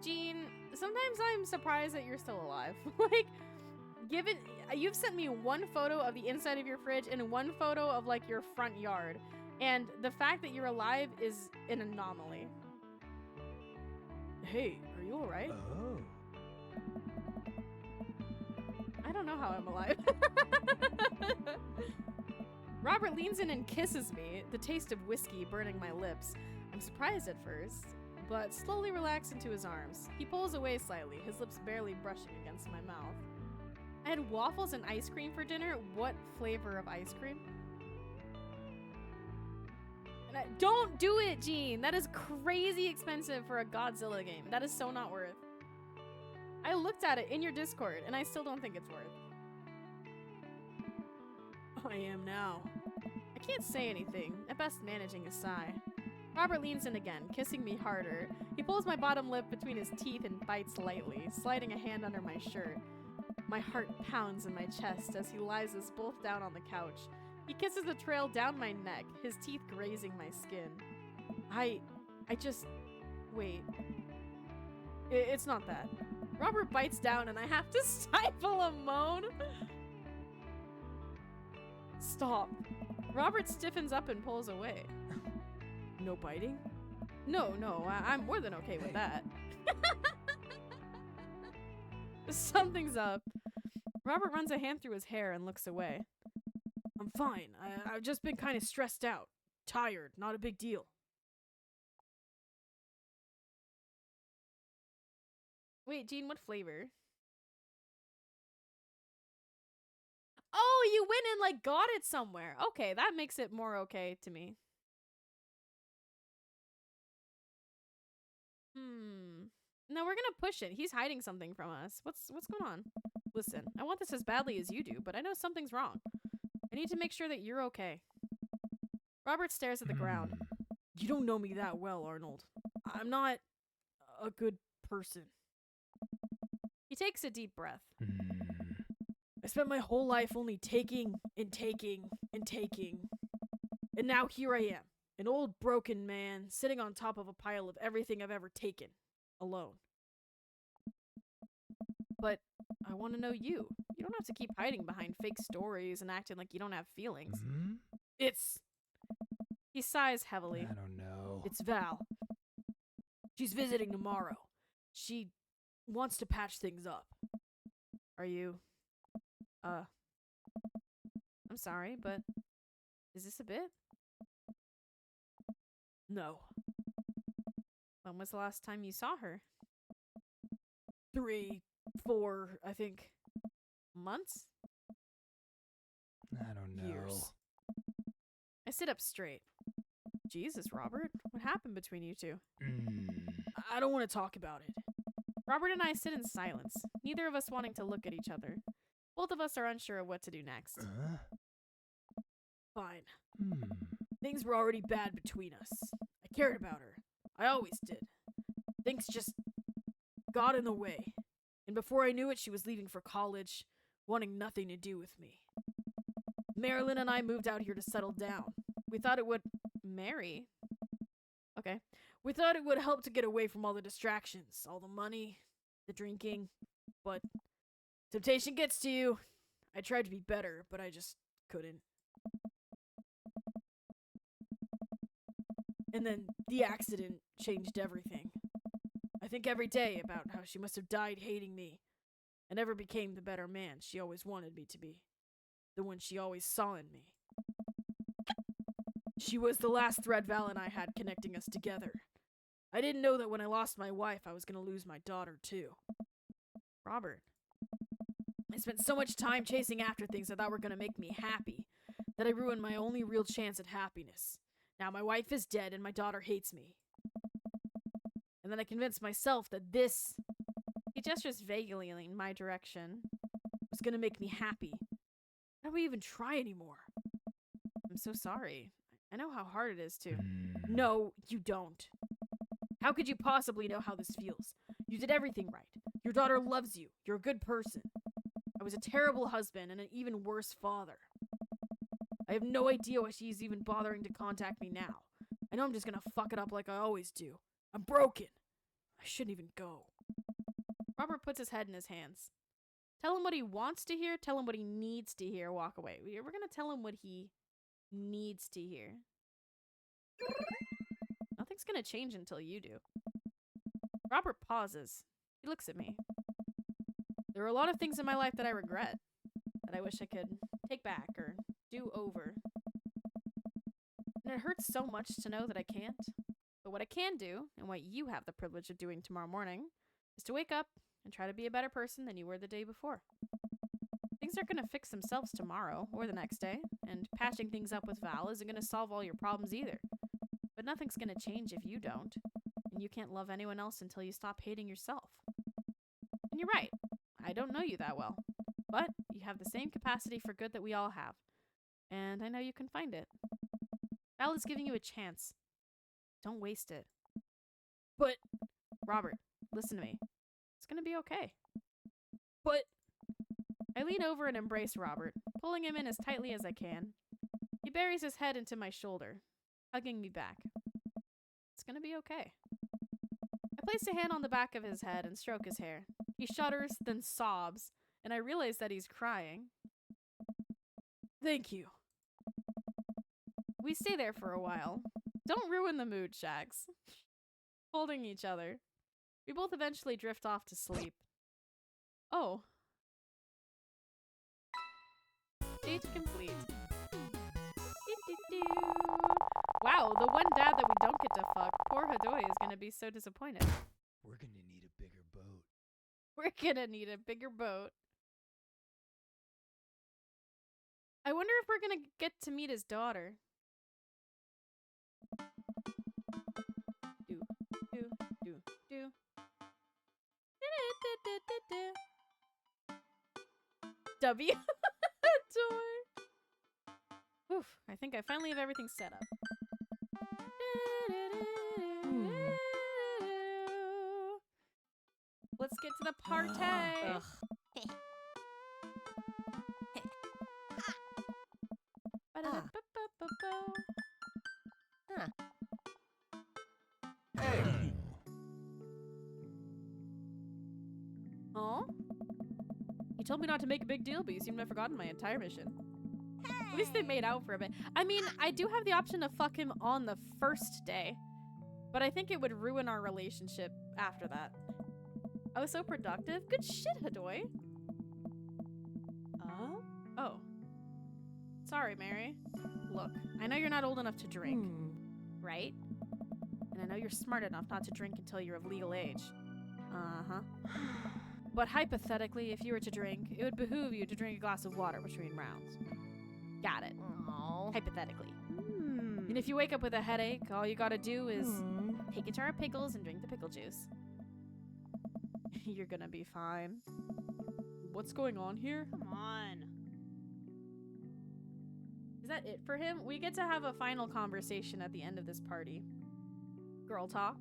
[SPEAKER 1] Gene, sometimes I'm surprised that you're still alive. Like, you've sent me one photo of the inside of your fridge and one photo of like your front yard, and the fact that you're alive is an anomaly.
[SPEAKER 5] Hey, are you alright?
[SPEAKER 7] Oh.
[SPEAKER 1] I don't know how I'm alive. Robert leans in and kisses me, the taste of whiskey burning my lips. I'm surprised at first, but slowly relax into his arms. He pulls away slightly, his lips barely brushing against my mouth. I had waffles and ice cream for dinner. What flavor of ice cream? And don't do it, Gene! That is crazy expensive for a Godzilla game. That is so not worth. I looked at it in your Discord, and I still don't think it's worth.
[SPEAKER 5] I am now.
[SPEAKER 1] I can't say anything, at best managing a sigh. Robert leans in again, kissing me harder. He pulls my bottom lip between his teeth and bites lightly, sliding a hand under my shirt. My heart pounds in my chest as he lies us both down on the couch. He kisses the trail down my neck, his teeth grazing my skin. I just... Wait. It's not that. Robert bites down and I have to stifle a moan. Stop. Robert stiffens up and pulls away.
[SPEAKER 5] No biting?
[SPEAKER 1] No, I'm more than okay with that. Something's up. Robert runs a hand through his hair and looks away.
[SPEAKER 5] I'm fine. I've just been kind of stressed out. Tired. Not a big deal.
[SPEAKER 1] Wait, Gene, what flavor? Oh, you went and like got it somewhere. Okay, that makes it more okay to me. No, we're gonna push it. He's hiding something from us. What's going on? Listen, I want this as badly as you do, but I know something's wrong. I need to make sure that you're okay. Robert stares at the ground.
[SPEAKER 5] You don't know me that well, Arnold. I'm not a good person.
[SPEAKER 1] He takes a deep breath.
[SPEAKER 5] I spent my whole life only taking and taking and taking. And now here I am, an old broken man sitting on top of a pile of everything I've ever taken, alone.
[SPEAKER 1] But I want to know you. You don't have to keep hiding behind fake stories and acting like you don't have feelings.
[SPEAKER 5] It's...
[SPEAKER 1] He sighs heavily.
[SPEAKER 7] I don't know.
[SPEAKER 5] It's Val. She's visiting tomorrow. She wants to patch things up.
[SPEAKER 1] Are you... I'm sorry, but is this a bit?
[SPEAKER 5] No.
[SPEAKER 1] When was the last time you saw her?
[SPEAKER 5] 3, 4, I think.
[SPEAKER 1] Months?
[SPEAKER 7] I don't know.
[SPEAKER 5] Years.
[SPEAKER 1] I sit up straight. Jesus, Robert, what happened between you two?
[SPEAKER 5] I don't want to talk about it.
[SPEAKER 1] Robert and I sit in silence, neither of us wanting to look at each other. Both of us are unsure of what to do next.
[SPEAKER 5] Fine. Things were already bad between us. I cared about her. I always did. Things just got in the way. And before I knew it, she was leaving for college, wanting nothing to do with me. Marilyn and I moved out here to settle down.
[SPEAKER 1] We thought it would... Marry? Okay.
[SPEAKER 5] We thought it would help to get away from all the distractions, all the money, the drinking. But Temptation gets to you. I tried to be better, but I just couldn't. And then the accident changed everything. I think every day about how she must have died hating me. I never became the better man she always wanted me to be. The one she always saw in me. She was the last thread Val and I had connecting us together. I didn't know that when I lost my wife, I was going to lose my daughter, too.
[SPEAKER 1] Robert.
[SPEAKER 5] I spent so much time chasing after things I thought were going to make me happy that I ruined my only real chance at happiness. Now my wife is dead and my daughter hates me. And then I convinced myself that this,
[SPEAKER 1] He gestures vaguely in my direction.
[SPEAKER 5] was going to make me happy. Why do we even try anymore?
[SPEAKER 1] I'm so sorry. I know how hard it is to.
[SPEAKER 5] No, you don't. How could you possibly know how this feels? You did everything right. Your daughter loves you. You're a good person. I was a terrible husband and an even worse father. I have no idea why she's even bothering to contact me now. I know I'm just gonna fuck it up like I always do. I'm broken. I shouldn't even go.
[SPEAKER 1] Robert puts his head in his hands. Tell him what he wants to hear. Tell him what he needs to hear. Walk away. We're gonna tell him what he needs to hear. Nothing's gonna change until you do. Robert pauses. He looks at me. There are a lot of things in my life that I regret, that I wish I could take back or do over. And it hurts so much to know that I can't. But what I can do, and what you have the privilege of doing tomorrow morning, is to wake up and try to be a better person than you were the day before. Things aren't going to fix themselves tomorrow or the next day, and patching things up with Val isn't going to solve all your problems either. But nothing's going to change if you don't, and you can't love anyone else until you stop hating yourself. And you're right, I don't know you that well, but you have the same capacity for good that we all have, and I know you can find it. Val is giving you a chance. Don't waste it.
[SPEAKER 5] But,
[SPEAKER 1] Robert, listen to me. It's gonna be okay.
[SPEAKER 5] But,
[SPEAKER 1] I lean over and embrace Robert, pulling him in as tightly as I can. He buries his head into my shoulder, hugging me back. It's gonna be okay. I place a hand on the back of his head and stroke his hair. He shudders, then sobs, and I realize that he's crying.
[SPEAKER 5] Thank you.
[SPEAKER 1] We stay there for a while. Don't ruin the mood, Shags. Holding each other. We both eventually drift off to sleep. Oh. Stage complete. Wow, the one dad that we don't get to fuck. Poor Hadoy is gonna be so disappointed.
[SPEAKER 7] We're gonna need a bigger boat.
[SPEAKER 1] We're gonna need a bigger boat. I wonder if we're gonna get to meet his daughter. Do. W. Toy. Oof, I think I finally have everything set up. Let's get to the party.
[SPEAKER 3] Hey!
[SPEAKER 1] Oh? You told me not to make a big deal, but you seem to have forgotten my entire mission. At least they made out for a bit. I mean, I do have the option to fuck him on the first day, but I think it would ruin our relationship after that. I was so productive. Good shit, Hadoy. Oh. Sorry, Mary. Look, I know you're not old enough to drink, right? And I know you're smart enough not to drink until you're of legal age. Uh-huh. But hypothetically, if you were to drink, it would behoove you to drink a glass of water between rounds. Got it.
[SPEAKER 4] Aww.
[SPEAKER 1] Hypothetically. And if you wake up with a headache, all you gotta do is take a jar of pickles and drink the pickle juice. You're gonna be fine. What's going on here?
[SPEAKER 4] Come on.
[SPEAKER 1] Is that it for him? We get to have a final conversation at the end of this party. Girl talk.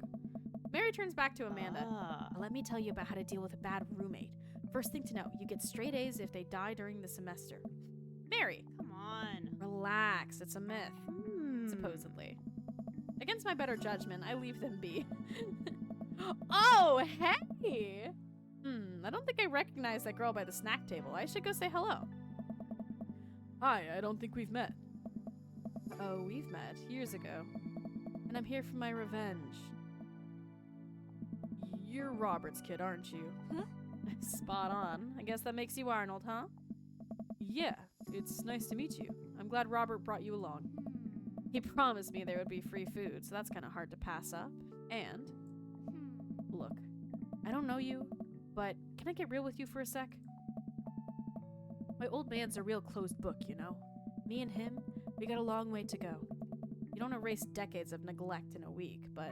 [SPEAKER 1] Mary turns back to Amanda. Let me tell you about how to deal with a bad roommate. First thing to know, you get straight A's if they die during the semester. Mary!
[SPEAKER 4] Come on.
[SPEAKER 1] Relax, it's a myth. Supposedly. Against my better judgment, I leave them be. Oh, hey! I don't think I recognize that girl by the snack table. I should go say hello.
[SPEAKER 5] Hi, I don't think we've met.
[SPEAKER 1] Oh, we've met years ago. And I'm here for my revenge.
[SPEAKER 5] You're Robert's kid, aren't you?
[SPEAKER 1] Huh? Spot on. I guess that makes you Arnold, huh?
[SPEAKER 5] Yeah, it's nice to meet you. I'm glad Robert brought you along.
[SPEAKER 1] He promised me there would be free food, so that's kind of hard to pass up. And, look, I don't know you, but can I get real with you for a sec? My old man's a real closed book, you know? Me and him, we got a long way to go. You don't erase decades of neglect in a week, but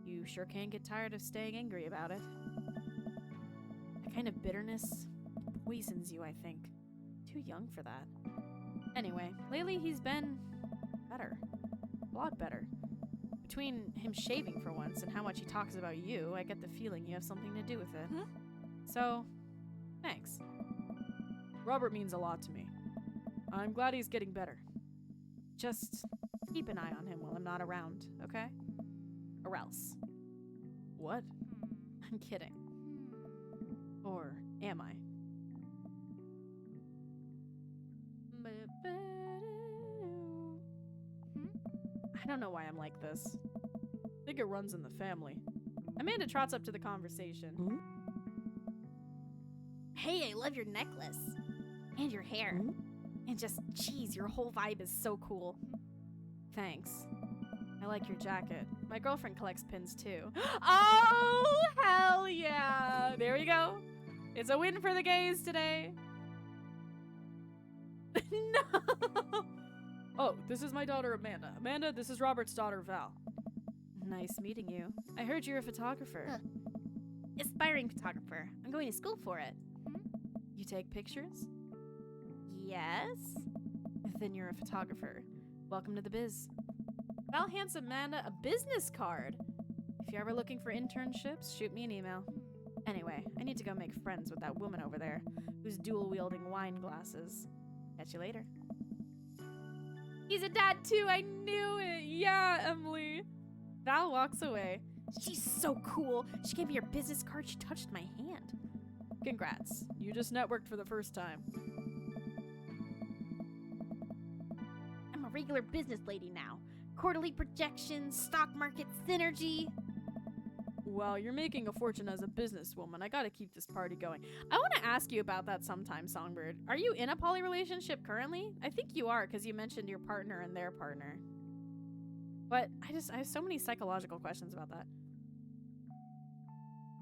[SPEAKER 1] you sure can get tired of staying angry about it. That kind of bitterness poisons you, I think. Too young for that. Anyway, lately he's been better. A lot better. Between him shaving for once and how much he talks about you, I get the feeling you have something to do with it.
[SPEAKER 4] Huh?
[SPEAKER 1] So, thanks.
[SPEAKER 5] Robert means a lot to me. I'm glad he's getting better.
[SPEAKER 1] Just keep an eye on him while I'm not around, okay? Or else.
[SPEAKER 5] What?
[SPEAKER 1] I'm kidding. Or am I? I don't know why I'm like this.
[SPEAKER 5] I think it runs in the family.
[SPEAKER 1] Amanda trots up to the conversation.
[SPEAKER 5] Hmm?
[SPEAKER 4] Hey, I love your necklace. And your hair.
[SPEAKER 1] And just, geez, your whole vibe is so cool. Thanks. I like your jacket. My girlfriend collects pins too. Oh, hell yeah! There we go. It's a win for the gays today. No!
[SPEAKER 5] Oh, this is my daughter Amanda. Amanda, this is Robert's daughter Val.
[SPEAKER 1] Nice meeting you. I heard you're a photographer.
[SPEAKER 4] Aspiring photographer. I'm going to school for it.
[SPEAKER 1] You take pictures?
[SPEAKER 4] Yes?
[SPEAKER 1] Then you're a photographer. Welcome to the biz. Val hands Amanda a business card. If you're ever looking for internships, shoot me an email. Anyway, I need to go make friends with that woman over there who's dual-wielding wine glasses. Catch you later. He's a dad too, I knew it! Yeah, Emily! Val walks away.
[SPEAKER 4] She's so cool. She gave me her business card. She touched my hand.
[SPEAKER 1] Congrats.
[SPEAKER 5] You just networked for the first time.
[SPEAKER 4] I'm a regular business lady now. Quarterly projections, stock market synergy.
[SPEAKER 5] Well, you're making a fortune as a businesswoman. I gotta keep this party going.
[SPEAKER 1] I want to ask you about that sometime, Songbird. Are you in a poly relationship currently? I think you are, because you mentioned your partner and their partner. But I have so many psychological questions about that.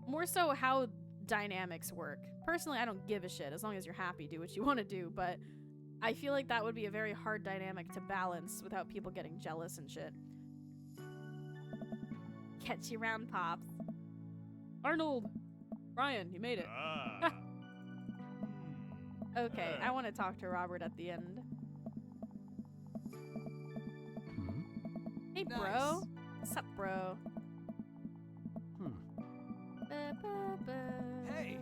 [SPEAKER 1] More so how dynamics work. Personally, I don't give a shit. As long as you're happy, do what you want to do. But I feel like that would be a very hard dynamic to balance without people getting jealous and shit.
[SPEAKER 4] Catch you around, Pops.
[SPEAKER 5] Arnold! Ryan, you made it.
[SPEAKER 1] Okay, I want to talk to Robert at the end. Hey, bro.
[SPEAKER 3] Nice.
[SPEAKER 1] What's up, bro?
[SPEAKER 3] Hey.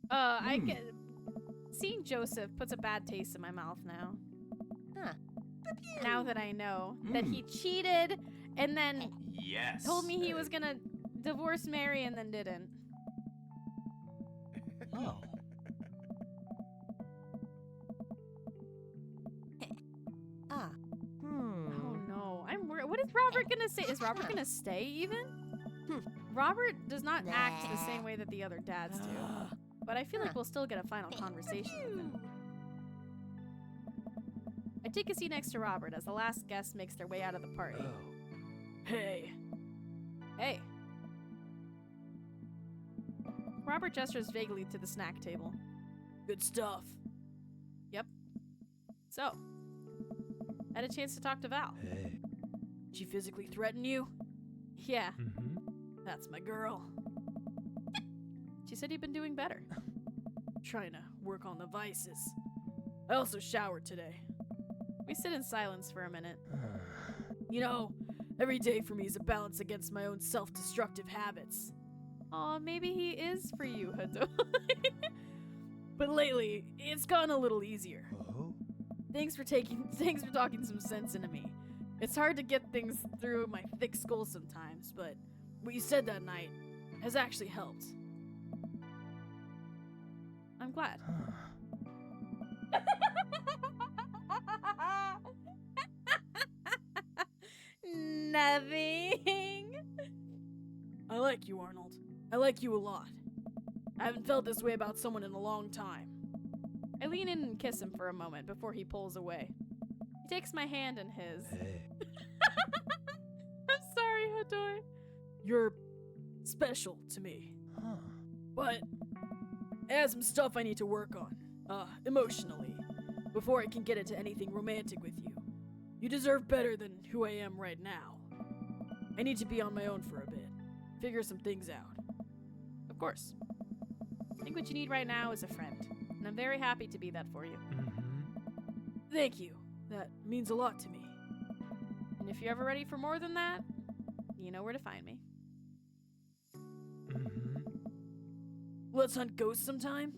[SPEAKER 1] I get... Seeing Joseph puts a bad taste in my mouth now.
[SPEAKER 4] Huh.
[SPEAKER 1] Now that I know that he cheated and then
[SPEAKER 3] Yes.
[SPEAKER 1] told me he was gonna divorce Mary and then didn't.
[SPEAKER 7] Oh.
[SPEAKER 1] Oh no, I'm worried. What is Robert gonna say? Is Robert gonna stay even? Robert does not act the same way that the other dads do. But I feel like we'll still get a final conversation with him. I take a seat next to Robert as the last guest makes their way out of the party.
[SPEAKER 5] Hey.
[SPEAKER 1] Hey. Robert gestures vaguely to the snack table.
[SPEAKER 5] Good stuff.
[SPEAKER 1] Yep. So, I had a chance to talk to Val.
[SPEAKER 7] Hey.
[SPEAKER 5] Did she physically threaten you?
[SPEAKER 1] Yeah,
[SPEAKER 5] That's my girl.
[SPEAKER 1] she said you've been doing better.
[SPEAKER 5] Trying to work on the vices. I also showered today.
[SPEAKER 1] We sit in silence for a minute.
[SPEAKER 5] You know, every day for me is a balance against my own self-destructive habits.
[SPEAKER 1] Aw, maybe he is for you, Hado.
[SPEAKER 5] But lately, it's gone a little easier.
[SPEAKER 7] Oh.
[SPEAKER 5] Thanks for talking some sense into me. It's hard to get things through my thick skull sometimes, but what you said that night, has actually helped.
[SPEAKER 1] I'm glad. Nothing.
[SPEAKER 5] I like you, Arnold. I like you a lot. I haven't felt this way about someone in a long time.
[SPEAKER 1] I lean in and kiss him for a moment before he pulls away. He takes my hand in his.
[SPEAKER 7] Hey.
[SPEAKER 1] I'm sorry, Hadoy.
[SPEAKER 5] You're special to me.
[SPEAKER 7] Huh.
[SPEAKER 5] But I have some stuff I need to work on, emotionally, before I can get into anything romantic with you. You deserve better than who I am right now. I need to be on my own for a bit, figure some things out.
[SPEAKER 1] Of course. I think what you need right now is a friend, and I'm very happy to be that for you.
[SPEAKER 5] Thank you. That means a lot to me.
[SPEAKER 1] And if you're ever ready for more than that, you know where to find me.
[SPEAKER 5] Let's hunt ghosts sometime?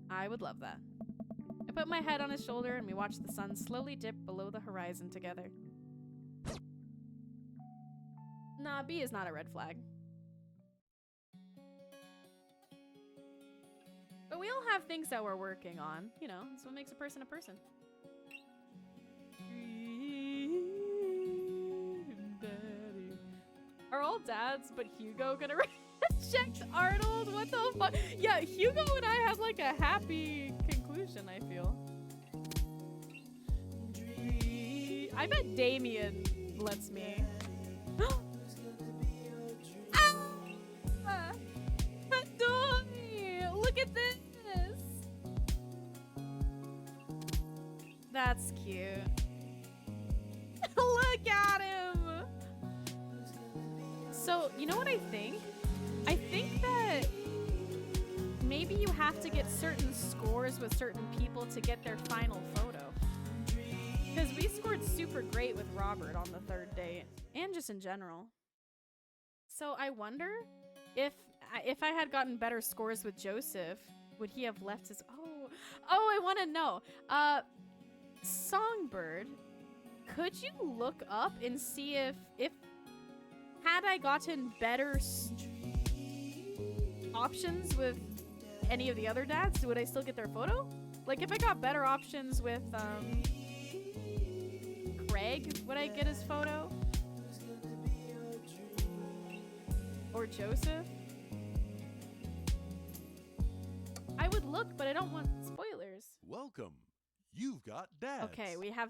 [SPEAKER 1] I would love that. I put my head on his shoulder and we watch the sun slowly dip below the horizon together. Nah, B is not a red flag. But we all have things that we're working on. You know, that's what makes a person a person. Are all dads but Hugo gonna reject Arnold? What the fuck? Yeah, Hugo and I have like a happy conclusion, I feel. I bet Damien lets me. Ah! Adoy! Look at this! That's cute. Look at him! So, you know what I think? I think that maybe you have to get certain scores with certain people to get their final photo. Because we scored super great with Robert on the third date, and just in general. So I wonder if I had gotten better scores with Joseph, would he have left his... Oh, I want to know. Songbird, could you look up and see if had I gotten better options with any of the other dads, would I still get their photo? Like, if I got better options with, Craig, would I get his photo? Or Joseph? I would look, but I don't want spoilers.
[SPEAKER 9] Welcome. You've got dads.
[SPEAKER 1] Okay, we have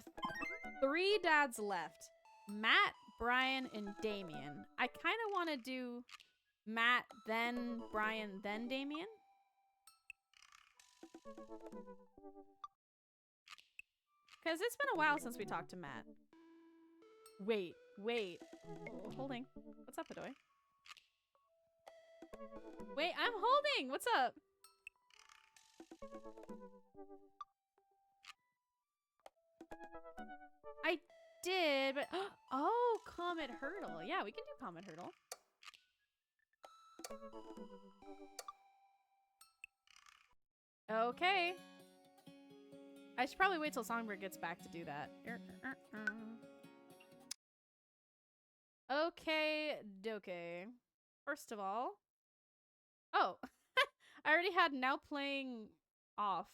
[SPEAKER 1] 3 dads left. Matt, Brian, and Damien. I kind of want to do Matt, then Brian, then Damien. Because it's been a while since we talked to Matt. Wait. Oh, holding. What's up, Adoy? Wait, I'm holding! What's up? I did, but... Oh, Comet Hurdle. Yeah, we can do Comet Hurdle. Okay. I should probably wait till Songbird gets back to do that. Okay, doke. First of all... Oh, I already had now playing off.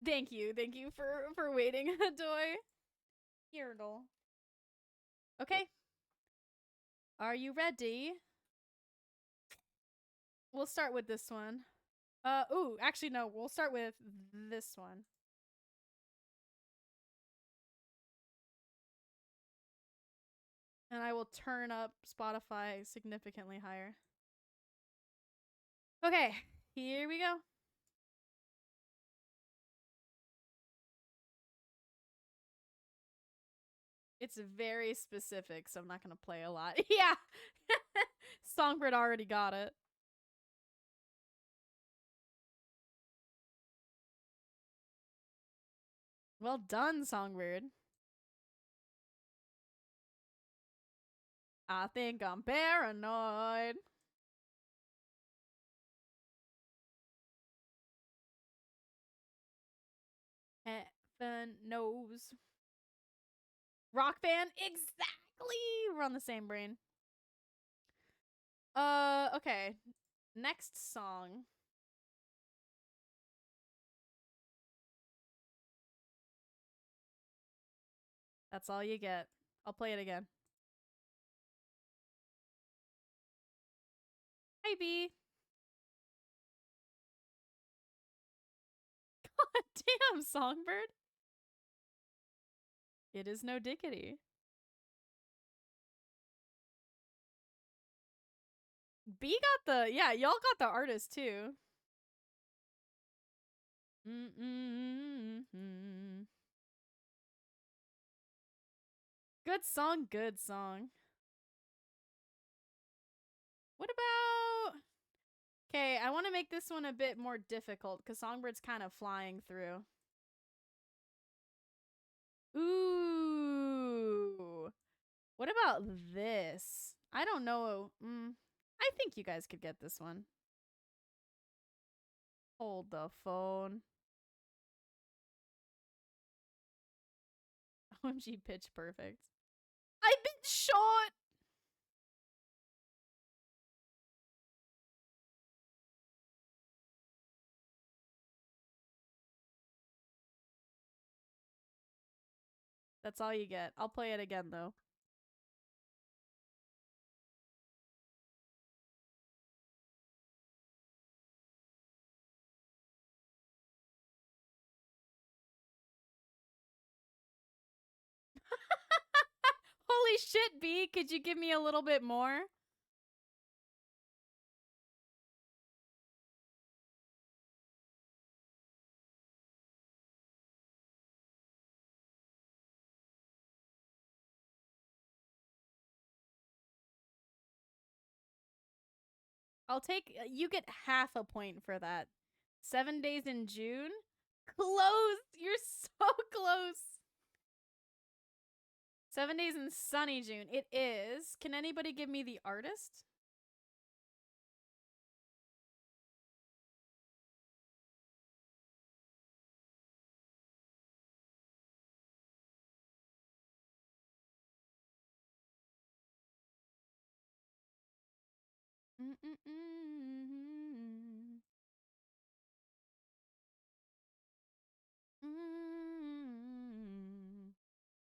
[SPEAKER 1] Thank you for waiting, Adoy. Yerdle. Okay. Are you ready? We'll start with this one. Ooh, actually no, we'll start with this one. And I will turn up Spotify significantly higher. Okay, here we go. It's very specific, so I'm not gonna play a lot. Yeah! Songbird already got it. Well done, Songbird. I think I'm paranoid. Heaven knows. Rock band? Exactly! We're on the same brain. Okay. Next song. That's all you get. I'll play it again. Hi, B. God damn, Songbird. It is no dickety. B got the, yeah, y'all got the artist too. Good song, good song. What about... Okay, I want to make this one a bit more difficult because Songbird's kind of flying through. Ooh. What about this? I don't know. I think you guys could get this one. Hold the phone. OMG, pitch perfect. I've been shot! That's all you get. I'll play it again, though. Holy shit, B! Could you give me a little bit more? I'll take... You get half a point for that. 7 days in June? Close! You're so close! 7 days in sunny June. It is. Can anybody give me the artist?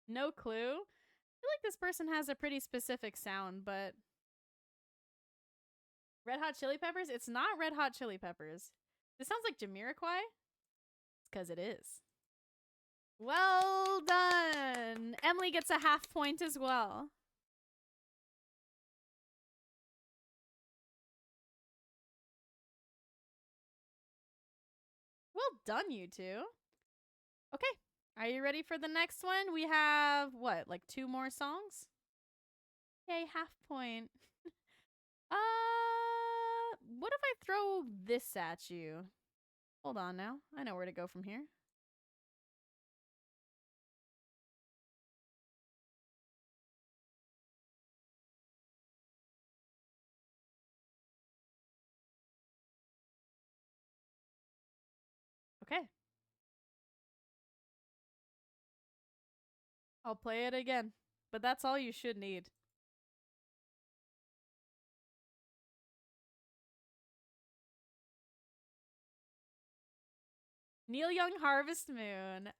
[SPEAKER 1] No clue. I feel like this person has a pretty specific sound, but... Red Hot Chili Peppers? It's not Red Hot Chili Peppers. This sounds like Jamiroquai. It's because it is. Well done! Emily gets a half point as well. Well done, you two. Okay, are you ready for the next one? We have, what, like 2 more songs? Yay, half point. What if I throw this at you? Hold on now. I know where to go from here. Okay. I'll play it again. But that's all you should need. Neil Young, Harvest Moon.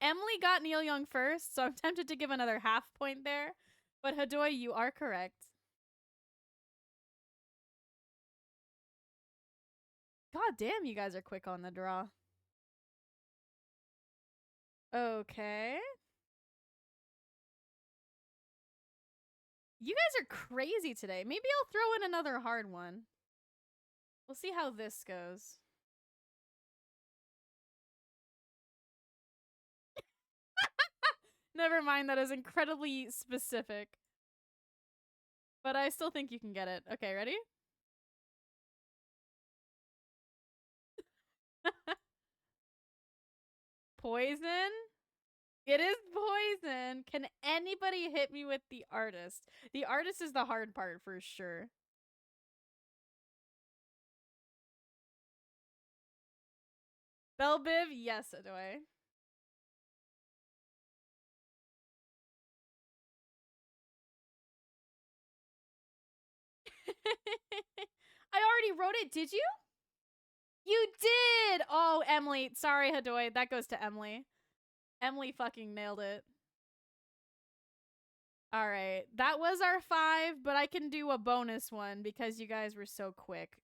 [SPEAKER 1] Emily got Neil Young first, so I'm tempted to give another half point there. But Hadoy, you are correct. God damn, you guys are quick on the draw. Okay. You guys are crazy today. Maybe I'll throw in another hard one. We'll see how this goes. Never mind, that is incredibly specific. But I still think you can get it. Okay, ready? Poison? It is Poison. Can anybody hit me with the artist? The artist is the hard part for sure. Bell Biv? Yes, Adoy. I already wrote it, did you? You did! Oh, Emily. Sorry, Hadoy. That goes to Emily. Emily fucking nailed it. All right. That was our 5, but I can do a bonus one because you guys were so quick.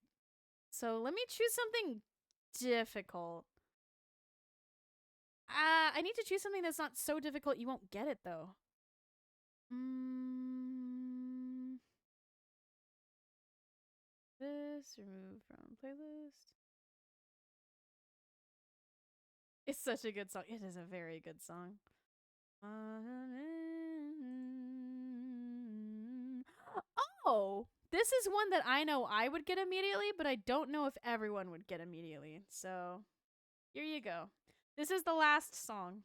[SPEAKER 1] So let me choose something difficult. I need to choose something that's not so difficult you won't get it, though. This, remove from playlist. It's such a good song. It is a very good song. Oh, this is one that I know I would get immediately, but I don't know if everyone would get immediately. So, here you go. This is the last song.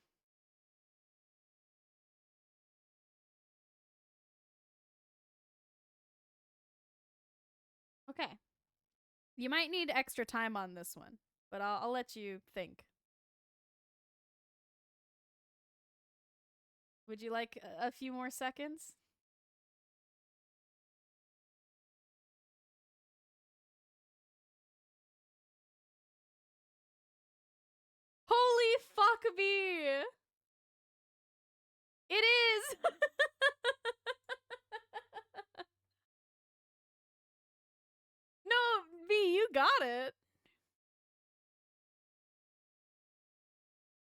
[SPEAKER 1] Okay. You might need extra time on this one, but I'll let you think. Would you like a few more seconds? Holy fuck me! It is! No, B, you got it.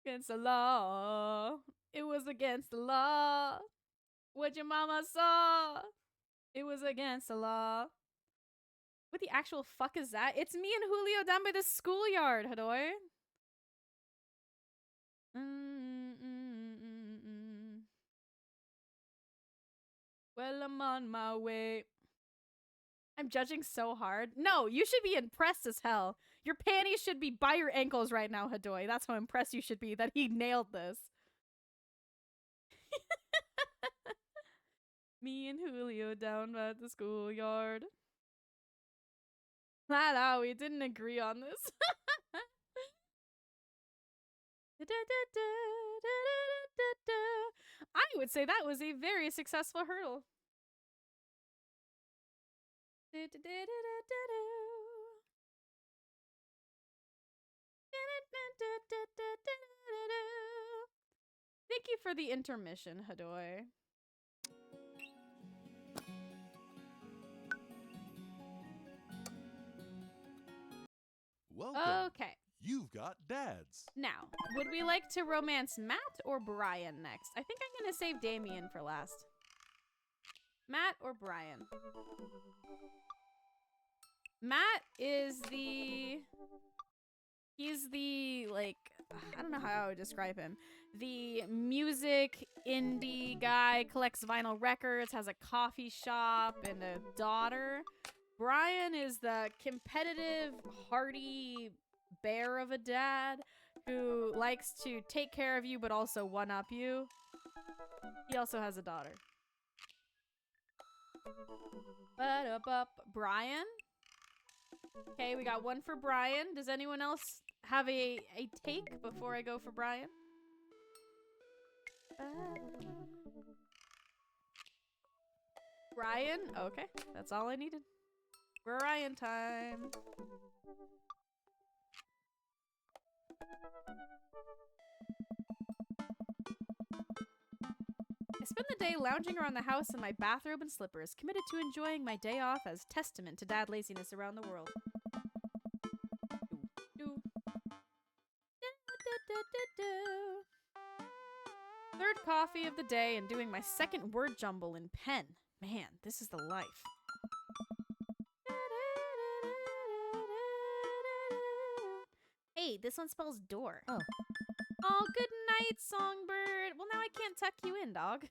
[SPEAKER 1] Against the law. It was against the law. What your mama saw. It was against the law. What the actual fuck is that? It's me and Julio down by the schoolyard, Hadoy. Well, I'm on my way. I'm judging so hard. No, you should be impressed as hell. Your panties should be by your ankles right now, Hadoy. That's how impressed you should be that he nailed this. Me and Julio down at the schoolyard. Nah, we didn't agree on this. I would say that was a very successful hurdle. Thank you for the intermission, Hadoy.
[SPEAKER 9] Welcome.
[SPEAKER 1] Okay.
[SPEAKER 9] You've got dads.
[SPEAKER 1] Now, would we like to romance Matt or Brian next? I think I'm going to save Damien for last. Matt or Brian? Matt is the... He's the, like... I don't know how I would describe him. The music indie guy, collects vinyl records, has a coffee shop, and a daughter. Brian is the competitive, hardy bear of a dad who likes to take care of you but also one-up you. He also has a daughter. Brian? Okay, we got one for Brian. Does anyone else have a take before I go for Brian? Brian? Okay, that's all I needed. Brian time. I spend the day lounging around the house in my bathrobe and slippers, committed to enjoying my day off as testament to dad laziness around the world. Third coffee of the day and doing my second word jumble in pen. Man, this is the life. Hey, this one spells door.
[SPEAKER 5] Oh.
[SPEAKER 1] Oh, good night, songbird. Well, now I can't tuck you in, dog.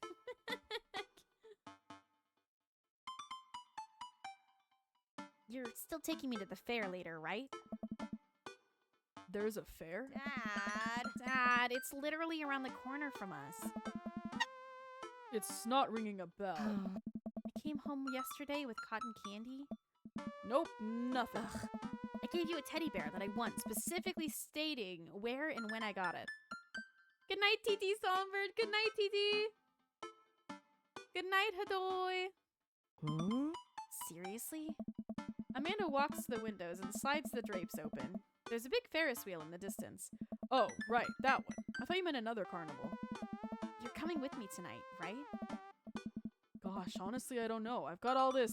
[SPEAKER 4] You're still taking me to the fair later, right?
[SPEAKER 5] There's a fair?
[SPEAKER 4] Dad, it's literally around the corner from us.
[SPEAKER 5] It's not ringing a bell.
[SPEAKER 4] I came home yesterday with cotton candy.
[SPEAKER 5] Nope, nothing.
[SPEAKER 4] Ugh. I gave you a teddy bear that I won, specifically stating where and when I got it.
[SPEAKER 1] Good night, TT Songbird. Good night, TT. Good night, Hadoy.
[SPEAKER 5] Huh?
[SPEAKER 4] Serious? seriously?
[SPEAKER 1] Amanda walks to the windows and slides the drapes open. There's a big Ferris wheel in the distance.
[SPEAKER 5] Oh, right, that one. I thought you meant another carnival.
[SPEAKER 4] You're coming with me tonight, right?
[SPEAKER 5] Gosh, honestly, I don't know. I've got all this.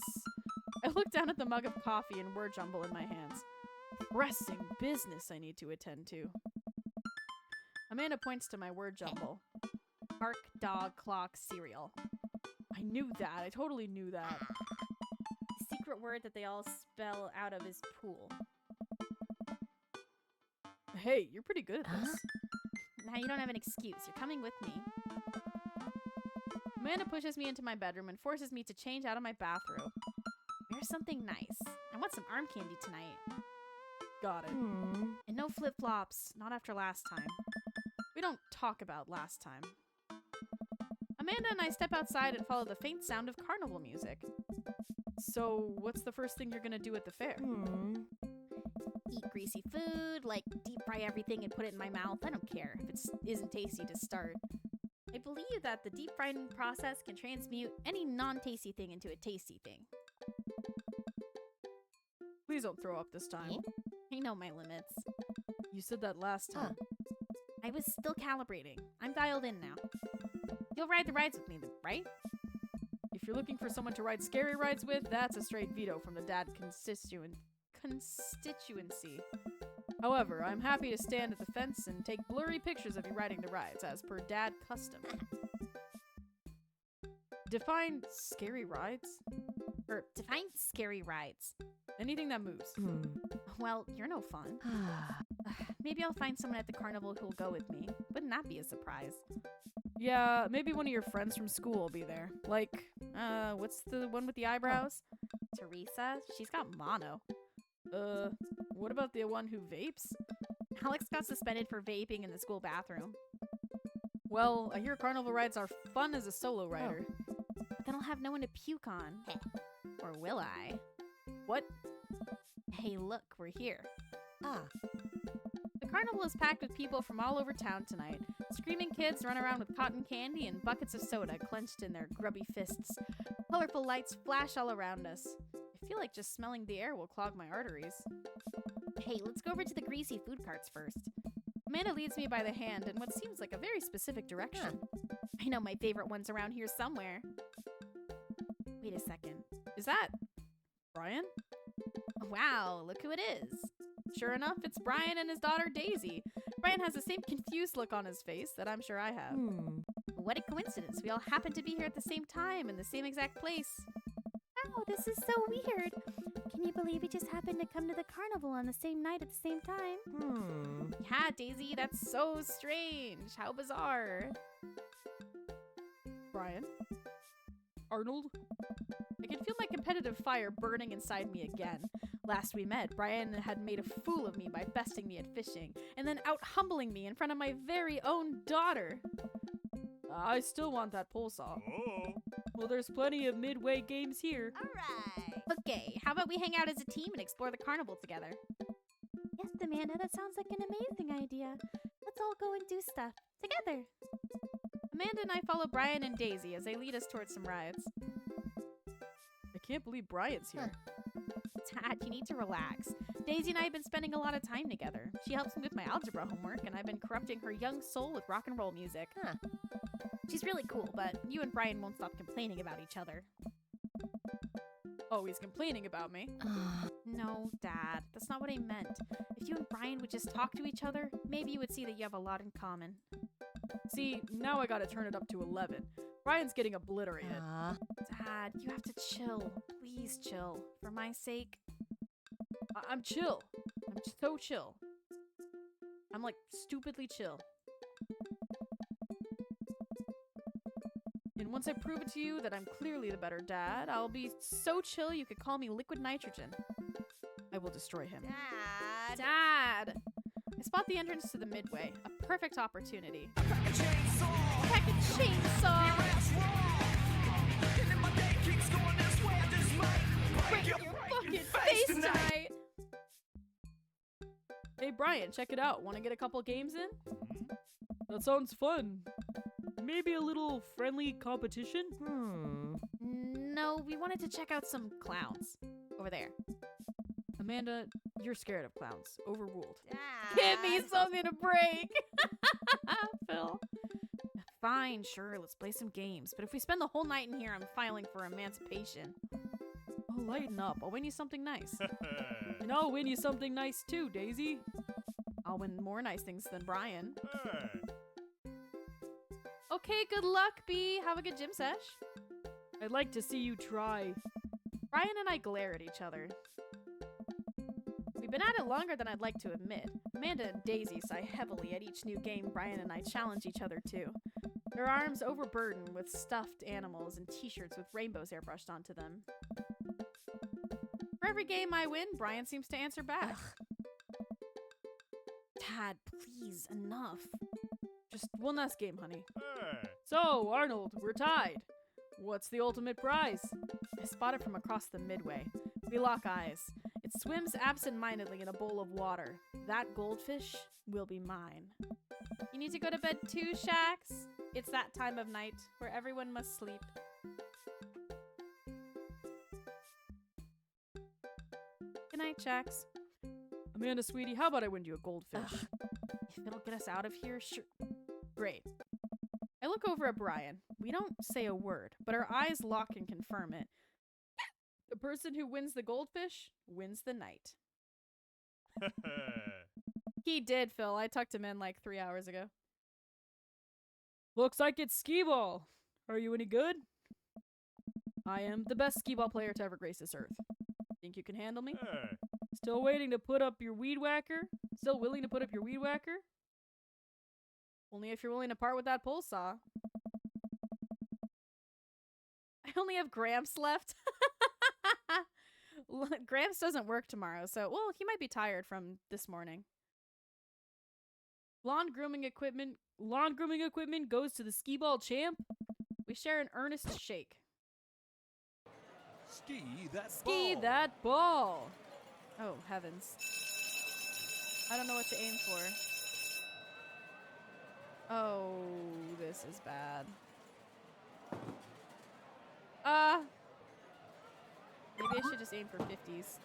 [SPEAKER 1] I look down at the mug of coffee and word jumble in my hands.
[SPEAKER 5] Pressing business I need to attend to.
[SPEAKER 1] Amanda points to my word jumble. Bark, dog, clock, cereal.
[SPEAKER 5] I knew that. I totally knew that.
[SPEAKER 4] The secret word that they all spell out of is pool.
[SPEAKER 5] Hey, you're pretty good at this.
[SPEAKER 4] Now you don't have an excuse. You're coming with me.
[SPEAKER 1] Amanda pushes me into my bedroom and forces me to change out of my bathrobe.
[SPEAKER 4] Wear something nice. I want some arm candy tonight.
[SPEAKER 5] Got it.
[SPEAKER 1] And no flip-flops. Not after last time. We don't talk about last time. Amanda and I step outside and follow the faint sound of carnival music.
[SPEAKER 5] So, what's the first thing you're gonna do at the fair?
[SPEAKER 4] Eat greasy food, like deep fry everything and put it in my mouth. I don't care if it isn't tasty to start. I believe that the deep frying process can transmute any non-tasty thing into a tasty thing.
[SPEAKER 5] Please don't throw up this time.
[SPEAKER 4] I know my limits.
[SPEAKER 5] You said that last time.
[SPEAKER 4] I was still calibrating. I'm dialed in now. You'll ride the rides with me, right?
[SPEAKER 5] If you're looking for someone to ride scary rides with, that's a straight veto from the dad constituency. However, I'm happy to stand at the fence and take blurry pictures of you riding the rides, as per dad custom. Define scary rides?
[SPEAKER 4] Define scary rides.
[SPEAKER 5] Anything that moves.
[SPEAKER 4] Well, you're no fun. Maybe I'll find someone at the carnival who'll go with me. Wouldn't that be a surprise?
[SPEAKER 5] Yeah, maybe one of your friends from school will be there. Like, what's the one with the eyebrows?
[SPEAKER 4] Teresa? She's got mono.
[SPEAKER 5] What about the one who vapes?
[SPEAKER 4] Alex got suspended for vaping in the school bathroom.
[SPEAKER 5] Well, I hear carnival rides are fun as a solo rider.
[SPEAKER 4] Then I'll have no one to puke on. Or will I?
[SPEAKER 5] What?
[SPEAKER 4] Hey, look, we're here.
[SPEAKER 1] The carnival is packed with people from all over town tonight. Screaming kids run around with cotton candy and buckets of soda clenched in their grubby fists. Colorful lights flash all around us. I feel like just smelling the air will clog my arteries.
[SPEAKER 4] Hey, let's go over to the greasy food carts first.
[SPEAKER 1] Amanda leads me by the hand in what seems like a very specific direction.
[SPEAKER 4] I know my favorite one's around here somewhere. Wait a second.
[SPEAKER 1] Is that
[SPEAKER 5] Brian?
[SPEAKER 4] Wow, look who it is.
[SPEAKER 1] Sure enough, it's Brian and his daughter Daisy. Brian has the same confused look on his face that I'm sure I have.
[SPEAKER 4] What a coincidence. We all happen to be here at the same time in the same exact place. Wow, this is so weird. Can you believe we just happened to come to the carnival on the same night at the same time?
[SPEAKER 1] Yeah, Daisy, that's so strange. How bizarre.
[SPEAKER 5] Brian? Arnold?
[SPEAKER 1] I can feel my competitive fire burning inside me again. Last we met, Brian had made a fool of me by besting me at fishing, and then out-humbling me in front of my very own daughter.
[SPEAKER 5] I still want that pole saw.
[SPEAKER 6] Oh.
[SPEAKER 5] Well, there's plenty of midway games here.
[SPEAKER 4] Alright. Okay, how about we hang out as a team and explore the carnival together? Yes, Amanda, that sounds like an amazing idea. Let's all go and do stuff together.
[SPEAKER 1] Amanda and I follow Brian and Daisy as they lead us towards some rides.
[SPEAKER 5] I can't believe Brian's here.
[SPEAKER 4] Dad, you need to relax.
[SPEAKER 1] Daisy and I have been spending a lot of time together. She helps me with my algebra homework, and I've been corrupting her young soul with rock and roll music.
[SPEAKER 4] She's really cool, but you and Brian won't stop complaining about each other.
[SPEAKER 5] Oh, he's complaining about me?
[SPEAKER 1] No, Dad. That's not what I meant. If you and Brian would just talk to each other, maybe you would see that you have a lot in common.
[SPEAKER 5] See, now I gotta turn it up to 11. Brian's getting obliterated.
[SPEAKER 1] Dad, you have to chill. Please chill. For my sake.
[SPEAKER 5] I'm chill.
[SPEAKER 1] I'm so chill. I'm like stupidly chill. And once I prove it to you that I'm clearly the better dad, I'll be so chill you could call me liquid nitrogen.
[SPEAKER 5] I will destroy him.
[SPEAKER 1] Dad! I spot the entrance to the midway. A perfect opportunity.
[SPEAKER 6] Pack a chainsaw!
[SPEAKER 1] Pack a chainsaw! Break your fucking face tonight!
[SPEAKER 5] Hey Brian, check it out. Want to get a couple games in? That sounds fun. Maybe a little friendly competition?
[SPEAKER 4] No, we wanted to check out some clowns. Over there.
[SPEAKER 5] Amanda, you're scared of clowns. Overruled.
[SPEAKER 1] Give me something to break. Phil.
[SPEAKER 4] Fine, sure, let's play some games. But if we spend the whole night in here, I'm filing for emancipation.
[SPEAKER 5] Oh, lighten up. I'll win you something nice. And I'll win you something nice too, Daisy.
[SPEAKER 1] I'll win more nice things than Brian.
[SPEAKER 6] Hey.
[SPEAKER 1] Okay, good luck, B. Have a good gym sesh.
[SPEAKER 5] I'd like to see you try.
[SPEAKER 1] Brian and I glare at each other. We've been at it longer than I'd like to admit. Amanda and Daisy sigh heavily at each new game Brian and I challenge each other to. Their arms overburdened with stuffed animals and t-shirts with rainbows airbrushed onto them. For every game I win, Brian seems to answer back.
[SPEAKER 4] Dad, please, enough.
[SPEAKER 5] Just one last game, honey.
[SPEAKER 6] Hey.
[SPEAKER 5] So, Arnold, we're tied. What's the ultimate prize?
[SPEAKER 1] I spot it from across the midway. We lock eyes. It swims absent-mindedly in a bowl of water. That goldfish will be mine. You need to go to bed too, Shax? It's that time of night where everyone must sleep. Good night, Shax.
[SPEAKER 5] Amanda, sweetie, how about I win you a goldfish?
[SPEAKER 1] If it'll get us out of here, sure. Great. I look over at Brian. We don't say a word, but our eyes lock and confirm it. The person who wins the goldfish wins the night. He did, Phil. I tucked him in like 3 hours ago.
[SPEAKER 5] Looks like it's skee-ball. Are you any good? I am the best skee-ball player to ever grace this earth. Think you can handle me?
[SPEAKER 6] Hey.
[SPEAKER 5] Still waiting to put up your weed whacker? Still willing to put up your weed whacker?
[SPEAKER 1] Only if you're willing to part with that pole saw. I only have Gramps left. Gramps doesn't work tomorrow, so, well, he might be tired from this morning.
[SPEAKER 5] Lawn grooming equipment goes to the skee-ball champ.
[SPEAKER 1] We share an earnest shake.
[SPEAKER 9] Ski that
[SPEAKER 5] Ski
[SPEAKER 9] ball.
[SPEAKER 5] that ball.
[SPEAKER 1] Oh, heavens. I don't know what to aim for. Oh, this is bad. Maybe I should just aim for 50s.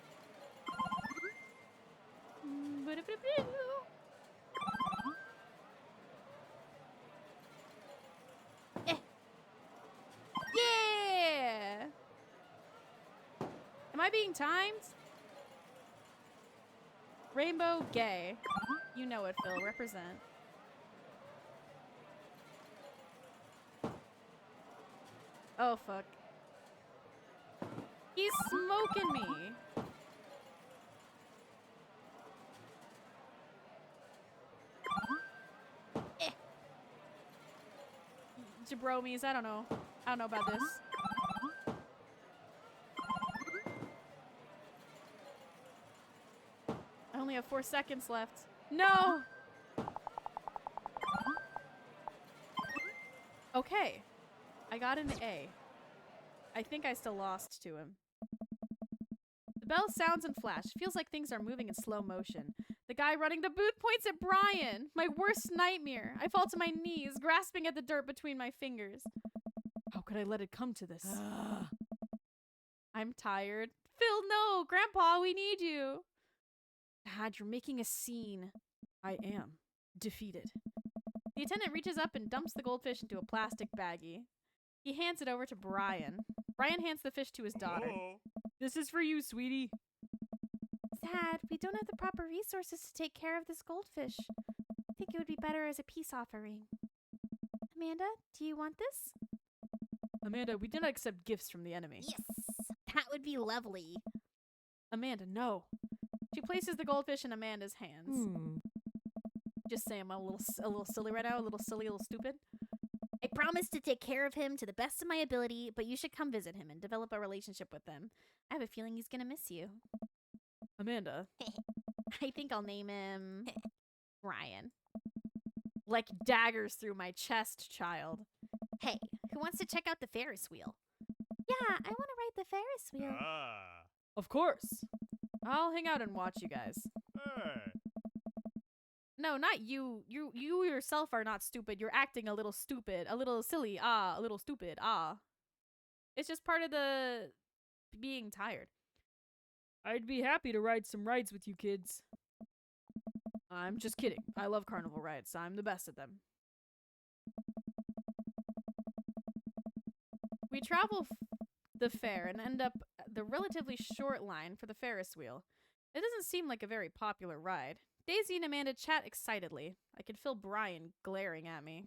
[SPEAKER 1] Yeah! Am I being timed? Rainbow gay. You know it, Phil. Represent. Oh, fuck. He's smoking me. Jabromies, I don't know. I don't know about this. I only have 4 seconds left. No! Okay. I got an A. I think I still lost to him. The bell sounds and flash. Feels like things are moving in slow motion. The guy running the booth points at Brian. My worst nightmare. I fall to my knees, grasping at the dirt between my fingers.
[SPEAKER 5] How could I let it come to this?
[SPEAKER 1] I'm tired. Phil, no! Grandpa, we need you!
[SPEAKER 4] Dad, you're making a scene.
[SPEAKER 5] I am defeated.
[SPEAKER 1] The attendant reaches up and dumps the goldfish into a plastic baggie. He hands it over to Brian. Brian hands the fish to his daughter.
[SPEAKER 6] Oh.
[SPEAKER 5] This is for you, sweetie.
[SPEAKER 4] Dad, we don't have the proper resources to take care of this goldfish. I think it would be better as a peace offering. Amanda, do you want this?
[SPEAKER 5] Amanda, we do not accept gifts from the enemy.
[SPEAKER 4] Yes, that would be lovely.
[SPEAKER 1] Amanda, no. She places the goldfish in Amanda's hands. Just say I'm a little silly right now, a little silly, a little stupid.
[SPEAKER 4] I promise to take care of him to the best of my ability, but you should come visit him and develop a relationship with him. I have a feeling he's gonna miss you.
[SPEAKER 5] Amanda.
[SPEAKER 4] I think I'll name him Ryan.
[SPEAKER 1] Like daggers through my chest, child.
[SPEAKER 4] Hey, who wants to check out the Ferris wheel? Yeah, I want to ride the Ferris wheel.
[SPEAKER 6] Ah.
[SPEAKER 5] Of course.
[SPEAKER 1] I'll hang out and watch you guys.
[SPEAKER 6] Hey.
[SPEAKER 1] No, not you. You yourself are not stupid. You're acting a little stupid. A little silly. A little stupid. It's just part of the being tired.
[SPEAKER 5] I'd be happy to ride some rides with you kids.
[SPEAKER 1] I'm just kidding. I love carnival rides. I'm the best at them. We travel the fair and end up the relatively short line for the Ferris wheel. It doesn't seem like a very popular ride. Daisy and Amanda chat excitedly. I can feel Brian glaring at me.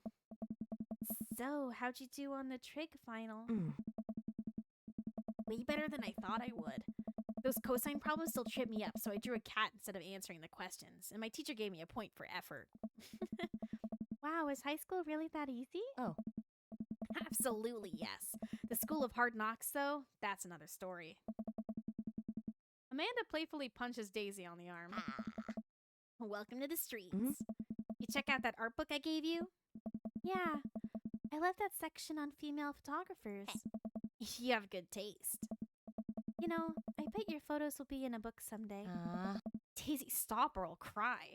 [SPEAKER 4] So, how'd you do on the trig final? Way better than I thought I would. Those cosine problems still trip me up, so I drew a cat instead of answering the questions, and my teacher gave me a point for effort. Wow, is high school really that easy?
[SPEAKER 5] Oh.
[SPEAKER 4] Absolutely, yes. The school of hard knocks, though, that's another story.
[SPEAKER 1] Amanda playfully punches Daisy on the arm.
[SPEAKER 4] Welcome to the streets. You check out that art book I gave you? Yeah. I love that section on female photographers. You have good taste. You know, I bet your photos will be in a book someday.
[SPEAKER 1] Daisy, stop or I'll cry.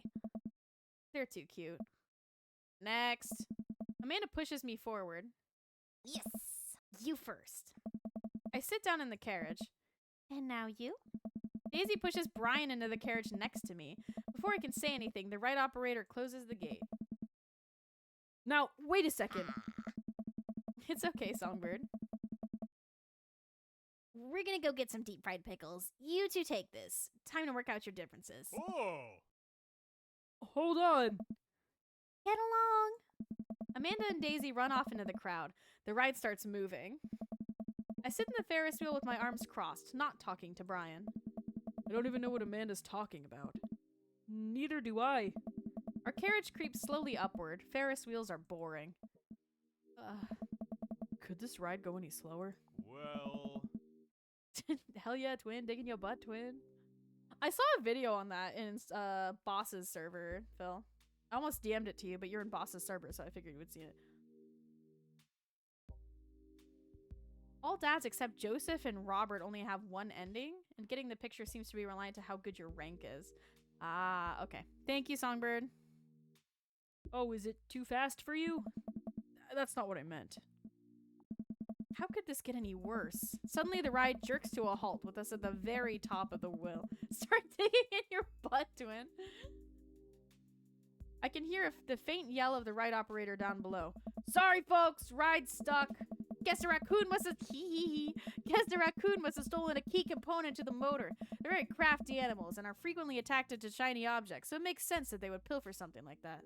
[SPEAKER 1] They're too cute. Next. Amanda pushes me forward.
[SPEAKER 4] Yes, you first.
[SPEAKER 1] I sit down in the carriage.
[SPEAKER 4] And now you?
[SPEAKER 1] Daisy pushes Brian into the carriage next to me. Before I can say anything, the ride operator closes the gate.
[SPEAKER 5] Now, wait a second.
[SPEAKER 1] It's okay, Songbird.
[SPEAKER 4] We're gonna go get some deep fried pickles. You two take this. Time to work out your differences.
[SPEAKER 6] Oh!
[SPEAKER 5] Hold on.
[SPEAKER 4] Get along.
[SPEAKER 1] Amanda and Daisy run off into the crowd. The ride starts moving. I sit in the Ferris wheel with my arms crossed, not talking to Brian.
[SPEAKER 5] I don't even know what Amanda's talking about. Neither do I.
[SPEAKER 1] Our carriage creeps slowly upward. Ferris wheels are boring.
[SPEAKER 5] Could this ride go any slower?
[SPEAKER 6] Well...
[SPEAKER 1] Hell yeah, twin. Digging your butt, twin. I saw a video on that in Boss's server, Phil. I almost DM'd it to you, but you're in Boss's server, so I figured you would see it. All dads except Joseph and Robert only have one ending, and getting the picture seems to be reliant to how good your rank is. Ah, okay. Thank you, Songbird.
[SPEAKER 5] Oh, is it too fast for you? That's not what I meant.
[SPEAKER 1] How could this get any worse? Suddenly the ride jerks to a halt with us at the very top of the wheel. Start digging in your butt, twin. I can hear the faint yell of the ride operator down below. Sorry, folks, ride's stuck. Guess the raccoon must have stolen a key component to the motor. They're very crafty animals and are frequently attracted to shiny objects, so it makes sense that they would pilfer something like that.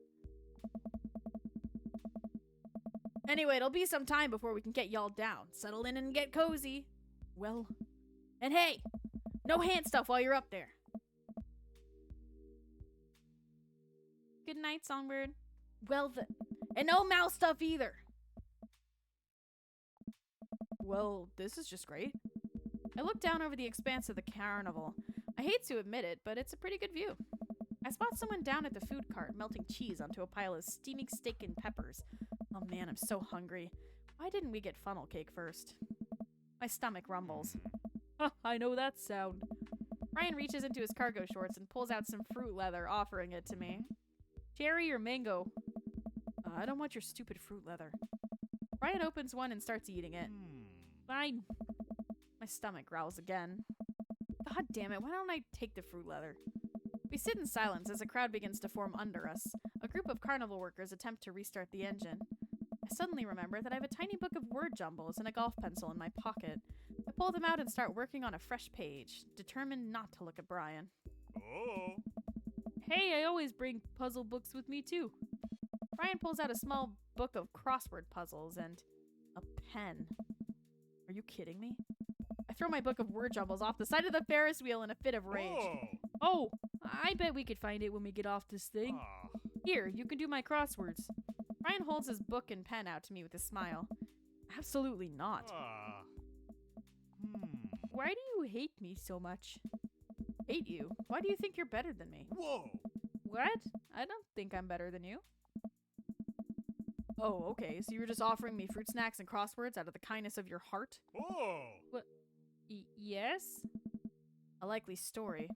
[SPEAKER 1] Anyway, it'll be some time before we can get y'all down. Settle in and get cozy. Well, and hey, no hand stuff while you're up there. Good night, Songbird. Well, and no mouse stuff either. Well, this is just great. I look down over the expanse of the carnival. I hate to admit it, but it's a pretty good view. I spot someone down at the food cart melting cheese onto a pile of steaming steak and peppers. Oh man, I'm so hungry. Why didn't we get funnel cake first? My stomach rumbles.
[SPEAKER 5] I know that sound.
[SPEAKER 1] Ryan reaches into his cargo shorts and pulls out some fruit leather, offering it to me. Cherry or mango? I don't want your stupid fruit leather. Ryan opens one and starts eating it. Fine. My stomach growls again. God damn it, why don't I take the fruit leather? We sit in silence as a crowd begins to form under us. A group of carnival workers attempt to restart the engine. I suddenly remember that I have a tiny book of word jumbles and a golf pencil in my pocket. I pull them out and start working on a fresh page, determined not to look at Brian.
[SPEAKER 6] Oh!
[SPEAKER 5] Hey, I always bring puzzle books with me too.
[SPEAKER 1] Brian pulls out a small book of crossword puzzles and a pen. Are you kidding me? I throw my book of word jumbles off the side of the Ferris wheel in a fit of rage.
[SPEAKER 5] Oh, I bet we could find it when we get off this thing.
[SPEAKER 1] Here, you can do my crosswords. Brian holds his book and pen out to me with a smile. Absolutely not.
[SPEAKER 5] Why do you hate me so much?
[SPEAKER 1] Hate you? Why do you think you're better than me?
[SPEAKER 6] Whoa!
[SPEAKER 1] What? I don't think I'm better than you. Oh, okay, so you were just offering me fruit snacks and crosswords out of the kindness of your heart?
[SPEAKER 6] Oh!
[SPEAKER 5] What? Yes?
[SPEAKER 1] A likely story.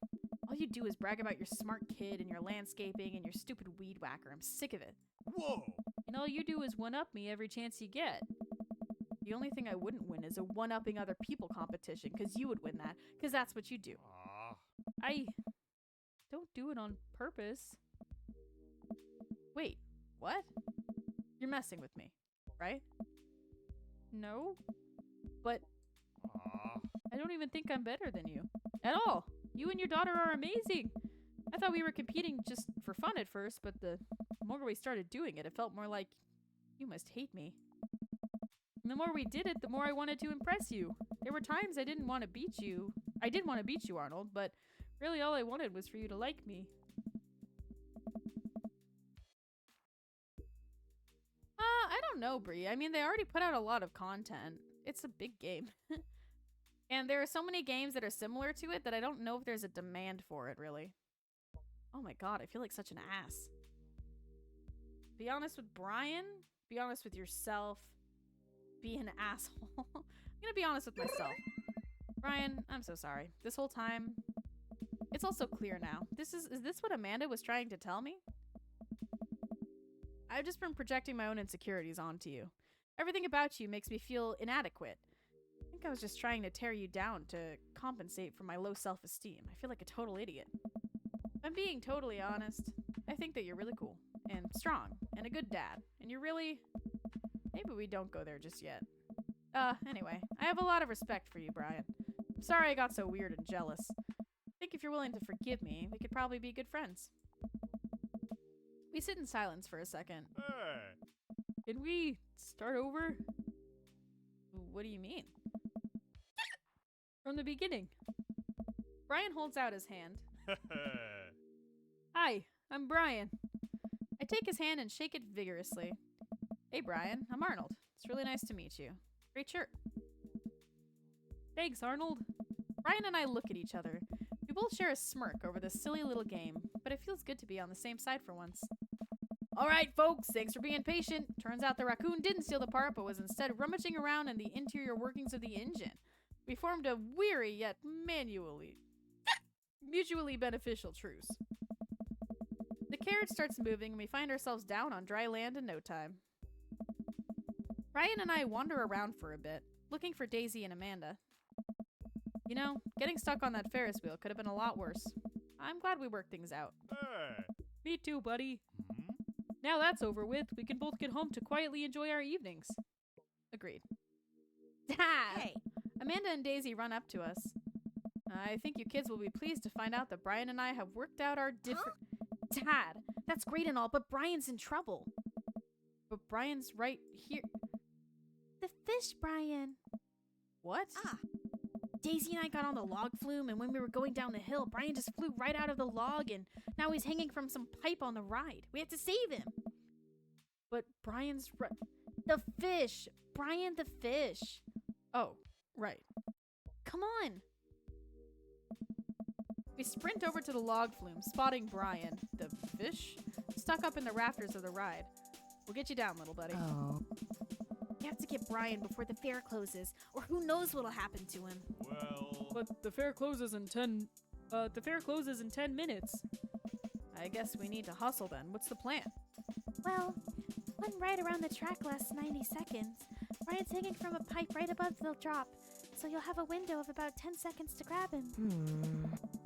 [SPEAKER 1] All you do is brag about your smart kid and your landscaping and your stupid weed whacker. I'm sick of it.
[SPEAKER 6] Whoa!
[SPEAKER 5] And all you do is one-up me every chance you get.
[SPEAKER 1] The only thing I wouldn't win is a one-upping other people competition, because you would win that, because that's what you do.
[SPEAKER 6] Aw.
[SPEAKER 1] I don't do it on purpose. Wait, what? You're messing with me, right? No? But
[SPEAKER 6] Aw.
[SPEAKER 1] I don't even think I'm better than you. At all. You and your daughter are amazing. I thought we were competing just for fun at first, but the more we started doing it, it felt more like you must hate me. And the more we did it, the more I wanted to impress you. There were times I didn't want to beat you. I did want to beat you, Arnold, but really all I wanted was for you to like me. I don't know, Bree. I mean, they already put out a lot of content. It's a big game. And there are so many games that are similar to it that I don't know if there's a demand for it, really. Oh my god, I feel like such an ass. Be honest with Brian. Be honest with yourself. Be an asshole. I'm gonna be honest with myself. Brian, I'm so sorry. This whole time, it's also clear now. Is this what Amanda was trying to tell me? I've just been projecting my own insecurities onto you. Everything about you makes me feel inadequate. I think I was just trying to tear you down to compensate for my low self-esteem. I feel like a total idiot. If I'm being totally honest, I think that you're really cool and strong and a good dad. And you're really... Maybe we don't go there just yet. Anyway, I have a lot of respect for you, Brian. I'm sorry I got so weird and jealous. I think if you're willing to forgive me, we could probably be good friends. We sit in silence for a second.
[SPEAKER 6] Hey.
[SPEAKER 1] Can we start over? What do you mean? From the beginning. Brian holds out his hand. Hi, I'm Brian. I take his hand and shake it vigorously. Hey, Brian, I'm Arnold. It's really nice to meet you. Great shirt. Thanks, Arnold. Brian and I look at each other. We both share a smirk over this silly little game, but it feels good to be on the same side for once. All right, folks, thanks for being patient. Turns out the raccoon didn't steal the part, but was instead rummaging around in the interior workings of the engine. We formed a weary yet mutually beneficial truce. The carriage starts moving, and we find ourselves down on dry land in no time. Ryan and I wander around for a bit, looking for Daisy and Amanda. You know, getting stuck on that Ferris wheel could have been a lot worse. I'm glad we worked things out.
[SPEAKER 6] Hey.
[SPEAKER 1] Me too, buddy.
[SPEAKER 6] Hmm?
[SPEAKER 1] Now that's over with, we can both get home to quietly enjoy our evenings. Agreed. Dad!
[SPEAKER 4] Hey.
[SPEAKER 1] Amanda and Daisy run up to us. I think you kids will be pleased to find out that Brian and I have worked out our different...
[SPEAKER 4] Dad, that's great and all, but Brian's in trouble.
[SPEAKER 1] But Brian's right here.
[SPEAKER 4] The fish, Brian.
[SPEAKER 1] What?
[SPEAKER 4] Daisy and I got on the log flume, and when we were going down the hill, Brian just flew right out of the log, and now he's hanging from some pipe on the ride. We have to save him.
[SPEAKER 1] But Brian's
[SPEAKER 4] The fish. Brian the fish.
[SPEAKER 1] Oh, right.
[SPEAKER 4] Come on.
[SPEAKER 1] We sprint over to the log flume, spotting Brian, the fish, stuck up in the rafters of the ride. We'll get you down, little buddy.
[SPEAKER 4] Oh. We have to get Brian before the fair closes, or who knows what'll happen to him.
[SPEAKER 6] Well.
[SPEAKER 1] But the fair closes in 10 minutes. I guess we need to hustle then. What's the plan?
[SPEAKER 4] Well, one ride around the track lasts 90 seconds. Brian's hanging from a pipe right above the drop, so you'll have a window of about 10 seconds to grab him.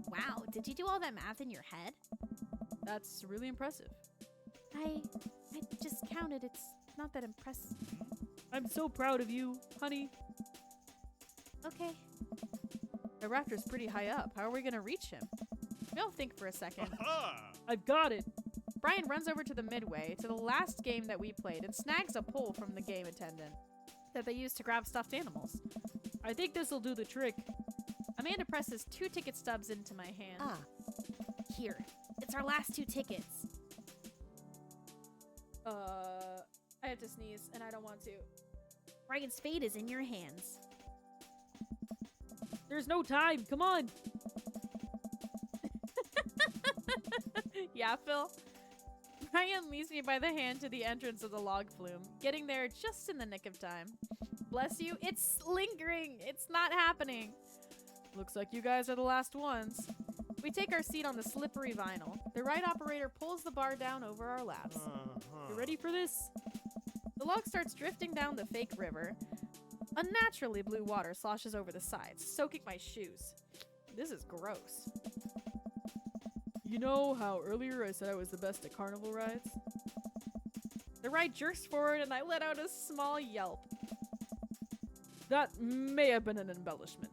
[SPEAKER 4] Wow, did you do all that math in your head?
[SPEAKER 1] That's really impressive.
[SPEAKER 4] I just counted. It's not that impressive.
[SPEAKER 1] I'm so proud of you, honey.
[SPEAKER 4] Okay.
[SPEAKER 1] The raptor's pretty high up. How are we gonna reach him? We all think for a second.
[SPEAKER 6] Aha!
[SPEAKER 1] I've got it. Brian runs over to the midway, to the last game that we played, and snags a pole from the game attendant that they used to grab stuffed animals. I think this'll do the trick. Amanda presses 2 ticket stubs into my hand.
[SPEAKER 4] Here. It's our last 2 tickets.
[SPEAKER 1] I have to sneeze, and I don't want to.
[SPEAKER 4] Brian's fate is in your hands.
[SPEAKER 1] There's no time. Come on. Yeah, Phil? Brian leads me by the hand to the entrance of the log flume, getting there just in the nick of time. Bless you, it's lingering. It's not happening. Looks like you guys are the last ones. We take our seat on the slippery vinyl. The ride operator pulls the bar down over our laps. You ready for this? The log starts drifting down the fake river. Unnaturally blue water sloshes over the sides, soaking my shoes. This is gross.
[SPEAKER 5] You know how earlier I said I was the best at carnival rides?
[SPEAKER 1] The ride jerks forward and I let out a small yelp.
[SPEAKER 5] That may have been an embellishment.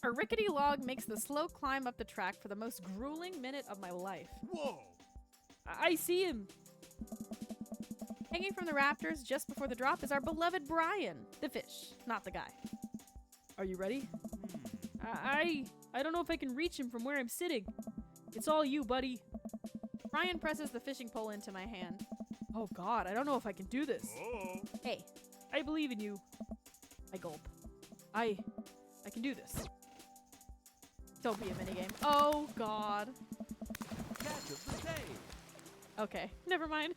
[SPEAKER 1] A rickety log makes the slow climb up the track for the most grueling minute of my life.
[SPEAKER 6] Whoa!
[SPEAKER 5] I see him.
[SPEAKER 1] Hanging from the rafters just before the drop is our beloved Brian, the fish, not the guy.
[SPEAKER 5] Are you ready? I don't know if I can reach him from where I'm sitting. It's all you, buddy.
[SPEAKER 1] Brian presses the fishing pole into my hand.
[SPEAKER 5] Oh God, I don't know if I can do this.
[SPEAKER 6] Oh!
[SPEAKER 1] Hey,
[SPEAKER 5] I believe in you. I gulp. I can do this.
[SPEAKER 1] don't be a minigame. Oh God.
[SPEAKER 9] Catch of the day.
[SPEAKER 1] Okay, never mind.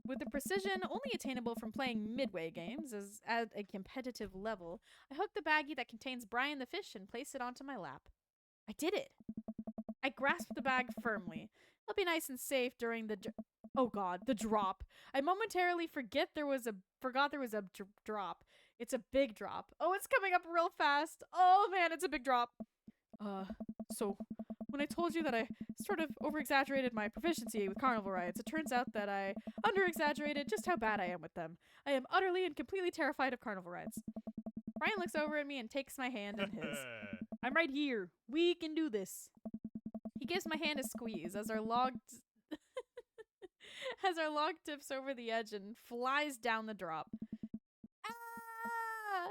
[SPEAKER 1] With the precision only attainable from playing midway games as at a competitive level, I hook the baggie that contains Brian the fish and place it onto my lap. I did it. I grasped the bag firmly. It'll be nice and safe during the oh God, the drop. I momentarily forgot there was a drop. It's a big drop. Oh, it's coming up real fast. Oh man, it's a big drop. So when I told you that I sort of over-exaggerated my proficiency with carnival rides, it turns out that I under-exaggerated just how bad I am with them. I am utterly and completely terrified of carnival rides. Brian looks over at me and takes my hand in his.
[SPEAKER 5] I'm right here. We can do this.
[SPEAKER 1] He gives my hand a squeeze as our log tips over the edge and flies down the drop. Ah!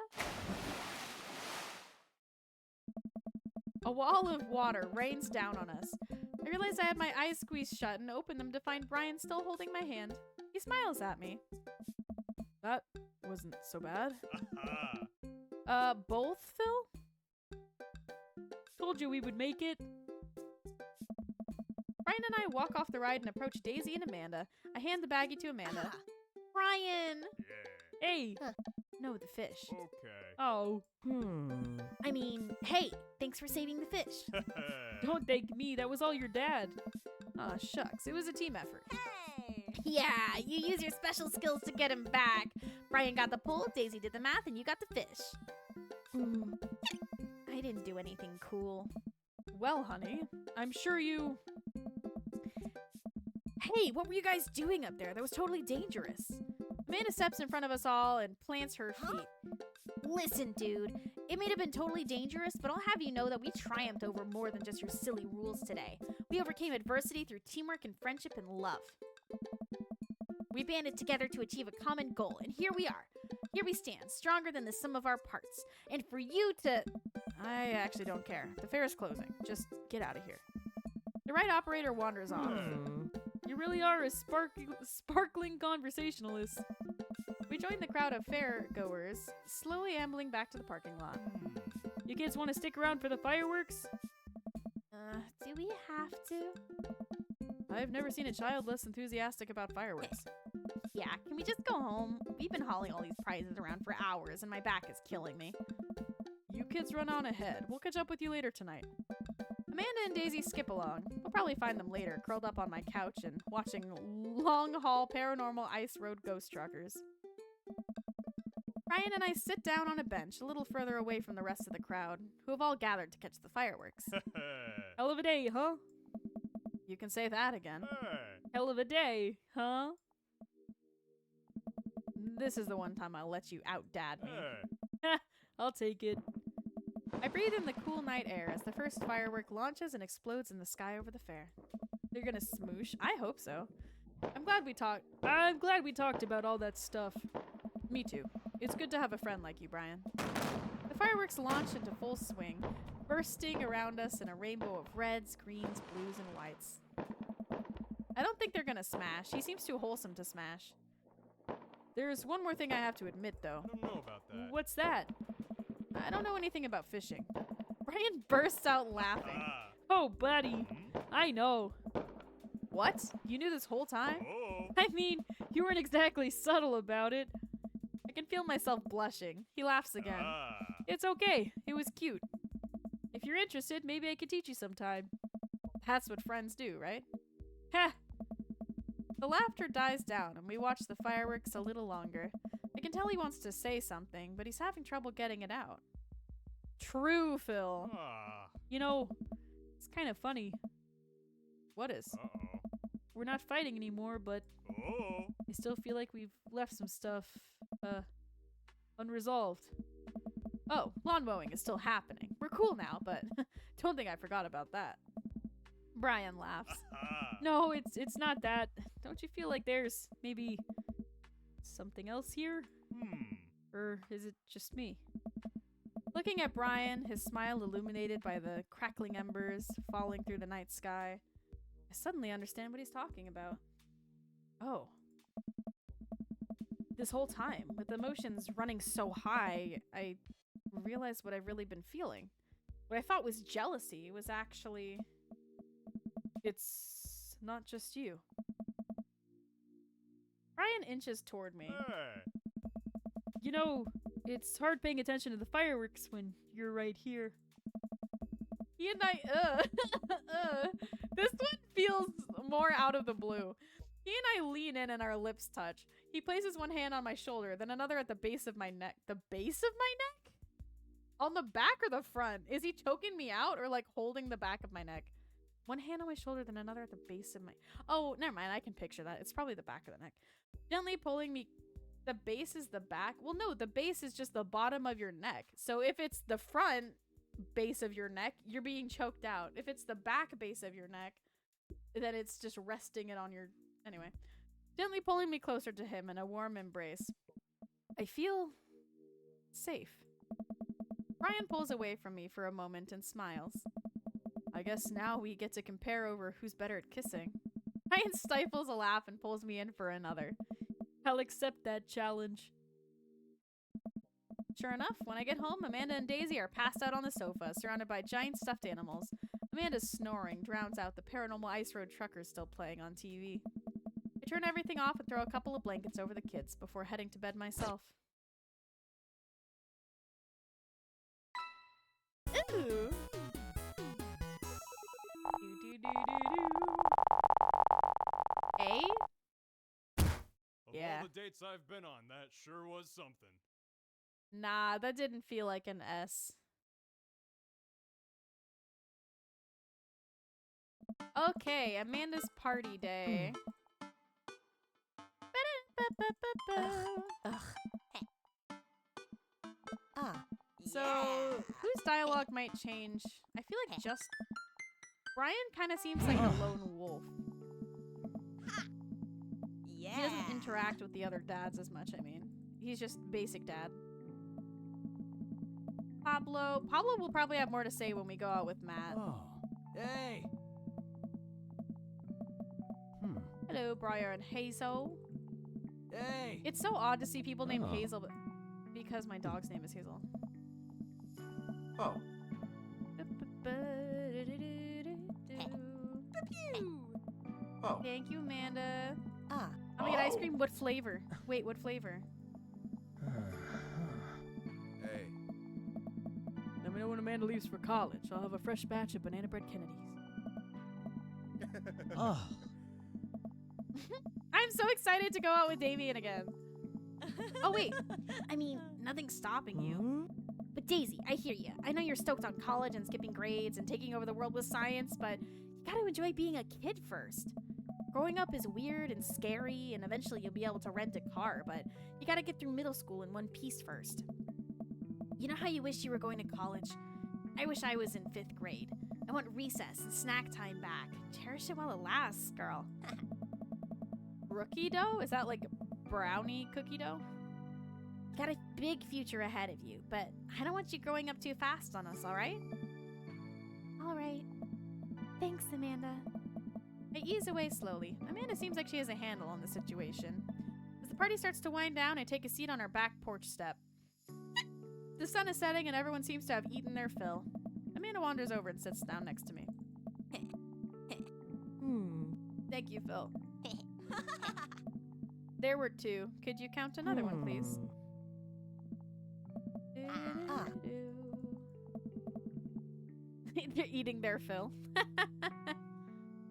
[SPEAKER 1] A wall of water rains down on us. I realize I had my eyes squeezed shut and opened them to find Brian still holding my hand. He smiles at me.
[SPEAKER 5] That wasn't so bad.
[SPEAKER 1] Both, Phil?
[SPEAKER 5] Told you we would make it.
[SPEAKER 1] Brian and I walk off the ride and approach Daisy and Amanda. I hand the baggie to Amanda. Brian!
[SPEAKER 6] Yeah.
[SPEAKER 5] Hey!
[SPEAKER 1] No, the fish.
[SPEAKER 6] Okay.
[SPEAKER 5] Oh.
[SPEAKER 4] I mean, hey, thanks for saving the fish.
[SPEAKER 5] Don't thank me. That was all your dad.
[SPEAKER 1] Aw, shucks. It was a team effort.
[SPEAKER 4] Hey! Yeah, you use your special skills to get him back. Brian got the pole, Daisy did the math, and you got the fish.
[SPEAKER 1] I didn't do anything cool. Well, honey, I'm sure you... Hey, what were you guys doing up there? That was totally dangerous. Amanda steps in front of us all and plants her feet.
[SPEAKER 4] Listen, dude, it may have been totally dangerous, but I'll have you know that we triumphed over more than just your silly rules today. We overcame adversity through teamwork and friendship and love. We banded together to achieve a common goal, and here we are. Here we stand, stronger than the sum of our parts. And for you to...
[SPEAKER 1] I actually don't care. The fair is closing. Just get out of here. The ride operator wanders off.
[SPEAKER 5] You really are a sparkling conversationalist.
[SPEAKER 1] We join the crowd of fair goers, slowly ambling back to the parking lot.
[SPEAKER 5] You kids want to stick around for the fireworks?
[SPEAKER 1] Do we have to? I've never seen a child less enthusiastic about fireworks.
[SPEAKER 4] Yeah, can we just go home? We've been hauling all these prizes around for hours, and my back is killing me.
[SPEAKER 1] You kids run on ahead. We'll catch up with you later tonight. Amanda and Daisy skip along. We'll probably find them later, curled up on my couch and watching long-haul paranormal ice road ghost truckers. Ryan and I sit down on a bench a little further away from the rest of the crowd, who have all gathered to catch the fireworks.
[SPEAKER 5] Hell of a day, huh?
[SPEAKER 1] You can say that again.
[SPEAKER 5] Hell of a day, huh?
[SPEAKER 1] This is the one time I'll let you out-dad me.
[SPEAKER 5] I'll take it.
[SPEAKER 1] I breathe in the cool night air as the first firework launches and explodes in the sky over the fair. They're gonna smoosh? I hope so. I'm glad we talked about all that stuff. Me too. It's good to have a friend like you, Brian. The fireworks launch into full swing, bursting around us in a rainbow of reds, greens, blues, and whites. I don't think they're gonna smash. He seems too wholesome to smash. There's one more thing I have to admit, though.
[SPEAKER 6] I don't know about that.
[SPEAKER 5] What's that?
[SPEAKER 1] I don't know anything about fishing. Brian bursts out laughing.
[SPEAKER 5] Oh, buddy. I know.
[SPEAKER 1] What? You knew this whole time?
[SPEAKER 6] Oh.
[SPEAKER 5] I mean, you weren't exactly subtle about it.
[SPEAKER 1] I can feel myself blushing. He laughs again.
[SPEAKER 5] It's okay. It was cute. If you're interested, maybe I could teach you sometime.
[SPEAKER 1] That's what friends do, right?
[SPEAKER 5] Ha!
[SPEAKER 1] The laughter dies down, and we watch the fireworks a little longer. I can tell he wants to say something, but he's having trouble getting it out. True, Phil.
[SPEAKER 6] Ah.
[SPEAKER 5] You know, it's kind of funny.
[SPEAKER 1] What is?
[SPEAKER 6] Uh-oh.
[SPEAKER 5] We're not fighting anymore, but
[SPEAKER 6] Oh.
[SPEAKER 5] I still feel like we've left some stuff, unresolved.
[SPEAKER 1] Oh, lawn mowing is still happening. We're cool now, but don't think I forgot about that. Brian laughs.
[SPEAKER 5] No, it's not that. Don't you feel like there's maybe something else here? Or is it just me?
[SPEAKER 1] Looking at Brian, his smile illuminated by the crackling embers falling through the night sky, I suddenly understand what he's talking about. Oh. This whole time, with emotions running so high, I realized what I've really been feeling. What I thought was jealousy was actually... It's not just you. Brian inches toward me.
[SPEAKER 6] Hey.
[SPEAKER 5] You know, it's hard paying attention to the fireworks when you're right here.
[SPEAKER 1] He and I, This one feels more out of the blue. He and I lean in and our lips touch. He places one hand on my shoulder, then another at the base of my neck. The base of my neck? On the back or the front? Is he choking me out or like holding the back of my neck? One hand on my shoulder, then another at the base of my... Oh, never mind. I can picture that. It's probably the back of the neck. Gently pulling me... The base is the back? Well, no. The base is just the bottom of your neck. So if it's the front base of your neck, you're being choked out. If it's the back base of your neck, then it's just resting it on your... Anyway. Gently pulling me closer to him in a warm embrace. I feel... safe. Brian pulls away from me for a moment and smiles. I guess now we get to compare over who's better at kissing. Brian stifles a laugh and pulls me in for another.
[SPEAKER 5] I'll accept that challenge.
[SPEAKER 1] Sure enough, when I get home, Amanda and Daisy are passed out on the sofa, surrounded by giant stuffed animals. Amanda's snoring drowns out the Paranormal Ice Road Truckers still playing on TV. I turn everything off and throw a couple of blankets over the kids before heading to bed myself. Ooh. A?
[SPEAKER 6] Of
[SPEAKER 1] Yeah.
[SPEAKER 6] all the dates I've been on, that sure was something.
[SPEAKER 1] Nah, that didn't feel like an S. Okay, Amanda's party day.
[SPEAKER 4] Ugh. Ah.
[SPEAKER 1] So,
[SPEAKER 4] yeah.
[SPEAKER 1] whose dialogue might change? I feel like just... Brian kind of seems like a lone wolf.
[SPEAKER 4] Yeah.
[SPEAKER 1] He doesn't interact with the other dads as much, I mean. He's just basic dad. Pablo will probably have more to say when we go out with Matt.
[SPEAKER 7] Oh. Hey.
[SPEAKER 1] Hello, Briar and Hazel.
[SPEAKER 7] Hey.
[SPEAKER 1] It's so odd to see people named
[SPEAKER 7] Oh.
[SPEAKER 1] Hazel, but because my dog's name is Hazel.
[SPEAKER 3] Oh, oh.
[SPEAKER 1] Thank you, Amanda.
[SPEAKER 4] Ah.
[SPEAKER 1] I'm gonna get ice
[SPEAKER 3] Oh.
[SPEAKER 1] cream. What flavor? Wait, what flavor?
[SPEAKER 6] Hey.
[SPEAKER 5] Let me know when Amanda leaves for college. I'll have a fresh batch of banana bread Kennedys.
[SPEAKER 7] Oh.
[SPEAKER 1] I'm so excited to go out with Damien again. Oh, wait.
[SPEAKER 4] I mean, nothing's stopping you. But Daisy, I hear you. I know you're stoked on college and skipping grades and taking over the world with science, but you gotta enjoy being a kid first. Growing up is weird and scary, and eventually you'll be able to rent a car, but you gotta get through middle school in one piece first. You know how you wish you were going to college? I wish I was in 5th grade. I want recess and snack time back. Cherish it while it lasts, girl.
[SPEAKER 1] Rookie dough? Is that like brownie cookie dough?
[SPEAKER 4] Got a big future ahead of you, but I don't want you growing up too fast on us, alright? Alright. Thanks, Amanda.
[SPEAKER 1] I ease away slowly. Amanda seems like she has a handle on the situation. As the party starts to wind down, I take a seat on our back porch step. The sun is setting and everyone seems to have eaten their fill. Amanda wanders over and sits down next to me. Thank you, Phil. There were 2. Could you count another one, please? They're eating their fill.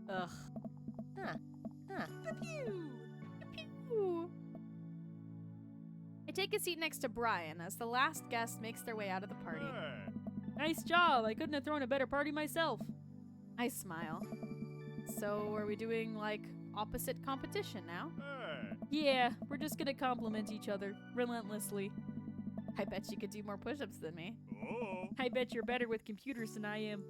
[SPEAKER 1] Ugh. Pew. I take a seat next to Brian as the last guest makes their way out of the party.
[SPEAKER 6] Hey.
[SPEAKER 5] Nice job. I couldn't have thrown a better party myself.
[SPEAKER 1] I smile. So, are we doing, like, opposite competition now?
[SPEAKER 6] Hey.
[SPEAKER 5] Yeah, we're just gonna compliment each other relentlessly.
[SPEAKER 1] I bet you could do more push-ups than me.
[SPEAKER 6] Oh.
[SPEAKER 5] I bet you're better with computers than I am.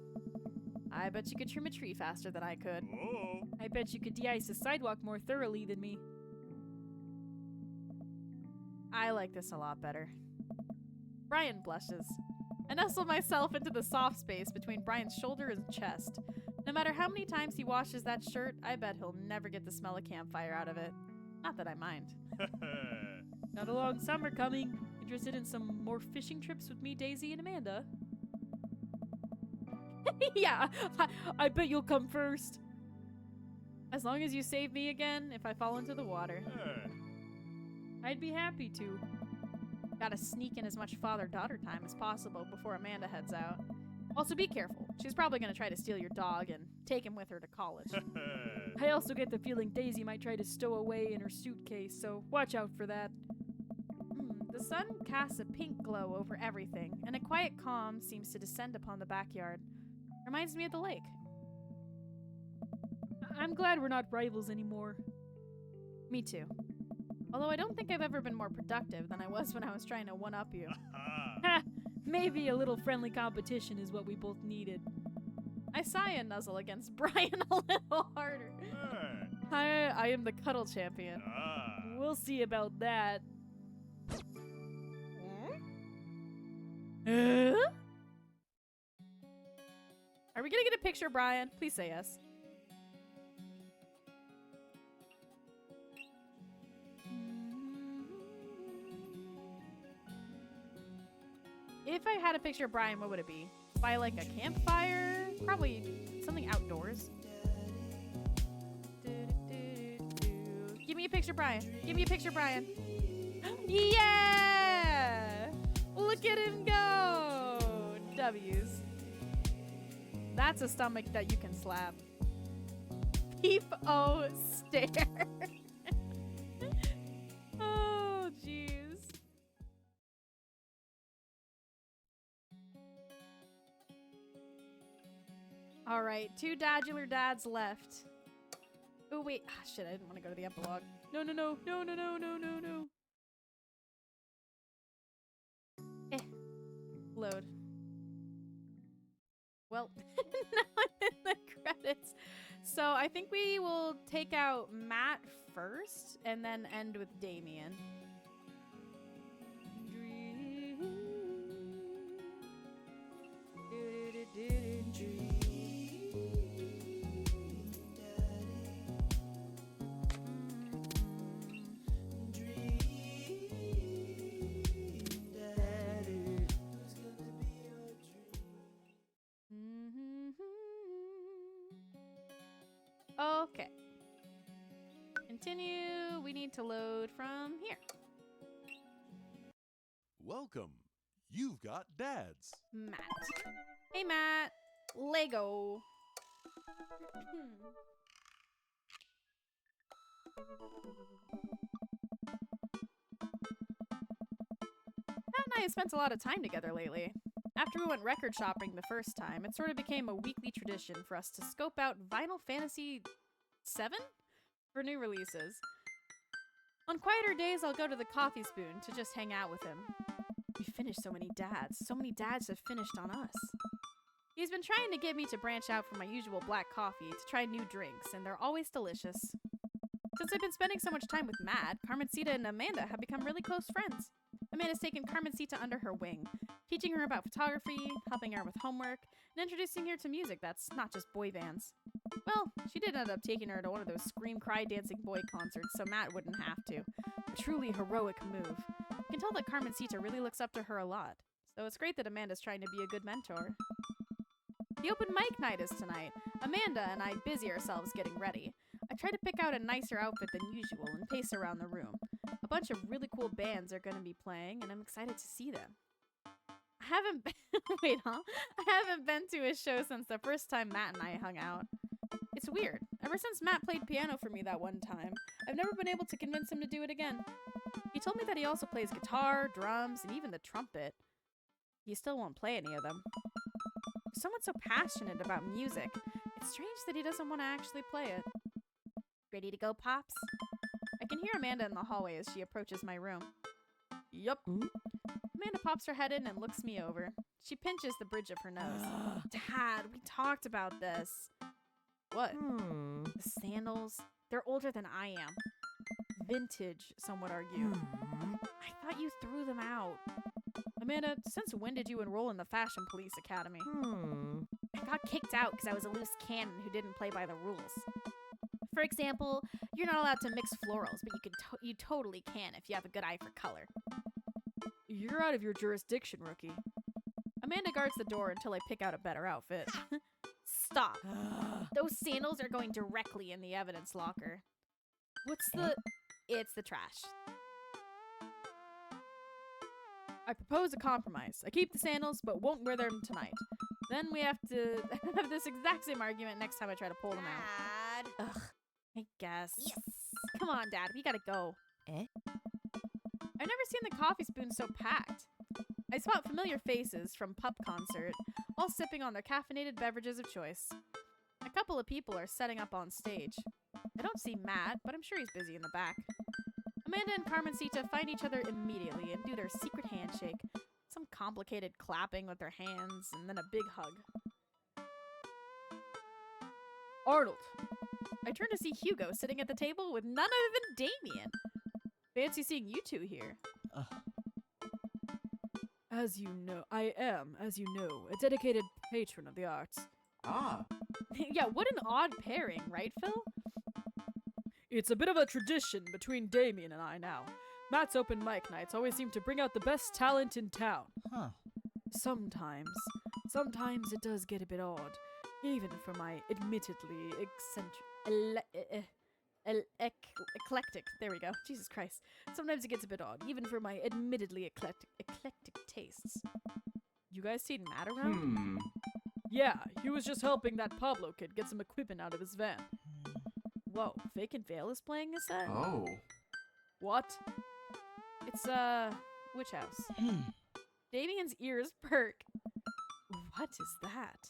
[SPEAKER 1] I bet you could trim a tree faster than I could.
[SPEAKER 6] Oh.
[SPEAKER 5] I bet you could de-ice a sidewalk more thoroughly than me.
[SPEAKER 1] I like this a lot better. Brian blushes. I nestle myself into the soft space between Brian's shoulder and chest. No matter how many times he washes that shirt, I bet he'll never get the smell of campfire out of it. Not that I mind.
[SPEAKER 5] Got a long summer coming. Interested in some more fishing trips with me, Daisy, and Amanda? Yeah, I bet you'll come first.
[SPEAKER 1] As long as you save me again if I fall into the water.
[SPEAKER 6] Hey.
[SPEAKER 5] I'd be happy to.
[SPEAKER 1] Gotta sneak in as much father-daughter time as possible before Amanda heads out. Also, be careful. She's probably gonna try to steal your dog and take him with her to college.
[SPEAKER 5] I also get the feeling Daisy might try to stow away in her suitcase, so watch out for that.
[SPEAKER 1] The sun casts a pink glow over everything, and a quiet calm seems to descend upon the backyard. Reminds me of the lake.
[SPEAKER 5] I'm glad we're not rivals anymore.
[SPEAKER 1] Me too. Although I don't think I've ever been more productive than I was when I was trying to one-up you.
[SPEAKER 5] Ha! Maybe a little friendly competition is what we both needed.
[SPEAKER 1] I sigh and nuzzle against Brian a little harder.
[SPEAKER 6] Hey.
[SPEAKER 1] I am the cuddle champion.
[SPEAKER 6] Ah.
[SPEAKER 5] We'll see about that.
[SPEAKER 1] Are we gonna get a picture, Brian? Please say yes. If I had a picture of Brian, what would it be? By like a campfire? Probably something outdoors. Give me a picture, Brian. Give me a picture, Brian. Yeah! Look at him go! W's. That's a stomach that you can slap. Peep-o stare. Oh, jeez. All right, 2 dadular dads left. Oh, wait. Ah, shit, I didn't want to go to the epilogue. No, no, no. No, no, no, no, no, no. Load. Well, now I'm in the credits. So I think we will take out Matt first and then end with Damien. Okay. Continue. We need to load from here.
[SPEAKER 9] Welcome. You've got dads.
[SPEAKER 1] Matt. Hey, Matt. Lego. Matt and I have spent a lot of time together lately. After we went record shopping the first time, it sort of became a weekly tradition for us to scope out Final Fantasy VII for new releases. On quieter days, I'll go to the Coffee Spoon to just hang out with him. We finished so many dads. So many dads have finished on us. He's been trying to get me to branch out from my usual black coffee to try new drinks, and they're always delicious. Since I've been spending so much time with Matt, Carmencita and Amanda have become really close friends. Amanda's taken Carmencita under her wing, teaching her about photography, helping her with homework, and introducing her to music that's not just boy bands. Well, she did end up taking her to one of those scream-cry dancing boy concerts so Matt wouldn't have to. A truly heroic move. You can tell that Carmencita really looks up to her a lot, so it's great that Amanda's trying to be a good mentor. The open mic night is tonight. Amanda and I busy ourselves getting ready. I try to pick out a nicer outfit than usual and pace around the room. A bunch of really cool bands are going to be playing, and I'm excited to see them. I haven't been I haven't been to a show since the first time Matt and I hung out. It's weird. Ever since Matt played piano for me that one time, I've never been able to convince him to do it again. He told me that he also plays guitar, drums, and even the trumpet. He still won't play any of them. Someone so passionate about music, it's strange that he doesn't want to actually play it. Ready to go, Pops? I can hear Amanda in the hallway as she approaches my room. Yup. Amanda pops her head in and looks me over. She pinches the bridge of her nose. Dad, we talked about this. What? The sandals. They're older than I am. Vintage, some would argue. I thought you threw them out. Amanda, since when did you enroll in the Fashion Police Academy? I got kicked out because I was a loose cannon who didn't play by the rules. For example, you're not allowed to mix florals, but you totally can if you have a good eye for color.
[SPEAKER 5] You're out of your jurisdiction, rookie.
[SPEAKER 1] Amanda guards the door until I pick out a better outfit. Stop. Those sandals are going directly in the evidence locker.
[SPEAKER 5] What's the...
[SPEAKER 1] It's the trash.
[SPEAKER 5] I propose a compromise. I keep the sandals, but won't wear them tonight.
[SPEAKER 1] Then we have to have this exact same argument next time I try to pull them out.
[SPEAKER 4] Dad.
[SPEAKER 1] Ugh, I guess.
[SPEAKER 4] Yes.
[SPEAKER 1] Come on, Dad, we gotta go.
[SPEAKER 4] Eh?
[SPEAKER 1] I've never seen the coffee spoon so packed. I spot familiar faces from Pup Concert, all sipping on their caffeinated beverages of choice. A couple of people are setting up on stage. I don't see Matt, but I'm sure he's busy in the back. Amanda and Carmencita find each other immediately and do their secret handshake. Some complicated clapping with their hands, and then a big hug.
[SPEAKER 5] Arnold.
[SPEAKER 1] I turn to see Hugo sitting at the table with none other than Damien. Fancy seeing you two here.
[SPEAKER 5] As you know, I am, as you know, a dedicated patron of the arts.
[SPEAKER 3] Ah,
[SPEAKER 1] Yeah, what an odd pairing, right, Phil?
[SPEAKER 5] It's a bit of a tradition between Damien and I now. Matt's open mic nights always seem to bring out the best talent in town. Sometimes it does get a bit odd, even for my admittedly
[SPEAKER 1] eclectic. There we go. Jesus Christ. Sometimes it gets a bit odd, even for my admittedly eclectic tastes. You guys seen Matt around?
[SPEAKER 5] Yeah, he was just helping that Pablo kid get some equipment out of his van.
[SPEAKER 1] Whoa, Fake and Veil is playing a set?
[SPEAKER 3] oh.
[SPEAKER 5] What?
[SPEAKER 1] It's, Witch House. Damien's ears perk. What is that?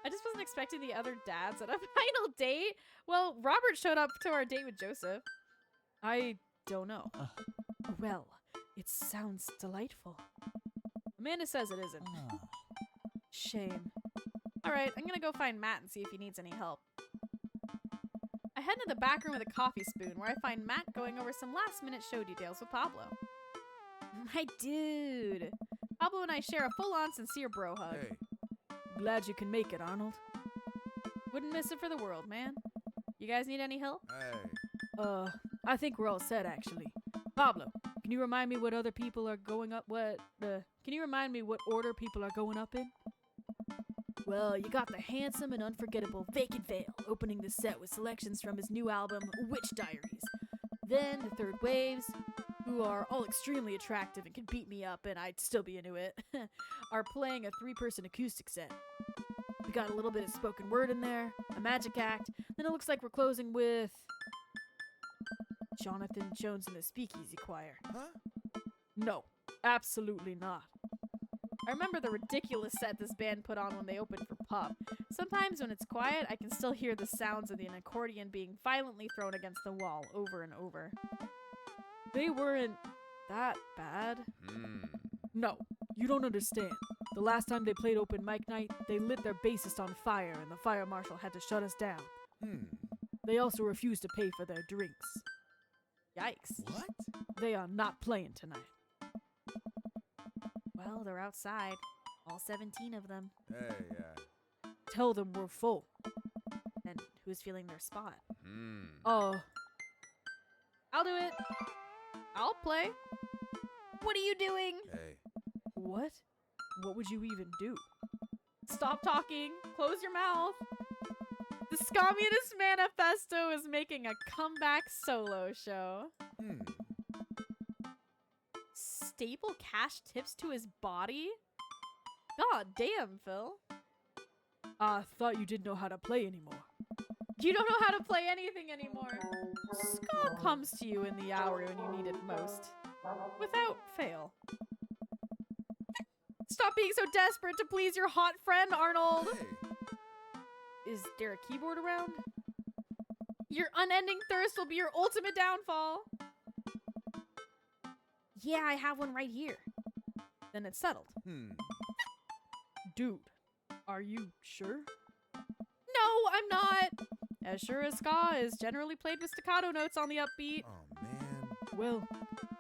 [SPEAKER 1] I just wasn't expecting the other dads at a final date. Well, Robert showed up to our date with Joseph.
[SPEAKER 5] I don't know.
[SPEAKER 1] Well, it sounds delightful.
[SPEAKER 5] Amanda says it isn't.
[SPEAKER 1] Shame. Alright, I'm gonna go find Matt and see if he needs any help. I head into the back room with a coffee spoon where I find Matt going over some last-minute show details with Pablo. My dude. Pablo and I share a full-on sincere bro hug.
[SPEAKER 6] Hey,
[SPEAKER 5] Glad you can make it, Arnold.
[SPEAKER 1] Wouldn't miss it for the world, man. You guys need any help?
[SPEAKER 6] hey.
[SPEAKER 5] I think we're all set, actually. Pablo, can you remind me what other people are going up? Can you remind me what order people are going up in? Well, you got the handsome and unforgettable Vacant Veil opening the set with selections from his new album, Witch Diaries. Then the Third Waves, who are all extremely attractive and could beat me up and I'd still be into it, are playing a 3-person acoustic set. We got a little bit of spoken word in there, a magic act, then it looks like we're closing with Jonathan Jones and the Speakeasy Choir.
[SPEAKER 6] Huh?
[SPEAKER 5] No, absolutely not.
[SPEAKER 1] I remember the ridiculous set this band put on when they opened for Pup. Sometimes when it's quiet, I can still hear the sounds of an accordion being violently thrown against the wall over and over.
[SPEAKER 5] They weren't that bad. No, you don't understand. The last time they played open mic night, they lit their bassist on fire and the fire marshal had to shut us down. They also refused to pay for their drinks.
[SPEAKER 1] Yikes.
[SPEAKER 6] What?
[SPEAKER 5] They are not playing tonight.
[SPEAKER 1] Well, they're outside. All 17 of them.
[SPEAKER 6] Hey,
[SPEAKER 5] Tell them we're full.
[SPEAKER 1] And who's feeling their spot?
[SPEAKER 5] Oh,
[SPEAKER 1] I'll do it. I'll play. What are you doing?
[SPEAKER 6] hey.
[SPEAKER 5] what? What would you even do?
[SPEAKER 1] Stop talking. Close your mouth. The Communist Manifesto is making a comeback solo show. Staple cash tips to his body? God damn, Phil.
[SPEAKER 5] I thought you didn't know how to play anymore.
[SPEAKER 1] You don't know how to play anything anymore. Skull comes to you in the hour when you need it most. Without fail. Stop being so desperate to please your hot friend, Arnold!
[SPEAKER 9] Hey.
[SPEAKER 1] Is there a keyboard around? Your unending thirst will be your ultimate downfall.
[SPEAKER 4] Yeah, I have one right here.
[SPEAKER 1] Then it's settled.
[SPEAKER 5] Dude, are you sure?
[SPEAKER 1] No, I'm not! As sure as ska is generally played with staccato notes on the upbeat.
[SPEAKER 9] Oh, man.
[SPEAKER 5] Well,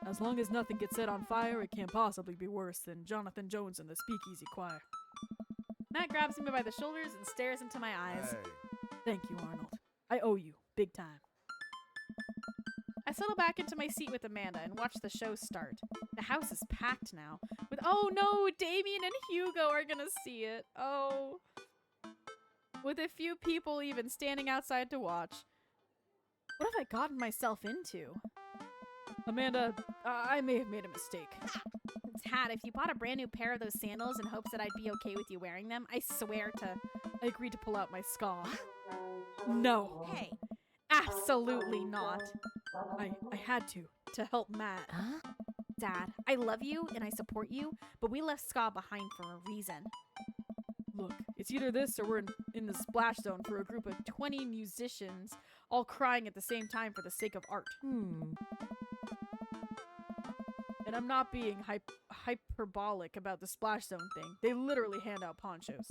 [SPEAKER 5] as long as nothing gets set on fire, it can't possibly be worse than Jonathan Jones and the Speakeasy Choir.
[SPEAKER 1] Matt grabs me by the shoulders and stares into my eyes.
[SPEAKER 9] Hey.
[SPEAKER 5] Thank you, Arnold. I owe you, big time.
[SPEAKER 1] I settle back into my seat with Amanda and watch the show start. The house is packed now. With oh no, Damien and Hugo are gonna see it. Oh. With a few people even standing outside to watch. What have I gotten myself into?
[SPEAKER 5] Amanda, I may have made a mistake.
[SPEAKER 4] Tad, if you bought a brand new pair of those sandals in hopes that I'd be okay with you wearing them, I swear to...
[SPEAKER 5] I agreed to pull out my ska. No.
[SPEAKER 4] Hey.
[SPEAKER 1] Absolutely not.
[SPEAKER 5] I had to help Matt.
[SPEAKER 4] Huh? Dad, I love you and I support you, but we left ska behind for a reason.
[SPEAKER 5] Look, it's either this or we're in the splash zone for a group of
[SPEAKER 1] 20 musicians all crying at the same time for the sake of art. And I'm not being hyperbolic about the splash zone thing. They literally hand out ponchos.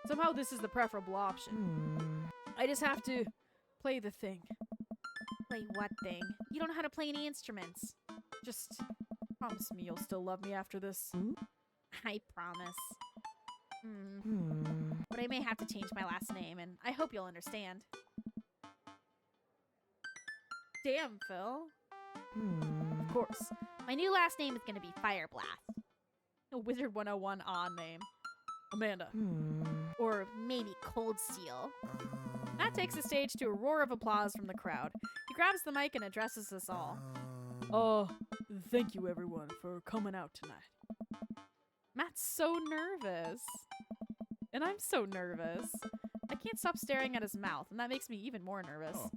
[SPEAKER 1] Somehow this is the preferable option. I just have to play the thing.
[SPEAKER 4] Play what thing? You don't know how to play any instruments.
[SPEAKER 1] Just promise me you'll still love me after this.
[SPEAKER 4] I promise. But I may have to change my last name, and I hope you'll understand.
[SPEAKER 1] Damn, Phil.
[SPEAKER 4] Of course. My new last name is going to be Fireblast.
[SPEAKER 1] A Wizard 101 odd name.
[SPEAKER 5] Amanda.
[SPEAKER 4] Or maybe Cold Steel.
[SPEAKER 1] Matt takes the stage to a roar of applause from the crowd. He grabs the mic and addresses us all.
[SPEAKER 5] Thank you everyone for coming out tonight.
[SPEAKER 1] Matt's so nervous. And I'm so nervous. I can't stop staring at his mouth, and that makes me even more nervous.
[SPEAKER 9] Oh.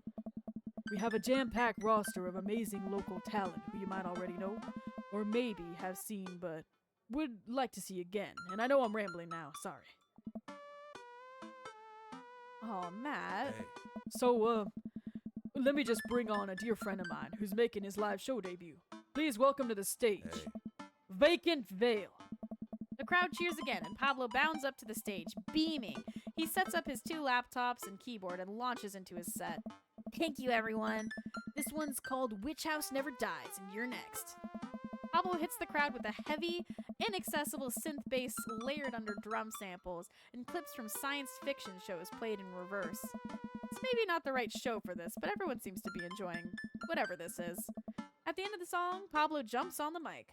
[SPEAKER 5] We have a jam-packed roster of amazing local talent who you might already know, or maybe have seen but would like to see again. And I know I'm rambling now, sorry.
[SPEAKER 1] Oh, Matt.
[SPEAKER 9] Hey.
[SPEAKER 5] So, let me just bring on a dear friend of mine who's making his live show debut. Please welcome to the stage,
[SPEAKER 9] Hey.
[SPEAKER 5] Vacant Veil.
[SPEAKER 1] The crowd cheers again, and Pablo bounds up to the stage, beaming. He sets up his 2 laptops and keyboard and launches into his set.
[SPEAKER 4] Thank you, everyone. This one's called Witch House Never Dies, and you're next.
[SPEAKER 1] Pablo hits the crowd with a heavy, inaccessible synth bass layered under drum samples and clips from science fiction shows played in reverse. It's maybe not the right show for this, but everyone seems to be enjoying whatever this is. At the end of the song, Pablo jumps on the mic.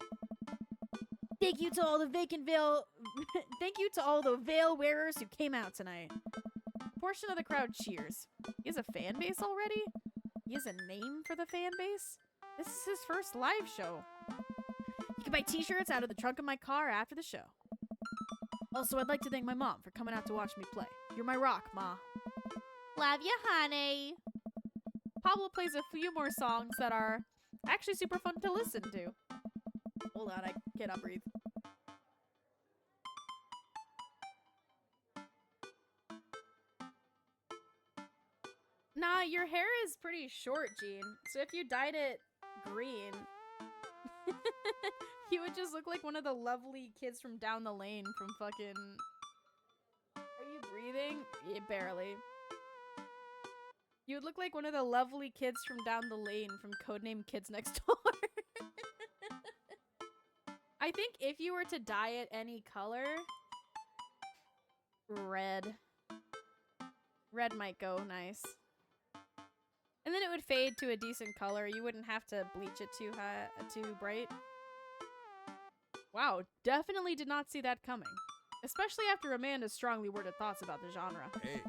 [SPEAKER 4] Thank you to all the Thank you to all the veil wearers who came out tonight.
[SPEAKER 1] A portion of the crowd cheers. He has a fan base already? He has a name for the fan base? This is his first live show.
[SPEAKER 4] You can buy t-shirts out of the trunk of my car after the show.
[SPEAKER 1] Also, I'd like to thank my mom for coming out to watch me play. You're my rock, Ma.
[SPEAKER 4] Love you, honey.
[SPEAKER 1] Pablo plays a few more songs that are actually super fun to listen to. Hold on, I cannot breathe. Nah, your hair is pretty short, Gene. So if you dyed it green, you would just look like one of the lovely kids from down the lane from fucking... Are you breathing? Yeah, barely. You would look like one of the lovely kids from down the lane from Codename Kids Next Door. I think if you were to dye it any color, red. Red might go nice. And then it would fade to a decent color. You wouldn't have to bleach it too bright. Wow, definitely did not see that coming. Especially after Amanda's strongly worded thoughts about the genre.
[SPEAKER 9] Hey.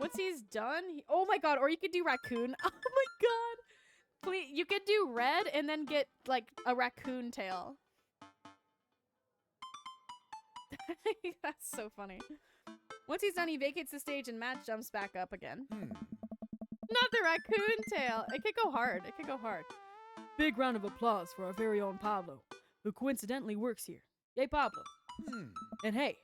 [SPEAKER 1] Once he's done, oh my god, or you could do raccoon. Oh my god. Please, you could do red and then get like a raccoon tail. That's so funny. Once he's done, he vacates the stage and Matt jumps back up again.
[SPEAKER 9] Hmm.
[SPEAKER 1] Not the raccoon tail. It could go hard. It could go hard.
[SPEAKER 5] Big round of applause for our very own Pablo, who coincidentally works here. Yay, Pablo.
[SPEAKER 9] Hmm.
[SPEAKER 5] And hey,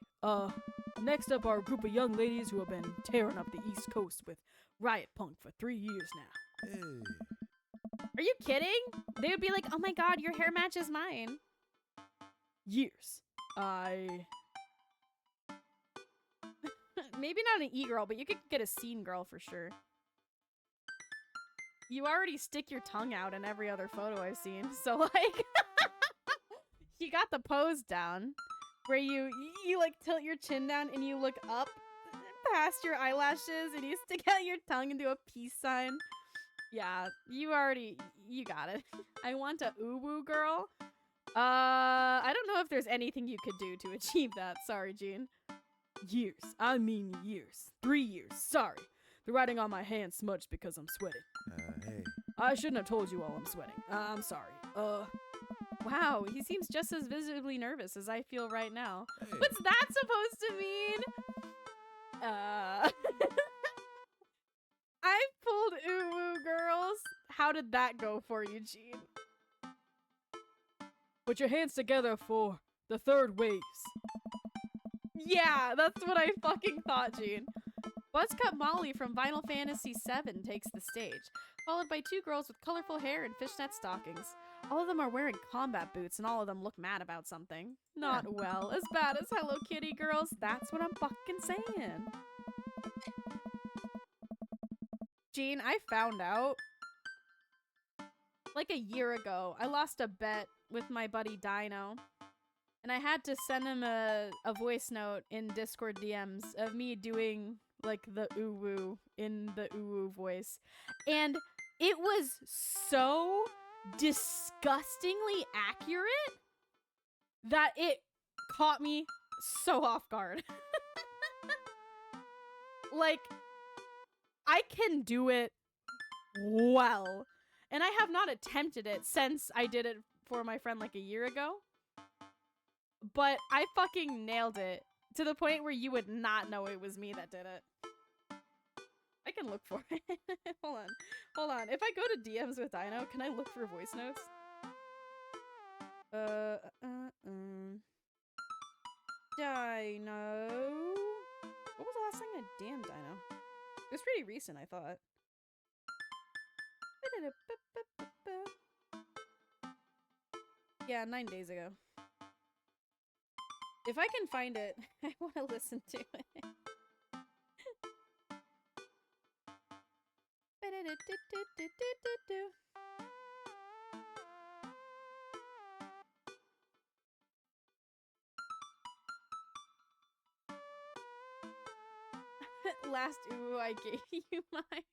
[SPEAKER 5] next up are a group of young ladies who have been tearing up the East Coast with Riot Punk for 3 years now.
[SPEAKER 9] Hey.
[SPEAKER 1] Are you kidding? They would be like, oh my god, your hair matches mine.
[SPEAKER 5] Years.
[SPEAKER 1] Maybe not an e-girl, but you could get a scene girl for sure. You already stick your tongue out in every other photo I've seen, so like... You got the pose down, where you like tilt your chin down and you look up past your eyelashes and you stick out your tongue and do a peace sign. Yeah, you got it. I want a uwu girl. I don't know if there's anything you could do to achieve that. Sorry, Gene.
[SPEAKER 5] Years. I mean years. 3 years. Sorry. The writing on my hand smudged because I'm sweating.
[SPEAKER 9] Hey.
[SPEAKER 5] I shouldn't have told you all I'm sweating. I'm sorry.
[SPEAKER 1] Wow, he seems just as visibly nervous as I feel right now.
[SPEAKER 9] Hey.
[SPEAKER 1] What's that supposed to mean? I pulled uwu girls. How did that go for you, Gene?
[SPEAKER 5] Put your hands together for the third waves.
[SPEAKER 1] Yeah, that's what I fucking thought, Gene. Buzzcut Molly from Final Fantasy VII takes the stage, followed by 2 girls with colorful hair and fishnet stockings. All of them are wearing combat boots and all of them look mad about something. Not well. As bad as Hello Kitty girls. That's what I'm fucking saying. Gene, I found out like a year ago. I lost a bet with my buddy Dino. And I had to send him a voice note in Discord DMs of me doing like the uwu in the uwu voice. And it was so disgustingly accurate that it caught me so off guard. Like, I can do it well. And I have not attempted it since I did it for my friend like a year ago. But I fucking nailed it to the point where you would not know it was me that did it. I can look for it. Hold on. If I go to DMs with Dino, can I look for voice notes? Dino. What was the last thing I DM'd Dino? It was pretty recent, I thought. Yeah, 9 days ago. If I can find it, I want to listen to it. Last ooh, I gave you mine.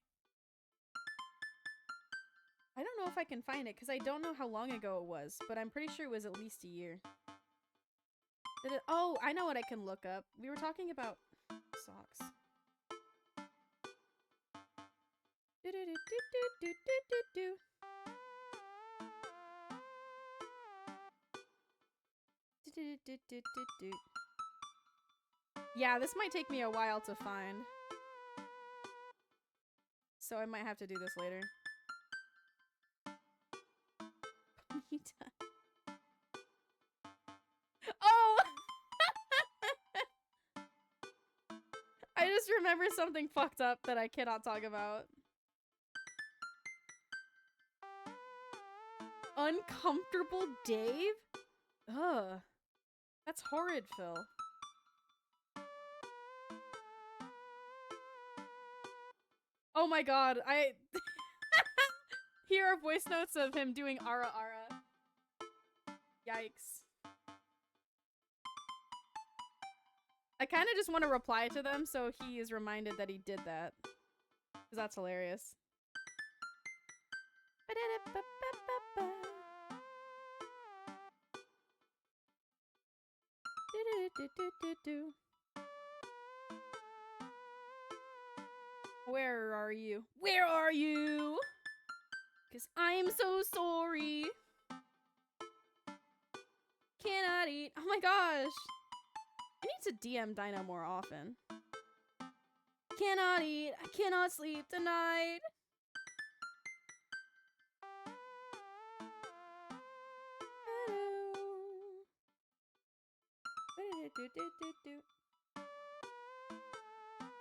[SPEAKER 1] I don't know if I can find it because I don't know how long ago it was, but I'm pretty sure it was at least a year. Did it? Oh, I know what I can look up. We were talking about socks. Yeah, this might take me a while to find. So I might have to do this later. Oh! I just remember something fucked up that I cannot talk about. Uncomfortable Dave? Ugh. That's horrid, Phil. Oh my god, Here are voice notes of him doing ara ara. Yikes. I kind of just want to reply to them so he is reminded that he did that. Because that's hilarious. Where are you? Where are you? Because I'm so sorry. Cannot eat. Oh my gosh. I need to DM Dino more often. cannot eat. I cannot sleep tonight.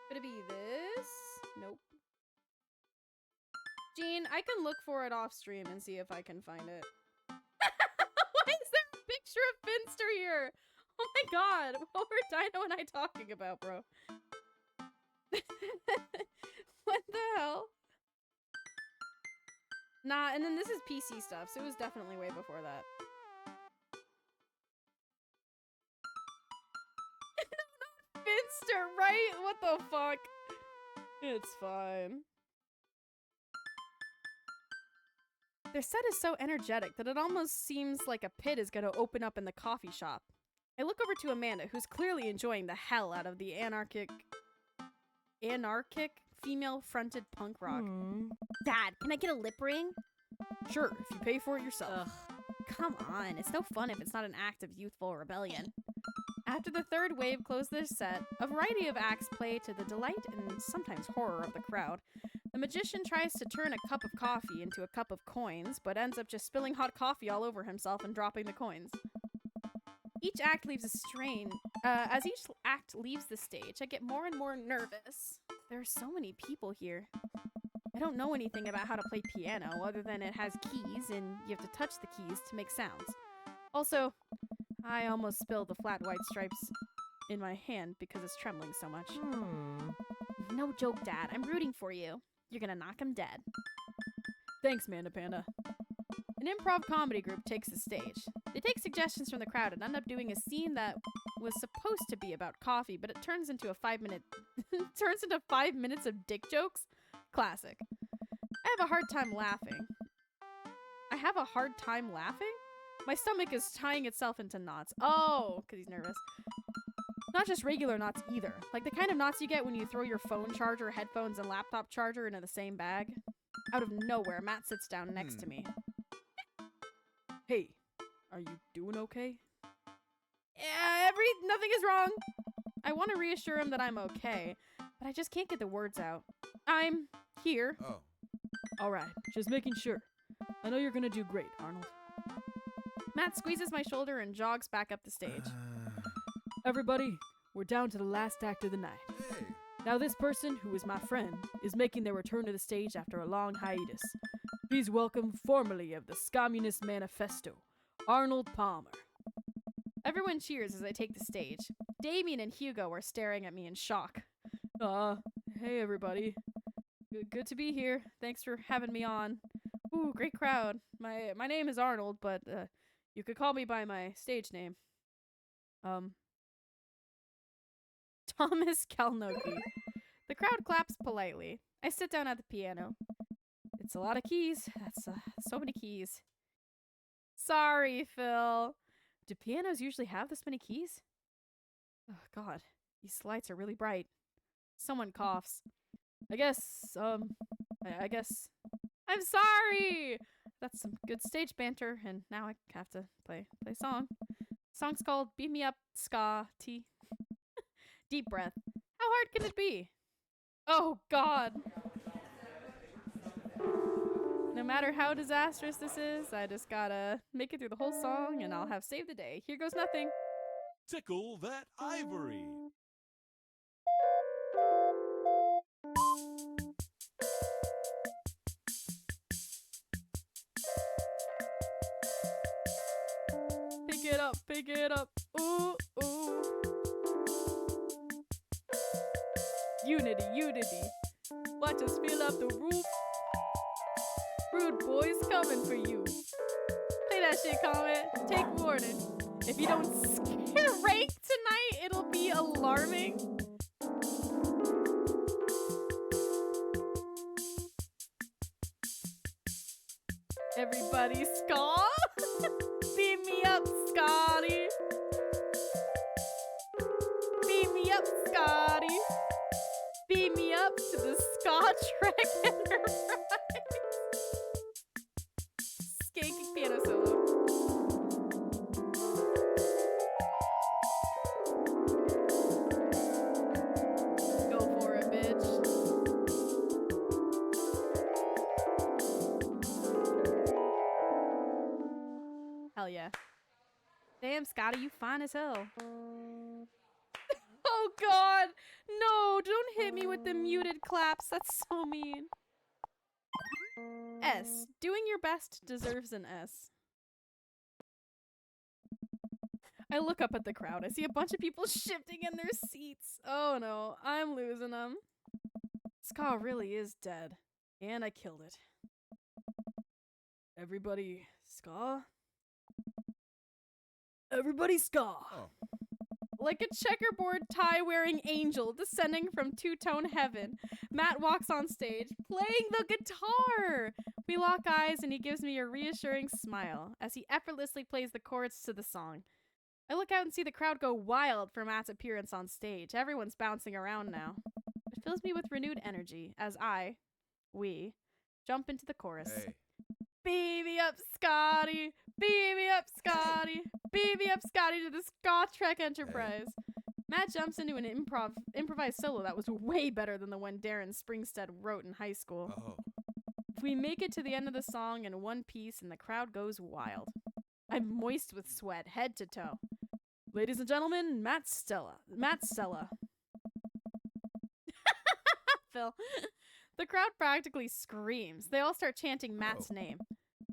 [SPEAKER 1] Could it be this? Nope. Gene, I can look for it off stream and see if I can find it. Why is there a picture of Finster here? Oh my god, what were Dino and I talking about, bro? What the hell? Nah, and then this is PC stuff, so it was definitely way before that. Finster, right? What the fuck? It's fine. Their set is so energetic that it almost seems like a pit is gonna open up in the coffee shop. I look over to Amanda, who's clearly enjoying the hell out of the anarchic female-fronted punk rock.
[SPEAKER 4] Dad, can I get a lip ring?
[SPEAKER 5] Sure, if you pay for it yourself.
[SPEAKER 1] Come on, it's no fun if it's not an act of youthful rebellion. After the third wave closed their set, a variety of acts play to the delight and sometimes horror of the crowd. The magician tries to turn a cup of coffee into a cup of coins, but ends up just spilling hot coffee all over himself and dropping the coins. Each act leaves a strain. As each act leaves the stage, I get more and more nervous. There are so many people here. I don't know anything about how to play piano other than it has keys and you have to touch the keys to make sounds. Also, I almost spilled the flat white stripes in my hand because it's trembling so much.
[SPEAKER 4] No joke, Dad. I'm rooting for you. You're gonna knock him dead.
[SPEAKER 5] Thanks, Manda Panda.
[SPEAKER 1] An improv comedy group takes the stage. They take suggestions from the crowd and end up doing a scene that was supposed to be about coffee, but it turns into a 5-minute turns into 5 minutes of dick jokes. Classic. I have a hard time laughing. My stomach is tying itself into knots. Oh, because he's nervous. Not just regular knots either. Like the kind of knots you get when you throw your phone charger, headphones, and laptop charger into the same bag. Out of nowhere, Matt sits down next to me.
[SPEAKER 5] Hey, are you doing okay?
[SPEAKER 1] Yeah, nothing is wrong. I want to reassure him that I'm okay, but I just can't get the words out. I'm here.
[SPEAKER 9] Oh.
[SPEAKER 5] Alright, just making sure. I know you're gonna do great, Arnold.
[SPEAKER 1] Matt squeezes my shoulder and jogs back up the stage.
[SPEAKER 5] Everybody, we're down to the last act of the night.
[SPEAKER 9] Hey.
[SPEAKER 5] Now this person, who is my friend, is making their return to the stage after a long hiatus. Please welcome, formally of the Communist Manifesto, Arnold Palmer.
[SPEAKER 1] Everyone cheers as I take the stage. Damien and Hugo are staring at me in shock.
[SPEAKER 5] Hey everybody.
[SPEAKER 1] Good to be here. Thanks for having me on. Ooh, great crowd. My name is Arnold, but you could call me by my stage name. Thomas Kalnoki. The crowd claps politely. I sit down at the piano. It's a lot of keys. That's so many keys. Sorry, Phil. Do pianos usually have this many keys? Oh, God. These lights are really bright. Someone coughs. I guess, I guess... I'm sorry! That's some good stage banter, and now I have to play a song. The song's called Beat Me Up, Ska, T. Deep breath. How hard can it be? Oh, God. No matter how disastrous this is, I just gotta make it through the whole song, and I'll have saved the day. Here goes nothing.
[SPEAKER 10] Tickle that ivory.
[SPEAKER 1] Pick it up, ooh, ooh. Unity, unity. Watch us fill up the roof. Rude boys coming for you. Play that shit, comment. Take warning. If you don't rank tonight, it'll be alarming. Everybody ska. Beat me up, Scotty. Beat me up, Scotty. Beat me up to the Scotch Trek Enterprise. Skanky piano solo. Go for it, bitch. Damn, Scotty, you fine as hell. Oh god! No, don't hit me with the muted claps. That's so mean. S. Doing your best deserves an S. I look up at the crowd. I see a bunch of people shifting in their seats. Oh no, I'm losing them. Ska really is dead. And I killed it.
[SPEAKER 5] Everybody ska? Everybody ska!
[SPEAKER 9] Oh.
[SPEAKER 1] Like a checkerboard tie-wearing angel descending from two-tone heaven, Matt walks on stage, playing the guitar! We lock eyes and he gives me a reassuring smile as he effortlessly plays the chords to the song. I look out and see the crowd go wild for Matt's appearance on stage. Everyone's bouncing around now. It fills me with renewed energy as we, jump into the chorus.
[SPEAKER 9] Hey.
[SPEAKER 1] Beam me up, Scotty! Beam me up, Scotty! Beam me up, Scotty, to the Ska Trek Enterprise! Matt jumps into an improvised solo that was way better than the one Darren Springstead wrote in high school.
[SPEAKER 9] Oh.
[SPEAKER 1] We make it to the end of the song in one piece and the crowd goes wild. I'm moist with sweat, head to toe. Ladies and gentlemen, Matt Stella. Phil. The crowd practically screams. They all start chanting Matt's name.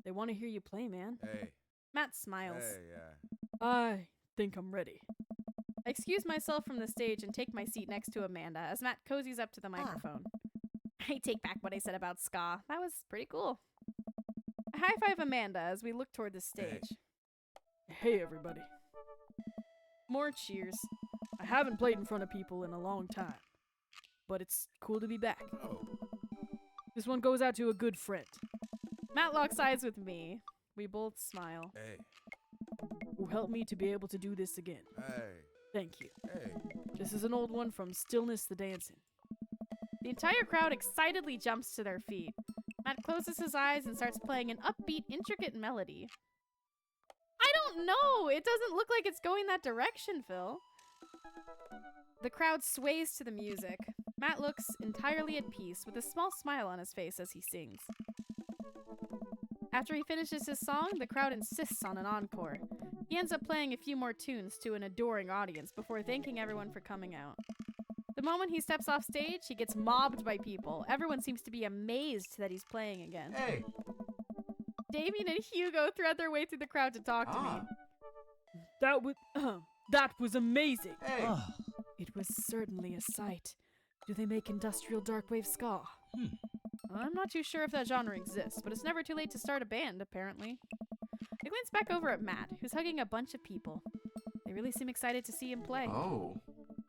[SPEAKER 1] They want to hear you play, man.
[SPEAKER 9] Hey.
[SPEAKER 1] Matt smiles.
[SPEAKER 9] Hey, yeah.
[SPEAKER 5] I think I'm ready.
[SPEAKER 1] I excuse myself from the stage and take my seat next to Amanda as Matt cozies up to the microphone. I take back what I said about ska. That was pretty cool. I high-five Amanda as we look toward the stage.
[SPEAKER 5] Hey, everybody.
[SPEAKER 1] More cheers.
[SPEAKER 5] I haven't played in front of people in a long time, but it's cool to be back.
[SPEAKER 9] Oh.
[SPEAKER 5] This one goes out to a good friend.
[SPEAKER 1] Matt locks eyes with me. We both smile.
[SPEAKER 9] Hey.
[SPEAKER 5] Who helped me to be able to do this again.
[SPEAKER 9] Hey.
[SPEAKER 5] Thank you.
[SPEAKER 9] Hey.
[SPEAKER 5] This is an old one from Stillness the Dancing.
[SPEAKER 1] The entire crowd excitedly jumps to their feet. Matt closes his eyes and starts playing an upbeat, intricate melody. I don't know! It doesn't look like it's going that direction, Phil. The crowd sways to the music. Matt looks entirely at peace, with a small smile on his face as he sings. After he finishes his song, the crowd insists on an encore. He ends up playing a few more tunes to an adoring audience before thanking everyone for coming out. The moment he steps off stage, he gets mobbed by people. Everyone seems to be amazed that he's playing again.
[SPEAKER 3] Hey.
[SPEAKER 1] Damien and Hugo thread their way through the crowd to talk to me.
[SPEAKER 5] That was amazing.
[SPEAKER 3] Hey.
[SPEAKER 5] It was certainly a sight. Do they make industrial darkwave ska?
[SPEAKER 1] I'm not too sure if that genre exists, but it's never too late to start a band, apparently. I glance back over at Matt, who's hugging a bunch of people. They really seem excited to see him play.
[SPEAKER 3] Oh.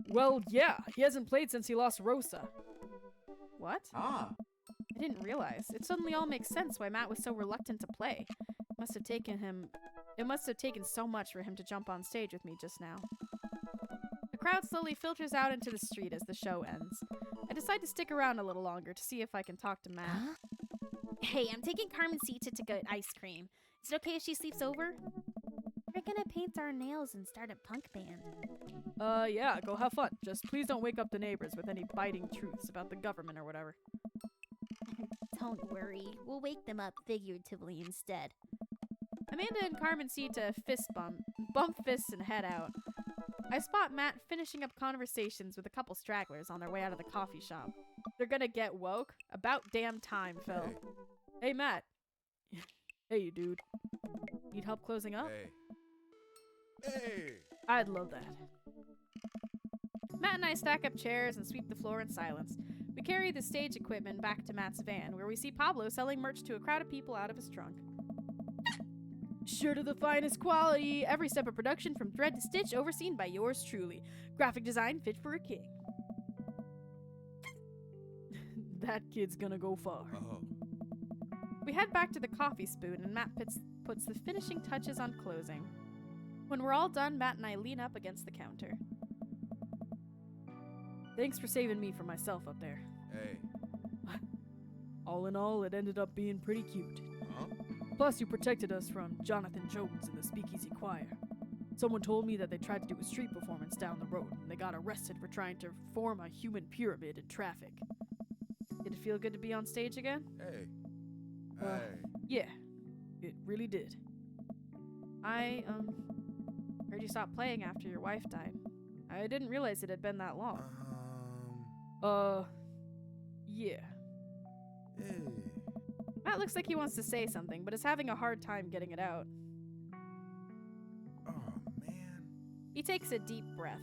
[SPEAKER 5] Well, yeah, he hasn't played since he lost Rosa.
[SPEAKER 1] What?
[SPEAKER 3] Ah.
[SPEAKER 1] I didn't realize. It suddenly all makes sense why Matt was so reluctant to play. It must have taken so much for him to jump on stage with me just now. The crowd slowly filters out into the street as the show ends. I decide to stick around a little longer to see if I can talk to Matt.
[SPEAKER 4] Hey, I'm taking Carmen Sita to get ice cream. Is it okay if she sleeps over? We're gonna paint our nails and start a punk band.
[SPEAKER 5] Yeah, go have fun. Just please don't wake up the neighbors with any biting truths about the government or whatever.
[SPEAKER 4] Don't worry, we'll wake them up figuratively instead.
[SPEAKER 1] Amanda and Carmen Sita fist bump fists and head out. I spot Matt finishing up conversations with a couple stragglers on their way out of the coffee shop. They're gonna get woke? About damn time, Phil.
[SPEAKER 5] Hey, Matt. Hey, dude.
[SPEAKER 1] Need help closing up?
[SPEAKER 9] Hey. Hey.
[SPEAKER 5] I'd love that.
[SPEAKER 1] Matt and I stack up chairs and sweep the floor in silence. We carry the stage equipment back to Matt's van, where we see Pablo selling merch to a crowd of people out of his trunk.
[SPEAKER 5] Shirt of the finest quality, every step of production from thread to stitch, overseen by yours truly. Graphic design fit for a king. That kid's gonna go far.
[SPEAKER 9] Oh.
[SPEAKER 1] We head back to the coffee spoon and Matt puts the finishing touches on closing. When we're all done, Matt and I lean up against the counter.
[SPEAKER 5] Thanks for saving me from myself up there.
[SPEAKER 9] Hey.
[SPEAKER 5] All in all, it ended up being pretty cute.
[SPEAKER 9] Huh?
[SPEAKER 5] Plus, you protected us from Jonathan Jones and the Speakeasy Choir. Someone told me that they tried to do a street performance down the road, and they got arrested for trying to form a human pyramid in traffic.
[SPEAKER 1] Did it feel good to be on stage again?
[SPEAKER 9] Hey.
[SPEAKER 5] Yeah, it really did.
[SPEAKER 1] I you stopped playing after your wife died. I didn't realize it had been that long.
[SPEAKER 5] Yeah.
[SPEAKER 9] Hey.
[SPEAKER 1] Matt looks like he wants to say something, but is having a hard time getting it out.
[SPEAKER 9] Oh, man.
[SPEAKER 1] He takes a deep breath.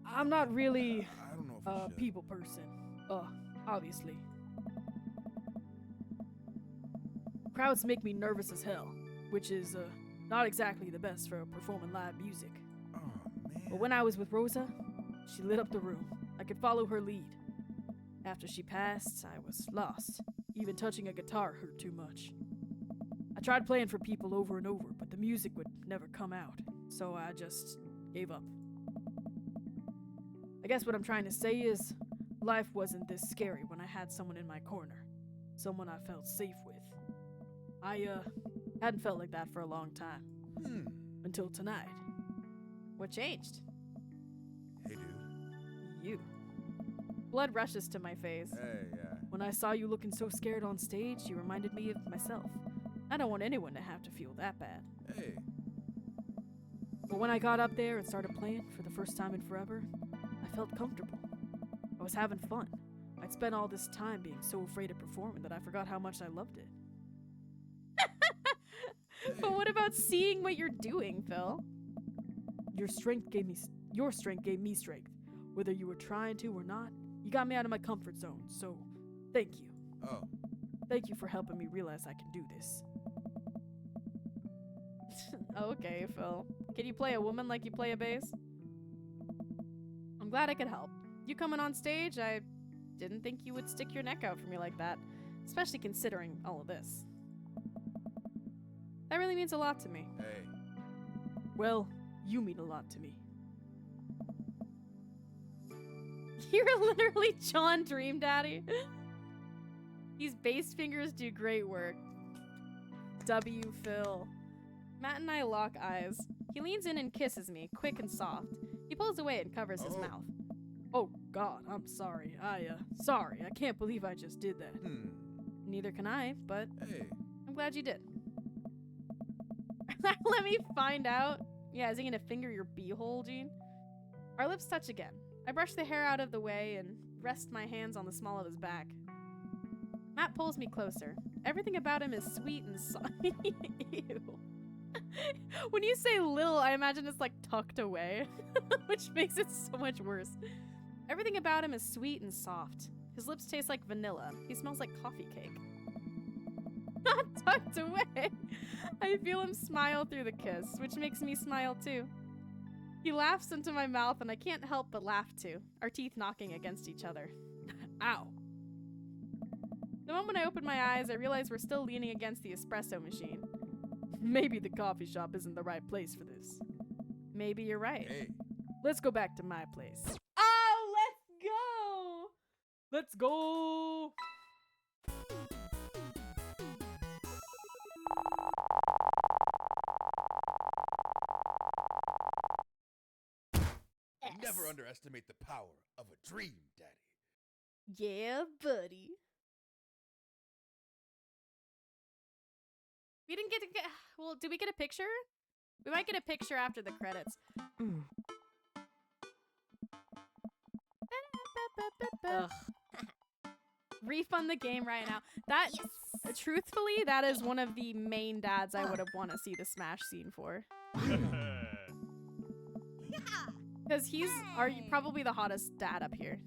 [SPEAKER 5] I'm not really
[SPEAKER 9] I don't know if
[SPEAKER 5] a
[SPEAKER 9] we should.
[SPEAKER 5] people person. Obviously. Crowds make me nervous as hell, which is, not exactly the best for performing live music.
[SPEAKER 9] Oh, man.
[SPEAKER 5] But when I was with Rosa, she lit up the room. I could follow her lead. After she passed, I was lost. Even touching a guitar hurt too much. I tried playing for people over and over, but the music would never come out, so I just gave up. I guess what I'm trying to say is, life wasn't this scary when I had someone in my corner. Someone I felt safe with. I, hadn't felt like that for a long time. Until tonight.
[SPEAKER 1] What changed?
[SPEAKER 9] Hey, dude.
[SPEAKER 1] You. Blood rushes to my face.
[SPEAKER 9] Hey, yeah.
[SPEAKER 5] When I saw you looking so scared on stage, you reminded me of myself. I don't want anyone to have to feel that bad.
[SPEAKER 9] Hey.
[SPEAKER 5] But when I got up there and started playing for the first time in forever, I felt comfortable. I was having fun. I'd spent all this time being so afraid of performing that I forgot how much I loved it.
[SPEAKER 1] But what about seeing what you're doing, Phil?
[SPEAKER 5] Your strength gave me strength. Whether you were trying to or not, you got me out of my comfort zone, so thank you.
[SPEAKER 9] Oh.
[SPEAKER 5] Thank you for helping me realize I can do this.
[SPEAKER 1] Okay, Phil. Can you play a woman like you play a bass? I'm glad I could help. You coming on stage, I didn't think you would stick your neck out for me like that, especially considering all of this. That really means a lot to me.
[SPEAKER 9] Hey.
[SPEAKER 5] Well, you mean a lot to me.
[SPEAKER 1] You're literally John Dream Daddy. These bass fingers do great work. W. Phil. Matt and I lock eyes. He leans in and kisses me, quick and soft. He pulls away and covers his mouth.
[SPEAKER 5] Oh God, I'm sorry. Sorry. I can't believe I just did that.
[SPEAKER 1] Neither can I, but
[SPEAKER 9] Hey.
[SPEAKER 1] I'm glad you did. Let me find out. Yeah, is he gonna finger your beehole, Gene? Our lips touch again. I brush the hair out of the way and rest my hands on the small of his back. Matt pulls me closer. Everything about him is sweet and soft. Ew. When you say little, I imagine it's like tucked away, which makes it so much worse. Everything about him is sweet and soft. His lips taste like vanilla. He smells like coffee cake. Not tucked away. I feel him smile through the kiss, which makes me smile too. He laughs into my mouth and I can't help but laugh too, our teeth knocking against each other. Ow. The moment I open my eyes, I realize we're still leaning against the espresso machine.
[SPEAKER 5] Maybe the coffee shop isn't the right place for this.
[SPEAKER 1] Maybe you're right.
[SPEAKER 9] Hey.
[SPEAKER 5] Let's go back to my place.
[SPEAKER 1] Oh, let's go!
[SPEAKER 5] Let's go!
[SPEAKER 9] Never underestimate the power of a dream, Daddy.
[SPEAKER 1] Yeah, buddy. We didn't get to get... Well, did we get a picture? We might get a picture after the credits.
[SPEAKER 5] Ugh.
[SPEAKER 1] Refund the game right now. That, truthfully, that is one of the main dads I would have want to see the Smash scene for. Because he's probably the hottest dad up here.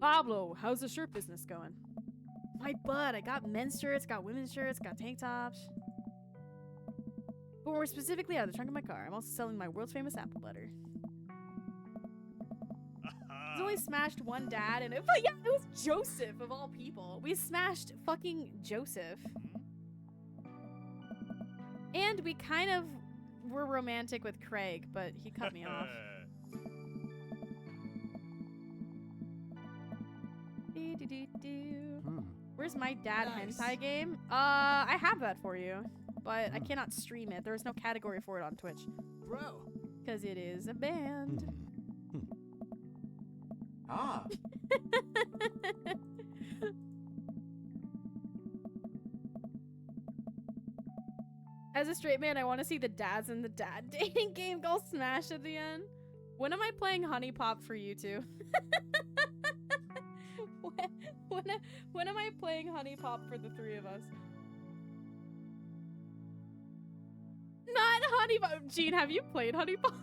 [SPEAKER 5] Pablo, how's the shirt business going?
[SPEAKER 1] My butt. I got men's shirts, got women's shirts, got tank tops. But more specifically out of the trunk of my car, I'm also selling my world's famous apple butter. He's only smashed one dad, and it was Joseph of all people. We smashed fucking Joseph. And we kind of were romantic with Craig, but he cut me off. Where's my dad hentai game? I have that for you, but I cannot stream it. There's no category for it on Twitch.
[SPEAKER 7] Bro.
[SPEAKER 1] Because it is a band. As a straight man, I want to see the dads in the dad dating game go smash at the end. When am I playing Honey Pop for you two? when am I playing Honey Pop for the three of us? Not Honey Pop. Gene, have you played Honey Pop?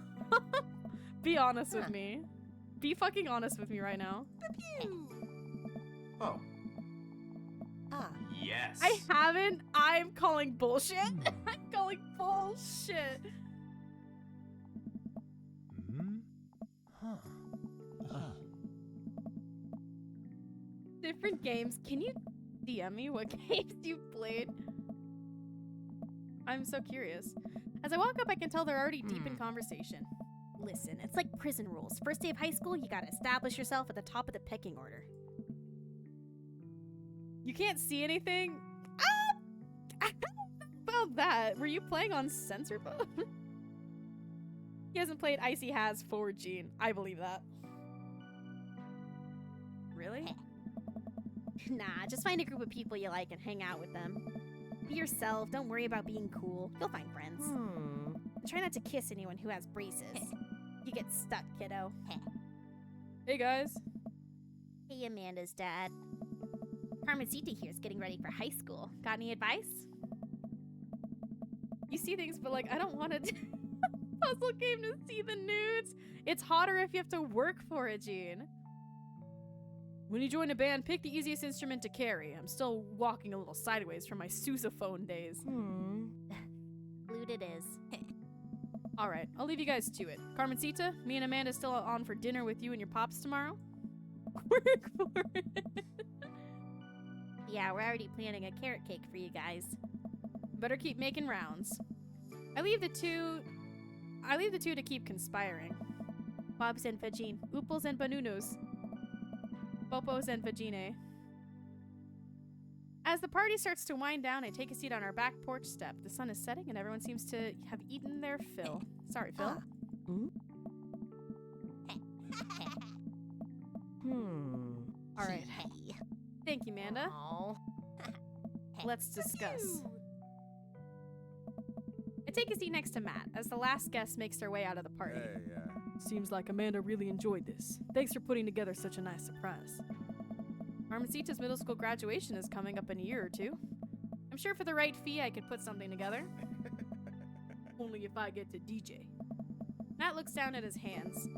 [SPEAKER 1] Be honest with me. Be fucking honest with me right now.
[SPEAKER 3] Oh. Yes.
[SPEAKER 1] I haven't. I'm calling bullshit. I'm calling bullshit. Different games. Can you DM me what games you've played? I'm so curious. As I walk up, I can tell they're already deep in conversation.
[SPEAKER 4] Listen, it's like prison rules. First day of high school, you gotta establish yourself at the top of the pecking order.
[SPEAKER 1] You can't see anything? I don't know about that. Were you playing on censor mode? He hasn't played Icy Has forward Gene. I believe that. Really?
[SPEAKER 4] Nah, just find a group of people you like and hang out with them. Be yourself. Don't worry about being cool. You'll find friends. Try not to kiss anyone who has braces. You get stuck, kiddo.
[SPEAKER 1] Hey, guys.
[SPEAKER 4] Hey, Amanda's dad. Carmencita here's getting ready for high school. Got any advice?
[SPEAKER 1] You see things, but like, I don't want to puzzle game to see the nudes. It's hotter if you have to work for it, Gene. When you join a band, pick the easiest instrument to carry. I'm still walking a little sideways from my sousaphone days.
[SPEAKER 4] Flute it is.
[SPEAKER 1] All right, I'll leave you guys to it. Carmencita, me and Amanda still on for dinner with you and your pops tomorrow. Work for it.
[SPEAKER 4] Yeah, we're already planning a carrot cake for you guys.
[SPEAKER 1] Better keep making rounds. I leave the two to keep conspiring.
[SPEAKER 4] Bobs and Vagine.
[SPEAKER 1] Ooples and Banunos. Popos and Vagine. As the party starts to wind down, I take a seat on our back porch step. The sun is setting and everyone seems to have eaten their fill. Sorry, Phil. All right. Thank you, Amanda. Let's discuss. I take a seat next to Matt as the last guest makes their way out of the party.
[SPEAKER 5] Seems like Amanda really enjoyed this. Thanks for putting together such a nice surprise.
[SPEAKER 1] Armacita's middle school graduation is coming up in a year or two. I'm sure for the right fee I could put something together.
[SPEAKER 5] Only if I get to DJ.
[SPEAKER 1] Matt looks down at his hands.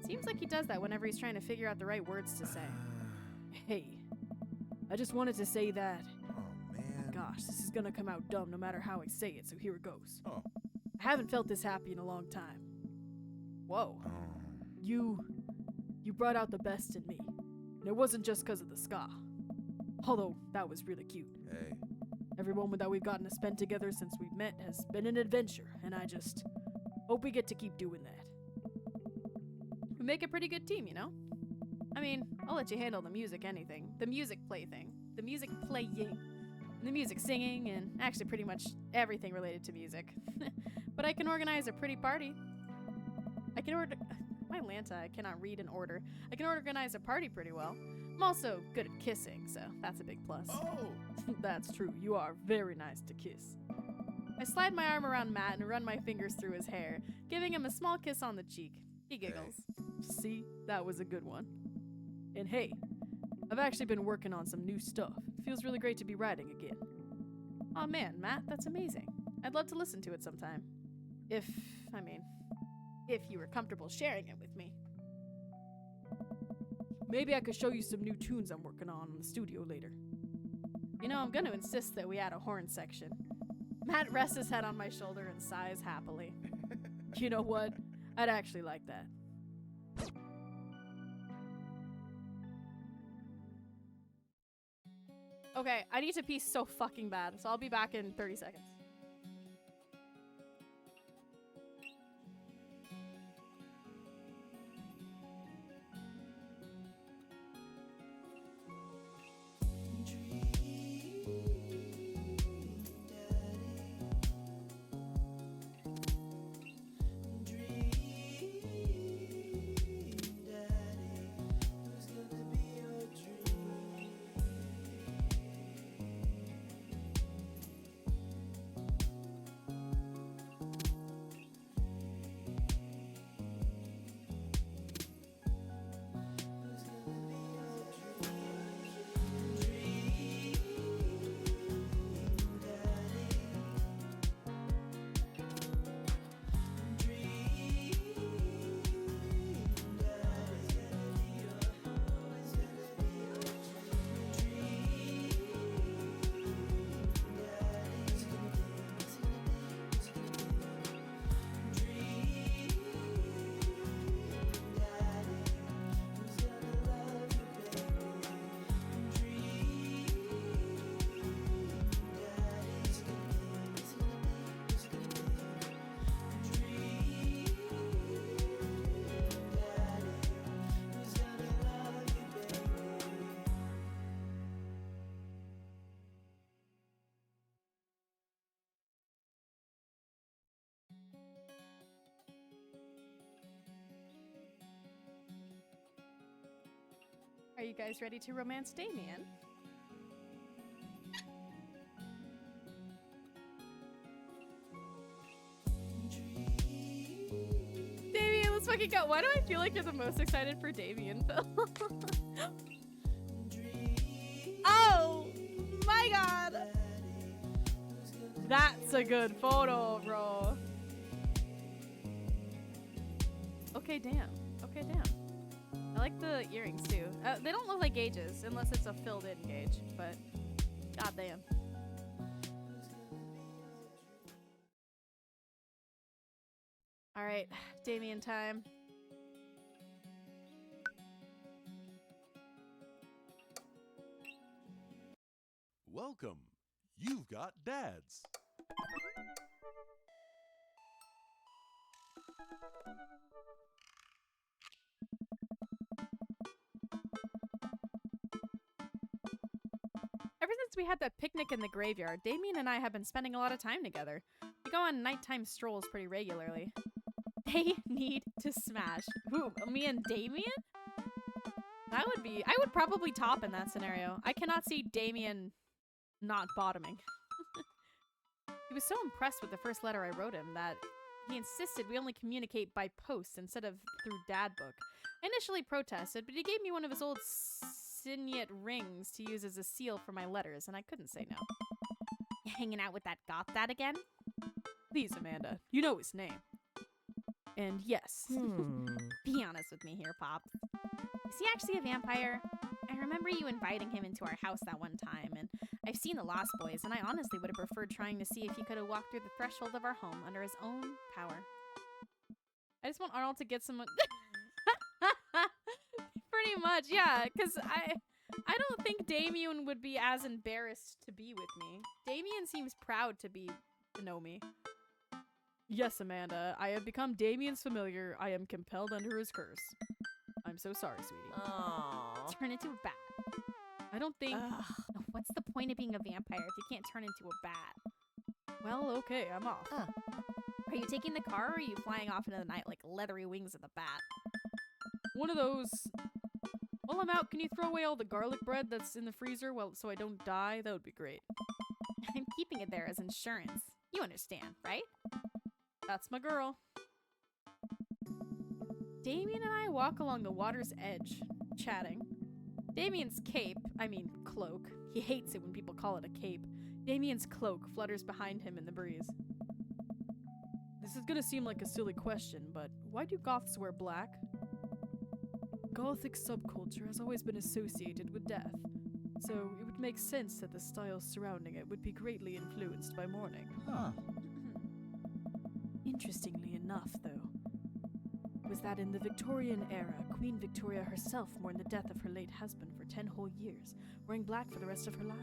[SPEAKER 1] Seems like he does that whenever he's trying to figure out the right words to say.
[SPEAKER 5] Hey, I just wanted to say that...
[SPEAKER 9] Oh, man.
[SPEAKER 5] Gosh, this is gonna come out dumb no matter how I say it, so here it goes.
[SPEAKER 9] Oh.
[SPEAKER 5] I haven't felt this happy in a long time.
[SPEAKER 1] Whoa.
[SPEAKER 5] You brought out the best in me. And it wasn't just because of the ska. Although, that was really cute.
[SPEAKER 9] Hey.
[SPEAKER 5] Every moment that we've gotten to spend together since we've met has been an adventure, and I just hope we get to keep doing that.
[SPEAKER 1] We make a pretty good team, you know? I mean, I'll let you handle the music anything. The music playing. The music playing. The music singing, and actually pretty much everything related to music. But I can organize a pretty party. I can my Lanta, I cannot read and order. I can organize a party pretty well. I'm also good at kissing, so that's a big plus.
[SPEAKER 9] Oh!
[SPEAKER 5] That's true. You are very nice to kiss.
[SPEAKER 1] I slide my arm around Matt and run my fingers through his hair, giving him a small kiss on the cheek. He giggles.
[SPEAKER 5] See? That was a good one. And hey, I've actually been working on some new stuff. It feels really great to be writing again.
[SPEAKER 1] Aw man, Matt, that's amazing. I'd love to listen to it sometime. If you were comfortable sharing it with me.
[SPEAKER 5] Maybe I could show you some new tunes I'm working on in the studio later.
[SPEAKER 1] You know, I'm going to insist that we add a horn section. Matt rests his head on my shoulder and sighs happily.
[SPEAKER 5] You know what? I'd actually like that.
[SPEAKER 1] Okay, I need to pee so fucking bad, so I'll be back in 30 seconds. you guys ready to romance Damien? Damien, let's fucking go. Why do I feel like you're the most excited for Damien, Phil? Oh my god! That's a good photo, bro. Okay, damn. Okay, damn. I like the earrings too. They don't look like gauges unless it's a filled-in gauge, but goddamn. All right, Damien time.
[SPEAKER 10] Welcome. You've got dads.
[SPEAKER 1] Ever since we had that picnic in the graveyard, Damien and I have been spending a lot of time together. We go on nighttime strolls pretty regularly. They need to smash. Who, me and Damien? That would be... I would probably top in that scenario. I cannot see Damien not bottoming. He was so impressed with the first letter I wrote him that he insisted we only communicate by post instead of through dad book. I initially protested, but he gave me one of his old signet rings to use as a seal for my letters, and I couldn't say no.
[SPEAKER 4] You hanging out with that goth dad again?
[SPEAKER 5] Please, Amanda. You know his name. And yes.
[SPEAKER 4] Be honest with me here, Pops. Is he actually a vampire? I remember you inviting him into our house that one time, and I've seen The Lost Boys, and I honestly would have preferred trying to see if he could have walked through the threshold of our home under his own power.
[SPEAKER 1] I just want Arnold to get someone... Pretty much, yeah, because I don't think Damien would be as embarrassed to be with me. Damien seems proud to know me.
[SPEAKER 5] Yes, Amanda, I have become Damien's familiar. I am compelled under his curse. I'm so sorry, sweetie.
[SPEAKER 4] Aww. Turn into a bat.
[SPEAKER 1] I don't think...
[SPEAKER 4] What's the point of being a vampire if you can't turn into a bat?
[SPEAKER 1] Well, okay, I'm off.
[SPEAKER 4] Are you taking the car, or are you flying off into the night like leathery wings of the bat?
[SPEAKER 5] One of those... While I'm out, can you throw away all the garlic bread that's in the freezer so I don't die? That would be great.
[SPEAKER 4] I'm keeping it there as insurance. You understand, right?
[SPEAKER 1] That's my girl. Damien and I walk along the water's edge, chatting. Damien's cloak. He hates it when people call it a cape. Damien's cloak flutters behind him in the breeze.
[SPEAKER 5] This is gonna seem like a silly question, but why do goths wear black? Gothic subculture has always been associated with death, so it would make sense that the styles surrounding it would be greatly influenced by mourning. Interestingly enough, though, was that in the Victorian era, Queen Victoria herself mourned the death of her late husband for 10 whole years, wearing black for the rest of her life.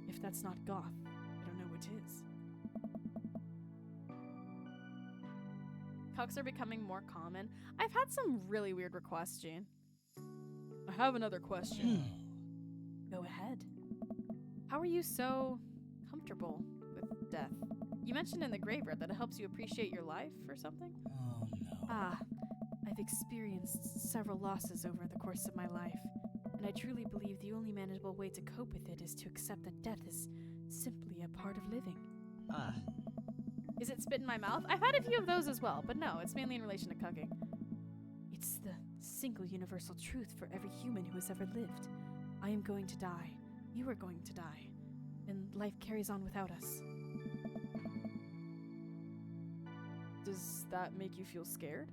[SPEAKER 5] If that's not goth, I don't know what is.
[SPEAKER 1] Cucks are becoming more common. I've had some really weird requests, Gene.
[SPEAKER 5] I have another question.
[SPEAKER 1] Go ahead. How are you so comfortable with death? You mentioned in the graveyard that it helps you appreciate your life or something?
[SPEAKER 8] Oh, no.
[SPEAKER 5] I've experienced several losses over the course of my life, and I truly believe the only manageable way to cope with it is to accept that death is simply a part of living.
[SPEAKER 1] Is it spit in my mouth? I've had a few of those as well, but no, it's mainly in relation to cucking.
[SPEAKER 5] It's the single universal truth for every human who has ever lived. I am going to die. You are going to die. And life carries on without us. Does that make you feel scared?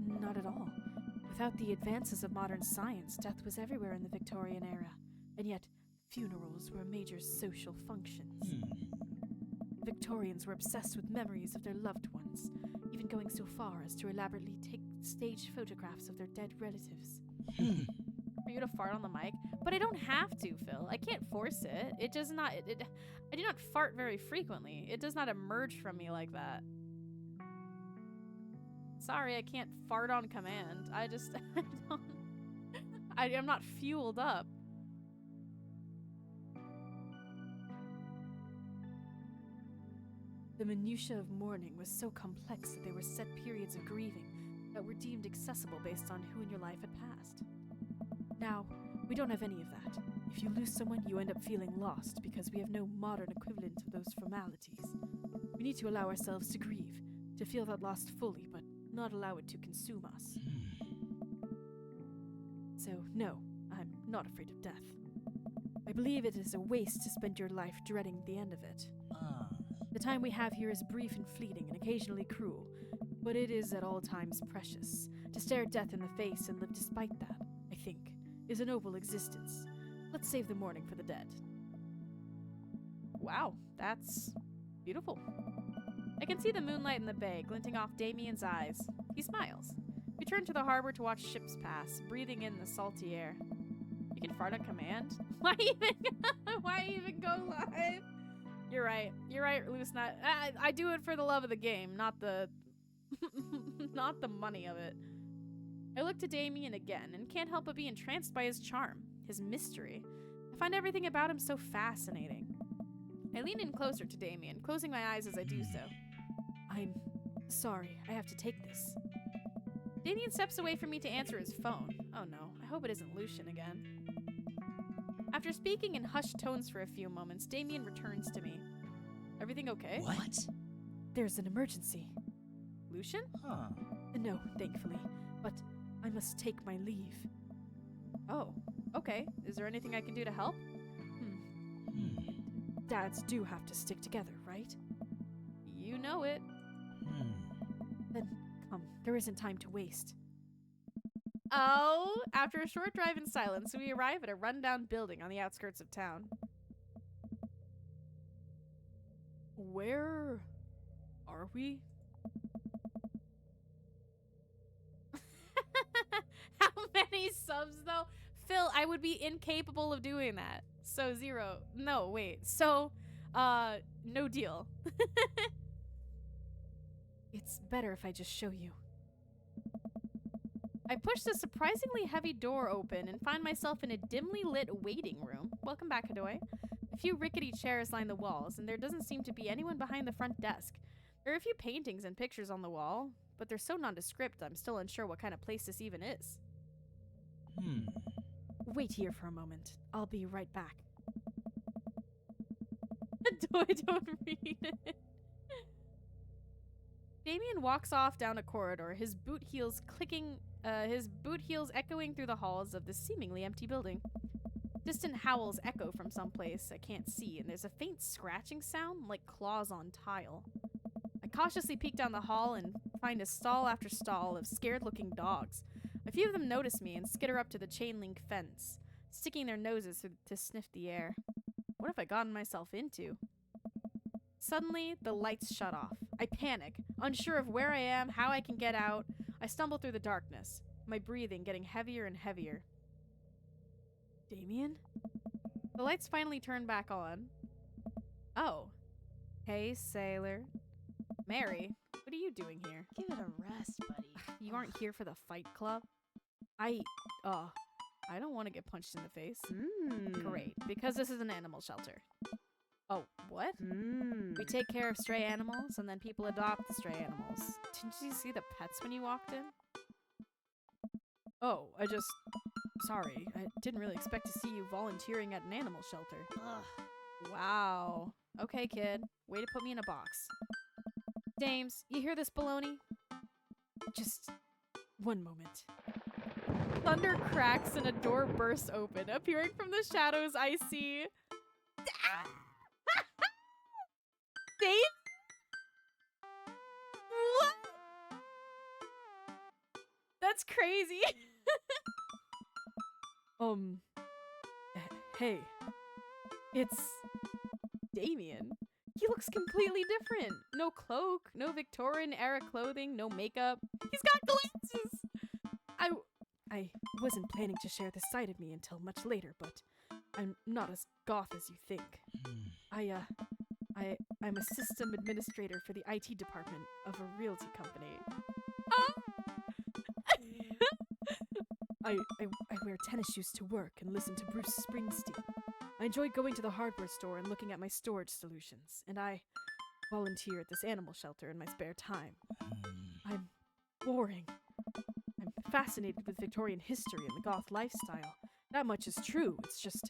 [SPEAKER 5] Not at all. Without the advances of modern science, death was everywhere in the Victorian era. And yet, funerals were a major social function. Victorians were obsessed with memories of their loved ones, even going so far as to elaborately take staged photographs of their dead relatives.
[SPEAKER 1] For you to fart on the mic? But I don't have to, Phil. I can't force it. It does not... I do not fart very frequently. It does not emerge from me like that. Sorry, I can't fart on command. I just... I'm not fueled up.
[SPEAKER 5] The minutiae of mourning was so complex that there were set periods of grieving that were deemed accessible based on who in your life had passed. Now, we don't have any of that. If you lose someone, you end up feeling lost because we have no modern equivalent of those formalities. We need to allow ourselves to grieve, to feel that loss fully, but not allow it to consume us. So, no, I'm not afraid of death. I believe it is a waste to spend your life dreading the end of it. The time we have here is brief and fleeting and occasionally cruel, but it is at all times precious. To stare death in the face and live despite that, I think, is a noble existence. Let's save the morning for the dead.
[SPEAKER 1] Wow, that's beautiful. I can see the moonlight in the bay glinting off Damien's eyes. He smiles. We turn to the harbor to watch ships pass, breathing in the salty air. You can fart on command? Why even go live? You're right, Loose Nut. I do it for the love of the game, not the not the money of it. I look to Damien again and can't help but be entranced by his charm, his mystery. I find everything about him so fascinating. I lean in closer to Damien, closing my eyes as I do so.
[SPEAKER 5] I'm sorry, I have to take this.
[SPEAKER 1] Damien steps away from me to answer his phone. Oh no, I hope it isn't Lucian again. After speaking in hushed tones for a few moments, Damien returns to me. Everything okay?
[SPEAKER 7] What?
[SPEAKER 5] There's an emergency.
[SPEAKER 1] Lucian?
[SPEAKER 7] Huh.
[SPEAKER 5] No, thankfully, but I must take my leave.
[SPEAKER 1] Oh, okay. Is there anything I can do to help?
[SPEAKER 5] Dads do have to stick together, right?
[SPEAKER 1] You know it.
[SPEAKER 5] Then come, there isn't time to waste.
[SPEAKER 1] Oh, after a short drive in silence, we arrive at a rundown building on the outskirts of town.
[SPEAKER 5] Where are we?
[SPEAKER 1] How many subs, though? Phil, I would be incapable of doing that. So 0. No, wait. So, no deal.
[SPEAKER 5] It's better if I just show you.
[SPEAKER 1] I push the surprisingly heavy door open and find myself in a dimly lit waiting room. Welcome back, Hadoy. A few rickety chairs line the walls, and there doesn't seem to be anyone behind the front desk. There are a few paintings and pictures on the wall, but they're so nondescript I'm still unsure what kind of place this even is.
[SPEAKER 5] Wait here for a moment. I'll be right back.
[SPEAKER 1] Hadoy, don't read it. Damien walks off down a corridor, his boot heels echoing through the halls of this seemingly empty building. Distant howls echo from someplace I can't see, and there's a faint scratching sound like claws on tile. I cautiously peek down the hall and find a stall after stall of scared-looking dogs. A few of them notice me and skitter up to the chain-link fence, sticking their noses to sniff the air. What have I gotten myself into? Suddenly, the lights shut off. I panic, unsure of where I am, how I can get out. I stumble through the darkness, my breathing getting heavier and heavier.
[SPEAKER 5] Damien?
[SPEAKER 1] The lights finally turn back on. Oh. Hey, sailor. Mary, what are you doing here?
[SPEAKER 4] Give it a rest, buddy.
[SPEAKER 1] You aren't here for the fight club? I don't want to get punched in the face. Great, because this is an animal shelter. Oh, what? We take care of stray animals, and then people adopt the stray animals. Didn't you see the pets when you walked in?
[SPEAKER 5] Oh, sorry. I didn't really expect to see you volunteering at an animal shelter.
[SPEAKER 4] Ugh.
[SPEAKER 1] Wow. Okay, kid. Way to put me in a box. Dames, you hear this baloney?
[SPEAKER 5] Just one moment.
[SPEAKER 1] Thunder cracks and a door bursts open. Appearing from the shadows, I see... Dave? What? That's crazy.
[SPEAKER 5] Hey.
[SPEAKER 1] It's Damien. He looks completely different. No cloak, no Victorian-era clothing, no makeup. He's got glasses!
[SPEAKER 5] I wasn't planning to share this side of me until much later, but I'm not as goth as you think. I'm a system administrator for the IT department of a realty company. I wear tennis shoes to work and listen to Bruce Springsteen. I enjoy going to the hardware store and looking at my storage solutions, and I volunteer at this animal shelter in my spare time. I'm boring. I'm fascinated with Victorian history and the goth lifestyle, That much is true. It's just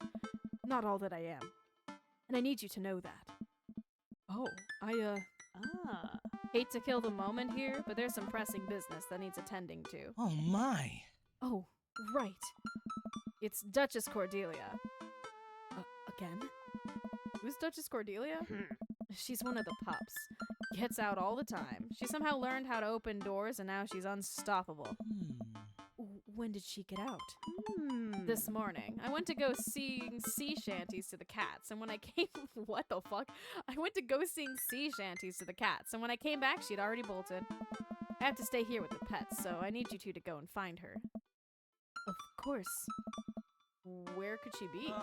[SPEAKER 5] not all that I am. And I need you to know that. Oh,
[SPEAKER 1] Hate to kill the moment here, but there's some pressing business that needs attending to.
[SPEAKER 7] Oh my.
[SPEAKER 5] Oh, right.
[SPEAKER 1] It's Duchess Cordelia.
[SPEAKER 5] Again?
[SPEAKER 1] Who's Duchess Cordelia? She's one of the pups. Gets out all the time. She somehow learned how to open doors and now she's unstoppable.
[SPEAKER 5] When did she get out?
[SPEAKER 1] This morning, I went to go sing sea shanties to the cats, and when I came, what the fuck? I went to go sing sea shanties to the cats, and when I came back, she'd already bolted. I have to stay here with the pets, so I need you two to go and find her.
[SPEAKER 5] Of course.
[SPEAKER 1] Where could she be?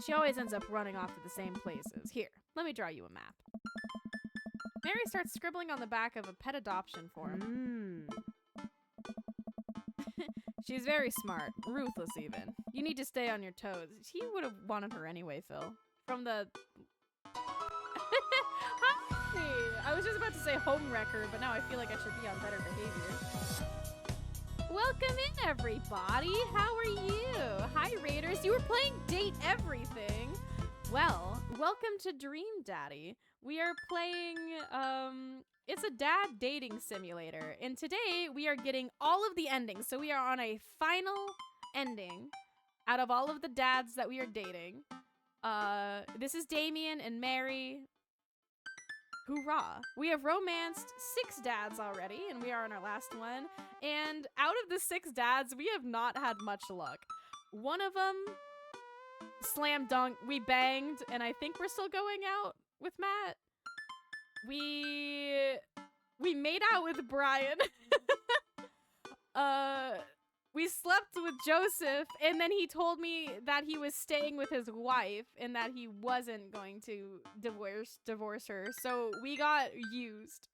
[SPEAKER 1] She always ends up running off to the same places. Here, let me draw you a map. Mary starts scribbling on the back of a pet adoption form. She's very smart, ruthless even. You need to stay on your toes. He would have wanted her anyway, Phil. From the... Hi! I was just about to say homewrecker, but now I feel like I should be on better behavior. Welcome in, everybody! How are you? Hi, Raiders. You were playing Date Everything. Well, welcome to Dream Daddy. We are playing, it's a dad dating simulator, and today we are getting all of the endings. So we are on a final ending out of all of the dads that we are dating. This is Damien and Mary. Hoorah! We have romanced 6 dads already, and we are on our last one. And out of the 6 dads, we have not had much luck. One of them, slam dunk, we banged, and I think we're still going out with Matt. We made out with Brian. We slept with Joseph, and then he told me that he was staying with his wife and that he wasn't going to divorce her. So we got used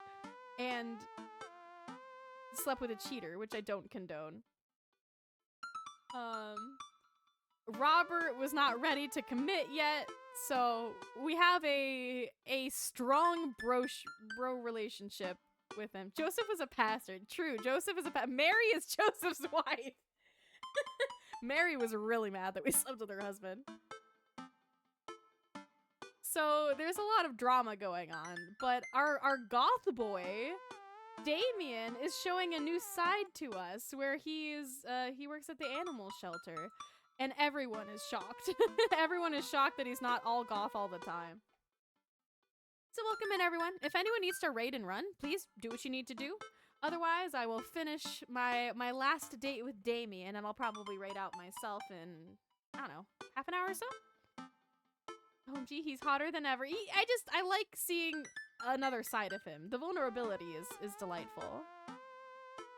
[SPEAKER 1] and slept with a cheater, which I don't condone. Robert was not ready to commit yet, so we have a strong bro relationship with him. Joseph was a pastor. True, Joseph is a Mary is Joseph's wife. Mary was really mad that we slept with her husband. So there's a lot of drama going on, but our goth boy, Damien, is showing a new side to us where he works at the animal shelter. And everyone is shocked. Everyone is shocked that he's not all goth all the time. So welcome in, everyone. If anyone needs to raid and run, please do what you need to do. Otherwise, I will finish my last date with Damien, and I'll probably raid out myself in, I don't know, half an hour or so? OMG, he's hotter than ever. I like seeing another side of him. The vulnerability is delightful.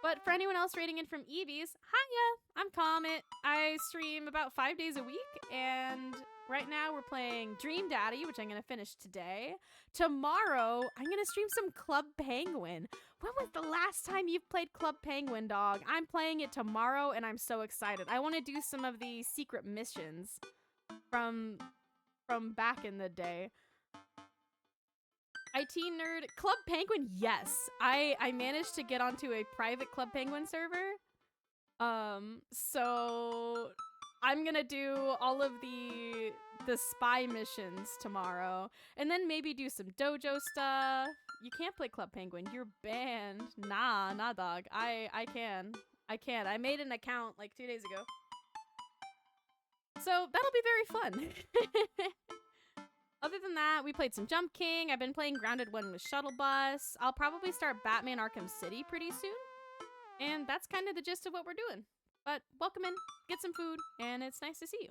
[SPEAKER 1] But for anyone else raiding in from Eevees, hiya! I'm Comet. I stream about 5 days a week, and right now we're playing Dream Daddy, which I'm going to finish today. Tomorrow, I'm going to stream some Club Penguin. When was the last time you've played Club Penguin, dog? I'm playing it tomorrow, and I'm so excited. I want to do some of the secret missions from back in the day. IT nerd, Club Penguin, yes. I managed to get onto a private Club Penguin server. So I'm gonna do all of the spy missions tomorrow, and then maybe do some dojo stuff. You can't play Club Penguin, you're banned. Nah, dog. I can. I made an account like 2 days ago. So that'll be very fun. Other than that, we played some Jump King. I've been playing Grounded 1 with Shuttle Bus. I'll probably start Batman Arkham City pretty soon. And that's kind of the gist of what we're doing. But welcome in, get some food, and it's nice to see you.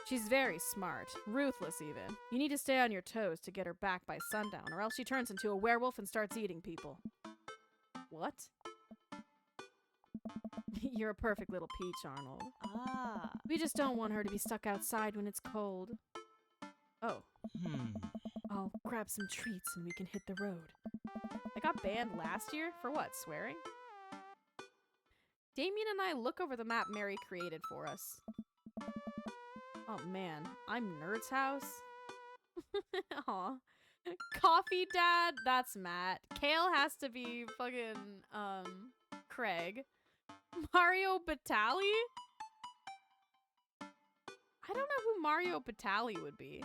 [SPEAKER 1] She's very smart, ruthless even. You need to stay on your toes to get her back by sundown, or else she turns into a werewolf and starts eating people. What? You're a perfect little peach, Arnold. We just don't want her to be stuck outside when it's cold. Oh. I'll grab some treats and we can hit the road. I got banned last year? For what, swearing? Damien and I look over the map Mary created for us. Oh man, I'm Nerd's house? Aw. Coffee Dad? That's Matt. Kale has to be fucking, Craig. Mario Batali? I don't know who Mario Batali would be.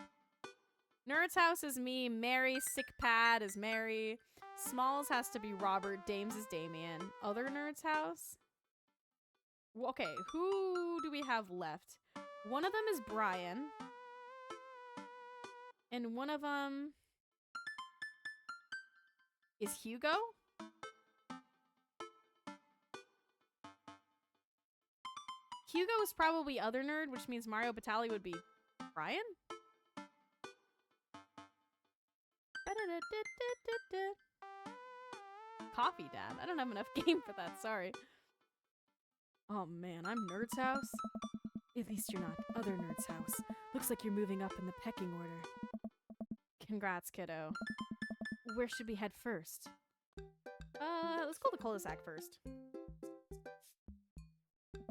[SPEAKER 1] Nerd's House is me. Mary Sick Pad is Mary. Smalls has to be Robert. Dames is Damien. Other Nerd's House? Okay, who do we have left? One of them is Brian. And one of them is Hugo? Hugo is probably other nerd, which means Mario Batali would be Brian? Coffee Dad. I don't have enough game for that, sorry. Oh man, I'm Nerd's House? At least you're not other Nerd's House. Looks like you're moving up in the pecking order. Congrats, kiddo. Where should we head first? Let's go to the cul-de-sac first.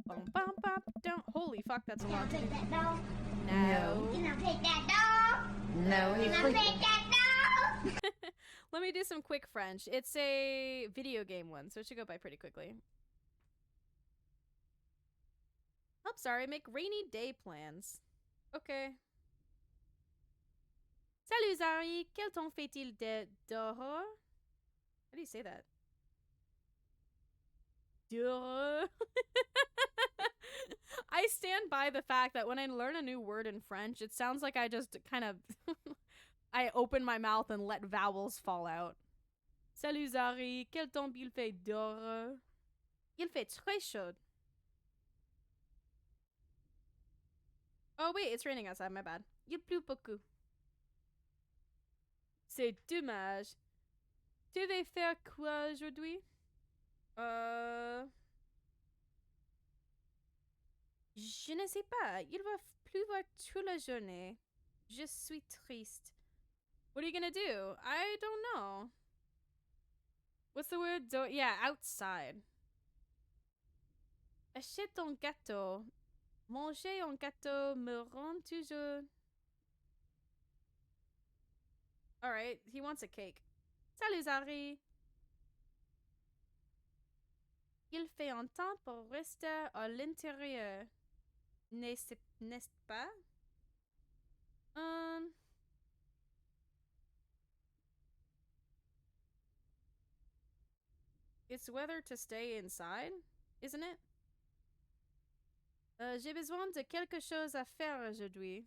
[SPEAKER 1] Bum, bum, bum, don't. Holy fuck, that's a lot.
[SPEAKER 11] Take that dog.
[SPEAKER 1] No.
[SPEAKER 11] Can I take that dog?
[SPEAKER 12] No,
[SPEAKER 11] Can I take that dog?
[SPEAKER 1] Let me do some quick French. It's a video game one, so it should go by pretty quickly. I'm sorry, make rainy day plans. Okay. Salut Zari, quel temps fait-il dehors? How do you say that? Dehors. I stand by the fact that when I learn a new word in French, it sounds like I just kind of I open my mouth and let vowels fall out. Salut Zari, quel temps il fait dehors? Il fait très chaud. Oh wait, it's raining outside, my bad. Il pleut beaucoup. C'est dommage. Tu vas faire quoi aujourd'hui? Je ne sais pas. Il va pleuvoir toute la journée. Je suis triste. What are you gonna do? I don't know. What's the word? Yeah, outside. Achète un gâteau. Manger un gâteau me rend toujours... Alright, he wants a cake. Salut Zari. Il fait un temps pour rester à l'intérieur. N'est-ce pas? It's weather to stay inside, isn't it? J'ai besoin de quelque chose à faire aujourd'hui.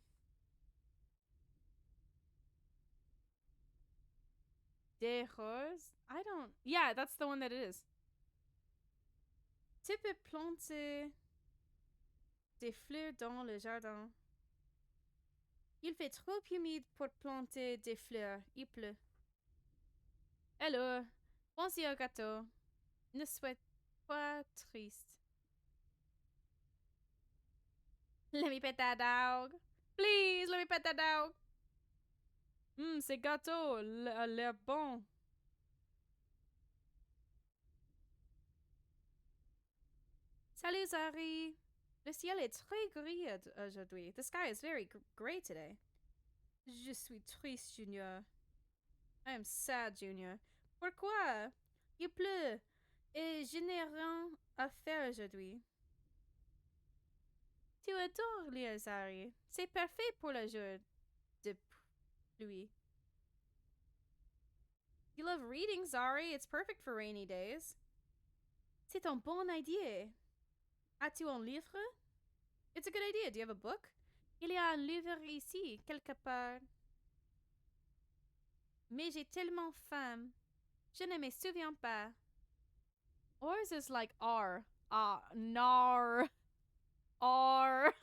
[SPEAKER 1] Des roses? I don't... Yeah, that's the one that it is. Tu peux planter des fleurs dans le jardin. Il fait trop humide pour planter des fleurs. Il pleut. Hello. Pensez au gâteau. Ne sois pas triste. Let me pet that dog. Please, let me pet that dog. Ces gâteaux a l'air bon. Salut Zari. Le ciel est très gris aujourd'hui. The sky is very gray today. Je suis triste, Junior. I am sad, Junior. Pourquoi? Il pleut et je n'ai rien à faire aujourd'hui. Tu adores lire, Zari. C'est parfait pour le jour de pluie. You love reading, Zari. It's perfect for rainy days. C'est une bonne idée. As-tu un livre? It's a good idea. Do you have a book? Il y a un livre ici, quelque part. Mais j'ai tellement faim. Je ne me souviens pas. Or is this like R? Nar. R.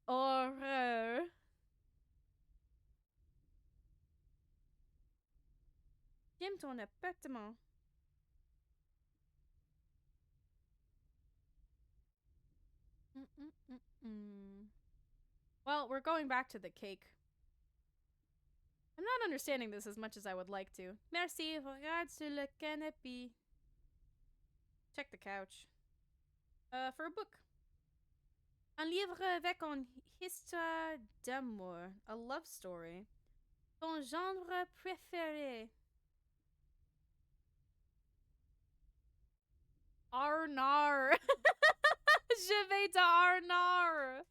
[SPEAKER 1] Horreur. J'aime ton appartement. Well, we're going back to the cake. I'm not understanding this as much as I would like to. Merci, regarde sur le canapé. Check the couch. For a book. Un livre avec une histoire d'amour. A love story. Ton genre préféré. Arnar. Je vais de Arnar.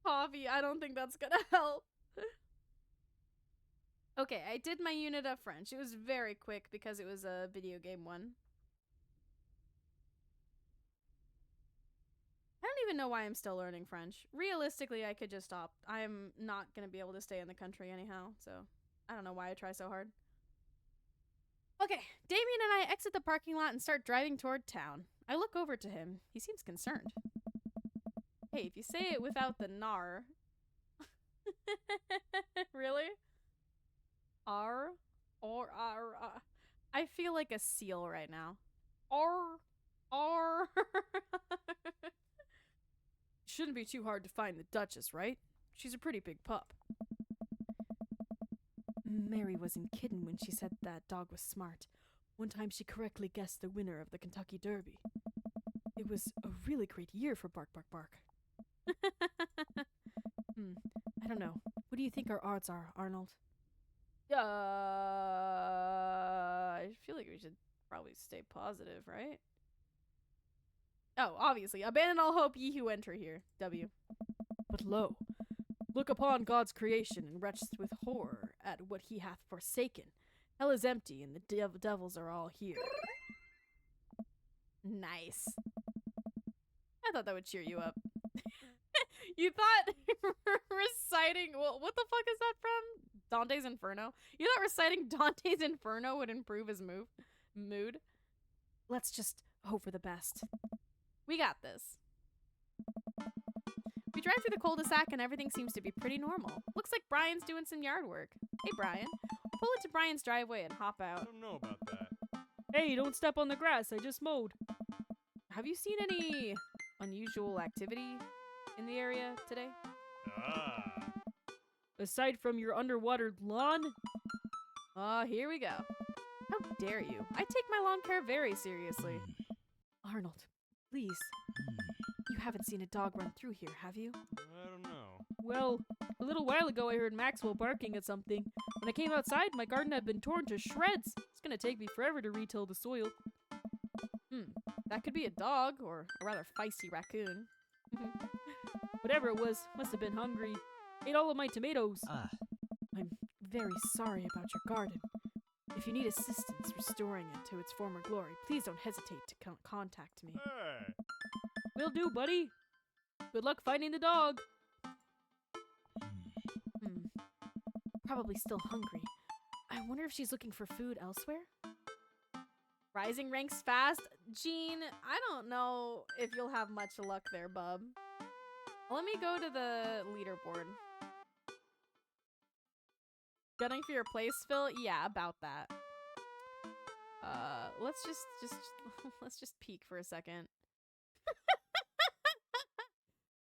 [SPEAKER 1] Coffee, I don't think that's gonna help. Okay, I did my unit of French. It was very quick because it was a video game one. I don't even know why I'm still learning French. Realistically, I could just stop. I'm not gonna be able to stay in the country anyhow, so I don't know why I try so hard. Okay, Damien and I exit the parking lot and start driving toward town. I look over to him. He seems concerned. Hey, if you say it without the nar. Really? R? Or R? I feel like a seal right now. R? R?
[SPEAKER 5] Shouldn't be too hard to find the Duchess, right? She's a pretty big pup. Mary wasn't kidding when she said that dog was smart. One time she correctly guessed the winner of the Kentucky Derby. It was a really great year for Bark Bark Bark. I don't know. What do you think our odds are, Arnold?
[SPEAKER 1] I feel like we should probably stay positive, right? Oh, obviously. Abandon all hope, ye who enter here. W.
[SPEAKER 5] But lo, look upon God's creation and retched with horror at what he hath forsaken. Hell is empty and the devils are all here.
[SPEAKER 1] Nice. I thought that would cheer you up. You thought reciting... Well, what the fuck is that from? Dante's Inferno? You thought reciting Dante's Inferno would improve his mood?
[SPEAKER 5] Let's just hope for the best.
[SPEAKER 1] We got this. We drive through the cul-de-sac and everything seems to be pretty normal. Looks like Brian's doing some yard work. Hey, Brian. Pull into Brian's driveway and hop out.
[SPEAKER 12] I don't know about that.
[SPEAKER 5] Hey, don't step on the grass. I just mowed.
[SPEAKER 1] Have you seen any unusual activity in the area today?
[SPEAKER 5] Aside from your underwater lawn?
[SPEAKER 1] Oh, here we go. How dare you? I take my lawn care very seriously.
[SPEAKER 5] Arnold, please. You haven't seen a dog run through here, have you?
[SPEAKER 12] I don't know.
[SPEAKER 5] Well, a little while ago I heard Maxwell barking at something. When I came outside, my garden had been torn to shreds. It's gonna take me forever to retill the soil.
[SPEAKER 1] That could be a dog, or a rather feisty raccoon.
[SPEAKER 5] Whatever it was, must have been hungry. Ate all of my tomatoes. I'm very sorry about your garden. If you need assistance restoring it to its former glory, please don't hesitate to contact me.
[SPEAKER 12] Hey.
[SPEAKER 5] Will do, buddy. Good luck finding the dog. Probably still hungry. I wonder if she's looking for food elsewhere?
[SPEAKER 1] Rising ranks fast? Gene, I don't know if you'll have much luck there, bub. Let me go to the leaderboard. Gunning for your place, Phil? Yeah, about that. Let's just let's just peek for a second.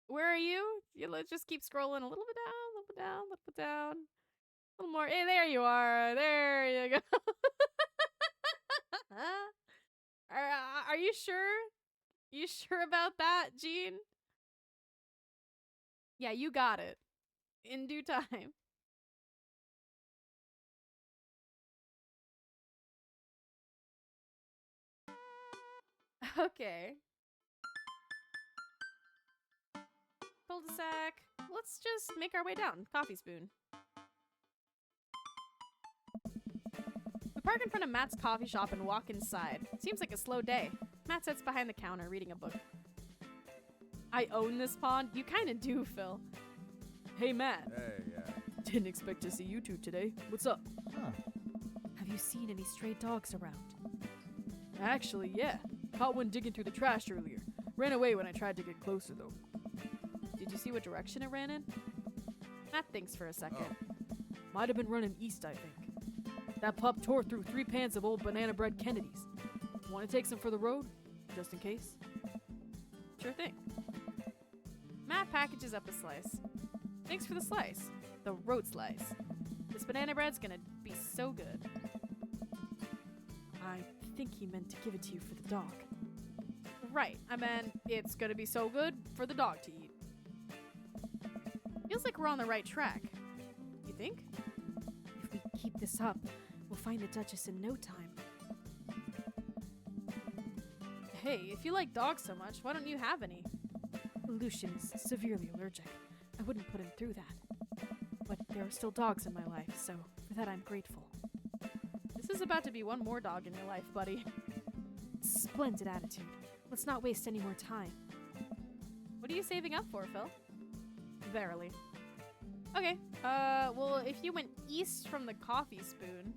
[SPEAKER 1] Where are you? Let's just keep scrolling a little bit down, a little bit down, a little bit down. A little more. Hey, there you are. There you go. Are you sure? You sure about that, Gene? Yeah, you got it. In due time. Okay. Cul-de-sac. Let's just make our way down. Coffee spoon. We park in front of Matt's coffee shop and walk inside. Seems like a slow day. Matt sits behind the counter reading a book. I own this pond? You kinda do, Phil.
[SPEAKER 5] Hey, Matt.
[SPEAKER 9] Hey, yeah.
[SPEAKER 5] Didn't expect to see you two today. What's up? Have you seen any stray dogs around? Actually, yeah. Caught one digging through the trash earlier. Ran away when I tried to get closer, though.
[SPEAKER 1] Did you see what direction it ran in? Matt thinks for a second.
[SPEAKER 5] Might have been running east, I think. That pup tore through 3 pans of old banana bread Kennedys. Want to take some for the road? Just in case?
[SPEAKER 1] Sure thing. Matt packages up a slice. Thanks for the slice. The road slice. This banana bread's gonna be so good.
[SPEAKER 5] I think he meant to give it to you for the dog.
[SPEAKER 1] Right. I meant it's gonna be so good for the dog to eat. Feels like we're on the right track. You think?
[SPEAKER 5] If we keep this up, we'll find the Duchess in no time.
[SPEAKER 1] Hey, if you like dogs so much, why don't you have any?
[SPEAKER 5] Lucian is severely allergic. I wouldn't put him through that. But there are still dogs in my life, so for that I'm grateful.
[SPEAKER 1] This is about to be one more dog in your life, buddy.
[SPEAKER 5] Splendid attitude. Let's not waste any more time.
[SPEAKER 1] What are you saving up for, Phil? Verily. Okay, well, if you went east from the coffee spoon...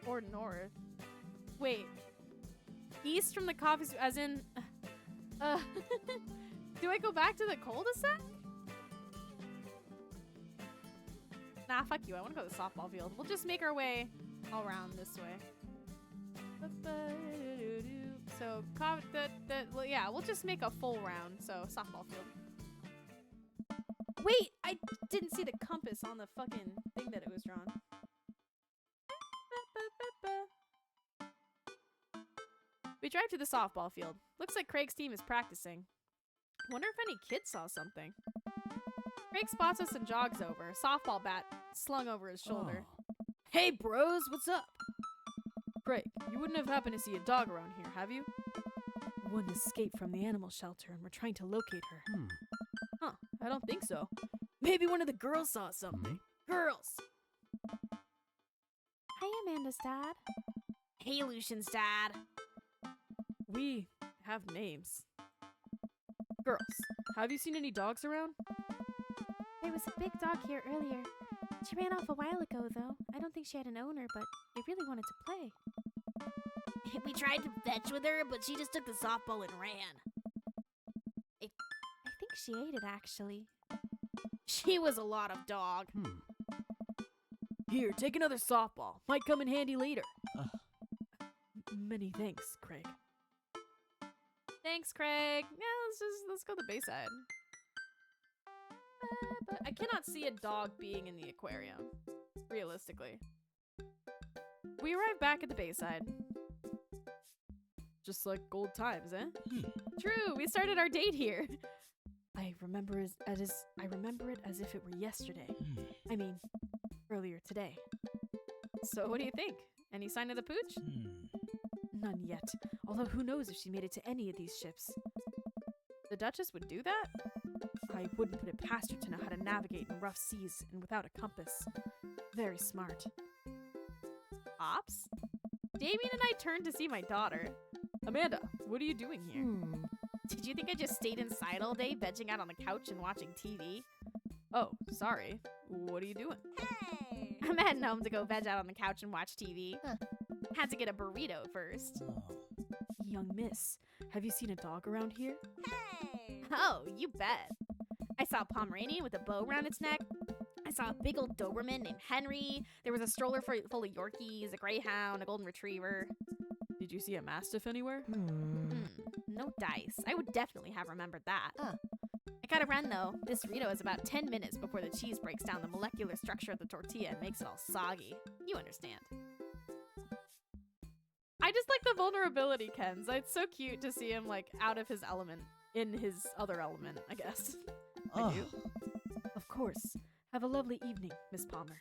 [SPEAKER 1] Or north. Wait. East from the coffee spoon, as in... do I go back to the cul-de-sac? Nah, fuck you. I want to go to the softball field. We'll just make our way all around this way. So, well, yeah, we'll just make a full round. So, softball field. Wait, I didn't see the compass on the fucking thing that it was drawn. We drive to the softball field. Looks like Craig's team is practicing. Wonder if any kids saw something. Craig spots us and jogs over, softball bat slung over his shoulder.
[SPEAKER 5] Hey bros, what's up?
[SPEAKER 1] Craig, you wouldn't have happened to see a dog around here, have you?
[SPEAKER 5] One escaped from the animal shelter and we're trying to locate her.
[SPEAKER 1] Huh, I don't think so.
[SPEAKER 5] Maybe one of the girls saw something. Girls!
[SPEAKER 4] Hi, Amanda's dad. Hey, Lucian's dad.
[SPEAKER 1] We have names. Girls, have you seen any dogs around?
[SPEAKER 4] There was a big dog here earlier. She ran off a while ago, though. I don't think she had an owner, but they really wanted to play. We tried to fetch with her, but she just took the softball and ran. I think she ate it, actually. She was a lot of dog.
[SPEAKER 5] Here, take another softball. Might come in handy later. Many thanks, Craig.
[SPEAKER 1] Thanks, Craig. Yeah, let's go to the Bayside. But I cannot see a dog being in the aquarium, realistically. We arrive back at the Bayside. Just like old times, eh? True, we started our date here.
[SPEAKER 5] I remember it as if it were yesterday. I mean, earlier today.
[SPEAKER 1] So what do you think? Any sign of the pooch?
[SPEAKER 5] None yet. Although who knows if she made it to any of these ships.
[SPEAKER 1] The Duchess would do that?
[SPEAKER 5] I wouldn't put it past her to know how to navigate in rough seas and without a compass. Very smart.
[SPEAKER 1] Ops? Damien and I turned to see my daughter. Amanda, what are you doing here?
[SPEAKER 4] Did you think I just stayed inside all day, vegging out on the couch and watching TV?
[SPEAKER 1] Oh, sorry. What are you doing?
[SPEAKER 4] Hey! I'm heading home to go veg out on the couch and watch TV. Had to get a burrito first.
[SPEAKER 5] Young miss, have you seen a dog around here?
[SPEAKER 4] Hey! Oh, you bet. I saw a Pomeranian with a bow around its neck. I saw a big old Doberman named Henry. There was a stroller full of Yorkies, a Greyhound, a Golden Retriever.
[SPEAKER 1] Did you see a Mastiff anywhere?
[SPEAKER 4] No dice. I would definitely have remembered that. I gotta run, though. This burrito is about 10 minutes before the cheese breaks down the molecular structure of the tortilla and makes it all soggy. You understand.
[SPEAKER 1] I just like the vulnerability, Ken's. It's so cute to see him, like, out of his element. In his other element, I guess. I do.
[SPEAKER 5] Of course. Have a lovely evening, Miss Palmer.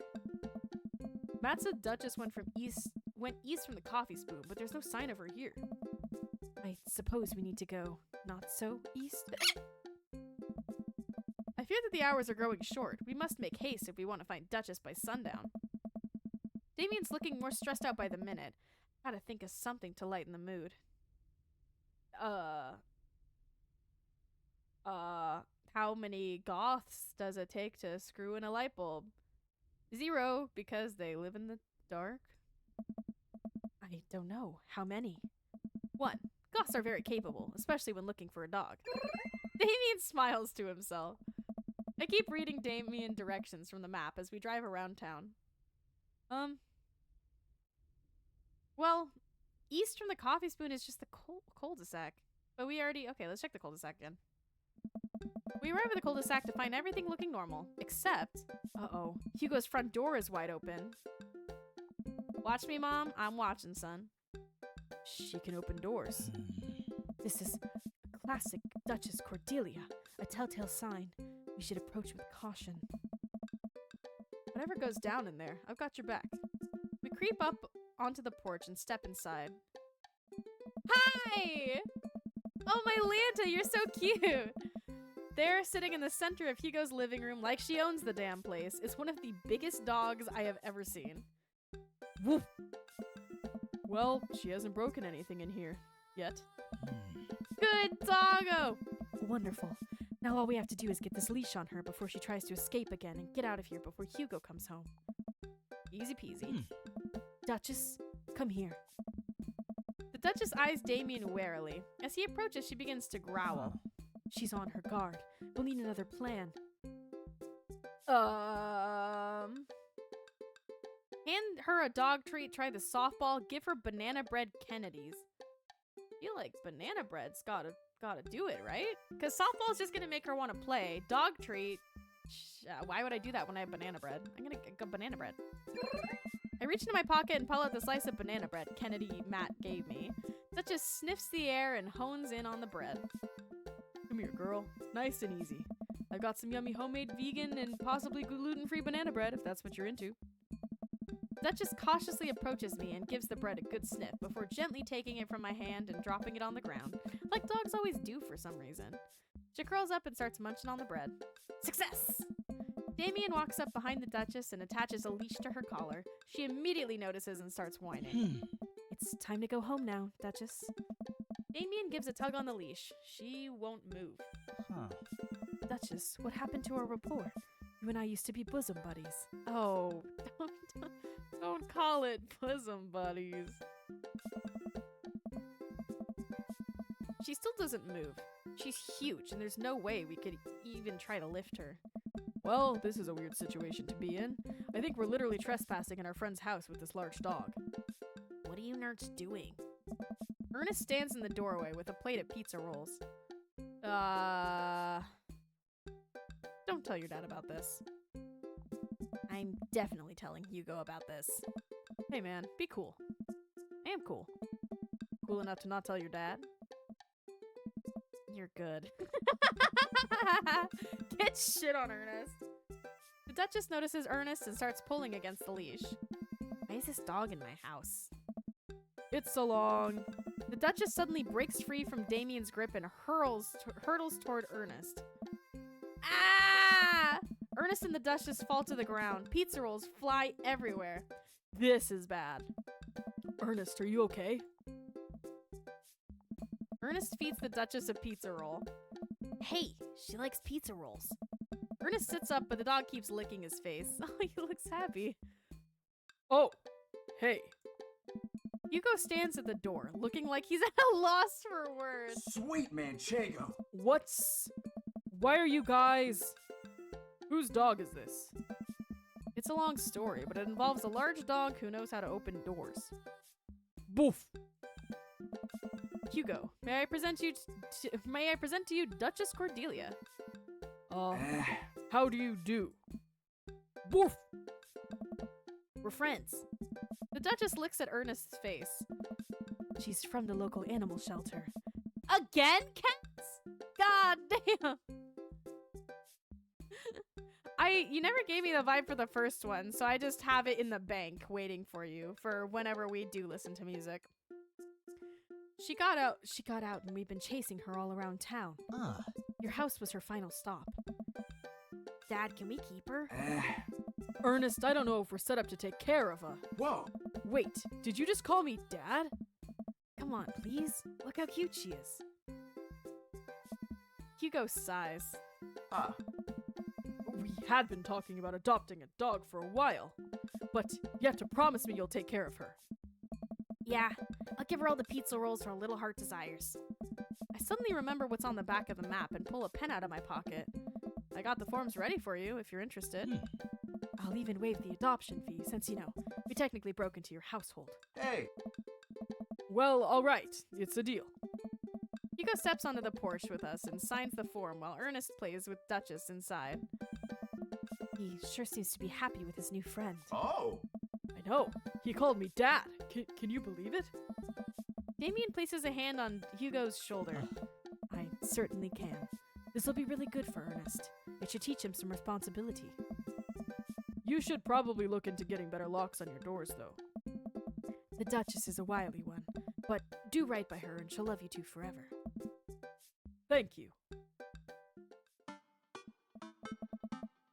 [SPEAKER 1] Matt said Duchess went east from the coffee spoon, but there's no sign of her here.
[SPEAKER 5] I suppose we need to go not so east?
[SPEAKER 1] I fear that the hours are growing short. We must make haste if we want to find Duchess by sundown. Damien's looking more stressed out by the minute. Gotta think of something to lighten the mood. How many goths does it take to screw in a light bulb? 0, because they live in the dark.
[SPEAKER 5] I don't know. How many?
[SPEAKER 1] 1. Goths are very capable, especially when looking for a dog. Damien smiles to himself. I keep reading Damien directions from the map as we drive around town. Well, east from the coffee spoon is just the cul-de-sac. But we already... Okay, let's check the cul-de-sac again. We arrive at the cul-de-sac to find everything looking normal, except... Uh-oh. Hugo's front door is wide open. Watch me, Mom. I'm watching, son.
[SPEAKER 5] She can open doors. This is a classic Duchess Cordelia, a telltale sign. We should approach with caution.
[SPEAKER 1] Whatever goes down in there, I've got your back. We creep up onto the porch and step inside. Hi! Oh, my Lanta, you're so cute. There, sitting in the center of Hugo's living room like she owns the damn place, is one of the biggest dogs I have ever seen.
[SPEAKER 5] Woof. Well, she hasn't broken anything in here. Yet.
[SPEAKER 1] Good doggo!
[SPEAKER 4] Wonderful. Now all we have to do is get this leash on her before she tries to escape again and get out of here before Hugo comes home.
[SPEAKER 1] Easy peasy.
[SPEAKER 4] Duchess, come here.
[SPEAKER 1] The Duchess eyes Damien warily. As he approaches, she begins to growl.
[SPEAKER 4] She's on her guard. We'll need another plan.
[SPEAKER 1] Hand her a dog treat, try the softball, give her banana bread Kennedys. I feel like banana bread's gotta do it, right? Because softball's just gonna make her want to play. Dog treat, why would I do that when I have banana bread? I'm gonna get banana bread. I reach into my pocket and pull out the slice of banana bread Matt gave me. Duchess sniffs the air and hones in on the bread.
[SPEAKER 5] Come here, girl. Nice and easy. I've got some yummy homemade vegan and possibly gluten-free banana bread if that's what you're into.
[SPEAKER 1] Duchess cautiously approaches me and gives the bread a good sniff before gently taking it from my hand and dropping it on the ground, like dogs always do for some reason. She curls up and starts munching on the bread. Success! Damien walks up behind the Duchess and attaches a leash to her collar. She immediately notices and starts whining.
[SPEAKER 4] It's time to go home now, Duchess.
[SPEAKER 1] Damien gives a tug on the leash. She won't move.
[SPEAKER 4] Duchess, what happened to our rapport? You and I used to be bosom buddies.
[SPEAKER 1] Oh, don't call it bosom buddies. She still doesn't move. She's huge, and there's no way we could even try to lift her.
[SPEAKER 5] Well, this is a weird situation to be in. I think we're literally trespassing in our friend's house with this large dog.
[SPEAKER 1] What are you nerds doing? Ernest stands in the doorway with a plate of pizza rolls. Don't tell your dad about this. I'm definitely telling Hugo about this.
[SPEAKER 5] Hey man, be cool.
[SPEAKER 1] I am cool.
[SPEAKER 5] Cool enough to not tell your dad?
[SPEAKER 1] You're good. Get shit on, Ernest. The Duchess notices Ernest and starts pulling against the leash. Why is this dog in my house?
[SPEAKER 5] It's so long.
[SPEAKER 1] The Duchess suddenly breaks free from Damien's grip and hurtles toward Ernest. Ah! Ernest and the Duchess fall to the ground. Pizza rolls fly everywhere.
[SPEAKER 5] This is bad. Ernest, are you okay?
[SPEAKER 1] Ernest feeds the Duchess a pizza roll. Hey, she likes pizza rolls. Ernest sits up, but the dog keeps licking his face. Oh, he looks happy.
[SPEAKER 5] Oh, hey.
[SPEAKER 1] Hugo stands at the door, looking like he's at a loss for words.
[SPEAKER 3] Sweet Manchego.
[SPEAKER 5] Why are you guys... Whose dog is this?
[SPEAKER 1] It's a long story, but it involves a large dog who knows how to open doors.
[SPEAKER 5] Boof.
[SPEAKER 1] Hugo, may I present to you Duchess Cordelia?
[SPEAKER 5] How do you do? Boof.
[SPEAKER 1] We're friends. The Duchess looks at Ernest's face.
[SPEAKER 4] She's from the local animal shelter.
[SPEAKER 1] Again, cats? God damn. You never gave me the vibe for the first one, so I just have it in the bank waiting for you for whenever we do listen to music.
[SPEAKER 4] She got out and we've been chasing her all around town. Your house was her final stop.
[SPEAKER 1] Dad, can we keep her?
[SPEAKER 5] Ernest, I don't know if we're set up to take care of her.
[SPEAKER 3] Whoa!
[SPEAKER 5] Wait, did you just call me Dad?
[SPEAKER 4] Come on, please. Look how cute she is.
[SPEAKER 1] Hugo sighs.
[SPEAKER 5] We had been talking about adopting a dog for a while, but you have to promise me you'll take care of her.
[SPEAKER 1] Yeah, I'll give her all the pizza rolls her little heart desires. I suddenly remember what's on the back of the map and pull a pen out of my pocket. I got the forms ready for you if you're interested.
[SPEAKER 4] I'll even waive the adoption fee since, we technically broke into your household.
[SPEAKER 3] Hey!
[SPEAKER 5] Well, alright. It's a deal.
[SPEAKER 1] Hugo steps onto the porch with us and signs the form while Ernest plays with Duchess inside.
[SPEAKER 4] He sure seems to be happy with his new friend.
[SPEAKER 3] Oh!
[SPEAKER 5] I know. He called me Dad. Can you believe it?
[SPEAKER 1] Damien places a hand on Hugo's shoulder.
[SPEAKER 4] I certainly can. This will be really good for Ernest. It should teach him some responsibility.
[SPEAKER 5] You should probably look into getting better locks on your doors, though.
[SPEAKER 4] The Duchess is a wily one, but do right by her and she'll love you two forever.
[SPEAKER 5] Thank you.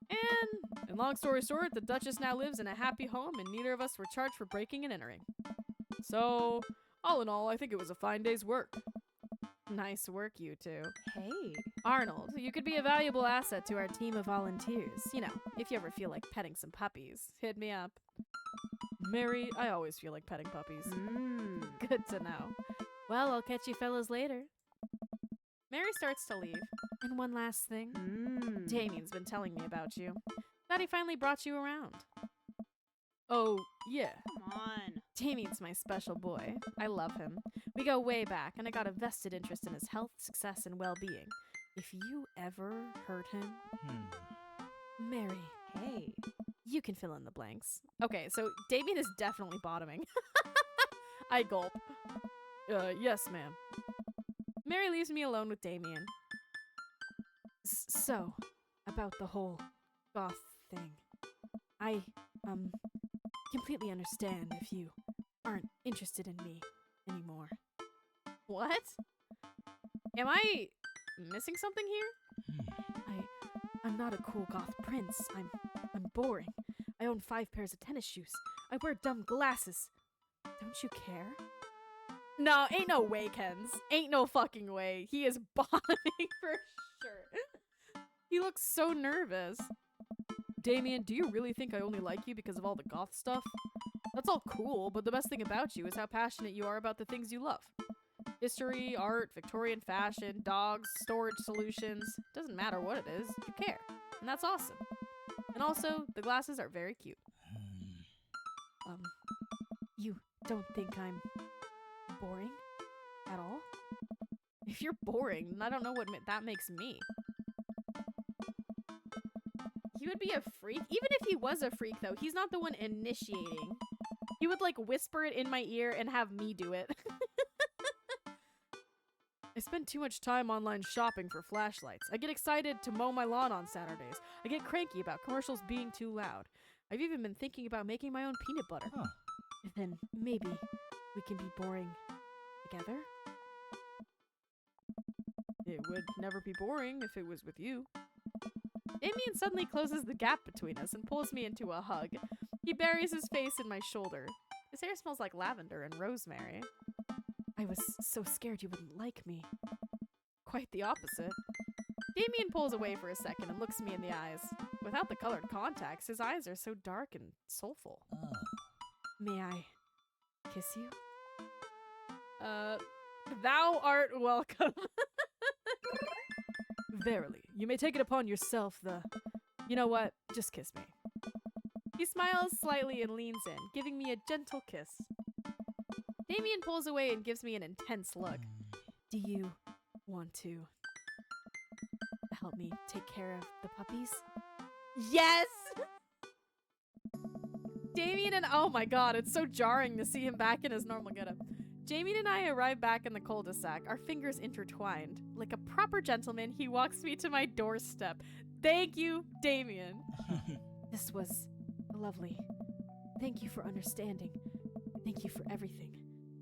[SPEAKER 5] And long story short, the Duchess now lives in a happy home and neither of us were charged for breaking and entering. So, all in all, I think it was a fine day's work.
[SPEAKER 1] Nice work, you two.
[SPEAKER 4] Hey.
[SPEAKER 1] Arnold, you could be a valuable asset to our team of volunteers. You know, if you ever feel like petting some puppies, hit me up.
[SPEAKER 5] Mary, I always feel like petting puppies.
[SPEAKER 1] Good to know. Well, I'll catch you fellas later. Mary starts to leave. And one last thing. Damien's been telling me about you. That he finally brought you around.
[SPEAKER 5] Oh, yeah.
[SPEAKER 4] Come on.
[SPEAKER 1] Damien's my special boy. I love him. We go way back, and I got a vested interest in his health, success, and well-being. If you ever hurt him... Mary.
[SPEAKER 4] Hey.
[SPEAKER 1] You can fill in the blanks. Okay, so Damien is definitely bottoming. I gulp.
[SPEAKER 5] Yes, ma'am.
[SPEAKER 1] Mary leaves me alone with Damien.
[SPEAKER 5] So, about the whole goth thing. I, completely understand if you aren't interested in me anymore.
[SPEAKER 1] What? Am I missing something here?
[SPEAKER 5] I'm not a cool goth prince. I'm boring. I own 5 pairs of tennis shoes. I wear dumb glasses. Don't you care?
[SPEAKER 1] No, ain't no way, Kens. Ain't no fucking way. He is bottoming for sure. He looks so nervous.
[SPEAKER 5] Damien, do you really think I only like you because of all the goth stuff? That's all cool, but the best thing about you is how passionate you are about the things you love. History, art, Victorian fashion, dogs, storage solutions. Doesn't matter what it is, you care. And that's awesome. And also, the glasses are very cute. You don't think I'm boring at all?
[SPEAKER 1] If you're boring, then I don't know what that makes me. He would be a freak. Even if he was a freak, though, he's not the one initiating. He would, like, whisper it in my ear and have me do it.
[SPEAKER 5] I spend too much time online shopping for flashlights. I get excited to mow my lawn on Saturdays. I get cranky about commercials being too loud. I've even been thinking about making my own peanut butter. Then maybe we can be boring together? It would never be boring if it was with you.
[SPEAKER 1] Damien suddenly closes the gap between us and pulls me into a hug. He buries his face in my shoulder. His hair smells like lavender and rosemary.
[SPEAKER 5] I was so scared you wouldn't like me.
[SPEAKER 1] Quite the opposite. Damien pulls away for a second and looks me in the eyes. Without the colored contacts, his eyes are so dark and soulful.
[SPEAKER 5] May I kiss you?
[SPEAKER 1] Thou art welcome.
[SPEAKER 5] Verily, you may take it upon yourself You know what? Just kiss me.
[SPEAKER 1] He smiles slightly and leans in, giving me a gentle kiss. Damien pulls away and gives me an intense look.
[SPEAKER 5] Do you want to help me take care of the puppies?
[SPEAKER 1] Yes! Damien and oh my god, it's so jarring to see him back in his normal getup. Damien and I arrive back in the cul-de-sac, our fingers intertwined. Like a proper gentleman, he walks me to my doorstep. Thank you, Damien.
[SPEAKER 5] This was lovely. Thank you for understanding. Thank you for everything.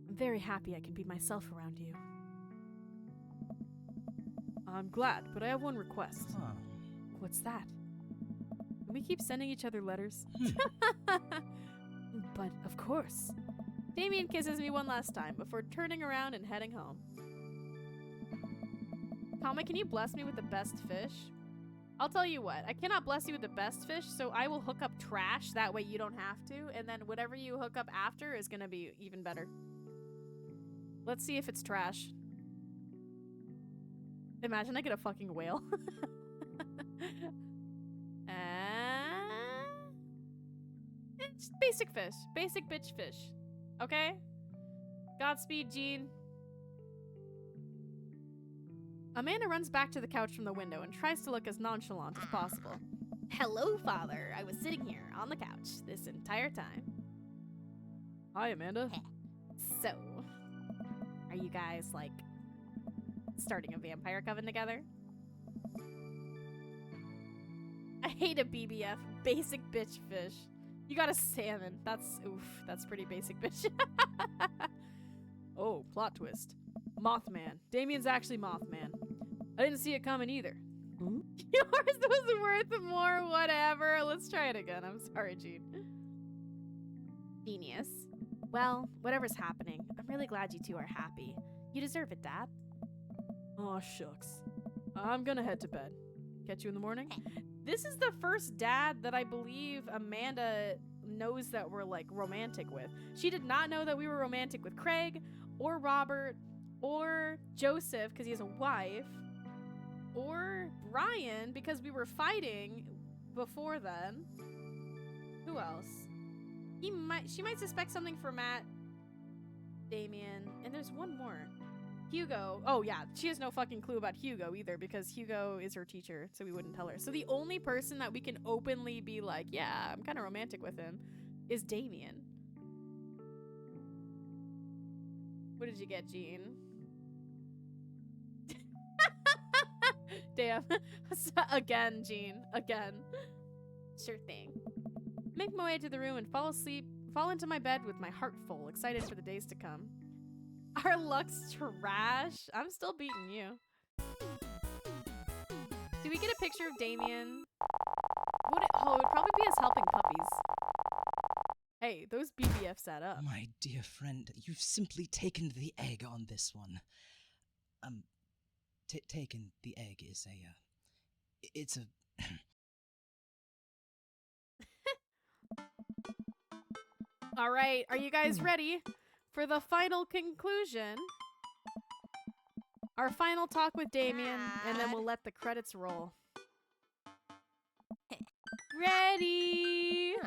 [SPEAKER 5] I'm very happy I can be myself around you. I'm glad, but I have one request. What's that?
[SPEAKER 1] Can we keep sending each other letters?
[SPEAKER 5] But of course.
[SPEAKER 1] Damien kisses me one last time before turning around and heading home. Comic, can you bless me with the best fish? I'll tell you what, I cannot bless you with the best fish, so I will hook up trash, that way you don't have to, and then whatever you hook up after is gonna be even better. Let's see if it's trash. Imagine I get a fucking whale. It's basic fish. Basic bitch fish. Okay? Godspeed, Jean. Amanda runs back to the couch from the window and tries to look as nonchalant as possible.
[SPEAKER 4] Hello, Father. I was sitting here on the couch this entire time.
[SPEAKER 5] Hi, Amanda.
[SPEAKER 4] So, are you guys, like, starting a vampire coven together?
[SPEAKER 1] I hate a BBF. Basic bitch fish. You got a salmon. That's pretty basic bitch.
[SPEAKER 5] Oh, plot twist. Mothman. Damien's actually Mothman. I didn't see it coming either.
[SPEAKER 1] Yours was worth more, whatever. Let's try it again. I'm sorry, Gene.
[SPEAKER 4] Genius. Well, whatever's happening, I'm really glad you two are happy. You deserve it, Dad.
[SPEAKER 5] Aw, shucks. I'm gonna head to bed. Catch you in the morning?
[SPEAKER 1] This is the first dad that I believe Amanda knows that we're, like, romantic with. She did not know that we were romantic with Craig, or Robert, or Joseph, because he has a wife, or Brian, because we were fighting before then. Who else? She might suspect something for Matt, Damien, and there's one more. Hugo. Oh, yeah. She has no fucking clue about Hugo either, because Hugo is her teacher, so we wouldn't tell her. So the only person that we can openly be like, yeah, I'm kind of romantic with him, is Damien. What did you get, Gene? Damn. Again, Gene. Again.
[SPEAKER 4] Sure thing.
[SPEAKER 1] Make my way to the room and fall into my bed with my heart full, excited for the days to come. Our luck's trash. I'm still beating you. Do we get a picture of Damien? It would probably be us helping puppies. Hey, those BBFs add up.
[SPEAKER 13] My dear friend, you've simply taken the egg on this one. Taken the egg is it's a...
[SPEAKER 1] All right, are you guys ready for the final conclusion? Our final talk with Damien, and then we'll let the credits roll. Ready?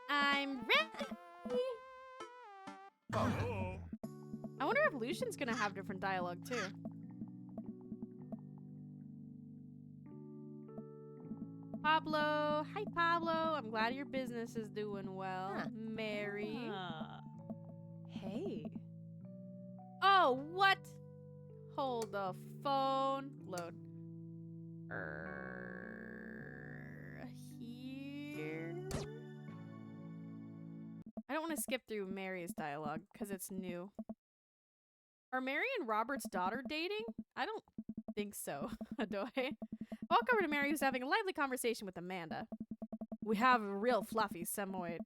[SPEAKER 1] I'm ready.
[SPEAKER 12] Oh.
[SPEAKER 1] I wonder if Lucian's gonna have different dialogue too. Pablo. Hi, Pablo. I'm glad your business is doing well. Mary.
[SPEAKER 5] Hey.
[SPEAKER 1] Oh, what? Hold the phone. Load. Here. I don't want to skip through Mary's dialogue because it's new. Are Mary and Robert's daughter dating? I don't think so. Do I? Walk over to Mary, who's having a lively conversation with Amanda. We have a real fluffy Samoyed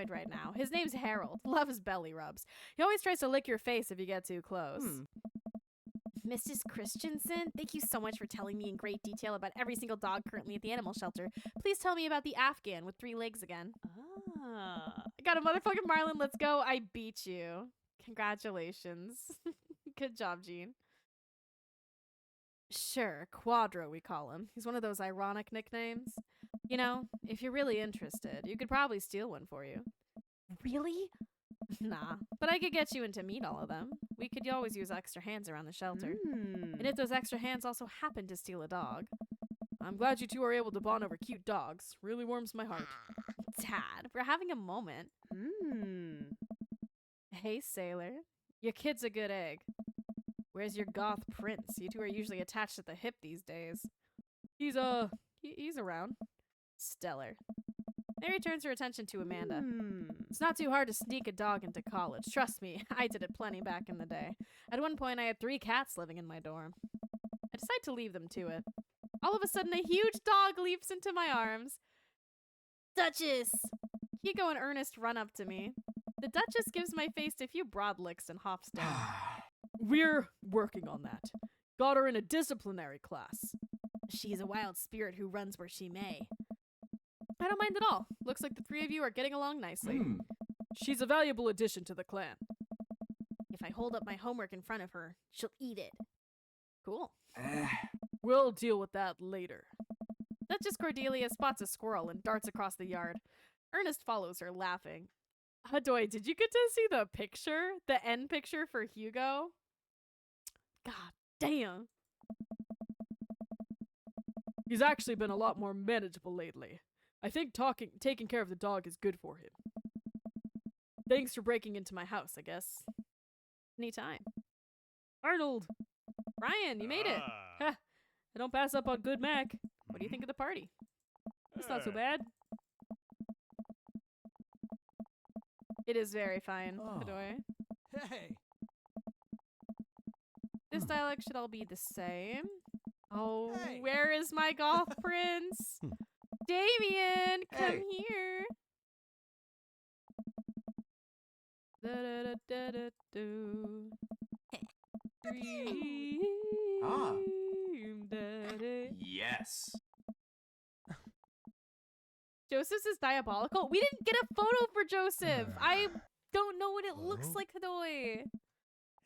[SPEAKER 1] right now. His name's Harold. Loves belly rubs. He always tries to lick your face if you get too close.
[SPEAKER 4] Mrs. Christensen, thank you so much for telling me in great detail about every single dog currently at the animal shelter.
[SPEAKER 1] Please tell me about the Afghan with 3 legs again. I got a motherfucking Marlin. Let's go. I beat you. Congratulations. Good job, Gene. Sure, Quadro, we call him. He's one of those ironic nicknames. You know, if you're really interested, you could probably steal one for you.
[SPEAKER 4] Really?
[SPEAKER 1] Nah, but I could get you in to meet all of them. We could always use extra hands around the shelter. And if those extra hands also happen to steal a dog. I'm glad you two are able to bond over cute dogs. Really warms my heart. Dad, we're having a moment. Hey, Sailor. Your kid's a good egg. Where's your goth prince? You two are usually attached at the hip these days. He's around. Stellar. Mary turns her attention to Amanda. It's not too hard to sneak a dog into college. Trust me, I did it plenty back in the day. At one point, I had 3 cats living in my dorm. I decide to leave them to it. All of a sudden, a huge dog leaps into my arms. Duchess! Hugo and Ernest run up to me. The Duchess gives my face a few broad licks and hops down.
[SPEAKER 5] We're working on that. Got her in a disciplinary class.
[SPEAKER 4] She's a wild spirit who runs where she may.
[SPEAKER 1] I don't mind at all. Looks like the 3 of you are getting along nicely.
[SPEAKER 5] She's a valuable addition to the clan.
[SPEAKER 4] If I hold up my homework in front of her, she'll eat it.
[SPEAKER 1] Cool.
[SPEAKER 5] We'll deal with that later.
[SPEAKER 1] Duchess Cordelia spots a squirrel and darts across the yard. Ernest follows her, laughing. Hadoy, did you get to see the picture? The end picture for Hugo? God damn.
[SPEAKER 5] He's actually been a lot more manageable lately. I think taking care of the dog is good for him. Thanks for breaking into my house, I guess.
[SPEAKER 1] Anytime.
[SPEAKER 5] Arnold!
[SPEAKER 1] Ryan, you made it.
[SPEAKER 5] Ha! I don't pass up on good Mac.
[SPEAKER 1] What do you think of the party?
[SPEAKER 5] It's not so bad.
[SPEAKER 1] It is very fine, Hadoy.
[SPEAKER 7] Hey.
[SPEAKER 1] This dialect should all be the same. Oh,
[SPEAKER 7] Hey.
[SPEAKER 1] where is my goth prince? Damien, come
[SPEAKER 3] Hey.
[SPEAKER 1] here. Da-da-da-da-da-do.
[SPEAKER 3] Ah.
[SPEAKER 1] Dream Daddy.
[SPEAKER 3] Yes.
[SPEAKER 1] Joseph's is diabolical. We didn't get a photo for Joseph. I don't know what it looks
[SPEAKER 9] Hello?
[SPEAKER 1] like, Hadoy.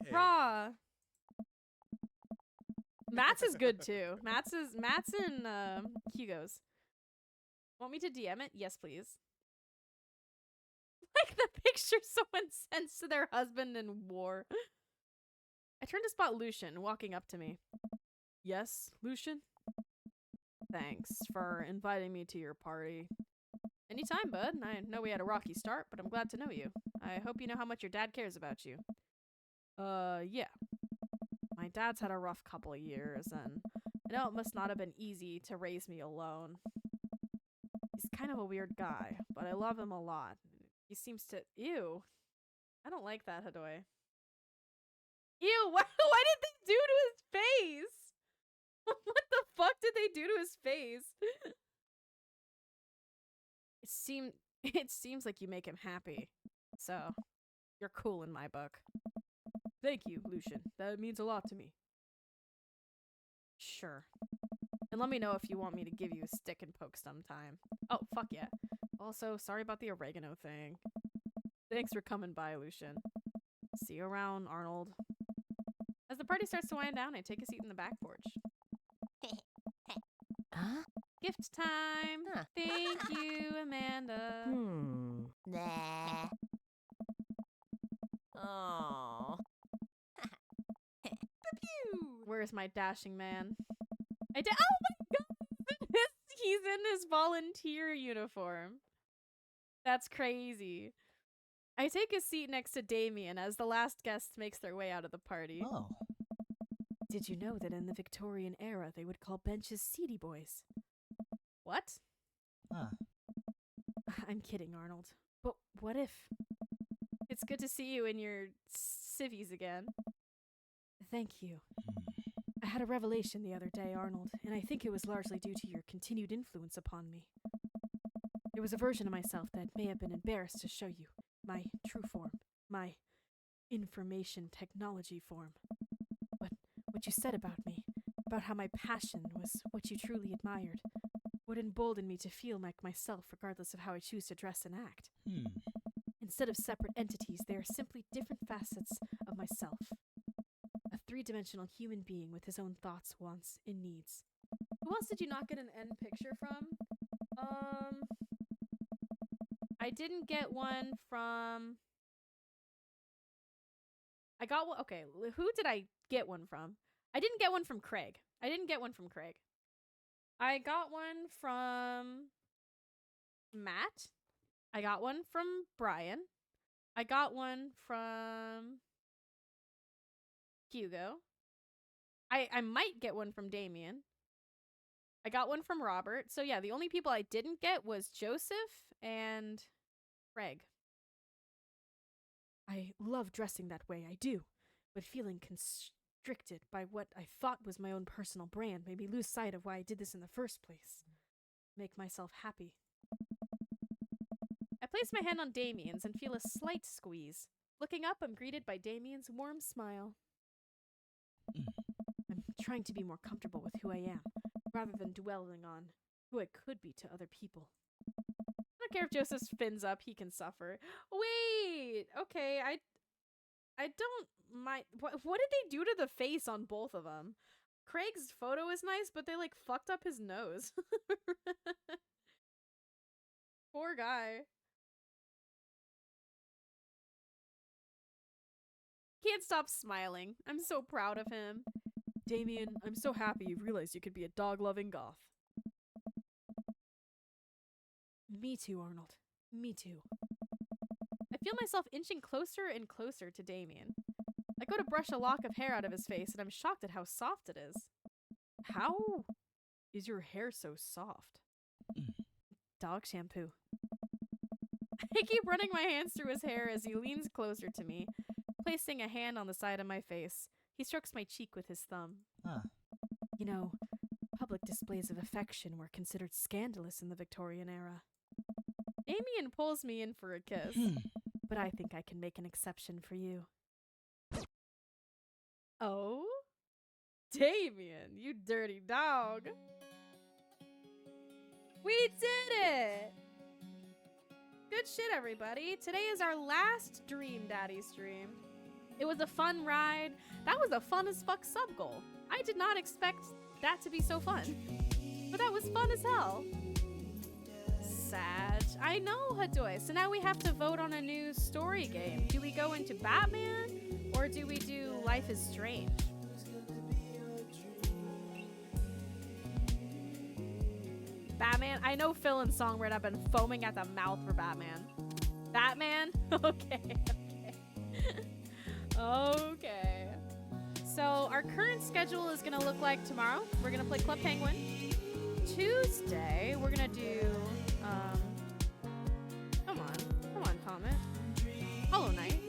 [SPEAKER 9] Hey.
[SPEAKER 1] Raw. Matt's is good too. Matt's and Hugo's. Want me to DM it? Yes, please. Like the picture someone sends to their husband in war. I turned to spot Lucian walking up to me. Yes, Lucian? Thanks for inviting me to your party. Anytime, bud. I know we had a rocky start, but I'm glad to know you. I hope you know how much your dad cares about you. Yeah. My dad's had a rough couple of years, and I know it must not have been easy to raise me alone. He's kind of a weird guy, but I love him a lot. He seems to— Ew. I don't like that, Hadoy. Ew, what did they do to his face? What the fuck did they do to his face? It seems like you make him happy. So, you're cool in my book. Thank you, Lucian. That means a lot to me. Sure. And let me know if you want me to give you a stick and poke sometime. Oh, fuck yeah. Also, sorry about the oregano thing. Thanks for coming by, Lucian. See you around, Arnold. As the party starts to wind down, I take a seat in the back porch.
[SPEAKER 4] Huh?
[SPEAKER 1] Gift time!
[SPEAKER 4] Huh.
[SPEAKER 1] Thank you, Amanda.
[SPEAKER 4] Nah. Oh.
[SPEAKER 1] Where's my dashing man? Oh my god! He's in his volunteer uniform. That's crazy. I take a seat next to Damien as the last guests makes their way out of the party.
[SPEAKER 13] Oh.
[SPEAKER 5] Did you know that in the Victorian era they would call benches seedy boys?
[SPEAKER 1] What?
[SPEAKER 13] Huh.
[SPEAKER 5] I'm kidding, Arnold. But what if?
[SPEAKER 1] It's good to see you in your civvies again.
[SPEAKER 5] Thank you. I had a revelation the other day, Arnold, and I think it was largely due to your continued influence upon me. There was a version of myself that may have been embarrassed to show you. My true form. My information technology form. But what you said about me, about how my passion was what you truly admired, would embolden me to feel like myself regardless of how I choose to dress and act. Instead of separate entities, they are simply different facets of myself. A three-dimensional human being with his own thoughts, wants, and needs.
[SPEAKER 1] Who else did you not get an end picture from? I didn't get one from... I got one... Okay, who did I get one from? I didn't get one from Craig. I got one from Matt. I got one from Brian. I got one from Hugo. I might get one from Damien. I got one from Robert. So yeah, the only people I didn't get was Joseph and Craig.
[SPEAKER 5] I love dressing that way, I do. But feeling constricted by what I thought was my own personal brand made me lose sight of why I did this in the first place. Make myself happy.
[SPEAKER 1] I place my hand on Damien's and feel a slight squeeze. Looking up, I'm greeted by Damien's warm smile.
[SPEAKER 5] I'm trying to be more comfortable with who I am, rather than dwelling on who I could be to other people.
[SPEAKER 1] I don't care if Joseph spins up, he can suffer. Wait! Okay, I don't mind. What did they do to the face on both of them? Craig's photo is nice, but they, like, fucked up his nose. Poor guy. Can't stop smiling. I'm so proud of him.
[SPEAKER 5] Damien, I'm so happy you realized you could be a dog-loving goth. Me too, Arnold. Me too.
[SPEAKER 1] I feel myself inching closer and closer to Damien. I go to brush a lock of hair out of his face, and I'm shocked at how soft it is.
[SPEAKER 5] How is your hair so soft? Dog shampoo.
[SPEAKER 1] I keep running my hands through his hair as he leans closer to me, placing a hand on the side of my face. He strokes my cheek with his thumb.
[SPEAKER 13] Huh.
[SPEAKER 5] You know,
[SPEAKER 1] displays of affection were considered scandalous in the Victorian era. Damien pulls me in for a kiss, but I think I can make an exception for you. Oh? Damien, you dirty dog. We did it! Good shit, everybody. Today is our last Dream Daddy stream. It was a fun ride. That was a fun as fuck sub goal. I did not expect that to be so fun. But that was fun as hell. Sad. I know, Hadoy. So now we have to vote on a new story game. Do we go into Batman? Or do we do Life is Strange? Batman? I know Phil and Songbird have been foaming at the mouth for Batman. Batman? Okay, okay. Okay. So our current schedule is gonna look like tomorrow. We're gonna play Club Penguin. Tuesday, we're gonna do, come on, comment. Hollow Knight.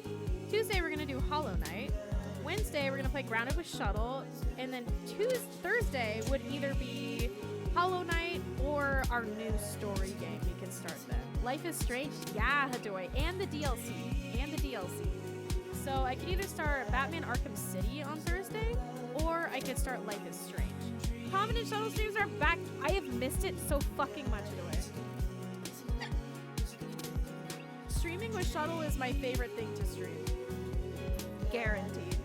[SPEAKER 1] Tuesday, we're gonna do Hollow Knight. Wednesday, we're gonna play Grounded with Shuttle. And then Thursday would either be Hollow Knight or our new story game. We can start then. Life is Strange, yeah, Hadoy, and the DLC, So I could either start Batman Arkham City on Thursday, or I could start Life is Strange. Common and Shuttle streams are back. I have missed it so fucking much, Hadoy. Streaming with Shuttle is my favorite thing to stream. Guaranteed.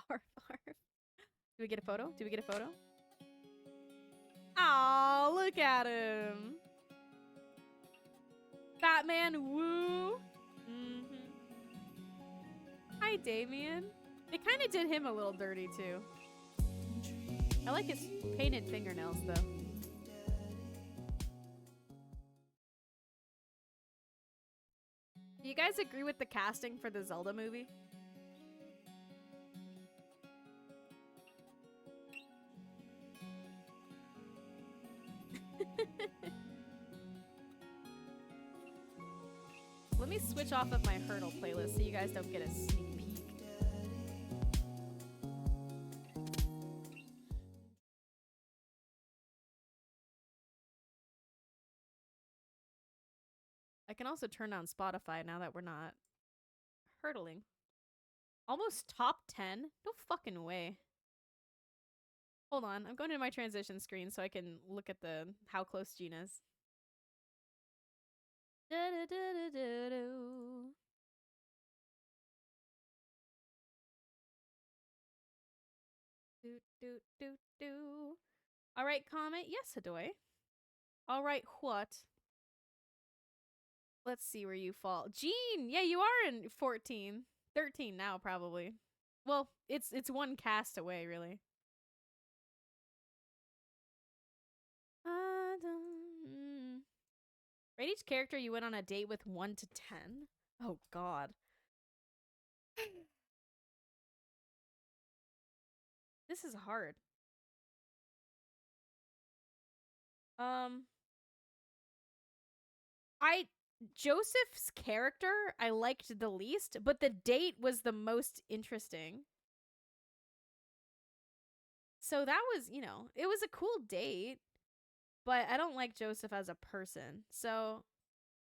[SPEAKER 1] Do we get a photo? Do we get a photo? Aw, look at him. Batman, woo. Hi, Damien. They kind of did him a little dirty, too. I like his painted fingernails, though. Do you guys agree with the casting for the Zelda movie? Let me switch off of my Hurdle playlist so you guys don't get a sneak peek. I can also turn on Spotify now that we're not hurdling. Almost top 10? No fucking way. Hold on, I'm going to my transition screen so I can look at the how close Gene is. All right, comment. Yes, Hadoy. All right, what? Let's see where you fall. Gene, yeah, you are in 14. 13 now, probably. Well, it's one cast away, really. Rate each character you went on a date with 1 to 10. Oh, God. This is hard. Joseph's character I liked the least, but the date was the most interesting. So that was, you know, it was a cool date, but I don't like Joseph as a person. So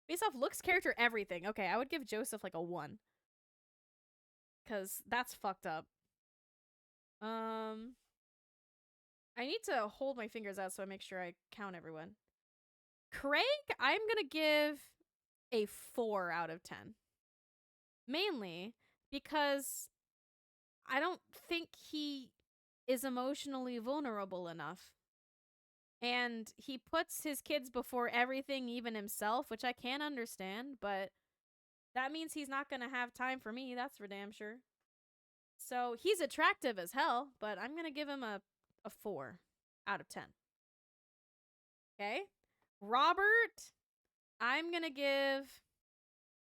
[SPEAKER 1] based off looks, character, everything. Okay, I would give Joseph like a 1. Cause that's fucked up. I need to hold my fingers out so I make sure I count everyone. Craig, I'm gonna give a 4 out of 10. Mainly because I don't think he is emotionally vulnerable enough. And he puts his kids before everything, even himself, which I can understand, but that means he's not gonna have time for me, that's for damn sure. So he's attractive as hell, but I'm gonna give him a 4 out of 10. Okay? Robert, I'm gonna give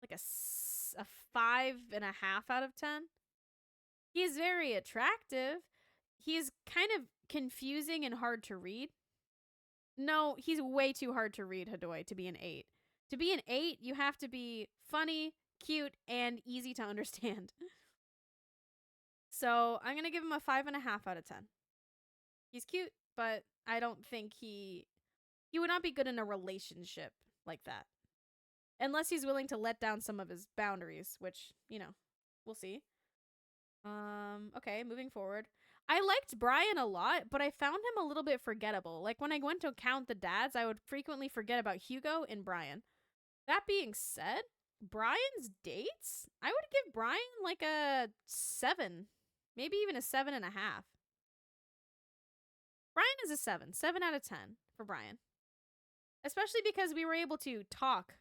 [SPEAKER 1] like a 5.5 out of 10. He's very attractive. He's kind of confusing and hard to read. No, he's way too hard to read, Hadoy, to be an 8. To be an 8, you have to be funny, cute, and easy to understand. So I'm gonna give him a 5.5 out of 10. He's cute, but I don't think he would not be good in a relationship like that. Unless he's willing to let down some of his boundaries, which, you know, we'll see. Okay, moving forward. I liked Brian a lot, but I found him a little bit forgettable. Like, when I went to count the dads, I would frequently forget about Hugo and Brian. That being said, Brian's dates, I would give Brian like a 7. Maybe even a 7.5. Brian is a 7. 7 out of 10 for Brian. Especially because we were able to talk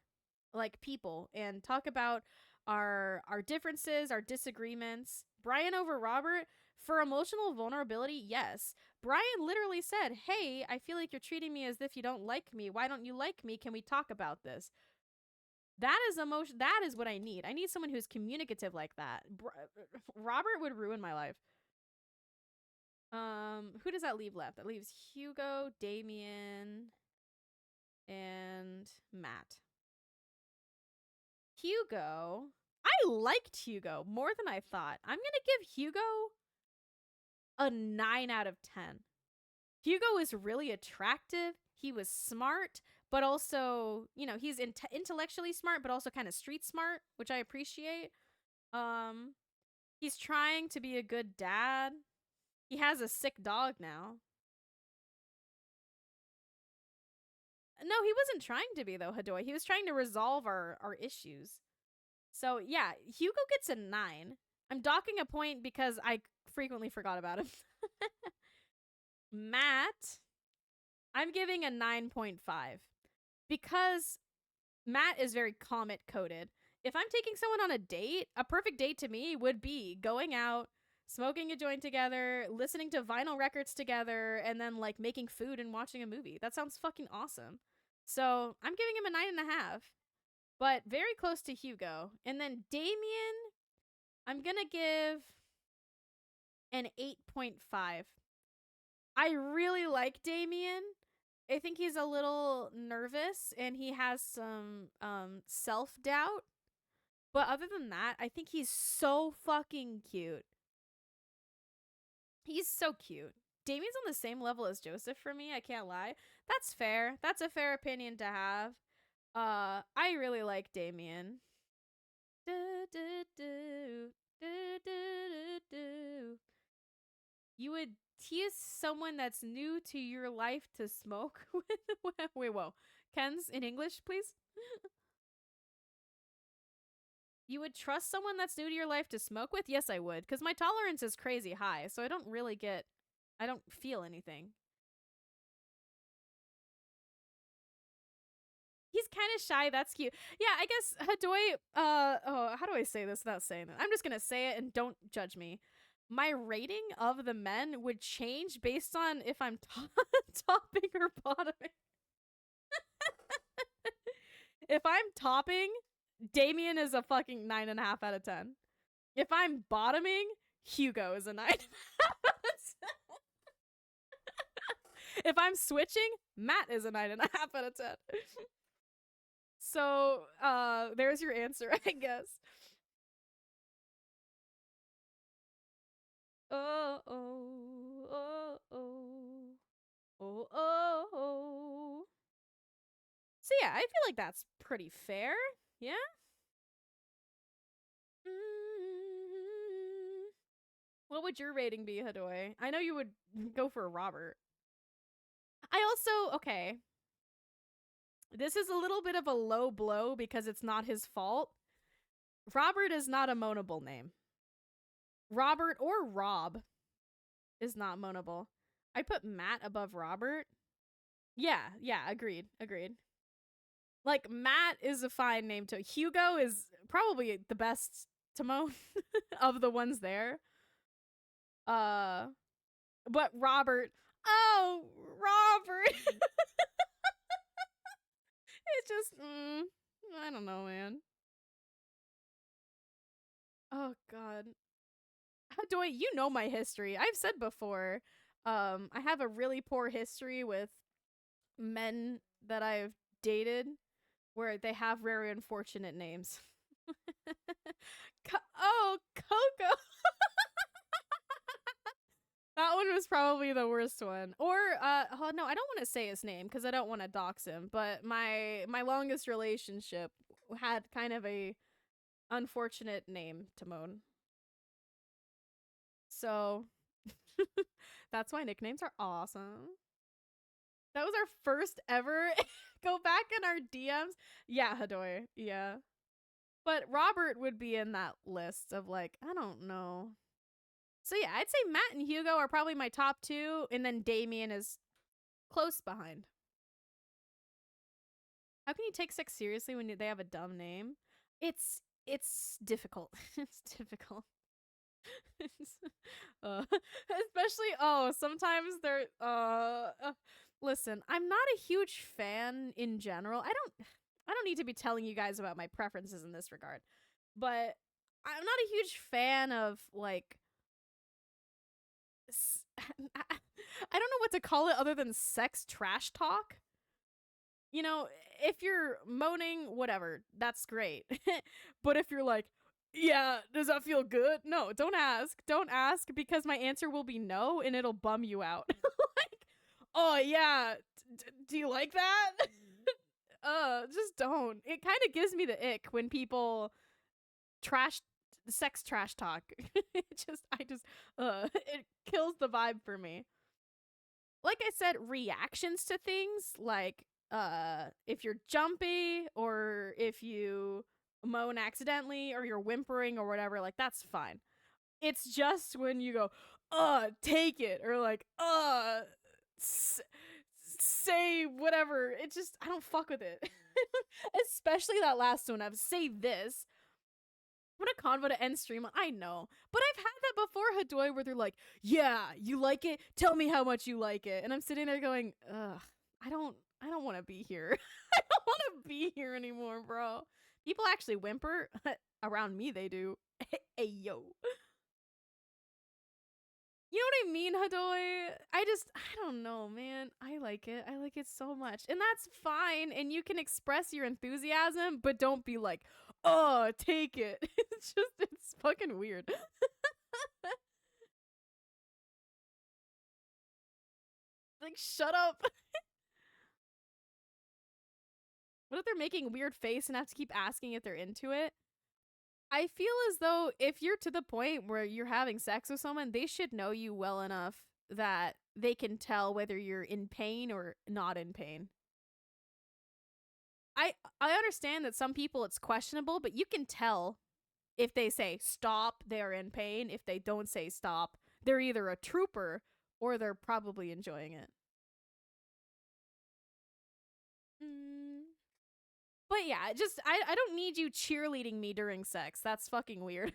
[SPEAKER 1] like people and talk about our differences, our disagreements. Brian over Robert, for emotional vulnerability, yes. Brian literally said, hey, I feel like you're treating me as if you don't like me. Why don't you like me? Can we talk about this? That is emotion. That is what I need. I need someone who's communicative like that. Robert would ruin my life. Who does that leave left? That leaves Hugo, Damien, and Matt. Hugo. I liked Hugo more than I thought. I'm gonna give Hugo a 9 out of 10. Hugo is really attractive. He was smart, but also, you know, he's intellectually smart, but also kind of street smart, which I appreciate. He's trying to be a good dad. He has a sick dog now. No, he wasn't trying to be, though, Hadoy. He was trying to resolve our issues. So, yeah, Hugo gets a 9. I'm docking a point because I frequently forgot about him. Matt, I'm giving a 9.5. Because Matt is very Comet-coded. If I'm taking someone on a date, a perfect date to me would be going out, smoking a joint together, listening to vinyl records together, and then, like, making food and watching a movie. That sounds fucking awesome. So, I'm giving him a 9.5. But very close to Hugo. And then Damien, I'm gonna give an 8.5. I really like Damien. I think he's a little nervous and he has some self-doubt. But other than that, I think he's so fucking cute. He's so cute. Damien's on the same level as Joseph for me, I can't lie. That's fair. That's a fair opinion to have. I really like Damien. You would tease someone that's new to your life to smoke with? Wait, whoa. Ken's in English, please? You would trust someone that's new to your life to smoke with? Yes, I would. Because my tolerance is crazy high, so I don't feel anything. He's kind of shy. That's cute. Yeah, I guess Hadoy, how do I say this without saying that? I'm just going to say it and don't judge me. My rating of the men would change based on if I'm topping or bottoming. If I'm topping, Damien is a fucking 9.5 out of 10. If I'm bottoming, Hugo is a 9. If I'm switching, Matt is a 9.5 out of 10. So, there's your answer, I guess. Oh, oh, oh, oh, oh, oh, oh. So yeah, I feel like that's pretty fair. Yeah? What would your rating be, Hadoy? I know you would go for Robert. I also, okay. This is a little bit of a low blow because it's not his fault. Robert is not a moanable name. Robert or Rob is not moanable. I put Matt above Robert. Yeah, agreed. Like, Matt is a fine name to. Hugo is probably the best to moan of the ones there. But Robert. Oh, Robert. It's just, I don't know, man. Oh, God. Hadoy, you know my history. I've said before, I have a really poor history with men that I've dated where they have very unfortunate names. Oh, Coco. That one was probably the worst one. Or, oh, no, I don't want to say his name because I don't want to dox him. But my longest relationship had kind of a unfortunate name, Timon. So, that's why nicknames are awesome. That was our first ever. Go back in our DMs. Yeah, Hadoy. Yeah. But Robert would be in that list of like, I don't know. So yeah, I'd say Matt and Hugo are probably my top two, and then Damien is close behind. How can you take sex seriously when they have a dumb name? It's difficult. It's difficult. Especially sometimes they're listen, I'm not a huge fan in general. I don't need to be telling you guys about my preferences in this regard, but I'm not a huge fan of like I don't know what to call it other than sex trash talk. You know, if you're moaning, whatever, that's great. But if you're like, yeah, does that feel good? No, don't ask. Don't ask because my answer will be no and it'll bum you out. Like, oh yeah, do you like that? Just don't. It kind of gives me the ick when people sex trash talk. It kills the vibe for me. Like I said, reactions to things like if you're jumpy or if you moan accidentally or you're whimpering or whatever, like that's fine. It's just when you go, take it, or like, say whatever. It just, I don't fuck with it. Especially that last one of say this. What a convo to end stream on. I know. But I've had that before, Hadoy, where they're like, yeah, you like it? Tell me how much you like it. And I'm sitting there going, ugh, I don't want to be here. I don't want to be here anymore, bro. People actually whimper. Around me, they do. Hey, yo. You know what I mean, Hadoy? I don't know, man. I like it. I like it so much. And that's fine. And you can express your enthusiasm, but don't be like, oh, take it. It's fucking weird. Like, shut up. What if they're making a weird face and have to keep asking if they're into it? I feel as though if you're to the point where you're having sex with someone, they should know you well enough that they can tell whether you're in pain or not in pain. I understand that some people it's questionable, but you can tell if they say stop, they're in pain. If they don't say stop, they're either a trooper or they're probably enjoying it. But yeah, just I don't need you cheerleading me during sex. That's fucking weird.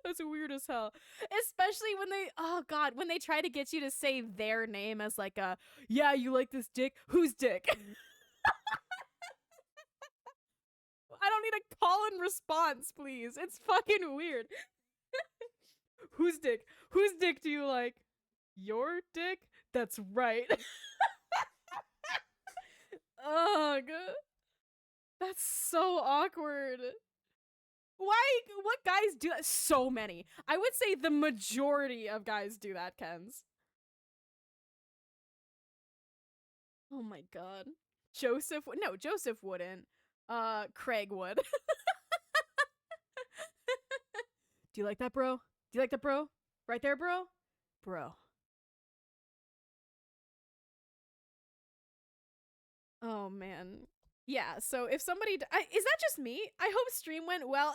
[SPEAKER 1] That's weird as hell. Especially when they try to get you to say their name as like yeah, you like this dick? Whose dick? I don't need a call and response, please. It's fucking weird. Whose dick? Whose dick do you like? Your dick? That's right. Ugh. That's so awkward. Why? What guys do that? So many. I would say the majority of guys do that, Kens. Oh my god. Joseph wouldn't. Craig would. Do you like that, bro? Do you like that, bro? Right there, bro? Bro. Oh, man. Yeah, so if somebody... is that just me? I hope stream went well.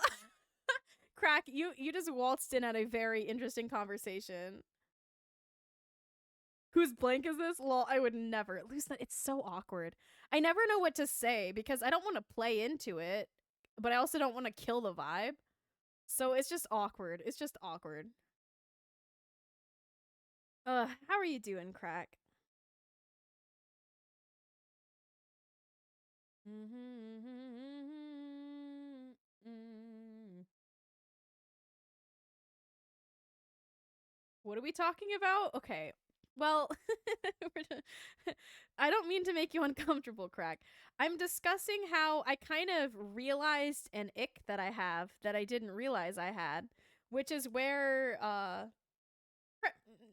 [SPEAKER 1] Crack, you just waltzed in at a very interesting conversation. Whose blank is this? Lol, I would never. At least it's so awkward. I never know what to say because I don't want to play into it, but I also don't want to kill the vibe. So it's just awkward. It's just awkward. How are you doing, Crack? What are we talking about? Okay. Well, I don't mean to make you uncomfortable, Crack. I'm discussing how I kind of realized an ick that I have that I didn't realize I had, which is where,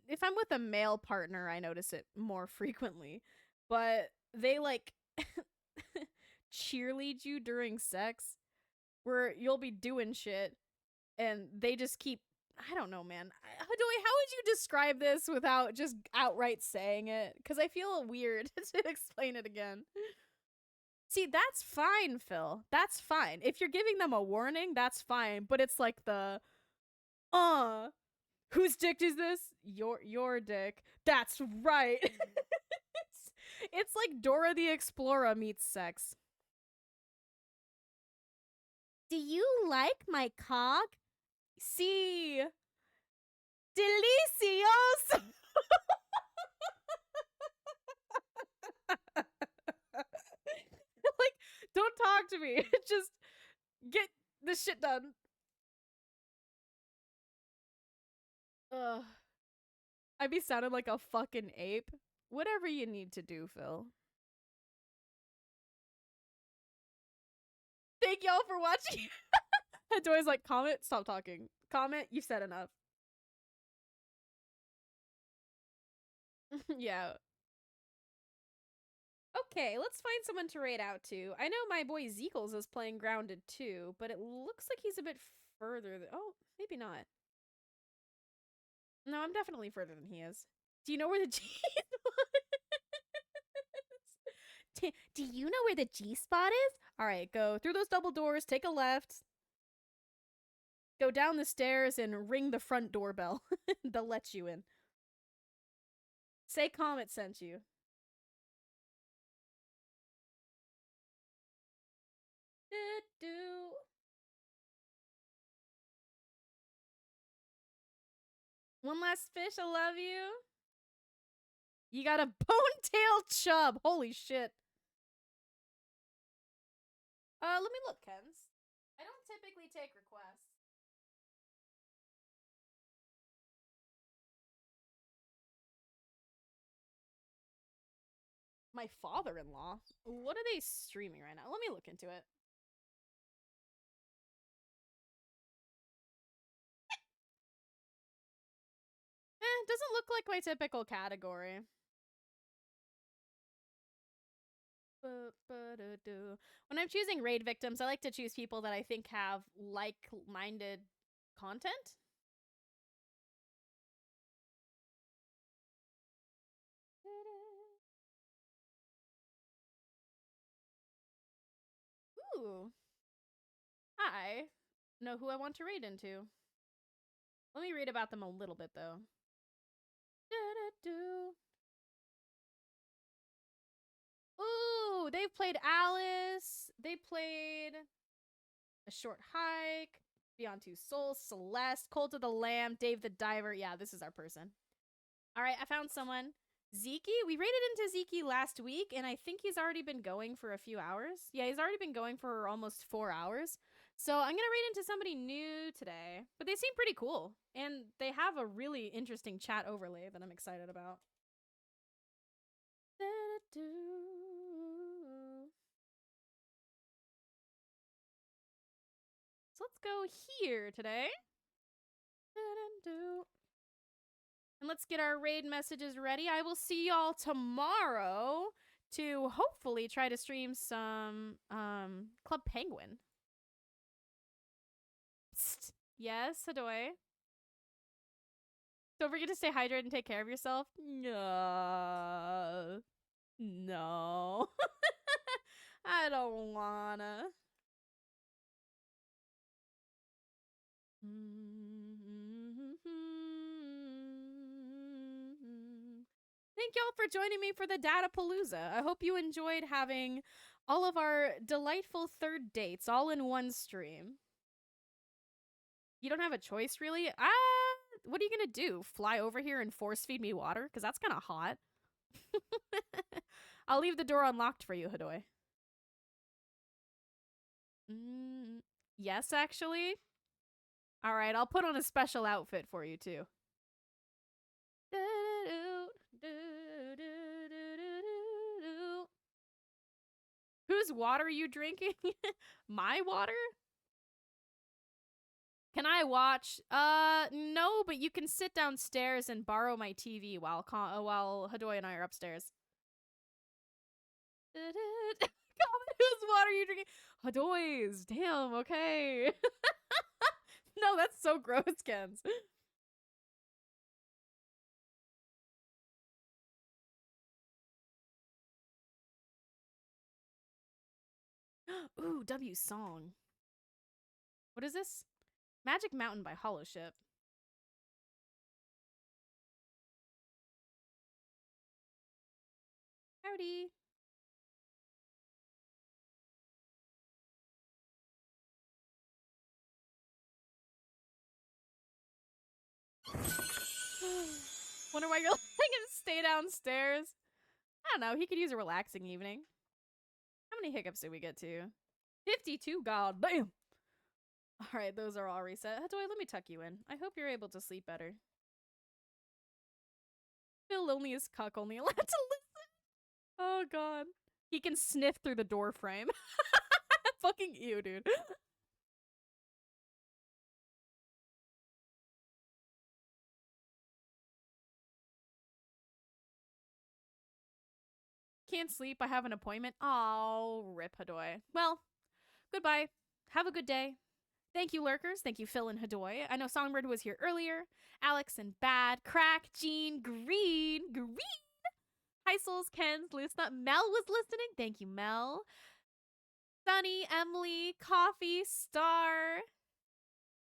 [SPEAKER 1] if I'm with a male partner, I notice it more frequently, but they like cheerlead you during sex, where you'll be doing shit and they just keep, I don't know, man. How would you describe this without just outright saying it? Because I feel weird to explain it again. See, that's fine, Phil. That's fine. If you're giving them a warning, that's fine. But it's like the, whose dick is this? Your dick. That's right. It's like Dora the Explorer meets sex.
[SPEAKER 4] Do you like my cock?
[SPEAKER 1] Sí. Delicioso. Like, don't talk to me. Just get this shit done. Ugh. I'd be sounding like a fucking ape. Whatever you need to do, Phil. Thank y'all for watching. Doy's like, comment, stop talking. Comment, you said enough. Yeah. Okay, let's find someone to raid out to. I know my boy Zeekles is playing Grounded too, but it looks like he's a bit further. Oh, maybe not. No, I'm definitely further than he is. Do you know where the G is?
[SPEAKER 4] Do you know where the G spot is?
[SPEAKER 1] All right, go through those double doors, take a left, go down the stairs, and ring the front doorbell. They'll let you in. Say Comet sent you. One last fish, I love you. You got a bone-tailed chub. Holy shit. Let me look, Kens. I don't typically take requests. My father-in-law? What are they streaming right now? Let me look into it. Doesn't look like my typical category. When I'm choosing raid victims, I like to choose people that I think have like-minded content. Ooh. I know who I want to raid into. Let me read about them a little bit, though. Ooh, they've played Alice. They played A Short Hike, Beyond Two Souls, Celeste, Cult of the Lamb, Dave the Diver. Yeah, this is our person. All right, I found someone. Zeke, we raided into Zeke last week, and I think he's already been going for a few hours. Yeah, he's already been going for almost 4 hours. So I'm going to raid into somebody new today. But they seem pretty cool. And they have a really interesting chat overlay that I'm excited about. So let's go here today. And let's get our raid messages ready. I will see y'all tomorrow to hopefully try to stream some Club Penguin. Psst. Yes, Hadoy. Don't forget to stay hydrated and take care of yourself. No. No. I don't wanna. Thank y'all for joining me for the Dadapolooza. I hope you enjoyed having all of our delightful third dates all in one stream. You don't have a choice, really? What are you gonna do? Fly over here and force feed me water? Because that's kind of hot. I'll leave the door unlocked for you, Hadoy. Yes, actually. All right, I'll put on a special outfit for you, too. water are you drinking? My water? Can I watch? No, but you can sit downstairs and borrow my TV while Hadoy and I are upstairs. Comment, whose water are you drinking? Hadoy's. Damn, okay. No, that's so gross, Kens. Ooh, W song. What is this? Magic Mountain by Hollow Ship. Howdy. Wonder why you're letting him stay downstairs. I don't know. He could use a relaxing evening. How many hiccups did we get to? 52. God damn. All right, those are all reset. Hadoy, let me tuck you in. I hope you're able to sleep better. Feel lonely as cuck, only allowed to listen. Oh god. He can sniff through the door frame. Fucking ew, dude. Can't sleep. I have an appointment. Oh, rip Hadoy. Well, goodbye. Have a good day. Thank you, lurkers. Thank you, Phil and Hadoy. I know Songbird was here earlier. Alex and Bad, Crack, Jean, Green. Hi, Souls, Kens, Lisa. Mel was listening. Thank you, Mel. Sunny, Emily, Coffee, Star.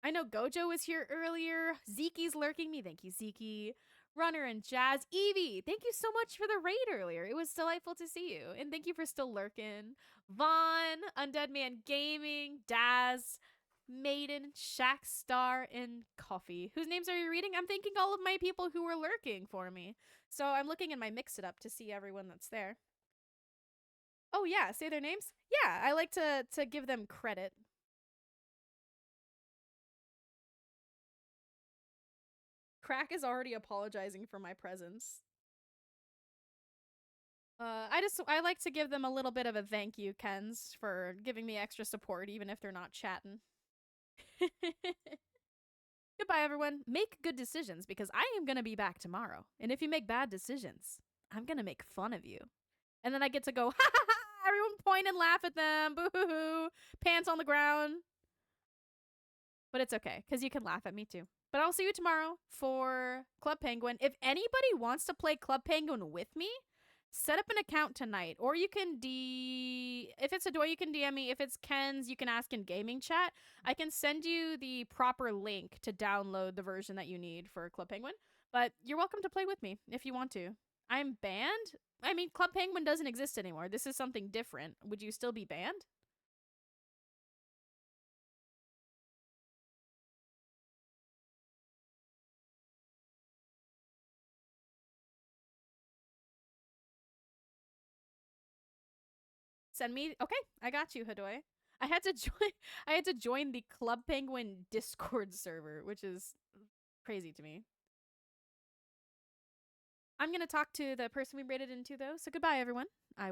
[SPEAKER 1] I know Gojo was here earlier. Zeki's lurking me. Thank you, Zeki. Runner and Jazz. Evie, thank you so much for the raid earlier. It was delightful to see you. And thank you for still lurking. Vaughn, Undead Man Gaming, Daz, Maiden, Shack Star, and Coffee. Whose names are you reading? I'm thanking all of my people who were lurking for me. So I'm looking in my Mix It Up to see everyone that's there. Oh yeah, say their names? Yeah, I like to give them credit. Crack is already apologizing for my presence. I like to give them a little bit of a thank you, Kens, for giving me extra support, even if they're not chatting. Goodbye, everyone. Make good decisions, because I am gonna be back tomorrow. And if you make bad decisions, I'm gonna make fun of you. And then I get to go, ha ha ha! Everyone point and laugh at them. Boo hoo hoo. Pants on the ground. But it's okay, because you can laugh at me too. But I'll see you tomorrow for Club Penguin. If anybody wants to play Club Penguin with me, set up an account tonight. Or you can if it's Hadoy, you can DM me. If it's Ken's, you can ask in gaming chat. I can send you the proper link to download the version that you need for Club Penguin. But you're welcome to play with me if you want to. I'm banned? I mean, Club Penguin doesn't exist anymore. This is something different. Would you still be banned? Send me. Okay, I got you, Hadoy. I had to join the Club Penguin Discord server, which is crazy to me. I'm gonna talk to the person we raided into though. So goodbye, everyone. I